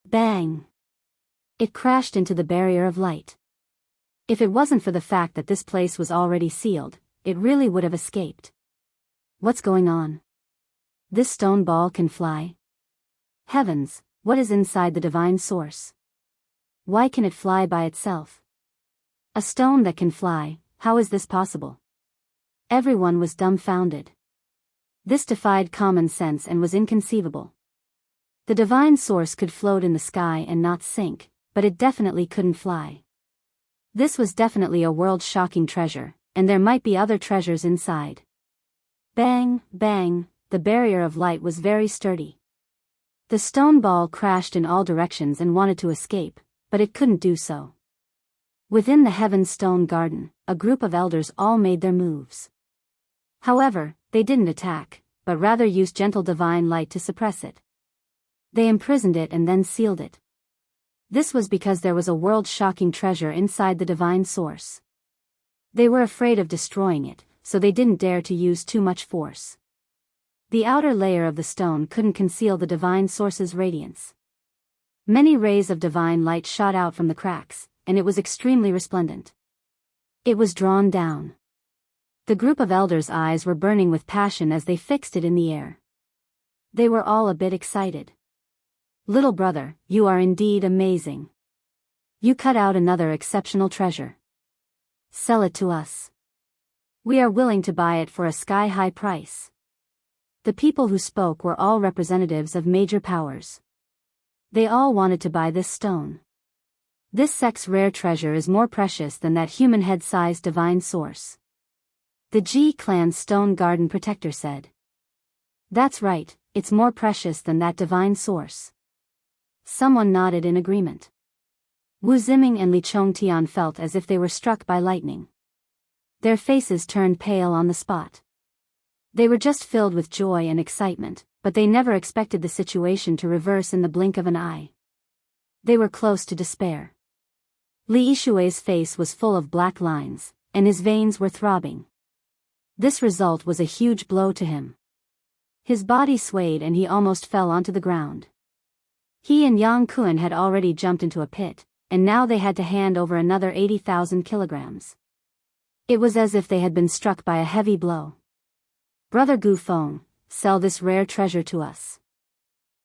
S1: Bang! It crashed into the barrier of light. If it wasn't for the fact that this place was already sealed, it really would have escaped. What's going on? This stone ball can fly? Heavens, what is inside the divine source? Why can it fly by itself? A stone that can fly, how is this possible? Everyone was dumbfounded. This defied common sense and was inconceivable. The divine source could float in the sky and not sink, but it definitely couldn't fly. This was definitely a world-shocking treasure, and there might be other treasures inside. Bang, bang, the barrier of light was very sturdy. The stone ball crashed in all directions and wanted to escape, but it couldn't do so. Within the Heaven's Stone Garden, a group of elders all made their moves. However, they didn't attack, but rather used gentle divine light to suppress it. They imprisoned it and then sealed it. This was because there was a world-shocking treasure inside the divine source. They were afraid of destroying it, so they didn't dare to use too much force. The outer layer of the stone couldn't conceal the divine source's radiance. Many rays of divine light shot out from the cracks, and it was extremely resplendent. It was drawn down. The group of elders' eyes were burning with passion as they fixed it in the air. They were all a bit excited. Little brother, you are indeed amazing. You cut out another exceptional treasure. Sell it to us. We are willing to buy it for a sky-high price. The people who spoke were all representatives of major powers. They all wanted to buy this stone. This sex-rare treasure is more precious than that human head-sized divine source. The Ji Clan's Stone Garden Protector said. That's right, it's more precious than that divine source. Someone nodded in agreement. Wu Ziming and Li Chongtian felt as if they were struck by lightning. Their faces turned pale on the spot. They were just filled with joy and excitement, but they never expected the situation to reverse in the blink of an eye. They were close to despair. Li Yishui's face was full of black lines, and his veins were throbbing. This result was a huge blow to him. His body swayed and he almost fell onto the ground. He and Yang Kun had already jumped into a pit, and now they had to hand over another 80,000 kilograms. It was as if they had been struck by a heavy blow. Brother Gu Feng, sell this rare treasure to us.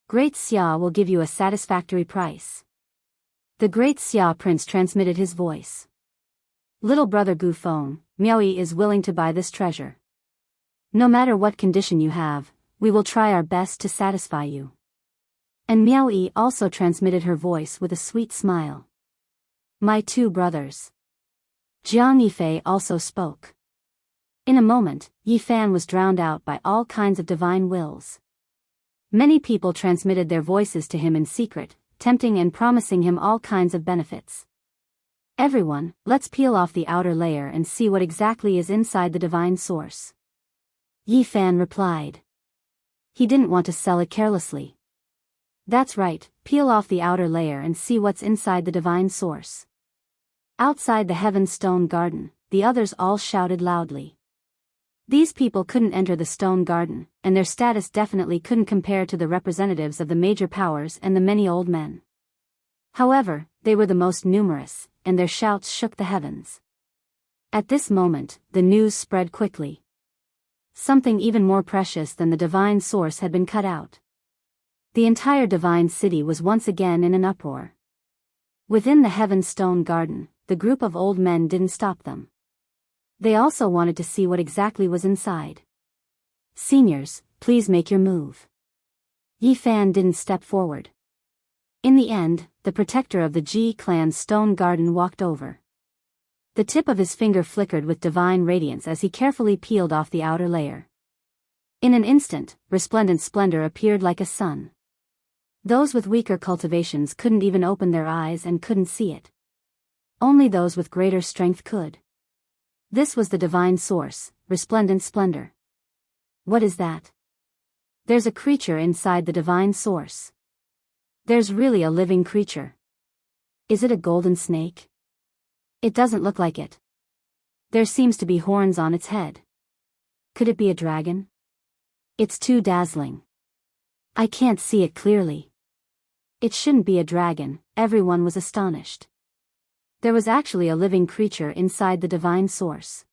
S1: Great Xia will give you a satisfactory price. The Great Xia Prince transmitted his voice. Little brother Gu Feng, Miaoyi is willing to buy this treasure. No matter what condition you have, we will try our best to satisfy you. And Miaoyi also transmitted her voice with a sweet smile. My 2 brothers. Jiang Yifei also spoke. In a moment, Yi Fan was drowned out by all kinds of divine wills. Many people transmitted their voices to him in secret, tempting and promising him all kinds of benefits. Everyone, let's peel off the outer layer and see what exactly is inside the divine source. Yi Fan replied. He didn't want to sell it carelessly. That's right, peel off the outer layer and see what's inside the divine source. Outside the Heaven Stone Garden, the others all shouted loudly. These people couldn't enter the stone garden, and their status definitely couldn't compare to the representatives of the major powers and the many old men. However, they were the most numerous, and their shouts shook the heavens. At this moment, the news spread quickly. Something even more precious than the divine source had been cut out. The entire divine city was once again in an uproar. Within the Heaven Stone Garden, the group of old men didn't stop them. They also wanted to see what exactly was inside. Seniors, please make your move. Yi Fan didn't step forward. In the end, the protector of the Ji clan's stone garden walked over. The tip of his finger flickered with divine radiance as he carefully peeled off the outer layer. In an instant, resplendent splendor appeared like a sun. Those with weaker cultivations couldn't even open their eyes and couldn't see it. Only those with greater strength could. This was the divine source, resplendent splendor. What is that? There's a creature inside the divine source. There's really a living creature. Is it a golden snake? It doesn't look like it. There seems to be horns on its head. Could it be a dragon? It's too dazzling. I can't see it clearly. It shouldn't be a dragon, everyone was astonished. There was actually a living creature inside the divine source.